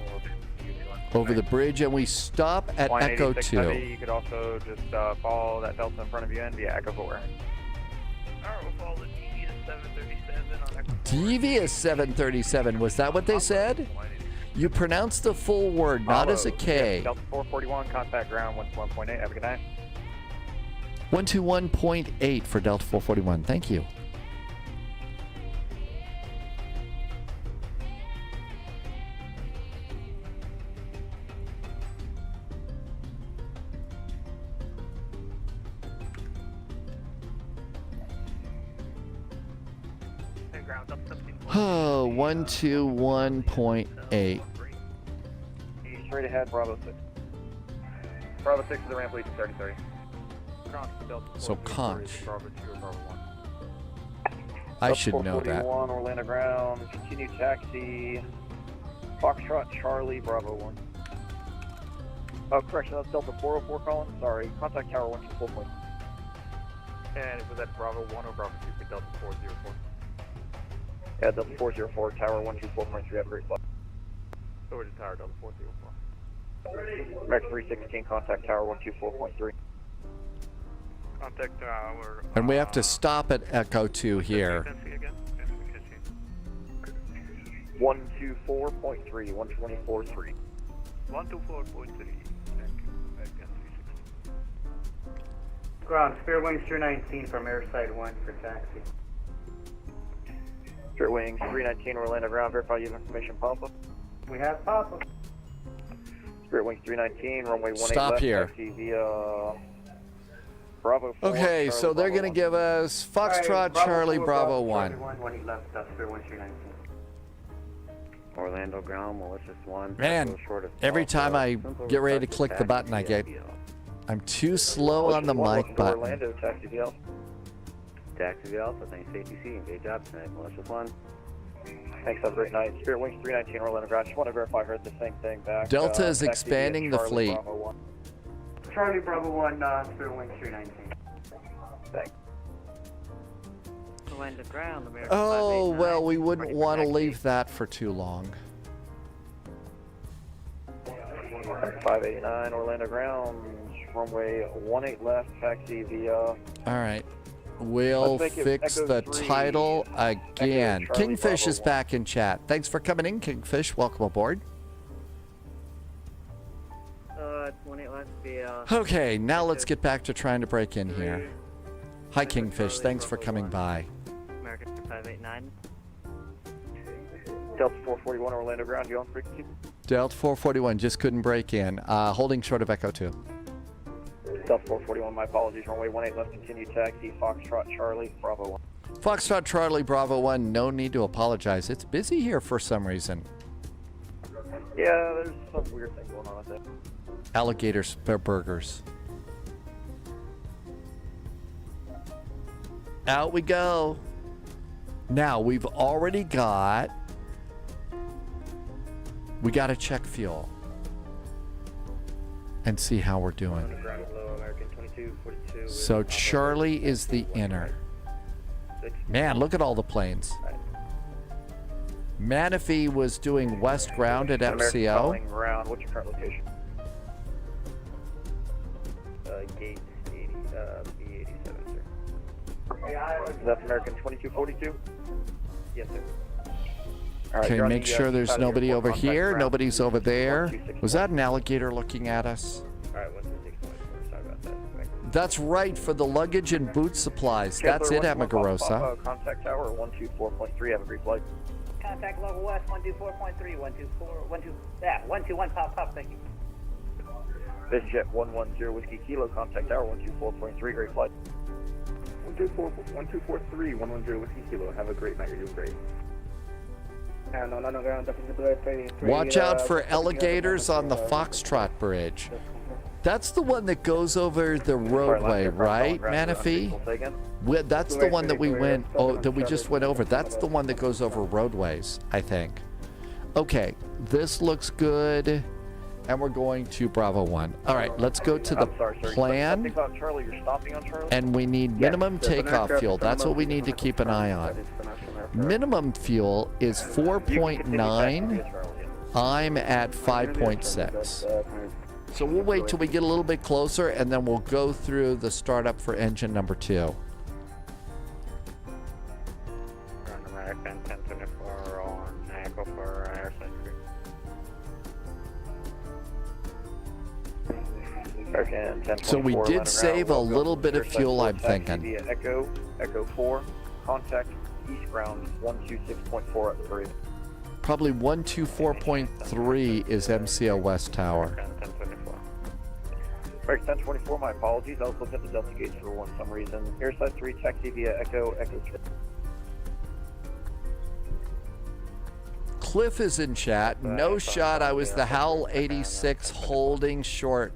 Over the bridge, and we stop at Line Echo 86 2. Heavy, you could also just follow that Delta in front of you and via Echo 4. Alright, we'll follow the devious 737 on Echo 4. Devious 737, was that what they said? You pronounced the full word, not as a K. Delta 441, contact ground 121.8, have a good night. 121.8 for Delta 441, thank you. Oh, 121.8. Straight ahead, Bravo 6. Bravo 6 to the ramp, leading 3030. So conch. I should know that. 441, Orlando Ground, continue taxi. Foxtrot, Charlie, Bravo 1. Oh, correction, that's Delta 404 calling. Sorry, contact tower 124. And was that Bravo 1 or Bravo 2 for Delta 404? Yeah, Delta 404, tower 124.3, have a great flight. Over to tower Delta 404. Max 316, contact tower 124.3. Contact tower. And we have to stop at Echo 2 here. 124.3, 124.3. 124.3. Ground, Spirit Wings 319 from Airside 1 for taxi. Spirit Wings 319, Orlando Ground, verify you have information, Papa. We have Papa. Spirit Wings 319, runway 18 Stop left, here. taxi via Bravo 4. Okay, Charlie, so they're Bravo going to 1. give us Foxtrot, Charlie, Bravo 1. When he left, Spirit Wings 319. Orlando Ground, Malicious 1. Man, every time I get ready to click the button, I'm too slow on the mic button. Orlando, taxi via. Taxi to Alpha, thanks ATC, engage job tonight, Malicious 1. Thanks, have a great night. Spirit Wings 319, Orlando Ground. Just want to verify I heard the same thing back. Delta is taxi expanding via the Charlie, fleet. Bravo 1. Charlie Bravo 1, Spirit Wings 319. Thanks. Orlando Ground, American Oh, 589, well, we wouldn't reporting want to taxi. leave that for too long. 589, Orlando Ground. runway 18 left, taxi via... All right. We'll fix the title again. Kingfish is back in chat. Thanks for coming in, Kingfish. Welcome aboard. It's 18 left via... Okay, now let's get back to trying to break in here. Hi, Kingfish. Thanks for coming by. American 589. Delta 441 Orlando ground, you on frequency? Delta 441 just couldn't break in. Holding short of Echo 2. Delta 441, my apologies. Runway 18 left, continue taxi, Foxtrot Charlie, Bravo 1. Foxtrot Charlie, Bravo 1. No need to apologize. It's busy here for some reason. Yeah, there's some weird thing going on with it. Alligators, burgers. Out we go. Now, we've already got... We got to check fuel. And see how we're doing. So Charlie is the inner. Man, look at all the planes. Manaphy was doing west ground at MCO. Ground. What's your current location? Gate 80, B87, sir. That's American 2242? Yes, sir. All right, Okay, make sure there's nobody over here. ground. Nobody's over there. Was that an alligator looking at us? Alright, 126.4, sorry about that. That's right, for the luggage and boot supplies. That's it, Amagarosa. Contact tower 124.3, have a brief flight. Contact local west 124.3, 121 pop, thank you. Vision jet 110 Whiskey Kilo, contact tower 124.3, great flight. 1243, 110 Whiskey Kilo, have a great night, you're doing great. Watch out for alligators on the Foxtrot Bridge. That's the one that goes over the roadway, right, Manaphy? That's the one that we just went over. That's the one that goes over roadways, I think. Okay, this looks good. And we're going to Bravo 1. All right, let's go to the plan. And we need minimum takeoff fuel. That's what we need to keep an eye on. Minimum fuel is 4.9. I'm at 5.6. So we'll wait till we get a little bit closer, and then we'll go through the startup for engine number 2. American 1024 on Echo for airside crew. So we did save a little bit of fuel, I'm thinking. Echo 4, contact east ground 126.4 at 3. Probably 124.3 is MCO West Tower. 1024, my apologies. I was looking at the Delta gates for some reason. Airside 3, taxi via Echo 3. Cliff is in chat. No shot. I was the Howl 86 holding short.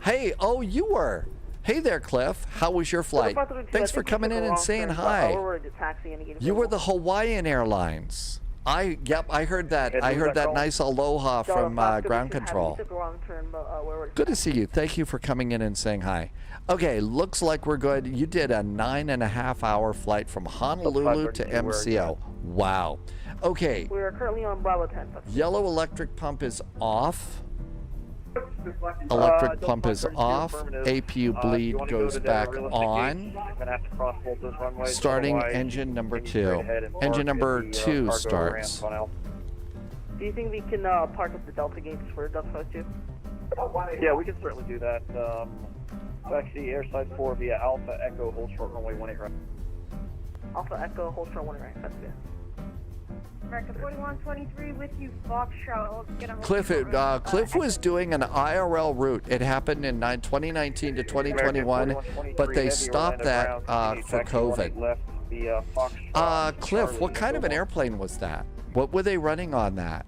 Hey, oh, you were. Hey there, Cliff. How was your flight? Thanks for coming in and saying hi. You were the Hawaiian Airlines. I heard that. I heard that nice aloha from ground control. Good to see you. Thank you for coming in and saying hi. Okay, looks like we're good. You did a 9.5-hour flight from Honolulu to MCO. Wow. Okay. We are currently on Bravo 10. Yellow electric pump is off. Electric pump is off. APU bleed goes back on. Starting engine number 2. Engine number 2 starts. Do you think we can park up the Delta gates for Delta 2? Yeah, we can certainly do that. Taxi airside 4 via Alpha Echo, hold short runway 18 right. Alpha Echo, hold short 18 right. That's good. American 4123 with you, Foxtrot. Cliff was doing an IRL route. It happened in 2019 to 2021, but they stopped that for COVID. Cliff, what kind of an airplane was that? What were they running on that?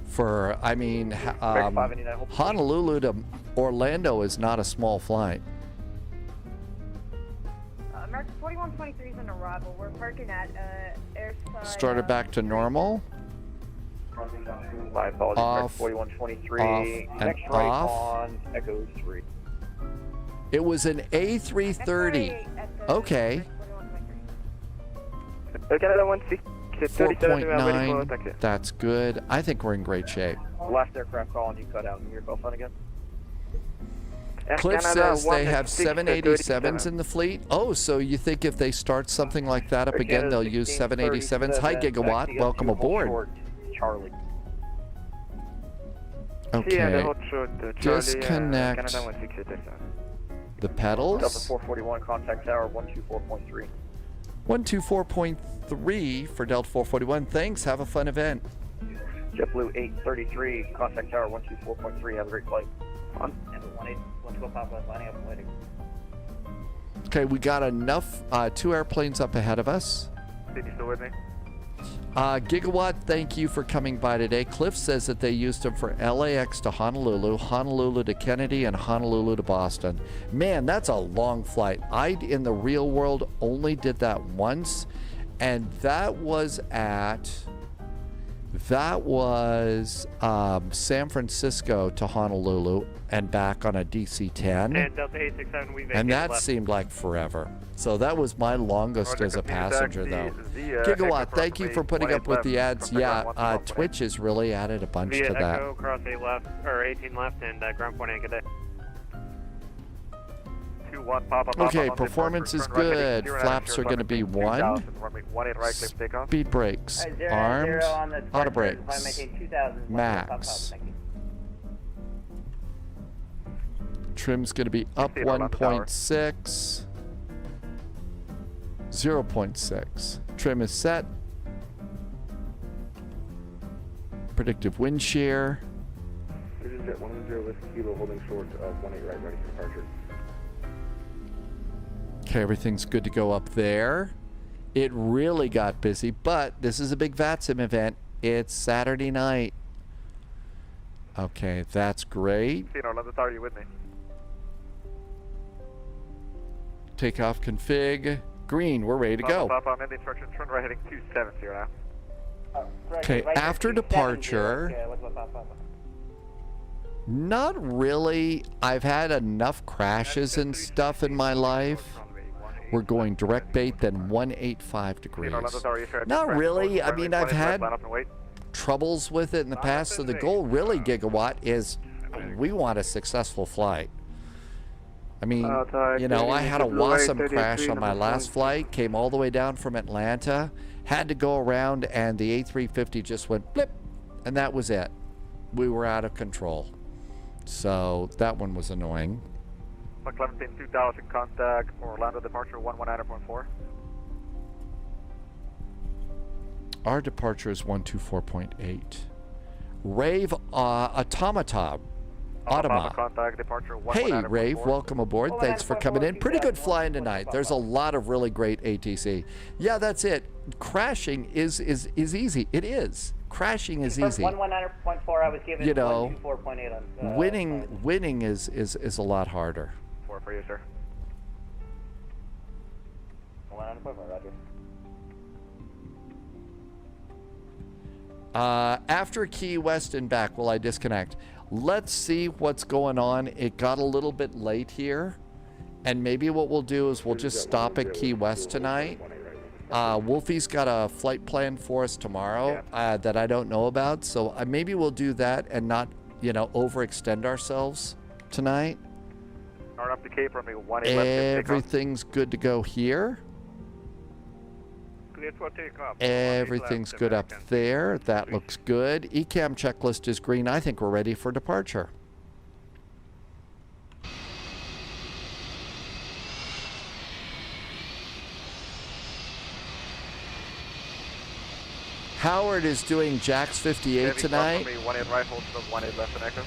For, I mean, Honolulu to Orlando is not a small flight. American 4123 is an arrival. We're parking at airside. Started back to normal. My apologies, off, 4123. off, Next and right off. on Echo 3. It was an A330. Okay. Canada 4.9. That's good. I think we're in great shape. Last aircraft call and you cut out and your call phone again. Cliff Canada, says they have 1637. 787s in the fleet. Oh, so you think if they start something like that up again, they'll use 787s? Hi, Gigawatt. Welcome aboard. Charlie. Okay. Disconnect Canada 1637. the Delta pedals. 441, contact tower 124.3. 124.3 for Delta 441. Thanks. Have a fun event. JetBlue 833, contact tower 124.3. Have a great flight. On. And 112 Papa lining up and waiting. Okay, we got enough. 2 airplanes up ahead of us. Cindy, still with me? Gigawatt, thank you for coming by today. Cliff says that they used them for LAX to Honolulu, Honolulu to Kennedy, and Honolulu to Boston. Man, that's a long flight. I, in the real world, only did that once, and that was San Francisco to Honolulu and back on a DC-10. And Delta 867, we And that seemed like forever. So that was my longest as a passenger, though. Gigawatt, thank you for putting up with the ads. Yeah, Twitch has really added a bunch to that. Echo, cross 8 left, or 18 left, and ground point anchor day. 21 Papa. Okay, performance is good. Flaps are going to be 1. Speed brakes, arms, auto brakes, max. Trim's going to be up 1.6. 0.6. Trim is set. Predictive wind shear. Vision jet 110 with kilo holding short of 18 right, ready for departure. Okay, everything's good to go up there. It really got busy, but this is a big VATSIM event. It's Saturday night. Okay, that's great. Are you with me? Takeoff config. Green, we're ready to go. Papa, I'm in the instruction. Turn right heading 270 now. Okay, after departure, not really. I've had enough crashes and stuff in my life. We're going direct bait, then 185 degrees. Not really. I mean, I've had troubles with it in the past, so the goal really, Gigawatt, is we want a successful flight. I mean, you know, I had a WASM crash on my last flight, came all the way down from Atlanta, had to go around, and the A350 just went blip, and that was it. We were out of control. So that one was annoying. Clementine 2000, contact Orlando departure 119.4. Our departure is 124.8. Rave Automata. Contact departure Hey, Rave, welcome aboard. Thanks for coming in. Pretty good flying tonight. There's a lot of really great ATC. Yeah, that's it. Crashing is easy. It is. Crashing is easy. 119.4, I was given, you know, 124.8 on winning is a lot harder. 4 for you, sir. 119.4, roger. After Key West and back, will I disconnect? Let's see what's going on. It got a little bit late here, and maybe what we'll do is we'll just stop at Key West tonight. Wolfie's got a flight plan for us tomorrow that I don't know about, so maybe we'll do that and not, you know, overextend ourselves tonight. Up to Cape, runway 18 left. Everything's good to go here. Clear for takeoff. Everything's good up there. That looks good. ECAM checklist is green. I think we're ready for departure. Howard is doing Jax 58 tonight. 18 right, hold still 18 left and echo.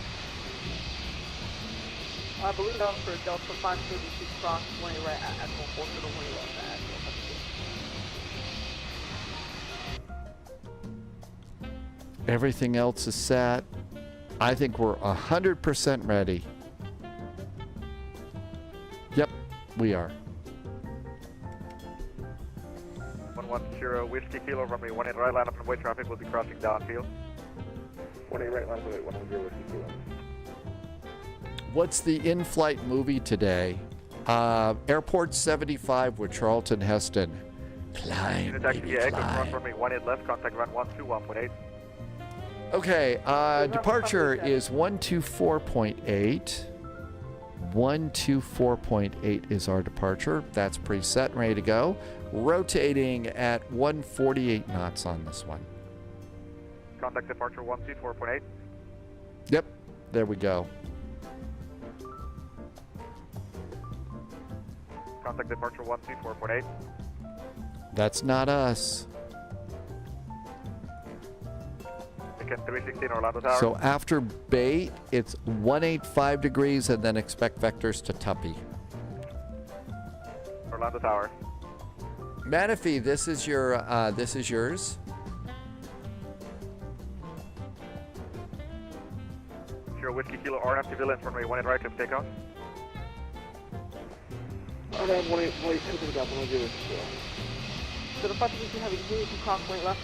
Balloon down for Delta 536 cross, 20 right at 4 to the 20 left at Everything else is set. I think we're 100% ready. Yep, we are. 110 Whiskey Kilo, runway 18 right, line up and wait, traffic will be crossing downfield. 18 right, line up and wait, 110 Whiskey Kilo. What's the in-flight movie today? Airport 75 with Charlton Heston. Climb, baby, climb. Runway 18 left, contact run 121.8. Okay, departure is 124.8. 124.8 is our departure. That's preset and ready to go. Rotating at 148 knots on this one. Contact departure 124.8. Yep, there we go. Contact departure 124.8. That's not us. Again, 316 Orlando Tower. So after bait, it's 185 degrees and then expect vectors to tuppy. Orlando Tower. Manaphy, this is yours. Sure, Whiskey Kilo R empty Villa, inform me 18 right, clip takeoff. Alright, 18 to the gap, 108. So the fact that you have a unit to Cockpit left.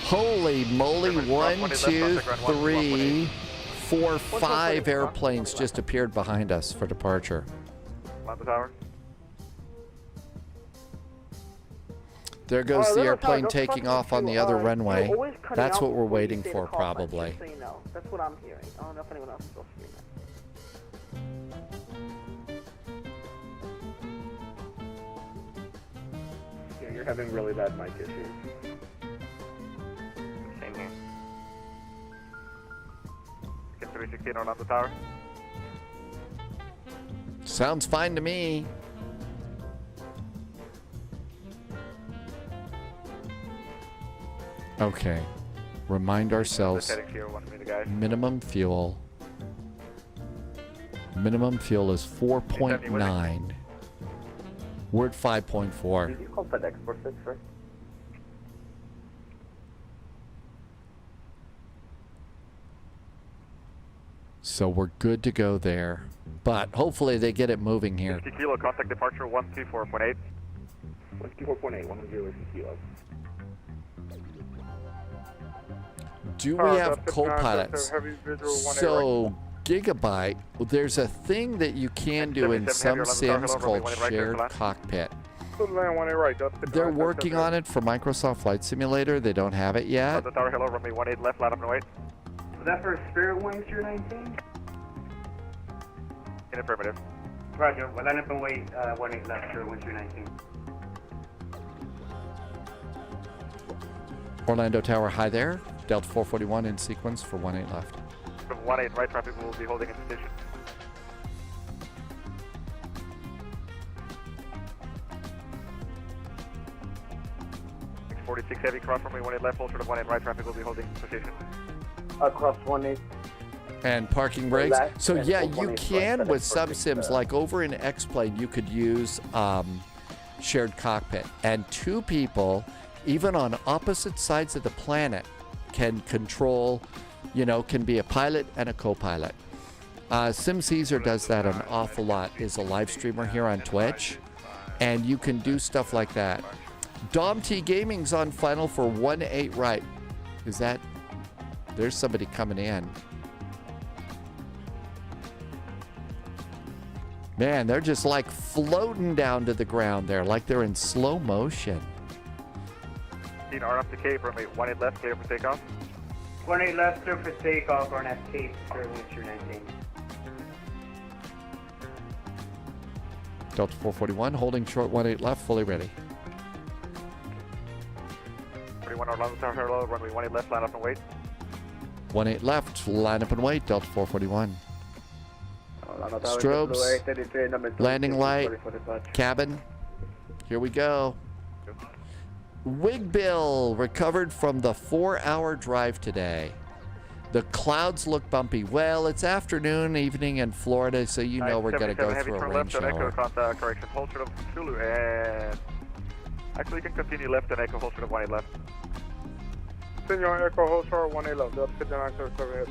Holy moly, 1, 2, 3, 4, 5 airplanes just appeared behind us for departure. Orlando Tower. There goes the airplane taking off on the other runway. That's what we're waiting for, probably. So you know, that's what I'm hearing. I don't know if anyone else is also hearing that. Yeah, you're having really bad mic issues. Same here. Get 316 Orlando Tower. Sounds fine to me. Okay. Remind ourselves. Minimum fuel. Minimum fuel is 4.9. We're at 5.4. Did you call FedEx for 6, right? So we're good to go there. But hopefully they get it moving here. Whiskey Kilo, contact departure 124.8. Whiskey 4.8, 110 Whiskey Kilo. Do we have co-pilots? So, Gigabyte, there's a thing that you can do in some sims called shared cockpit. They're working on it for Microsoft Flight Simulator. They don't have it yet. The tower, hello, runway 18 left, line up and wait. Was that for Spirit Wings, Tier 19? In affirmative. Roger, well, line up and wait, 18 left, Spirit Wings, Tier 19. Orlando Tower, hi there. Delta 441 in sequence for 18 left. From 18 right traffic will be holding in position. .46 heavy cross runway 18 left, full short of 18 right traffic will be holding position. Across 18. And parking brakes. So yeah, you can with subsims, like over in X-Plane, you could use shared cockpit. And two people, even on opposite sides of the planet, can control, can be a pilot and a co-pilot. Sim Caesar does that an awful lot, is a live streamer here on Twitch, and you can do stuff like that. Dom T Gaming's on final for 18 right. Is that, there's somebody coming in. Man, they're just like floating down to the ground there, like they're in slow motion. R up to Cape, runway 18 left, clear for takeoff. 18 left, clear for takeoff, or at Cape, Spirit Wings, Tier 19. Delta 441, holding short 18 left, fully ready. 41 Orlando Tower, hello, runway 18 left, line up and wait. 18 left, line up and wait, Delta 441. Strobes, landing light, cabin. Here we go. Wigbill recovered from the 4-hour drive today. The clouds look bumpy. Well, it's afternoon, evening in Florida, so you know we're going to go through a rain shower. Contact, correction, hold short of Zulu, and actually you can continue left and echo, hold short of 18 left. Senor Echo, hold short 18 left. Delta 59, clear overhead.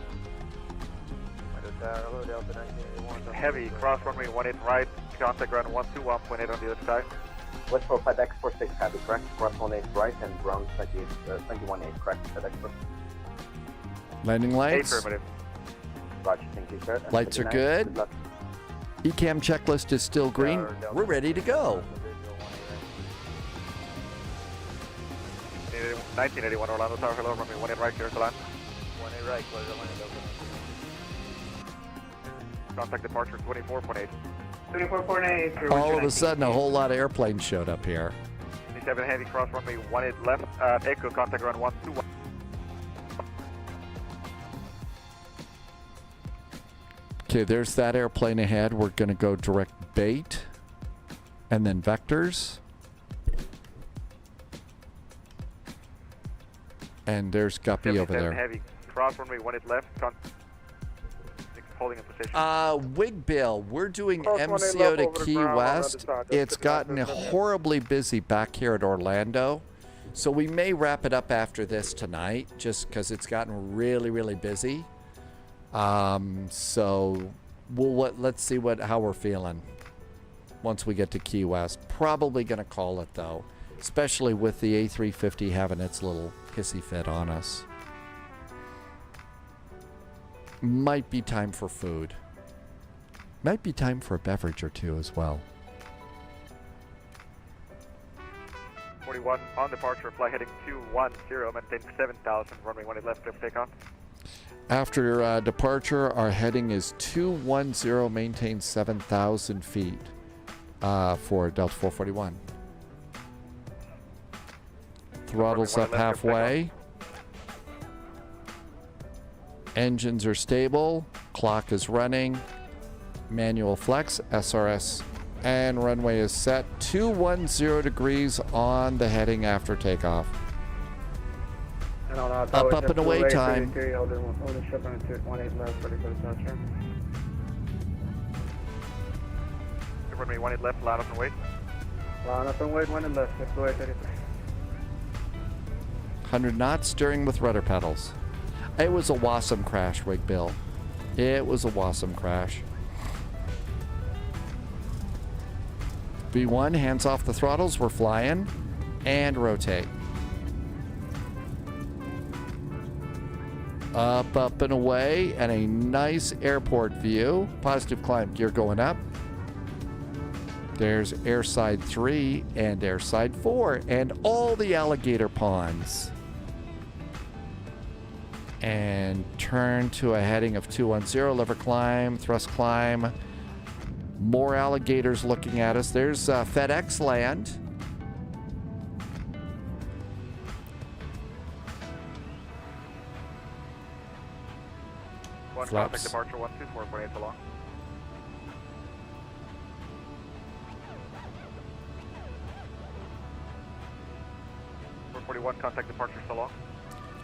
Heavy, cross runway 18 right, contact ground 121.8 on the other side. West for FedEx 46 heavy, correct? Cross 18 right and ground 21.8, correct? FedEx for Landing lights. Affirmative. Roger, thank you, sir. Lights are good. ECAM checklist is still green. We're ready to go. 1981 Orlando Tower, hello, runway 18 right, clear to land. 18 right, clear to land. contact departure 24.8. 24.8. All of a sudden, a whole lot of airplanes showed up here. 27 heavy cross runway 18 left, echo contact run 121. Okay, there's that airplane ahead. We're going to go direct bait and then vectors. And there's Guppy over there. Heavy cross runway 18 left, holding in position. Wigbill, we're doing MCO to Key West. It's gotten horribly busy back here at Orlando. So we may wrap it up after this tonight, just because it's gotten really, really busy. So let's see how we're feeling once we get to Key West. Probably going to call it, though, especially with the A350 having its little hissy fit on us. Might be time for food. Might be time for a beverage or two as well. 41 on departure, fly heading 210, maintain 7,000, runway 18 left, clear for takeoff. After departure, our heading is 210, maintain 7,000 feet for Delta 441. Throttles up halfway. Engines are stable. Clock is running. Manual flex, SRS, and runway is set. 210 degrees on the heading after takeoff. Up and away time. Runway 18 left, line up and wait. Line up and wait, 1 and left, lift away 33. 100 knots, steering with rudder pedals. It was a WASM crash, Wigbill. It was a WASM crash. V1, hands off the throttles, we're flying, and rotate. Up and away, and a nice airport view. Positive climb, gear going up. There's airside 3 and airside 4, and all the alligator ponds. And turn to a heading of 210, lever climb, thrust climb. More alligators looking at us. There's FedEx land. One Flaps. contact departure 124.8 so long. Contact departure so long.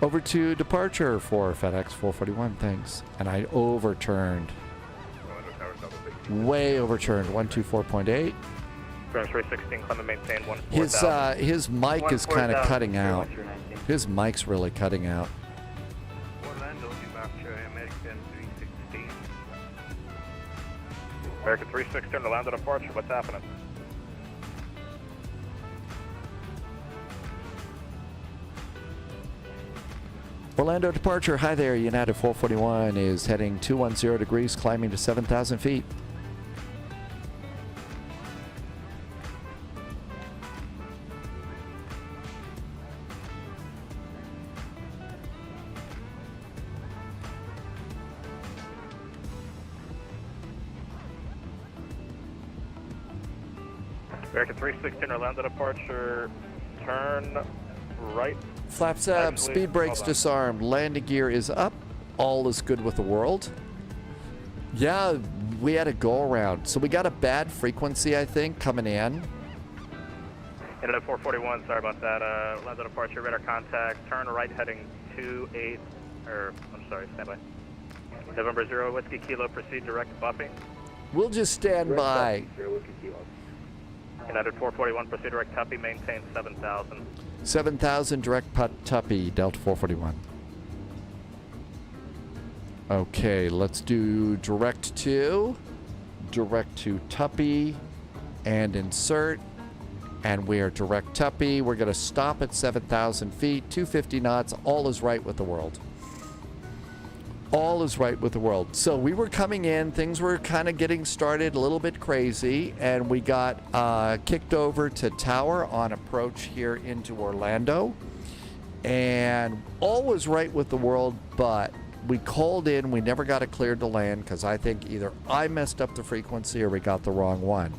Over to departure for FedEx 441, thanks. And I overturned. Way overturned, 124.8. 316, climb and maintain 14,000. His mic is kind of cutting out. His mic's really cutting out. Orlando, departure American 316. American 316, Orlando departure, what's happening? Orlando departure, hi there, United 441 is heading 210 degrees, climbing to 7,000 feet. American 316, Orlando departure, turn right. Flaps up, speed brakes disarmed, landing gear is up, all is good with the world. Yeah, we had a go around. So we got a bad frequency, I think, coming in. Internet 441, sorry about that. Orlando departure, radar contact, turn right heading 28, standby. November 0, Whiskey Kilo, proceed direct buffing. We'll just stand by. United 441, proceed direct Tuppy, maintain 7,000. 7,000 direct Tuppy, Delta 441. Okay, let's do direct to Tuppy and insert. And we are direct Tuppy. We're going to stop at 7,000 feet, 250 knots. All is right with the world. All is right with the world. So we were coming in, things were kind of getting started a little bit crazy, and we got kicked over to tower on approach here into Orlando. And all was right with the world, but we called in. We never got it cleared to land because I think either I messed up the frequency or we got the wrong one.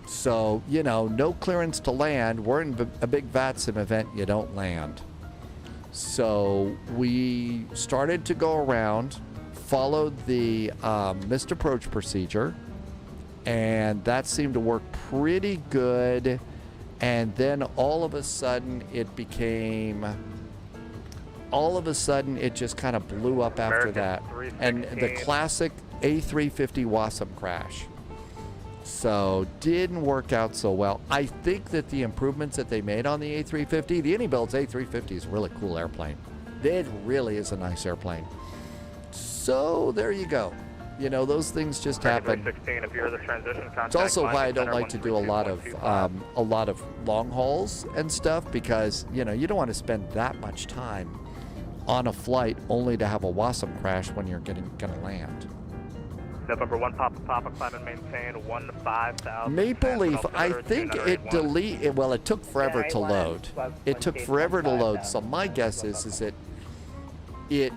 So, you know, no clearance to land. We're in a big VATSIM event. You don't land. So we started to go around, followed the missed approach procedure, and that seemed to work pretty good. And then all of a sudden it just kind of blew up after that. And the classic A350 WASM crash. So didn't work out so well. I think that the improvements that they made on the A350, the Unibuild's A350 is a really cool airplane. It really is a nice airplane. So there you go. You know, those things just happen. If you're the transition contact, it's also why I don't like to do a lot of long hauls and stuff, because, you know, you don't want to spend that much time on a flight only to have a WASM crash when you're gonna land. November 1 Papa, climb and maintain 15,000. Maple Leaf, I think it well, it took forever to load. It took forever to load. So my guess is that yeah,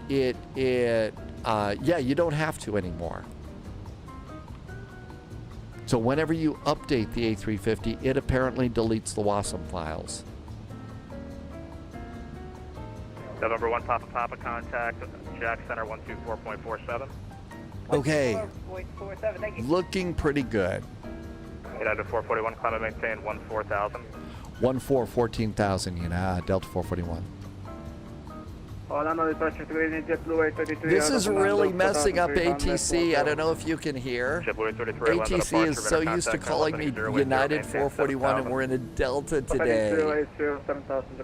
you don't have to anymore. So whenever you update the A350, it apparently deletes the WASM files. November 1 Papa, contact Jack Center 124.47. Okay, looking pretty good. 441, climb and maintain 14,000. 14,000, you know, Delta 441. This is really messing up ATC. I don't know if you can hear. ATC is so used to calling me United 441, and we're in a Delta today.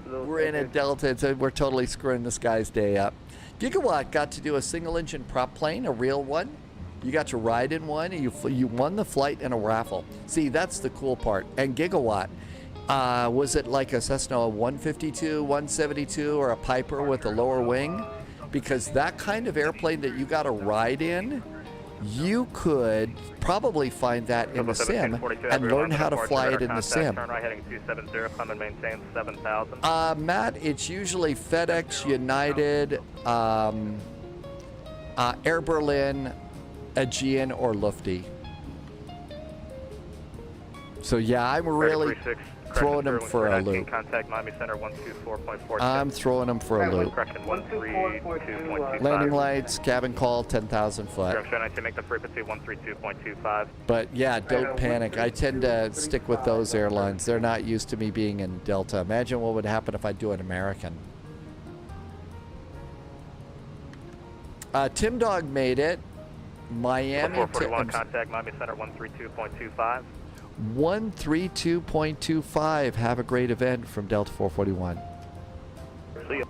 We're in a Delta, so we're totally screwing this guy's day up. Gigawatt got to do a single-engine prop plane, a real one. You got to ride in one, and you won the flight in a raffle. See, that's the cool part. And Gigawatt, was it like a Cessna 152, 172, or a Piper with a lower wing? Because that kind of airplane that you got to ride in, you could probably find that in the sim and learn how to fly it in the sim. Turn right heading 270, climb and maintain 7,000. Matt, it's usually FedEx, United, Air Berlin, Aegean, or Lufthansa. So yeah, I'm really throwing them for a loop. Contact Miami Center 124.46. I'm throwing them for a loop. Correction 132.25. Landing lights, cabin call, 10,000 foot. Correction, I can make the frequency 132.25. But yeah, don't panic. I tend to stick with those airlines. They're not used to me being in Delta. Imagine what would happen if I do an American. Tim Dog made it. Miami. 441, contact Miami Center 132.25. 132.25. Have a great event from Delta 441. See ya.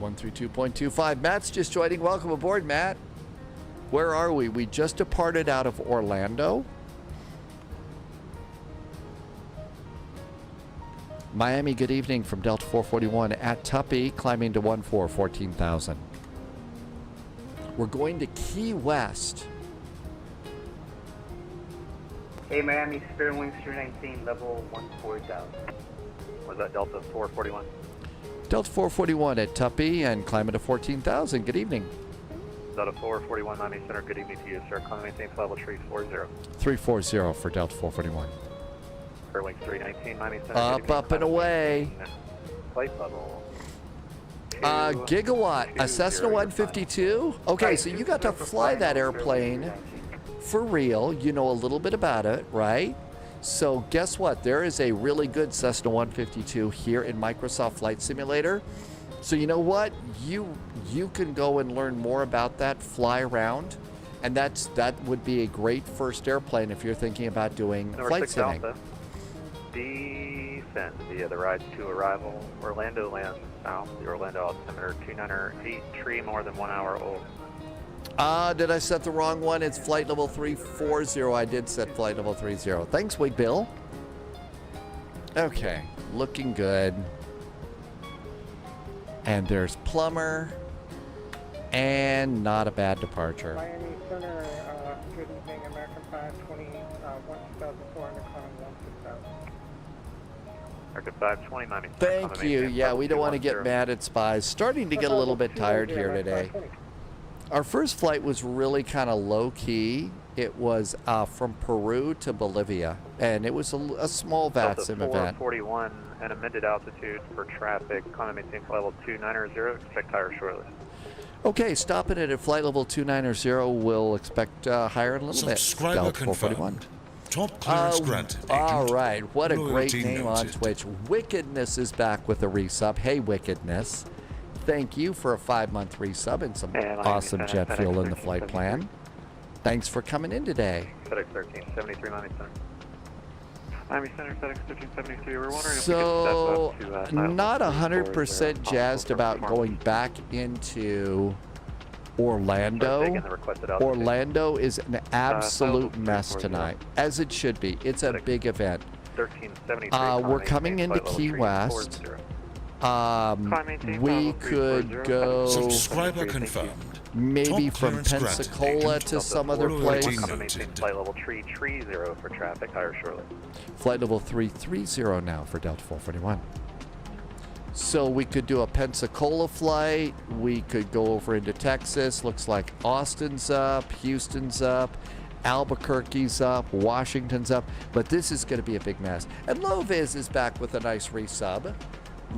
.25. Matt's just joining. Welcome aboard, Matt. Where are we? We just departed out of Orlando. Miami, good evening from Delta 441 at Tuppy, climbing to 14,000. We're going to Key West. Hey, Miami, Spirit Wings 319, level 14,000. Was that Delta 441? Delta 441 at Tuppy and climbing to 14,000. Good evening. Delta 441, Miami Center, good evening to you, sir. Climb maintain level 340. 340 for Delta 441. Spirit Wings 319, Miami Center. Up and away. Flight level. Gigawatt, a Cessna 152. Okay, so you got to fly that airplane for real. You know a little bit about it, right? So guess what? There is a really good Cessna 152 here in Microsoft Flight Simulator. So you know what? You can go and learn more about that, fly around, and that would be a great first airplane if you're thinking about doing flight simming. Descend via the rides to arrival. Orlando lands south. The Orlando altimeter 298, tree more than 1 hour old. Did I set the wrong one? It's flight level 340. I did set flight level 30. Thanks, Wig Bill. Okay, looking good. And there's Plumber. And not a bad departure. Miami Center, good evening, American 520, 1,400, climbing 16,000. American 520, Miami. Thank you. Yeah, we don't want to get mad at spies. Starting to get a little bit tired here today. Our first flight was really kind of low-key. It was from Peru to Bolivia, and it was a small VATSIM event. 441 and amended altitude for traffic. Climb and maintain flight level 290. Expect higher shortly. Okay, stopping it at flight level 290. We'll expect higher in a little bit. Subscriber confirmed. Top clearance granted. All right, what a great Loyalty name on noted. Twitch. Wickedness is back with a resub. Hey, Wickedness. Thank you for a 5-month resub and some awesome jet fuel in the flight plan. Thanks for coming in today. FedEx 1373 Miami Center. Miami Center, FedEx 1373. We're wondering So, if we could step up to not 100% jazzed about going back into Orlando. Orlando is an absolute mess tonight, as it should be. It's a big event. 1373. We're coming into Key West. We could go Subscriber confirmed. maybe Top from clearance granted. Pensacola to some other place. Flight level 330 for traffic, higher shortly. Flight level 330 now for Delta 441. So we could do a Pensacola flight. We could go over into Texas. Looks like Austin's up, Houston's up, Albuquerque's up, Washington's up. But this is going to be a big mess. And Loviz is back with a nice resub.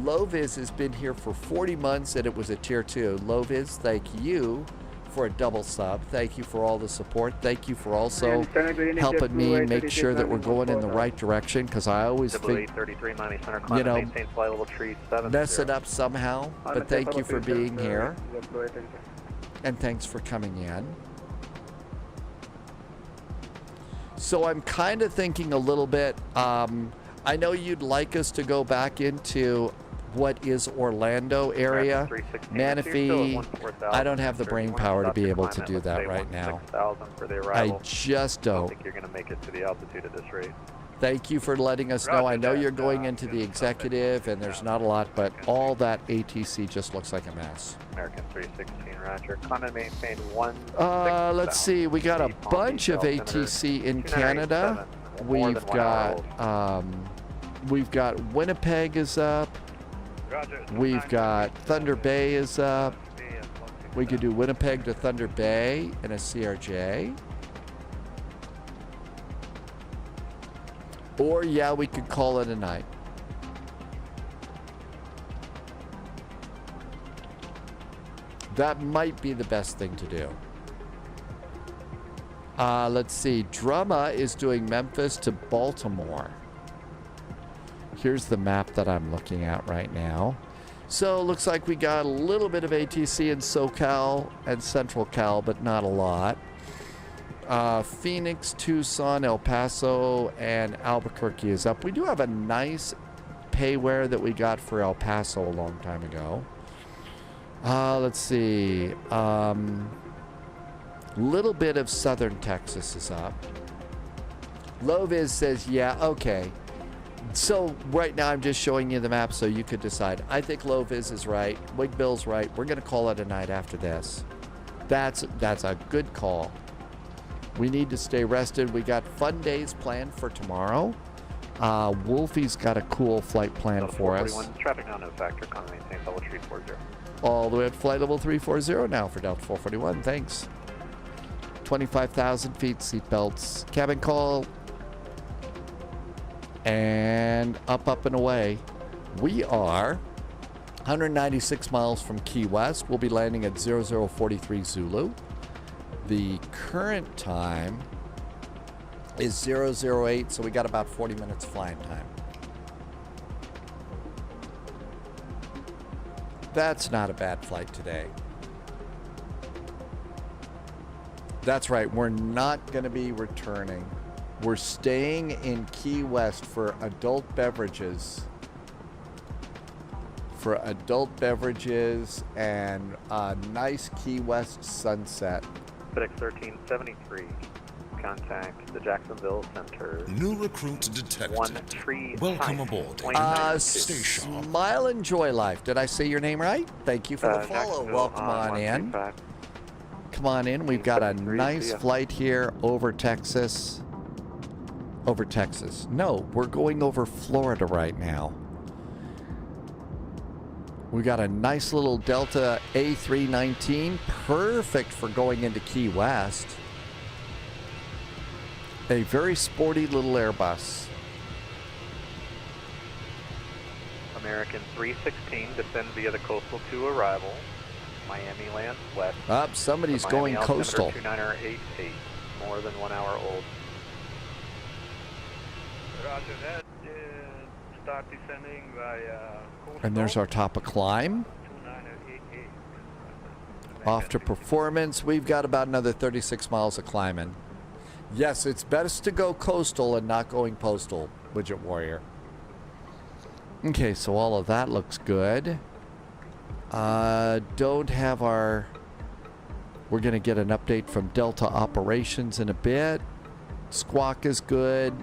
Loviz has been here for 40 months and it was a tier 2. Loviz, thank you for a double sub. Thank you for all the support. Thank you for also helping me make sure that we're going in the right direction, because I always think, you know, mess it up somehow. But thank you for being here. And thanks for coming in. So I'm kind of thinking a little bit, I know you'd like us to go back into what is Orlando area. Manaphy, I don't have the brain power to be able to do that right now. I just don't. I think you're going to make it to the altitude at this rate. Thank you for letting us know. I know you're going into the executive and there's not a lot, but all that ATC just looks like a mess. American 316, roger. Climb and maintain 1. Let's see. We got a bunch of ATC in Canada. We've got Winnipeg is up. We've got Thunder Bay is up. We could do Winnipeg to Thunder Bay in a CRJ. Or, yeah, we could call it a night. That might be the best thing to do. Let's see. Drumma is doing Memphis to Baltimore. Here's the map that I'm looking at right now. So it looks like we got a little bit of ATC in SoCal and Central Cal, but not a lot. Phoenix, Tucson, El Paso, and Albuquerque is up. We do have a nice payware that we got for El Paso a long time ago. Let's see. Little bit of Southern Texas is up. Loviz says, yeah, okay. So right now I'm just showing you the map so you could decide. I think Loviz is right. Wig Bill's right. We're going to call it a night after this. That's a good call. We need to stay rested. We got fun days planned for tomorrow. Wolfie's got a cool flight plan for us. Traffic now no factor. Climb and maintain level 340. All the way at flight level 340 now for Delta 441. Thanks. 25,000 feet, seatbelts, cabin call, and up and away. We are 196 miles from Key West. We'll be landing at 0043 Zulu. The current time is 008, so we got about 40 minutes flying time. That's not a bad flight today. That's right, we're not going to be returning. We're staying in Key West for adult beverages. For adult beverages and a nice Key West sunset. FedEx 1373. Contact the Jacksonville Center. New recruit detected. 13. Welcome aboard. Stay sharp. Smile and Joy Life. Did I say your name right? Thank you for the follow. Welcome on in. Come on in. We've got a nice flight here over Texas. Over Texas. No, we're going over Florida right now. We got a nice little Delta A319, perfect for going into Key West. A very sporty little Airbus. American 316, descend via the coastal to arrival. Miami lands west. Up, somebody's going coastal. 2988, more than 1 hour old. Roger that. Start descending via coastal. And there's our top of climb. 2988. Off to performance. We've got about another 36 miles of climbing. Yes, it's best to go coastal and not going postal, Widget Warrior. Okay, so all of that looks good. Don't have our... We're going to get an update from Delta Operations in a bit. Squawk is good.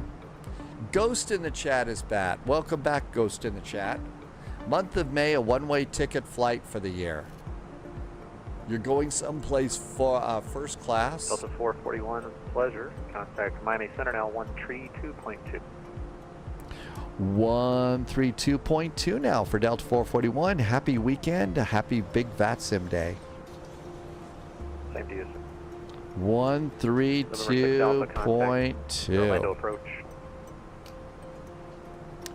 Ghost in the chat is bad. Welcome back, Ghost in the chat. Month of May, a one-way ticket flight for the year. You're going someplace for first class. Delta 441, pleasure. Contact Miami Center now 132.2. 132.2 now for Delta 441. Happy weekend. Happy big VATSIM day. Same to you, sir. 132.2. Approach.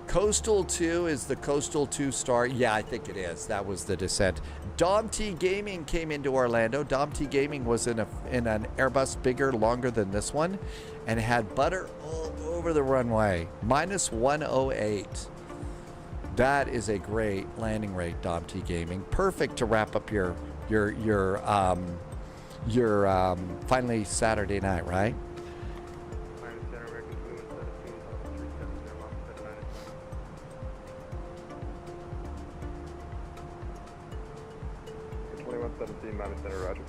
Coastal 2 is the Coastal 2 star. Yeah, I think it is. That was the descent. Dom T Gaming came into Orlando. Dom T Gaming was in an Airbus bigger, longer than this one, and had butter all over the runway. Minus 108. That is a great landing rate, Dom T Gaming. Perfect to wrap up your finally Saturday night, right? 17, Miami Center, roger.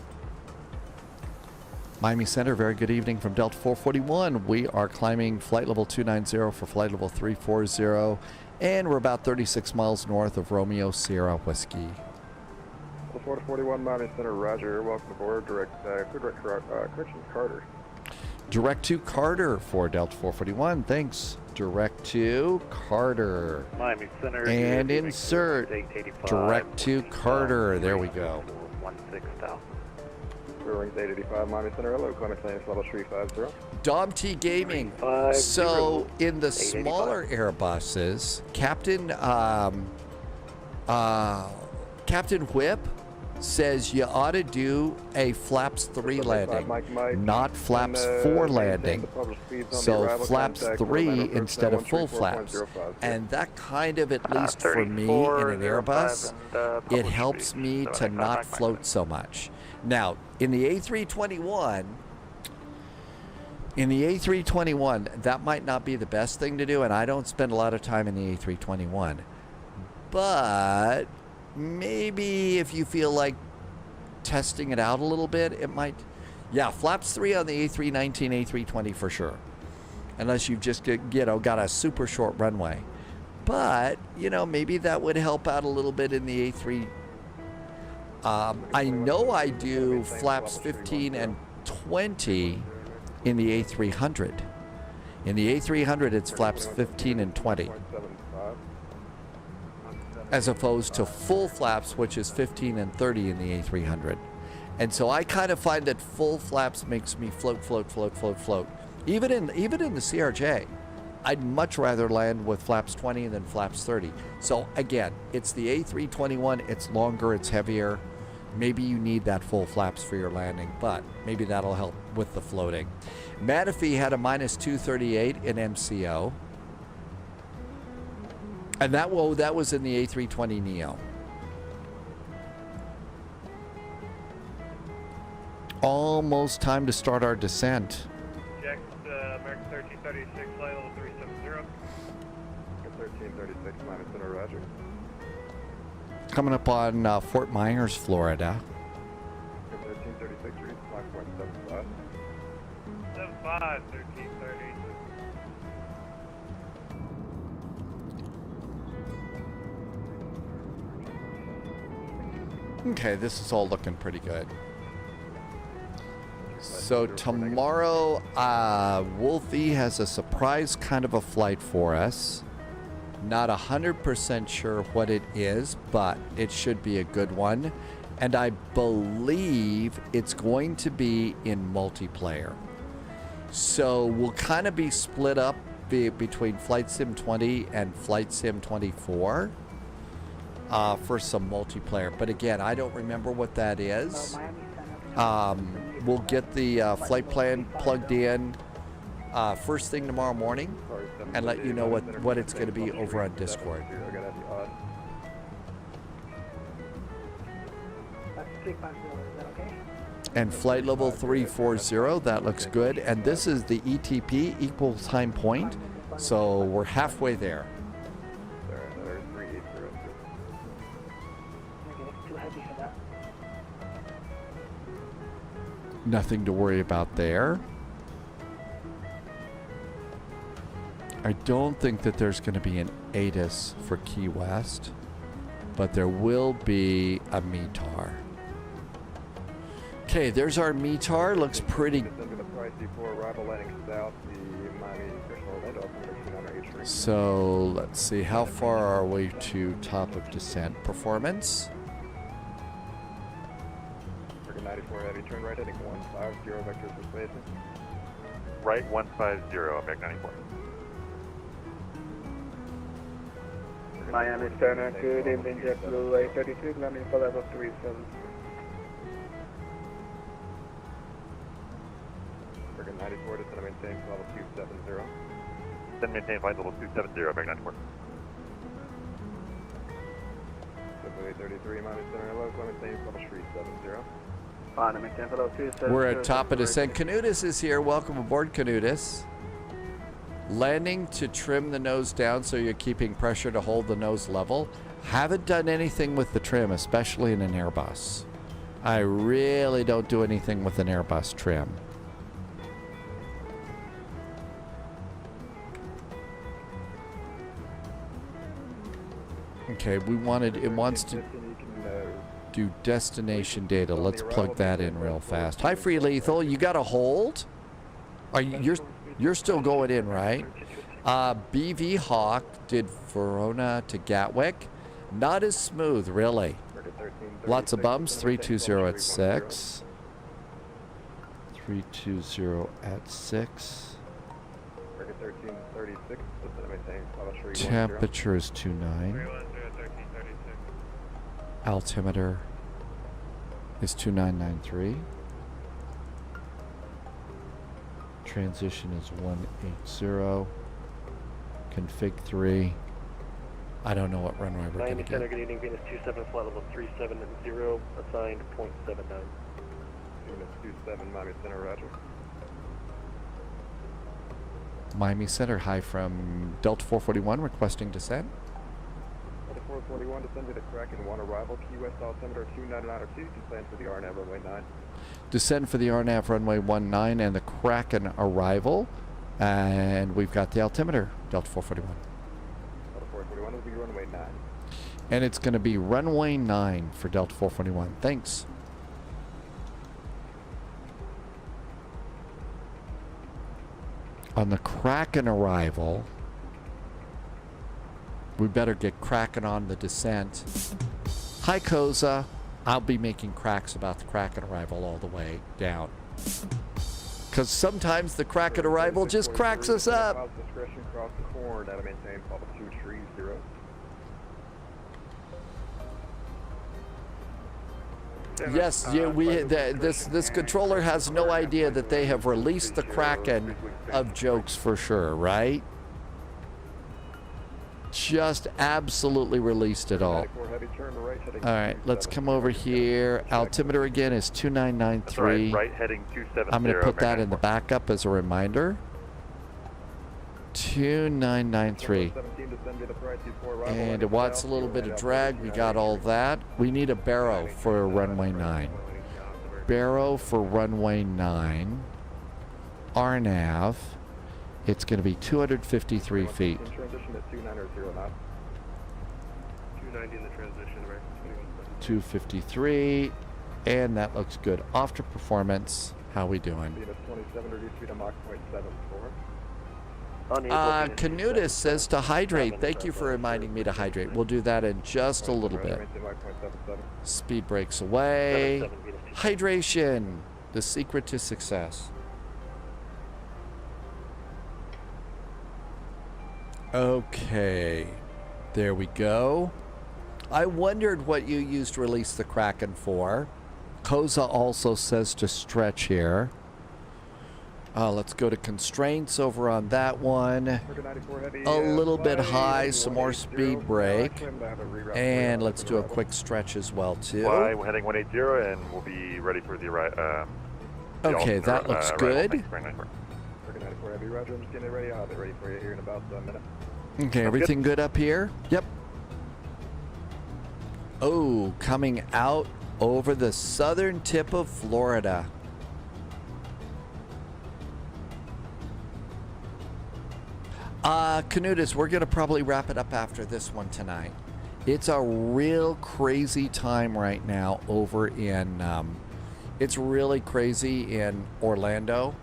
Miami Center, very good evening from Delta 441. We are climbing flight level 290 for flight level 340, and we're about 36 miles north of Romeo Sierra Whiskey. 441, Miami Center, roger. Welcome aboard. Correction, Carter. Direct to Carter for Delta 441. Thanks. Direct to Carter. Miami Center. And insert. Direct to Carter. There we go. 16 South. Rings 885, Miami Center. Hello, climate change level 350. Dom T Gaming. So in the smaller Airbuses, Captain Whip says you ought to do a flaps 3 landing, not flaps 4 landing. So flaps 3 instead of full flaps. And that kind of, at least for me in an Airbus, it helps me to not float so much. Now, in the A321, that might not be the best thing to do, and I don't spend a lot of time in the A321. But maybe if you feel like testing it out a little bit, it might. Yeah, flaps 3 on the A319, A320 for sure. Unless you've just, got a super short runway. But, maybe that would help out a little bit in the A3. I know I do flaps 15 and 20 in the A300. In the A300, it's flaps 15 and 20. As opposed to full flaps, which is 15 and 30 in the A300. And so I kind of find that full flaps makes me float. Even in the CRJ, I'd much rather land with flaps 20 than flaps 30. So again, it's the A321, it's longer, it's heavier. Maybe you need that full flaps for your landing, but maybe that'll help with the floating. Manafee had a minus 238 in MCO. And that was in the A320 Neo. Almost time to start our descent. Check American 1336, flight level 370. 1336, Miami Center, roger. Coming up on Fort Myers, Florida. 1336, read 5.75. 75, 1330. Okay, this is all looking pretty good. So tomorrow, Wolfie has a surprise kind of a flight for us. Not 100% sure what it is, but it should be a good one. And I believe it's going to be in multiplayer. So we'll kind of be split up between Flight Sim 20 and Flight Sim 24 for some multiplayer. But again, I don't remember what that is. We'll get the flight plan plugged in first thing tomorrow morning and let you know what it's going to be over on Discord. And flight level 340, that looks good. And this is the ETP, equal time point. So we're halfway there. Nothing to worry about there. I don't think that there's going to be an ATIS for Key West, but there will be a METAR. Okay, there's our METAR. Looks pretty. So let's see, how far are we to top of descent performance? 94 heavy, turn right heading 150, vectors for spacing. Right 150, back 94. Miami Center, good evening, JetBlue 832, landing for level 37. Frigate 94, descend and maintain level 270. Descend maintain flight level 270, back 94. JetBlue 833, Miami Center, hello, maintain level 370. We're at top of descent. Canutus is here. Welcome aboard, Canutus. Landing to trim the nose down so you're keeping pressure to hold the nose level. Haven't done anything with the trim, especially in an Airbus. I really don't do anything with an Airbus trim. Okay, it wants to do destination data. Let's plug that in real fast. Hi, Free Lethal. You got a hold? Are you're still going in, right? BV Hawk did Verona to Gatwick. Not as smooth, really. Lots of bumps. 320 at 6. 320 at 6. Temperature is 29. Altimeter is 2993. Transition is 180. Config 3. I don't know what runway we're going to get. Good evening, Venus 27, flight level 370, assigned 0.79. Venus 27, Miami Center, roger. Miami Center, hi from Delta 441, requesting descent. Delta 441, descend to the Kraken 1 arrival, Key West altimeter 29902, descend for the RNAV runway 9. Descend for the RNAV runway 19 and the Kraken arrival. And we've got the altimeter, Delta 441. Delta 441 will be runway 9. And it's going to be runway 9 for Delta 441. Thanks. On the Kraken arrival, we better get cracking on the descent. Hi, Koza. I'll be making cracks about the Kraken arrival all the way down. Because sometimes the Kraken arrival just cracks us up. Discretion cross the horn, data maintain, level 230. Yes, this controller has no idea that they have released the Kraken of jokes for sure, right? Just absolutely released it all. All right, let's come over here. Altimeter again is 2993. Right heading 270. I'm going to put that in the backup as a reminder. 2993. And it wants a little bit of drag. We got all that. We need a barrow for runway 9. Barrow for runway 9. RNAV. It's going to be 253 feet. Transition at 290 knots. 290 in the transition, right? 253. And that looks good. Off to performance. How we doing? Venus 27, reduce speed to Mach 0.74. Canutus says to hydrate. Thank you for reminding me to hydrate. We'll do that in just a little bit. Speed brakes away. Hydration, the secret to success. Okay, there we go. I wondered what you used to release the Kraken for. Koza also says to stretch here. Let's go to constraints over on that one. A little bit high, some more speed brake. And let's do a quick stretch as well, too. We're heading 180 and we'll be ready for the arrival. Okay, that looks good. Okay, everything good up here? Yep. Oh, coming out over the southern tip of Florida. Canutus, we're going to probably wrap it up after this one tonight. It's a real crazy time right now over in, it's really crazy in Orlando.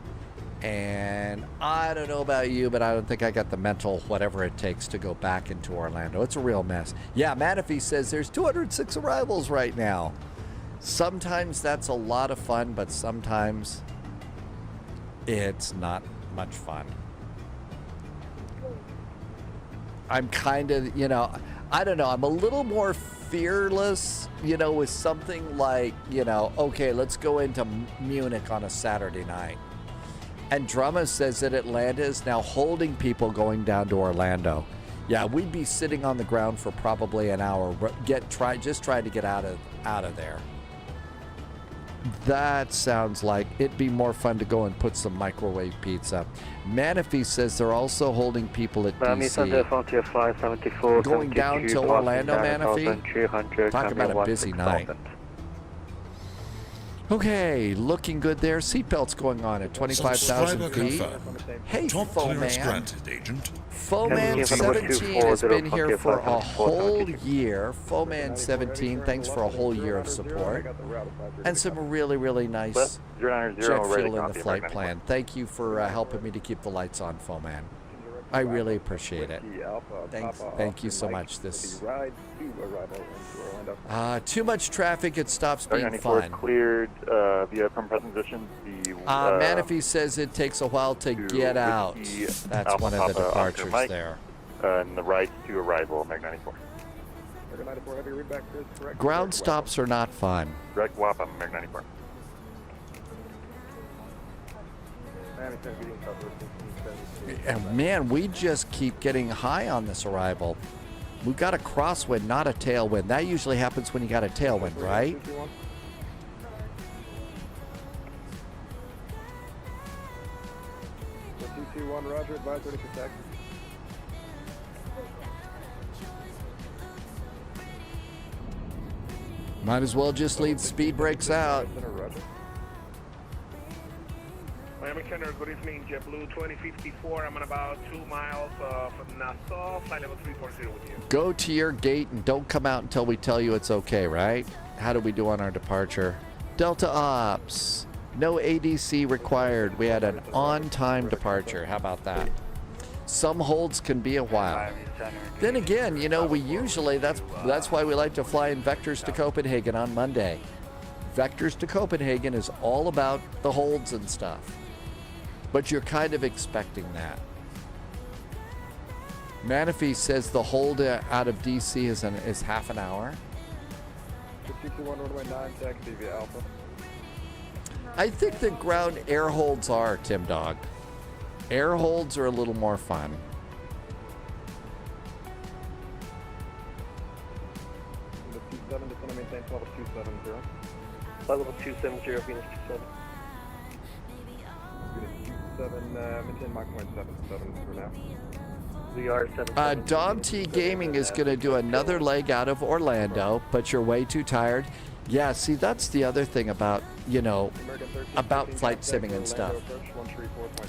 And I don't know about you, but I don't think I got the mental whatever it takes to go back into Orlando. It's a real mess. Yeah, Manafee says there's 206 arrivals right now. Sometimes that's a lot of fun, but sometimes it's not much fun. I'm kind of, you know, I don't know. I'm a little more fearless, you know, with something like, you know, okay, let's go into Munich on a Saturday night. And Drumma says that Atlanta is now holding people going down to Orlando. Yeah, we'd be sitting on the ground for probably an hour. Just try to get out of there. That sounds like it'd be more fun to go and put some microwave pizza. Manafee says they're also holding people at DC. Going down to Orlando, Manafee? Talk about a busy night. Okay, looking good there. Seatbelts going on at 25,000 feet. Hey, Foman. Foman 17 has been here for a whole year. Foman 17, thanks for a whole year of support. And some really, really nice jet fuel in the flight plan. Thank you for helping me to keep the lights on, Foman. I really appreciate it. Thanks. Thank you so much. Too much traffic. It stops being fun. Cleared via from present position. Manafee says it takes a while to get out. That's one of the departures there. And the right to arrival, Mag 94. Ground stops are not fun. Direct Wappam, Mag 94. And man, we just keep getting high on this arrival. We've got a crosswind, not a tailwind. That usually happens when you got a tailwind, right? Roger, advise ready for taxi. Might as well just leave speed brakes out. Miami Center, good evening, JetBlue 2054. I'm on about 2 miles from Nassau, flight level 340 with you. Go to your gate and don't come out until we tell you it's okay, right? How do we do on our departure? Delta Ops, no ADC required. We had an on-time departure. How about that? Some holds can be a while. Then again, you know, we usually, that's why we like to fly in Vectors to Copenhagen on Monday. Vectors to Copenhagen is all about the holds and stuff. But you're kind of expecting that. Manafee says the hold out of DC is half an hour. I think the ground air holds are, Tim Dog. Air holds are a little more fun. Level 270, Phoenix 27. Maintain Mach 0.77 for now. We are 7. Dom T Gaming is going to do another leg out of Orlando, but you're way too tired. Yeah, see, that's the other thing about, you know, about flight simming and stuff.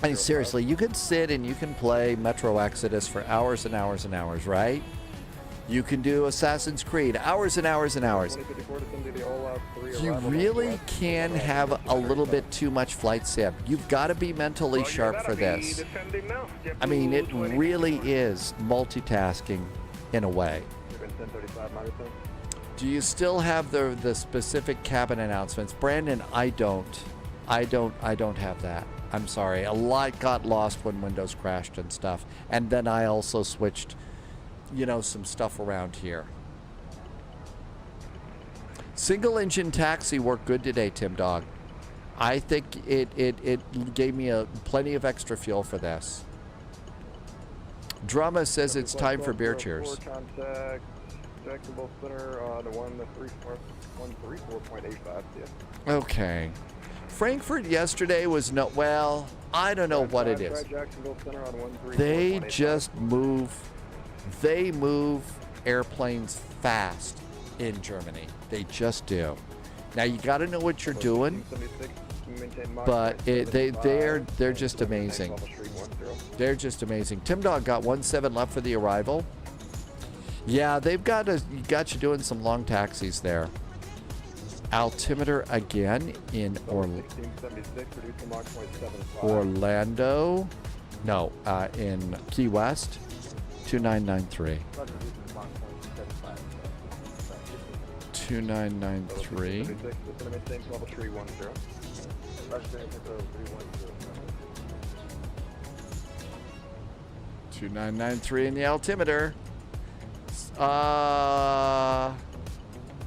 I mean, seriously, you can sit and you can play Metro Exodus for hours and hours and hours, right? You can do Assassin's Creed, hours and hours and hours. You really can have a little bit too much flight sim. You've got to be mentally sharp for this. I mean, it really is multitasking in a way. Do you still have the specific cabin announcements? Brandon, I don't have that. I'm sorry. A lot got lost when Windows crashed and stuff. And then I also switched, you know, some stuff around here. Single engine taxi worked good today, Tim Dog. I think it gave me plenty of extra fuel for this. Drama says it's time for beer cheers. Contact, Jacksonville Center on the 134.85. Yeah. Okay. Frankfurt yesterday was no, well, I don't know what it is. They just move, they move airplanes fast in Germany. They just do. Now you got to know what you're doing, but they're just amazing. They're just amazing. Tim Dog got 17 left for the arrival. Yeah, they've got you doing some long taxis there. Altimeter again in Orlando. No, in Key West, 2993. 2993. 2993 in the altimeter.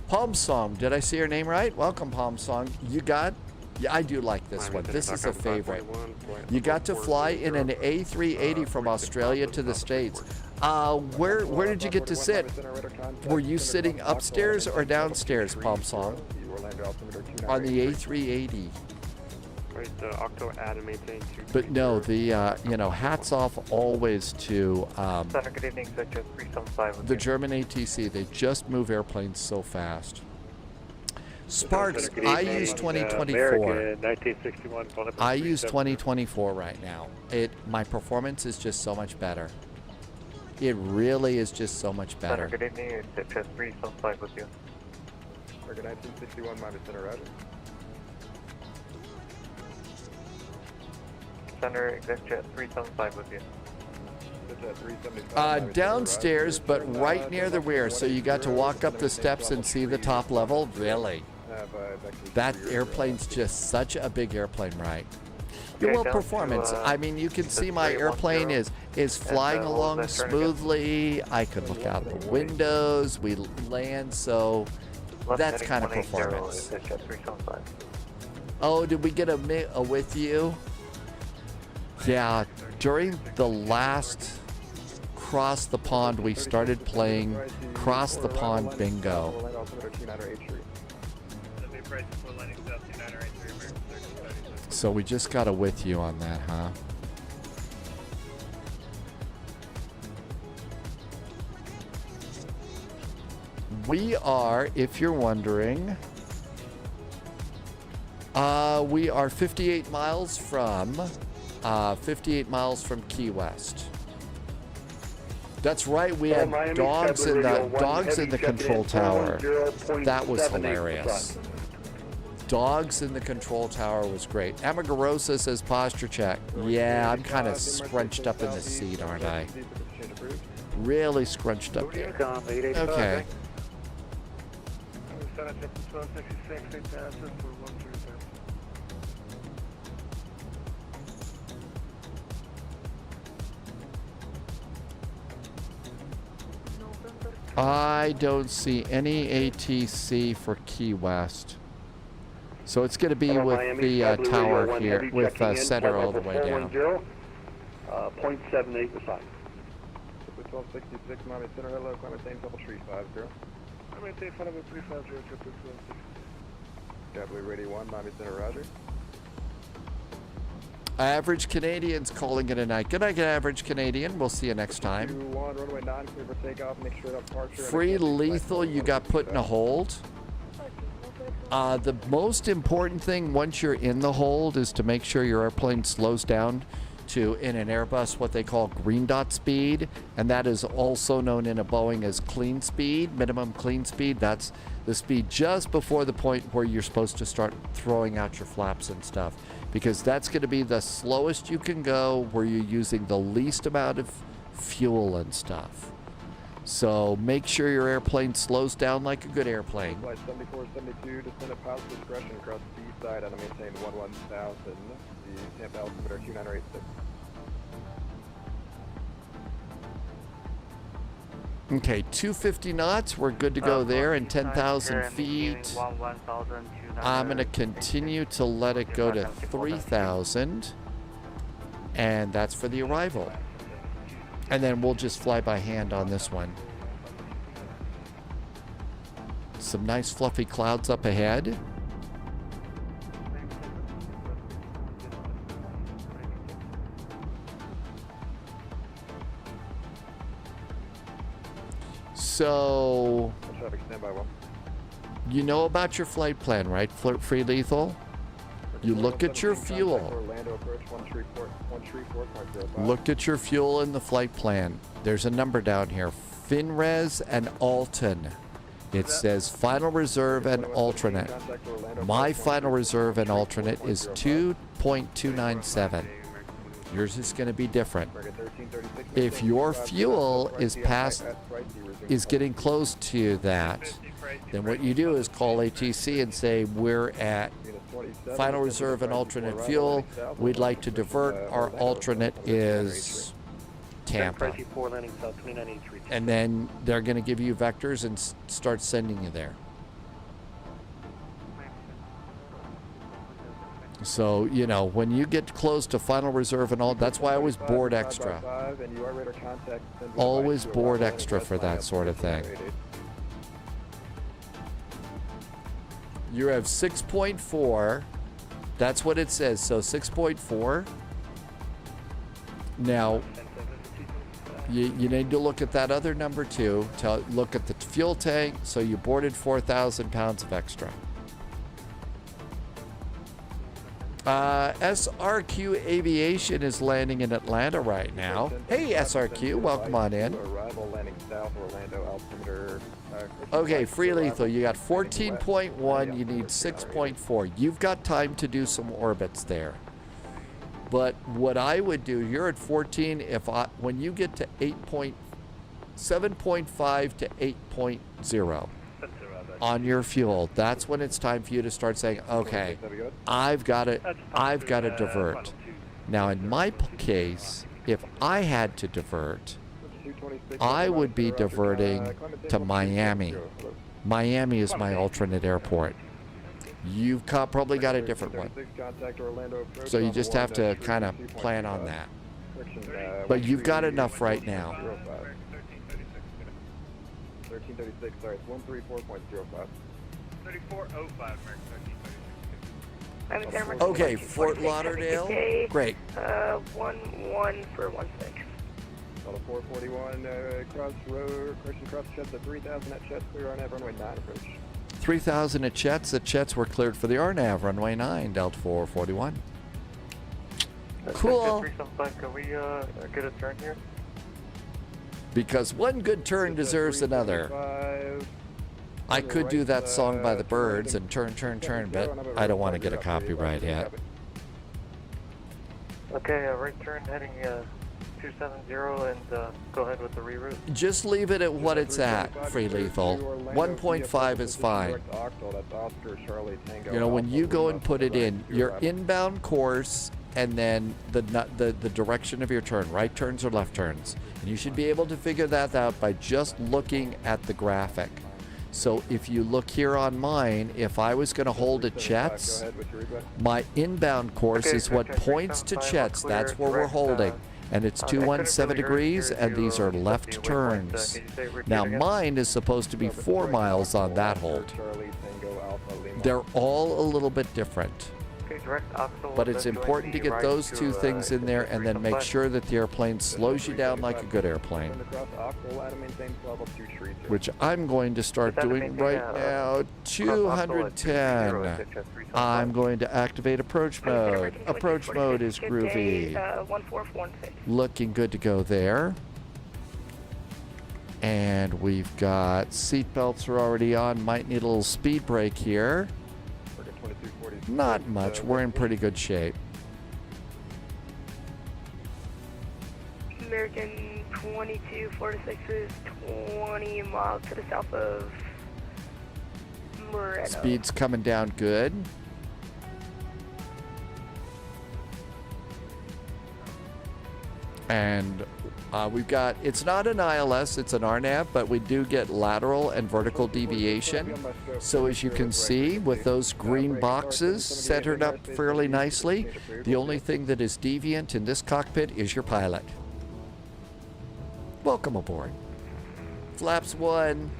Palm Song, did I see your name right? Welcome, Palm Song. You got, yeah, I do like this one. This is a favorite. You got to fly in an A380 from Australia to the States. Where did you get to sit? Were you sitting upstairs or downstairs, Palm Song? On the A380. But no, the you know, hats off always to the German ATC. They just move airplanes so fast. Sparks, I use 2024. I use 2024 right now. My performance is just so much better. It really is just so much better. Good evening, it's just 375 with you. 1961 minus center, roger. Center, exec jet 375 with you. Downstairs, but right near the rear, so you got to walk up the steps and see the top level. Really, that airplane's just such a big airplane, right? Yeah, well, performance. I mean, you can see my airplane is flying along smoothly. I could look out the windows. We land, so that's kind of performance. Oh, did we get a with you? Yeah, during the last Cross the Pond, we started playing Cross the Pond Bingo. So we just got a with you on that, huh? We are, if you're wondering, we are 58 miles from Key West. That's right. We had dogs in the control tower. That was hilarious. Dogs in the control tower was great. Amagarosa says posture check. Yeah, I'm kind of scrunched up in the seat, aren't I? Really scrunched up there. Okay. I don't see any ATC for Key West. So it's going to be with the tower here, with center all the way down. 0.78 to 5. 1266, Miami Center, hello, climate change, double 350. I'm going to take front of a 350, Capital Radio 1, Miami Center, roger. Average Canadian's calling it a night. Good night, Average Canadian. We'll see you next time. Free Lethal, you got put in a hold. The most important thing once you're in the hold is to make sure your airplane slows down to, in an Airbus, what they call green dot speed, and that is also known in a Boeing as clean speed, minimum clean speed. That's the speed just before the point where you're supposed to start throwing out your flaps and stuff, because that's going to be the slowest you can go where you're using the least amount of fuel and stuff. So make sure your airplane slows down like a good airplane. Flight 7472, descend at pilot's discretion across the east side on a maintain 11000, the Tampa altimeter 2986. Okay, 250 knots, we're good to go there, and 10,000 feet. I'm going to continue to let it go to 3,000, and that's for the arrival. And then we'll just fly by hand on this one. Some nice fluffy clouds up ahead. So, you know about your flight plan, right, Free Lethal? You look at your fuel. Look at your fuel in the flight plan. There's a number down here, FinRes and Alton. It says final reserve and alternate. My final reserve and alternate is 2.297. Yours is going to be different. If your fuel is getting close to that, then what you do is call ATC and say, we're at final reserve and alternate fuel. We'd like to divert. Our alternate is Tampa. And then they're going to give you vectors and start sending you there. So, you know, when you get close to final reserve and all, that's why I always board extra. Always board extra for that sort of thing. You have 6.4. That's what it says. So 6.4. Now, you need to look at that other number too. Look at the fuel tank. So you boarded 4,000 pounds of extra. SRQ Aviation is landing in Atlanta right now. Hey, SRQ, welcome on in. Okay, Free Lethal, you got 14.1, you need 6.4. You've got time to do some orbits there. But what I would do, you're at 14, when you get to 7.5 to 8.0 on your fuel, that's when it's time for you to start saying, okay, I've got to divert. Now, in my case, if I had to divert, I would be diverting to Miami. Miami is my alternate airport. You've probably got a different one. So you just have to kind of plan on that. But you've got enough right now. 1336, sorry, it's 134.05. 3405, Okay, Fort Lauderdale. Great. 11 for 16. On the 441, cross road, correction cross Chet's at 3,000 at Chet's, clear RNAV runway 9 approach. 3,000 at Chet's. The Chet's were cleared for the RNAV runway 9, Delta 441. Cool. Can we get a turn here? Because one good turn deserves another. I could do that song by the Birds and turn, but I don't want to get a copyright hit. Okay, right turn heading 270 and go ahead with the reroute. Just leave it at what it's at, Free Lethal. 1.5 is fine. You know, when you go and put it in, your inbound course and then the direction of your turn, right turns or left turns. And you should be able to figure that out by just looking at the graphic. So if you look here on mine, if I was going to hold at Chet's, my inbound course is what points to Chet's. That's where we're holding. And it's 217 degrees, and these are left turns. Now mine is supposed to be 4 miles on that hold. They're all a little bit different. But it's important to get those two things in there and then make sure that the airplane slows you down like a good airplane. Which I'm going to start doing right now. 210. I'm going to activate approach mode. Approach mode is groovy. Looking good to go there. And we've got seat belts are already on. Might need a little speed brake here. Not much. We're in pretty good shape. American 2246 is 20 miles to the south of Moreno. Speed's coming down good. And we've got, it's not an ILS, it's an RNAV, but we do get lateral and vertical deviation. So as you can see, with those green boxes centered up fairly nicely, the only thing that is deviant in this cockpit is your pilot. Welcome aboard. Flaps 1.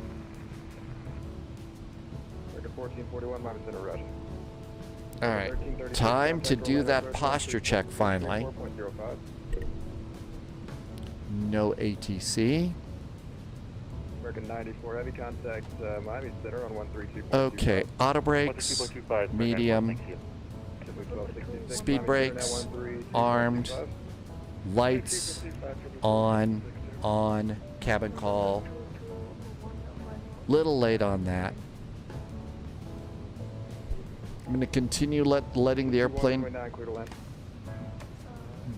1441, minus in a rush. All right, time to do that posture check finally. No ATC. American 94, heavy contact, Miami Center on 132. Okay, auto brakes, medium, speed brakes, armed, lights, on, cabin call. Little late on that. I'm going to continue letting the airplane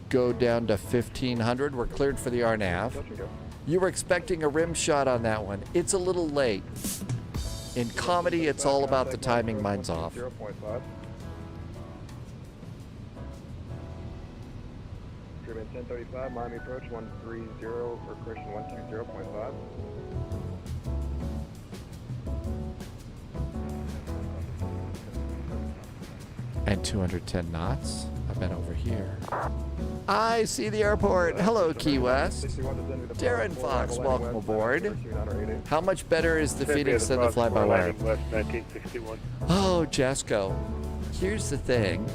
go down to 1500. We're cleared for the RNAV. You were expecting a rim shot on that one. It's a little late. In comedy, it's all about the timing. Mine's off. 1035, Miami approach 130 for correction 120.5. And 210 knots. I've been over here. I see the airport. Hello, Key West. Darren Fox, welcome aboard. How much better is the Phoenix than the fly-by-wire? Oh, Jesco. Here's the thing.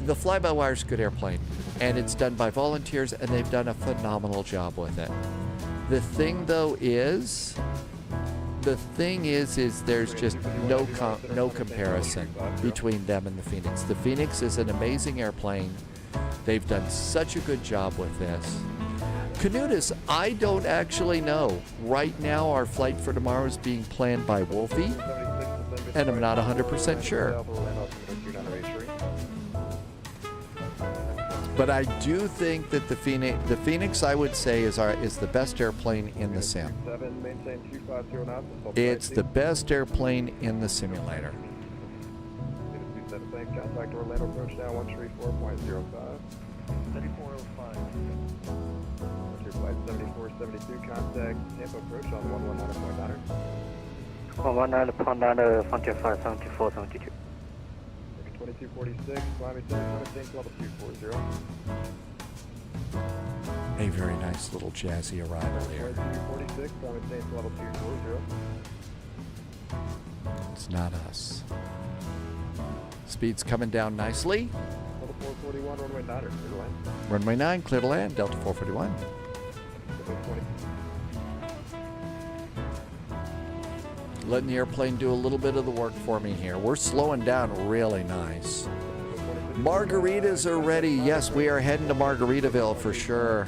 The fly-by-wire is a good airplane, and it's done by volunteers, and they've done a phenomenal job with it. The thing, though, is there's just no comparison between them and the Phoenix. The Phoenix is an amazing airplane. They've done such a good job with this. Canutus, I don't actually know. Right now, our flight for tomorrow is being planned by Wolfie, and I'm not 100% sure. But I do think that the Phoenix, I would say, is the best airplane in the sim. It's the best airplane in the simulator. Contact Orlando approach now 134.05. 3405. Flight 7472, contact Tampa approach on 119.9. 119.9, frontier 574, 72. 2246, Miami Center, St. level 240. A very nice little jazzy arrival here. 2246, Miami St. level 240. It's not us. Speed's coming down nicely. Level 441, runway 9, clear to land. Runway 9, clear to land, Delta 441. Letting the airplane do a little bit of the work for me here. We're slowing down really nice. Margaritas are ready. Yes, we are heading to Margaritaville for sure.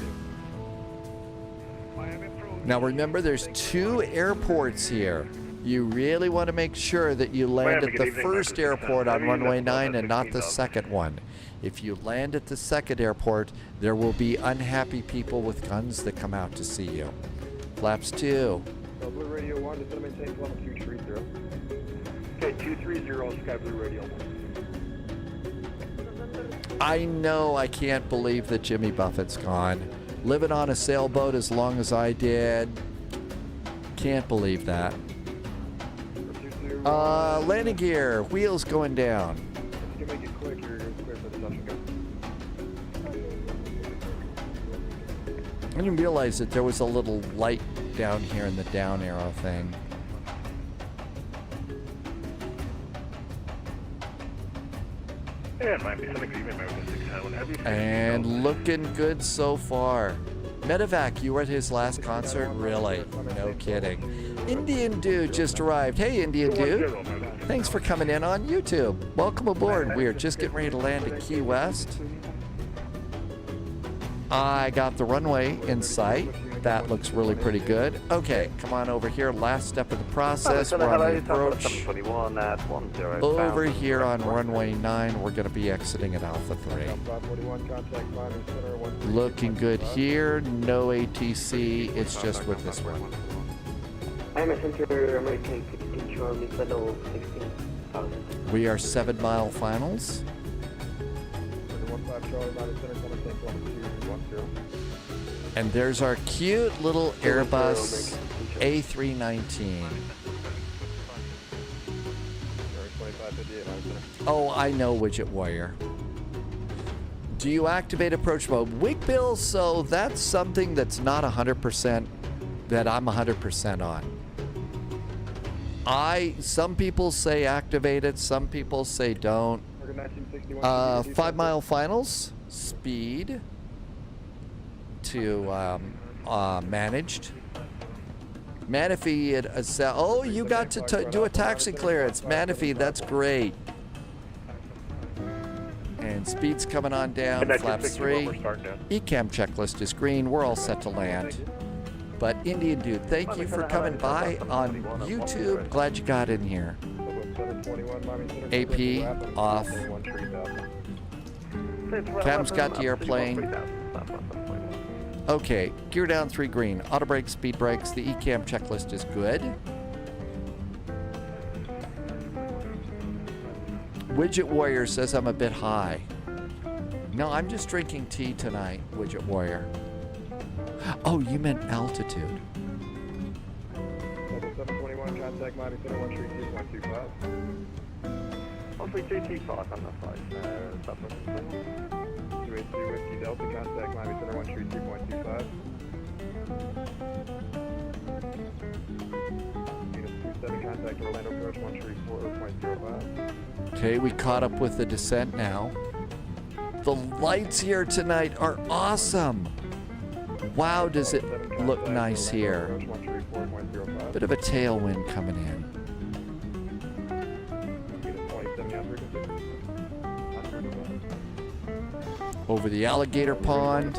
Now remember, there's 2 airports here. You really want to make sure that you land at the first airport on runway 9 and not the second one. If you land at the second airport, there will be unhappy people with guns that come out to see you. Flaps 2. Blue Radio 1, just going to maintain level 230. Okay, 230, Sky Blue Radio 1. I know, I can't believe that Jimmy Buffett's gone. Living on a sailboat as long as I did. Can't believe that. Landing gear, wheels going down. If you can make it quick, you're clear for the touch and go. I didn't realize that there was a little light down here in the down arrow thing. And Miami Center, good evening, American 691 Heavy. And looking good so far. Medevac, you were at his last concert? Really? No kidding. Indian Dude just arrived. Hey, Indian Dude. Thanks for coming in on YouTube. Welcome aboard. We are just getting ready to land at Key West. I got the runway in sight. That looks really pretty good. Okay, come on over here. Last step of the process. We're on the approach. Over here on runway 9, we're going to be exiting at Alpha 3. Looking good here. No ATC. It's just with this one. I'm a Center American 15 Charlie Fellow 16,000. We are 7 mile finals. And there's our cute little Airbus A319. Oh, I know, Widget Warrior. Do you activate approach mode? Wig Bill, so that's something that's not 100% that I'm 100% on. Some people say activate it, some people say don't. 5 mile finals, speed to managed. Manifee, oh, you got to do a taxi clearance. Manifee, that's great. And speed's coming on down, flaps 3. ECAM checklist is green. We're all set to land. But Indian Dude, thank you for coming by on YouTube. Glad you got in here. AP off. Cam's got the airplane. Okay, gear down 3 green. Auto brakes, speed brakes. The ECAM checklist is good. Widget Warrior says I'm a bit high. No, I'm just drinking tea tonight, Widget Warrior. Oh, you meant altitude. 721, contact Miami Center 132.25. 132.25 on the flight. 282 Whiskey Delta, contact Miami Center 132.25. Unit 27, contact Orlando approach 134.05. Okay, we caught up with the descent now. The lights here tonight are awesome. Wow, does it look nice here. Bit of a tailwind coming in. Over the alligator pond.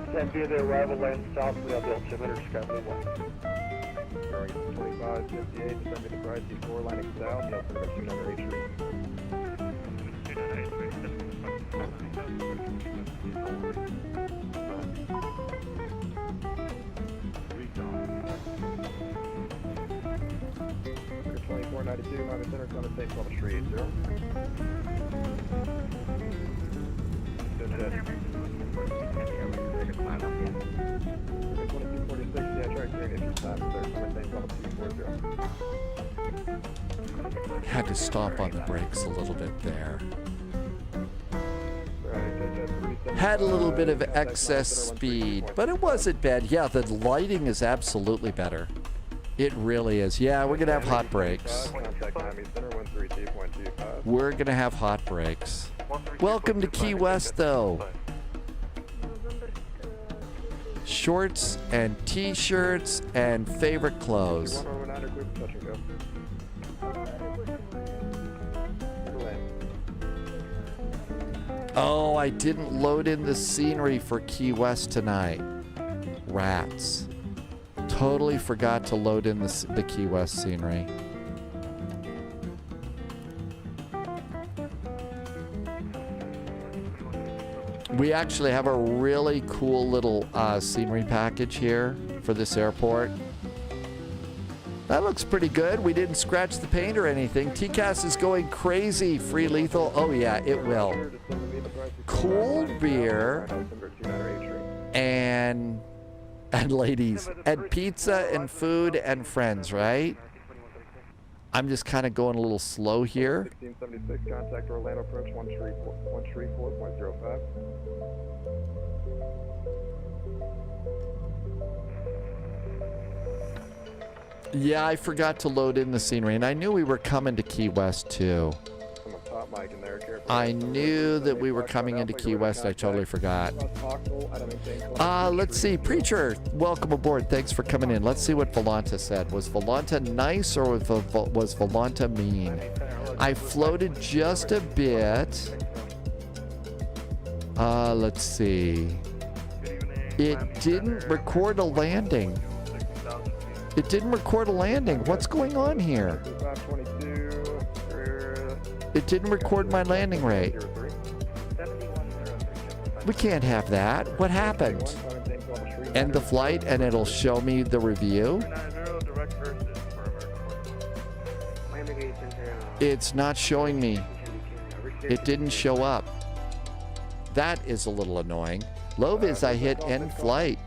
Stand via the arrival lane south, we have the altimeter Discovery 1. 2558, descend to the price, D4 landing south, the altimeter 283. Number 2492, Miami Center, Summit State 12380. Good head. 2246, yeah, track 3 if you stop, sir, Summit State 12340. Had to stop on the brakes a little bit there. Had a little bit of excess speed, but it wasn't bad. Yeah, the lighting is absolutely better. It really is. Yeah, we're going to have hot brakes. We're going to have hot brakes. Welcome to Key West, though. Shorts and t-shirts and favorite clothes. Oh, I didn't load in the scenery for Key West tonight. Rats. Totally forgot to load in the Key West scenery. We actually have a really cool little scenery package here for this airport. That looks pretty good. We didn't scratch the paint or anything. TCAS is going crazy. Free lethal. Oh yeah, it will. Cold beer and ladies and pizza and food and friends, right? I'm just kind of going a little slow here. 1676, contact Orlando approach 134.05. Yeah, I forgot to load in the scenery, and I knew we were coming to Key West too. I'm up top, Mike, in there. Careful. I knew that we were coming into Key West. I totally forgot. Let's see. Preacher, welcome aboard. Thanks for coming in. Let's see what Volanta said. Was Volanta nice or was Volanta mean? I floated just a bit. Let's see. It didn't record a landing. It didn't record a landing. What's going on here? It didn't record my landing rate. We can't have that. What happened? End the flight and it'll show me the review. It's not showing me. It didn't show up. That is a little annoying. Low vis, I hit end flight.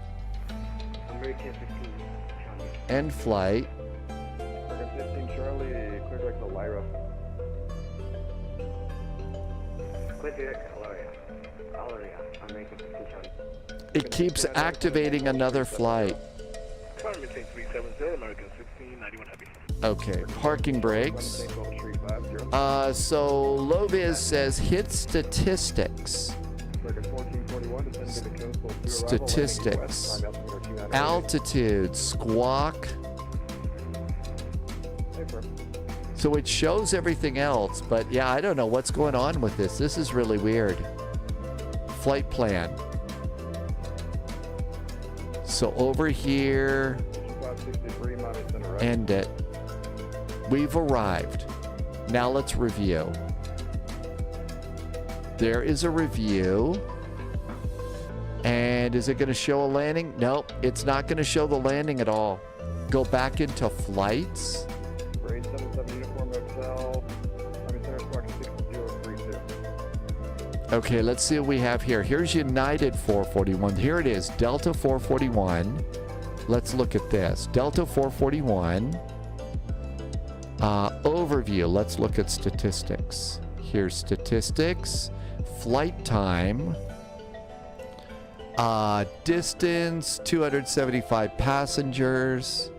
End flight. It keeps activating another flight. Okay, parking brakes. So low vis says hit statistics. Statistics. Altitude, squawk. So it shows everything else, but yeah, I don't know what's going on with this. This is really weird. Flight plan. So over here, end it. We've arrived. Now let's review. There is a review. And is it going to show a landing? Nope, it's not going to show the landing at all. Go back into flights. Okay, let's see what we have here. Here's United 441. Here it is, Delta 441. Let's look at this. Delta 441. Overview. Let's look at statistics. Here's statistics. Flight time. Distance, 275 passengers.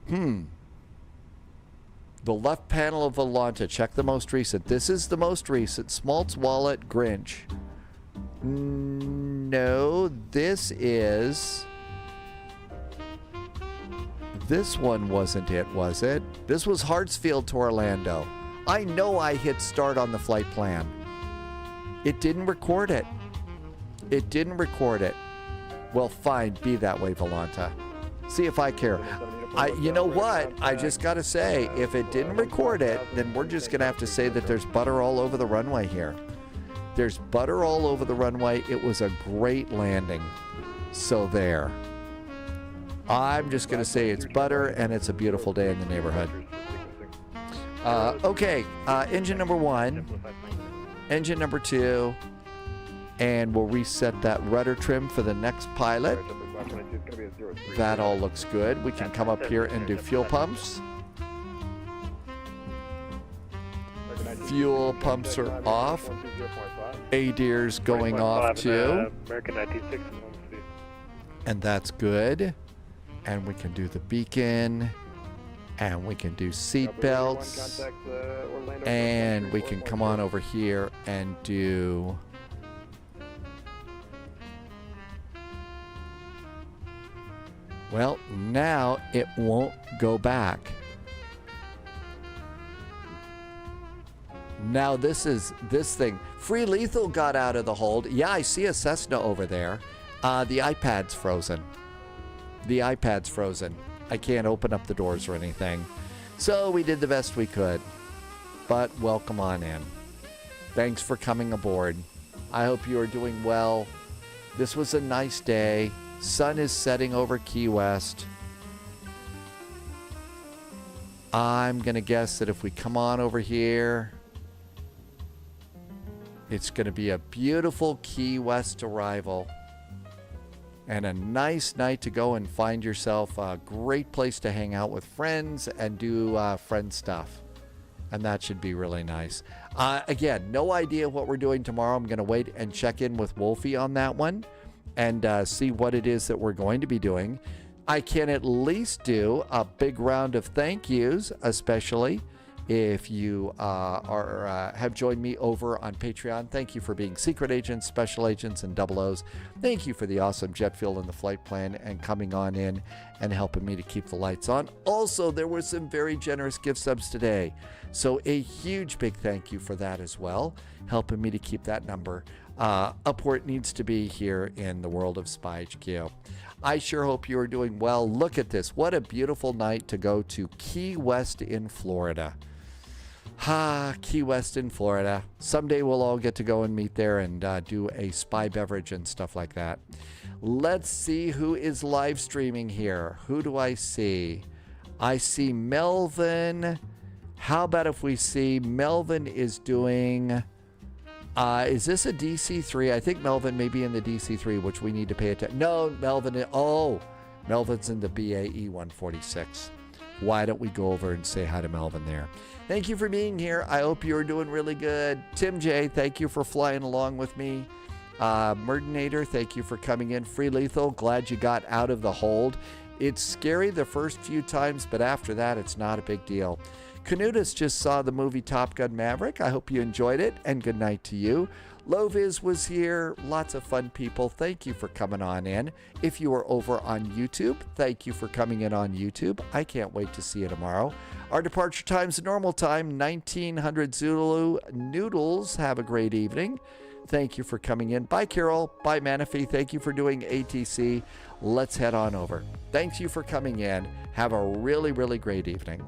The left panel of Volanta. Check the most recent. This is the most recent. Smalt's Wallet, Grinch. No, this is... This one wasn't it, was it? This was Hartsfield to Orlando. I know I hit start on the flight plan. It didn't record it. It didn't record it. Well, fine. Be that way, Volanta. See if I care. You know what? I just got to say, if it didn't record it, then we're just going to have to say that there's butter all over the runway here. There's butter all over the runway. It was a great landing. So there. I'm just going to say it's butter, and it's a beautiful day in the neighborhood. Okay. Engine number 1. Engine number 2. And we'll reset that rudder trim for the next pilot. That all looks good. We can come up here and do fuel pumps. Fuel pumps are off. ADIR's going off too. And that's good. And we can do the beacon. And we can do seat belts. And we can come on over here and do... Well, now it won't go back. Now this thing. Free Lethal got out of the hold. Yeah, I see a Cessna over there. The iPad's frozen. The iPad's frozen. I can't open up the doors or anything. So we did the best we could. But welcome on in. Thanks for coming aboard. I hope you are doing well. This was a nice day. Sun is setting over Key West. I'm going to guess that if we come on over here, it's going to be a beautiful Key West arrival. And a nice night to go and find yourself a great place to hang out with friends and do friend stuff. And that should be really nice. Again, no idea what we're doing tomorrow. I'm going to wait and check in with Wolfie on that one and see what it is that we're going to be doing. I can at least do a big round of thank yous, especially if you have joined me over on Patreon. Thank you for being secret agents, special agents, and double O's. Thank you for the awesome jet fuel and the flight plan and coming on in and helping me to keep the lights on. Also, there were some very generous gift subs today. So a huge big thank you for that as well, helping me to keep that number up where it needs to be here in the world of Spy HQ. I sure hope you are doing well. Look at this. What a beautiful night to go to Key West in Florida. Key West in Florida. Someday we'll all get to go and meet there and do a spy beverage and stuff like that. Let's see who is live streaming here. Who do I see? I see Melvin. How about if we see Melvin is doing... is this a DC-3? I think Melvin may be in the DC-3, which we need to pay attention. No, Melvin. Melvin's in the BAE 146. Why don't we go over and say hi to Melvin there? Thank you for being here. I hope you're doing really good. Tim J, thank you for flying along with me. Murdinator, thank you for coming in. Free Lethal, glad you got out of the hold. It's scary the first few times, but after that, it's not a big deal. Canutus just saw the movie Top Gun Maverick. I hope you enjoyed it, and good night to you. Loviz was here. Lots of fun people. Thank you for coming on in. If you are over on YouTube, thank you for coming in on YouTube. I can't wait to see you tomorrow. Our departure time's normal time, 1900 Zulu. Noodles, have a great evening. Thank you for coming in. Bye, Carol. Bye, Manafee. Thank you for doing ATC. Let's head on over. Thank you for coming in. Have a really, really great evening.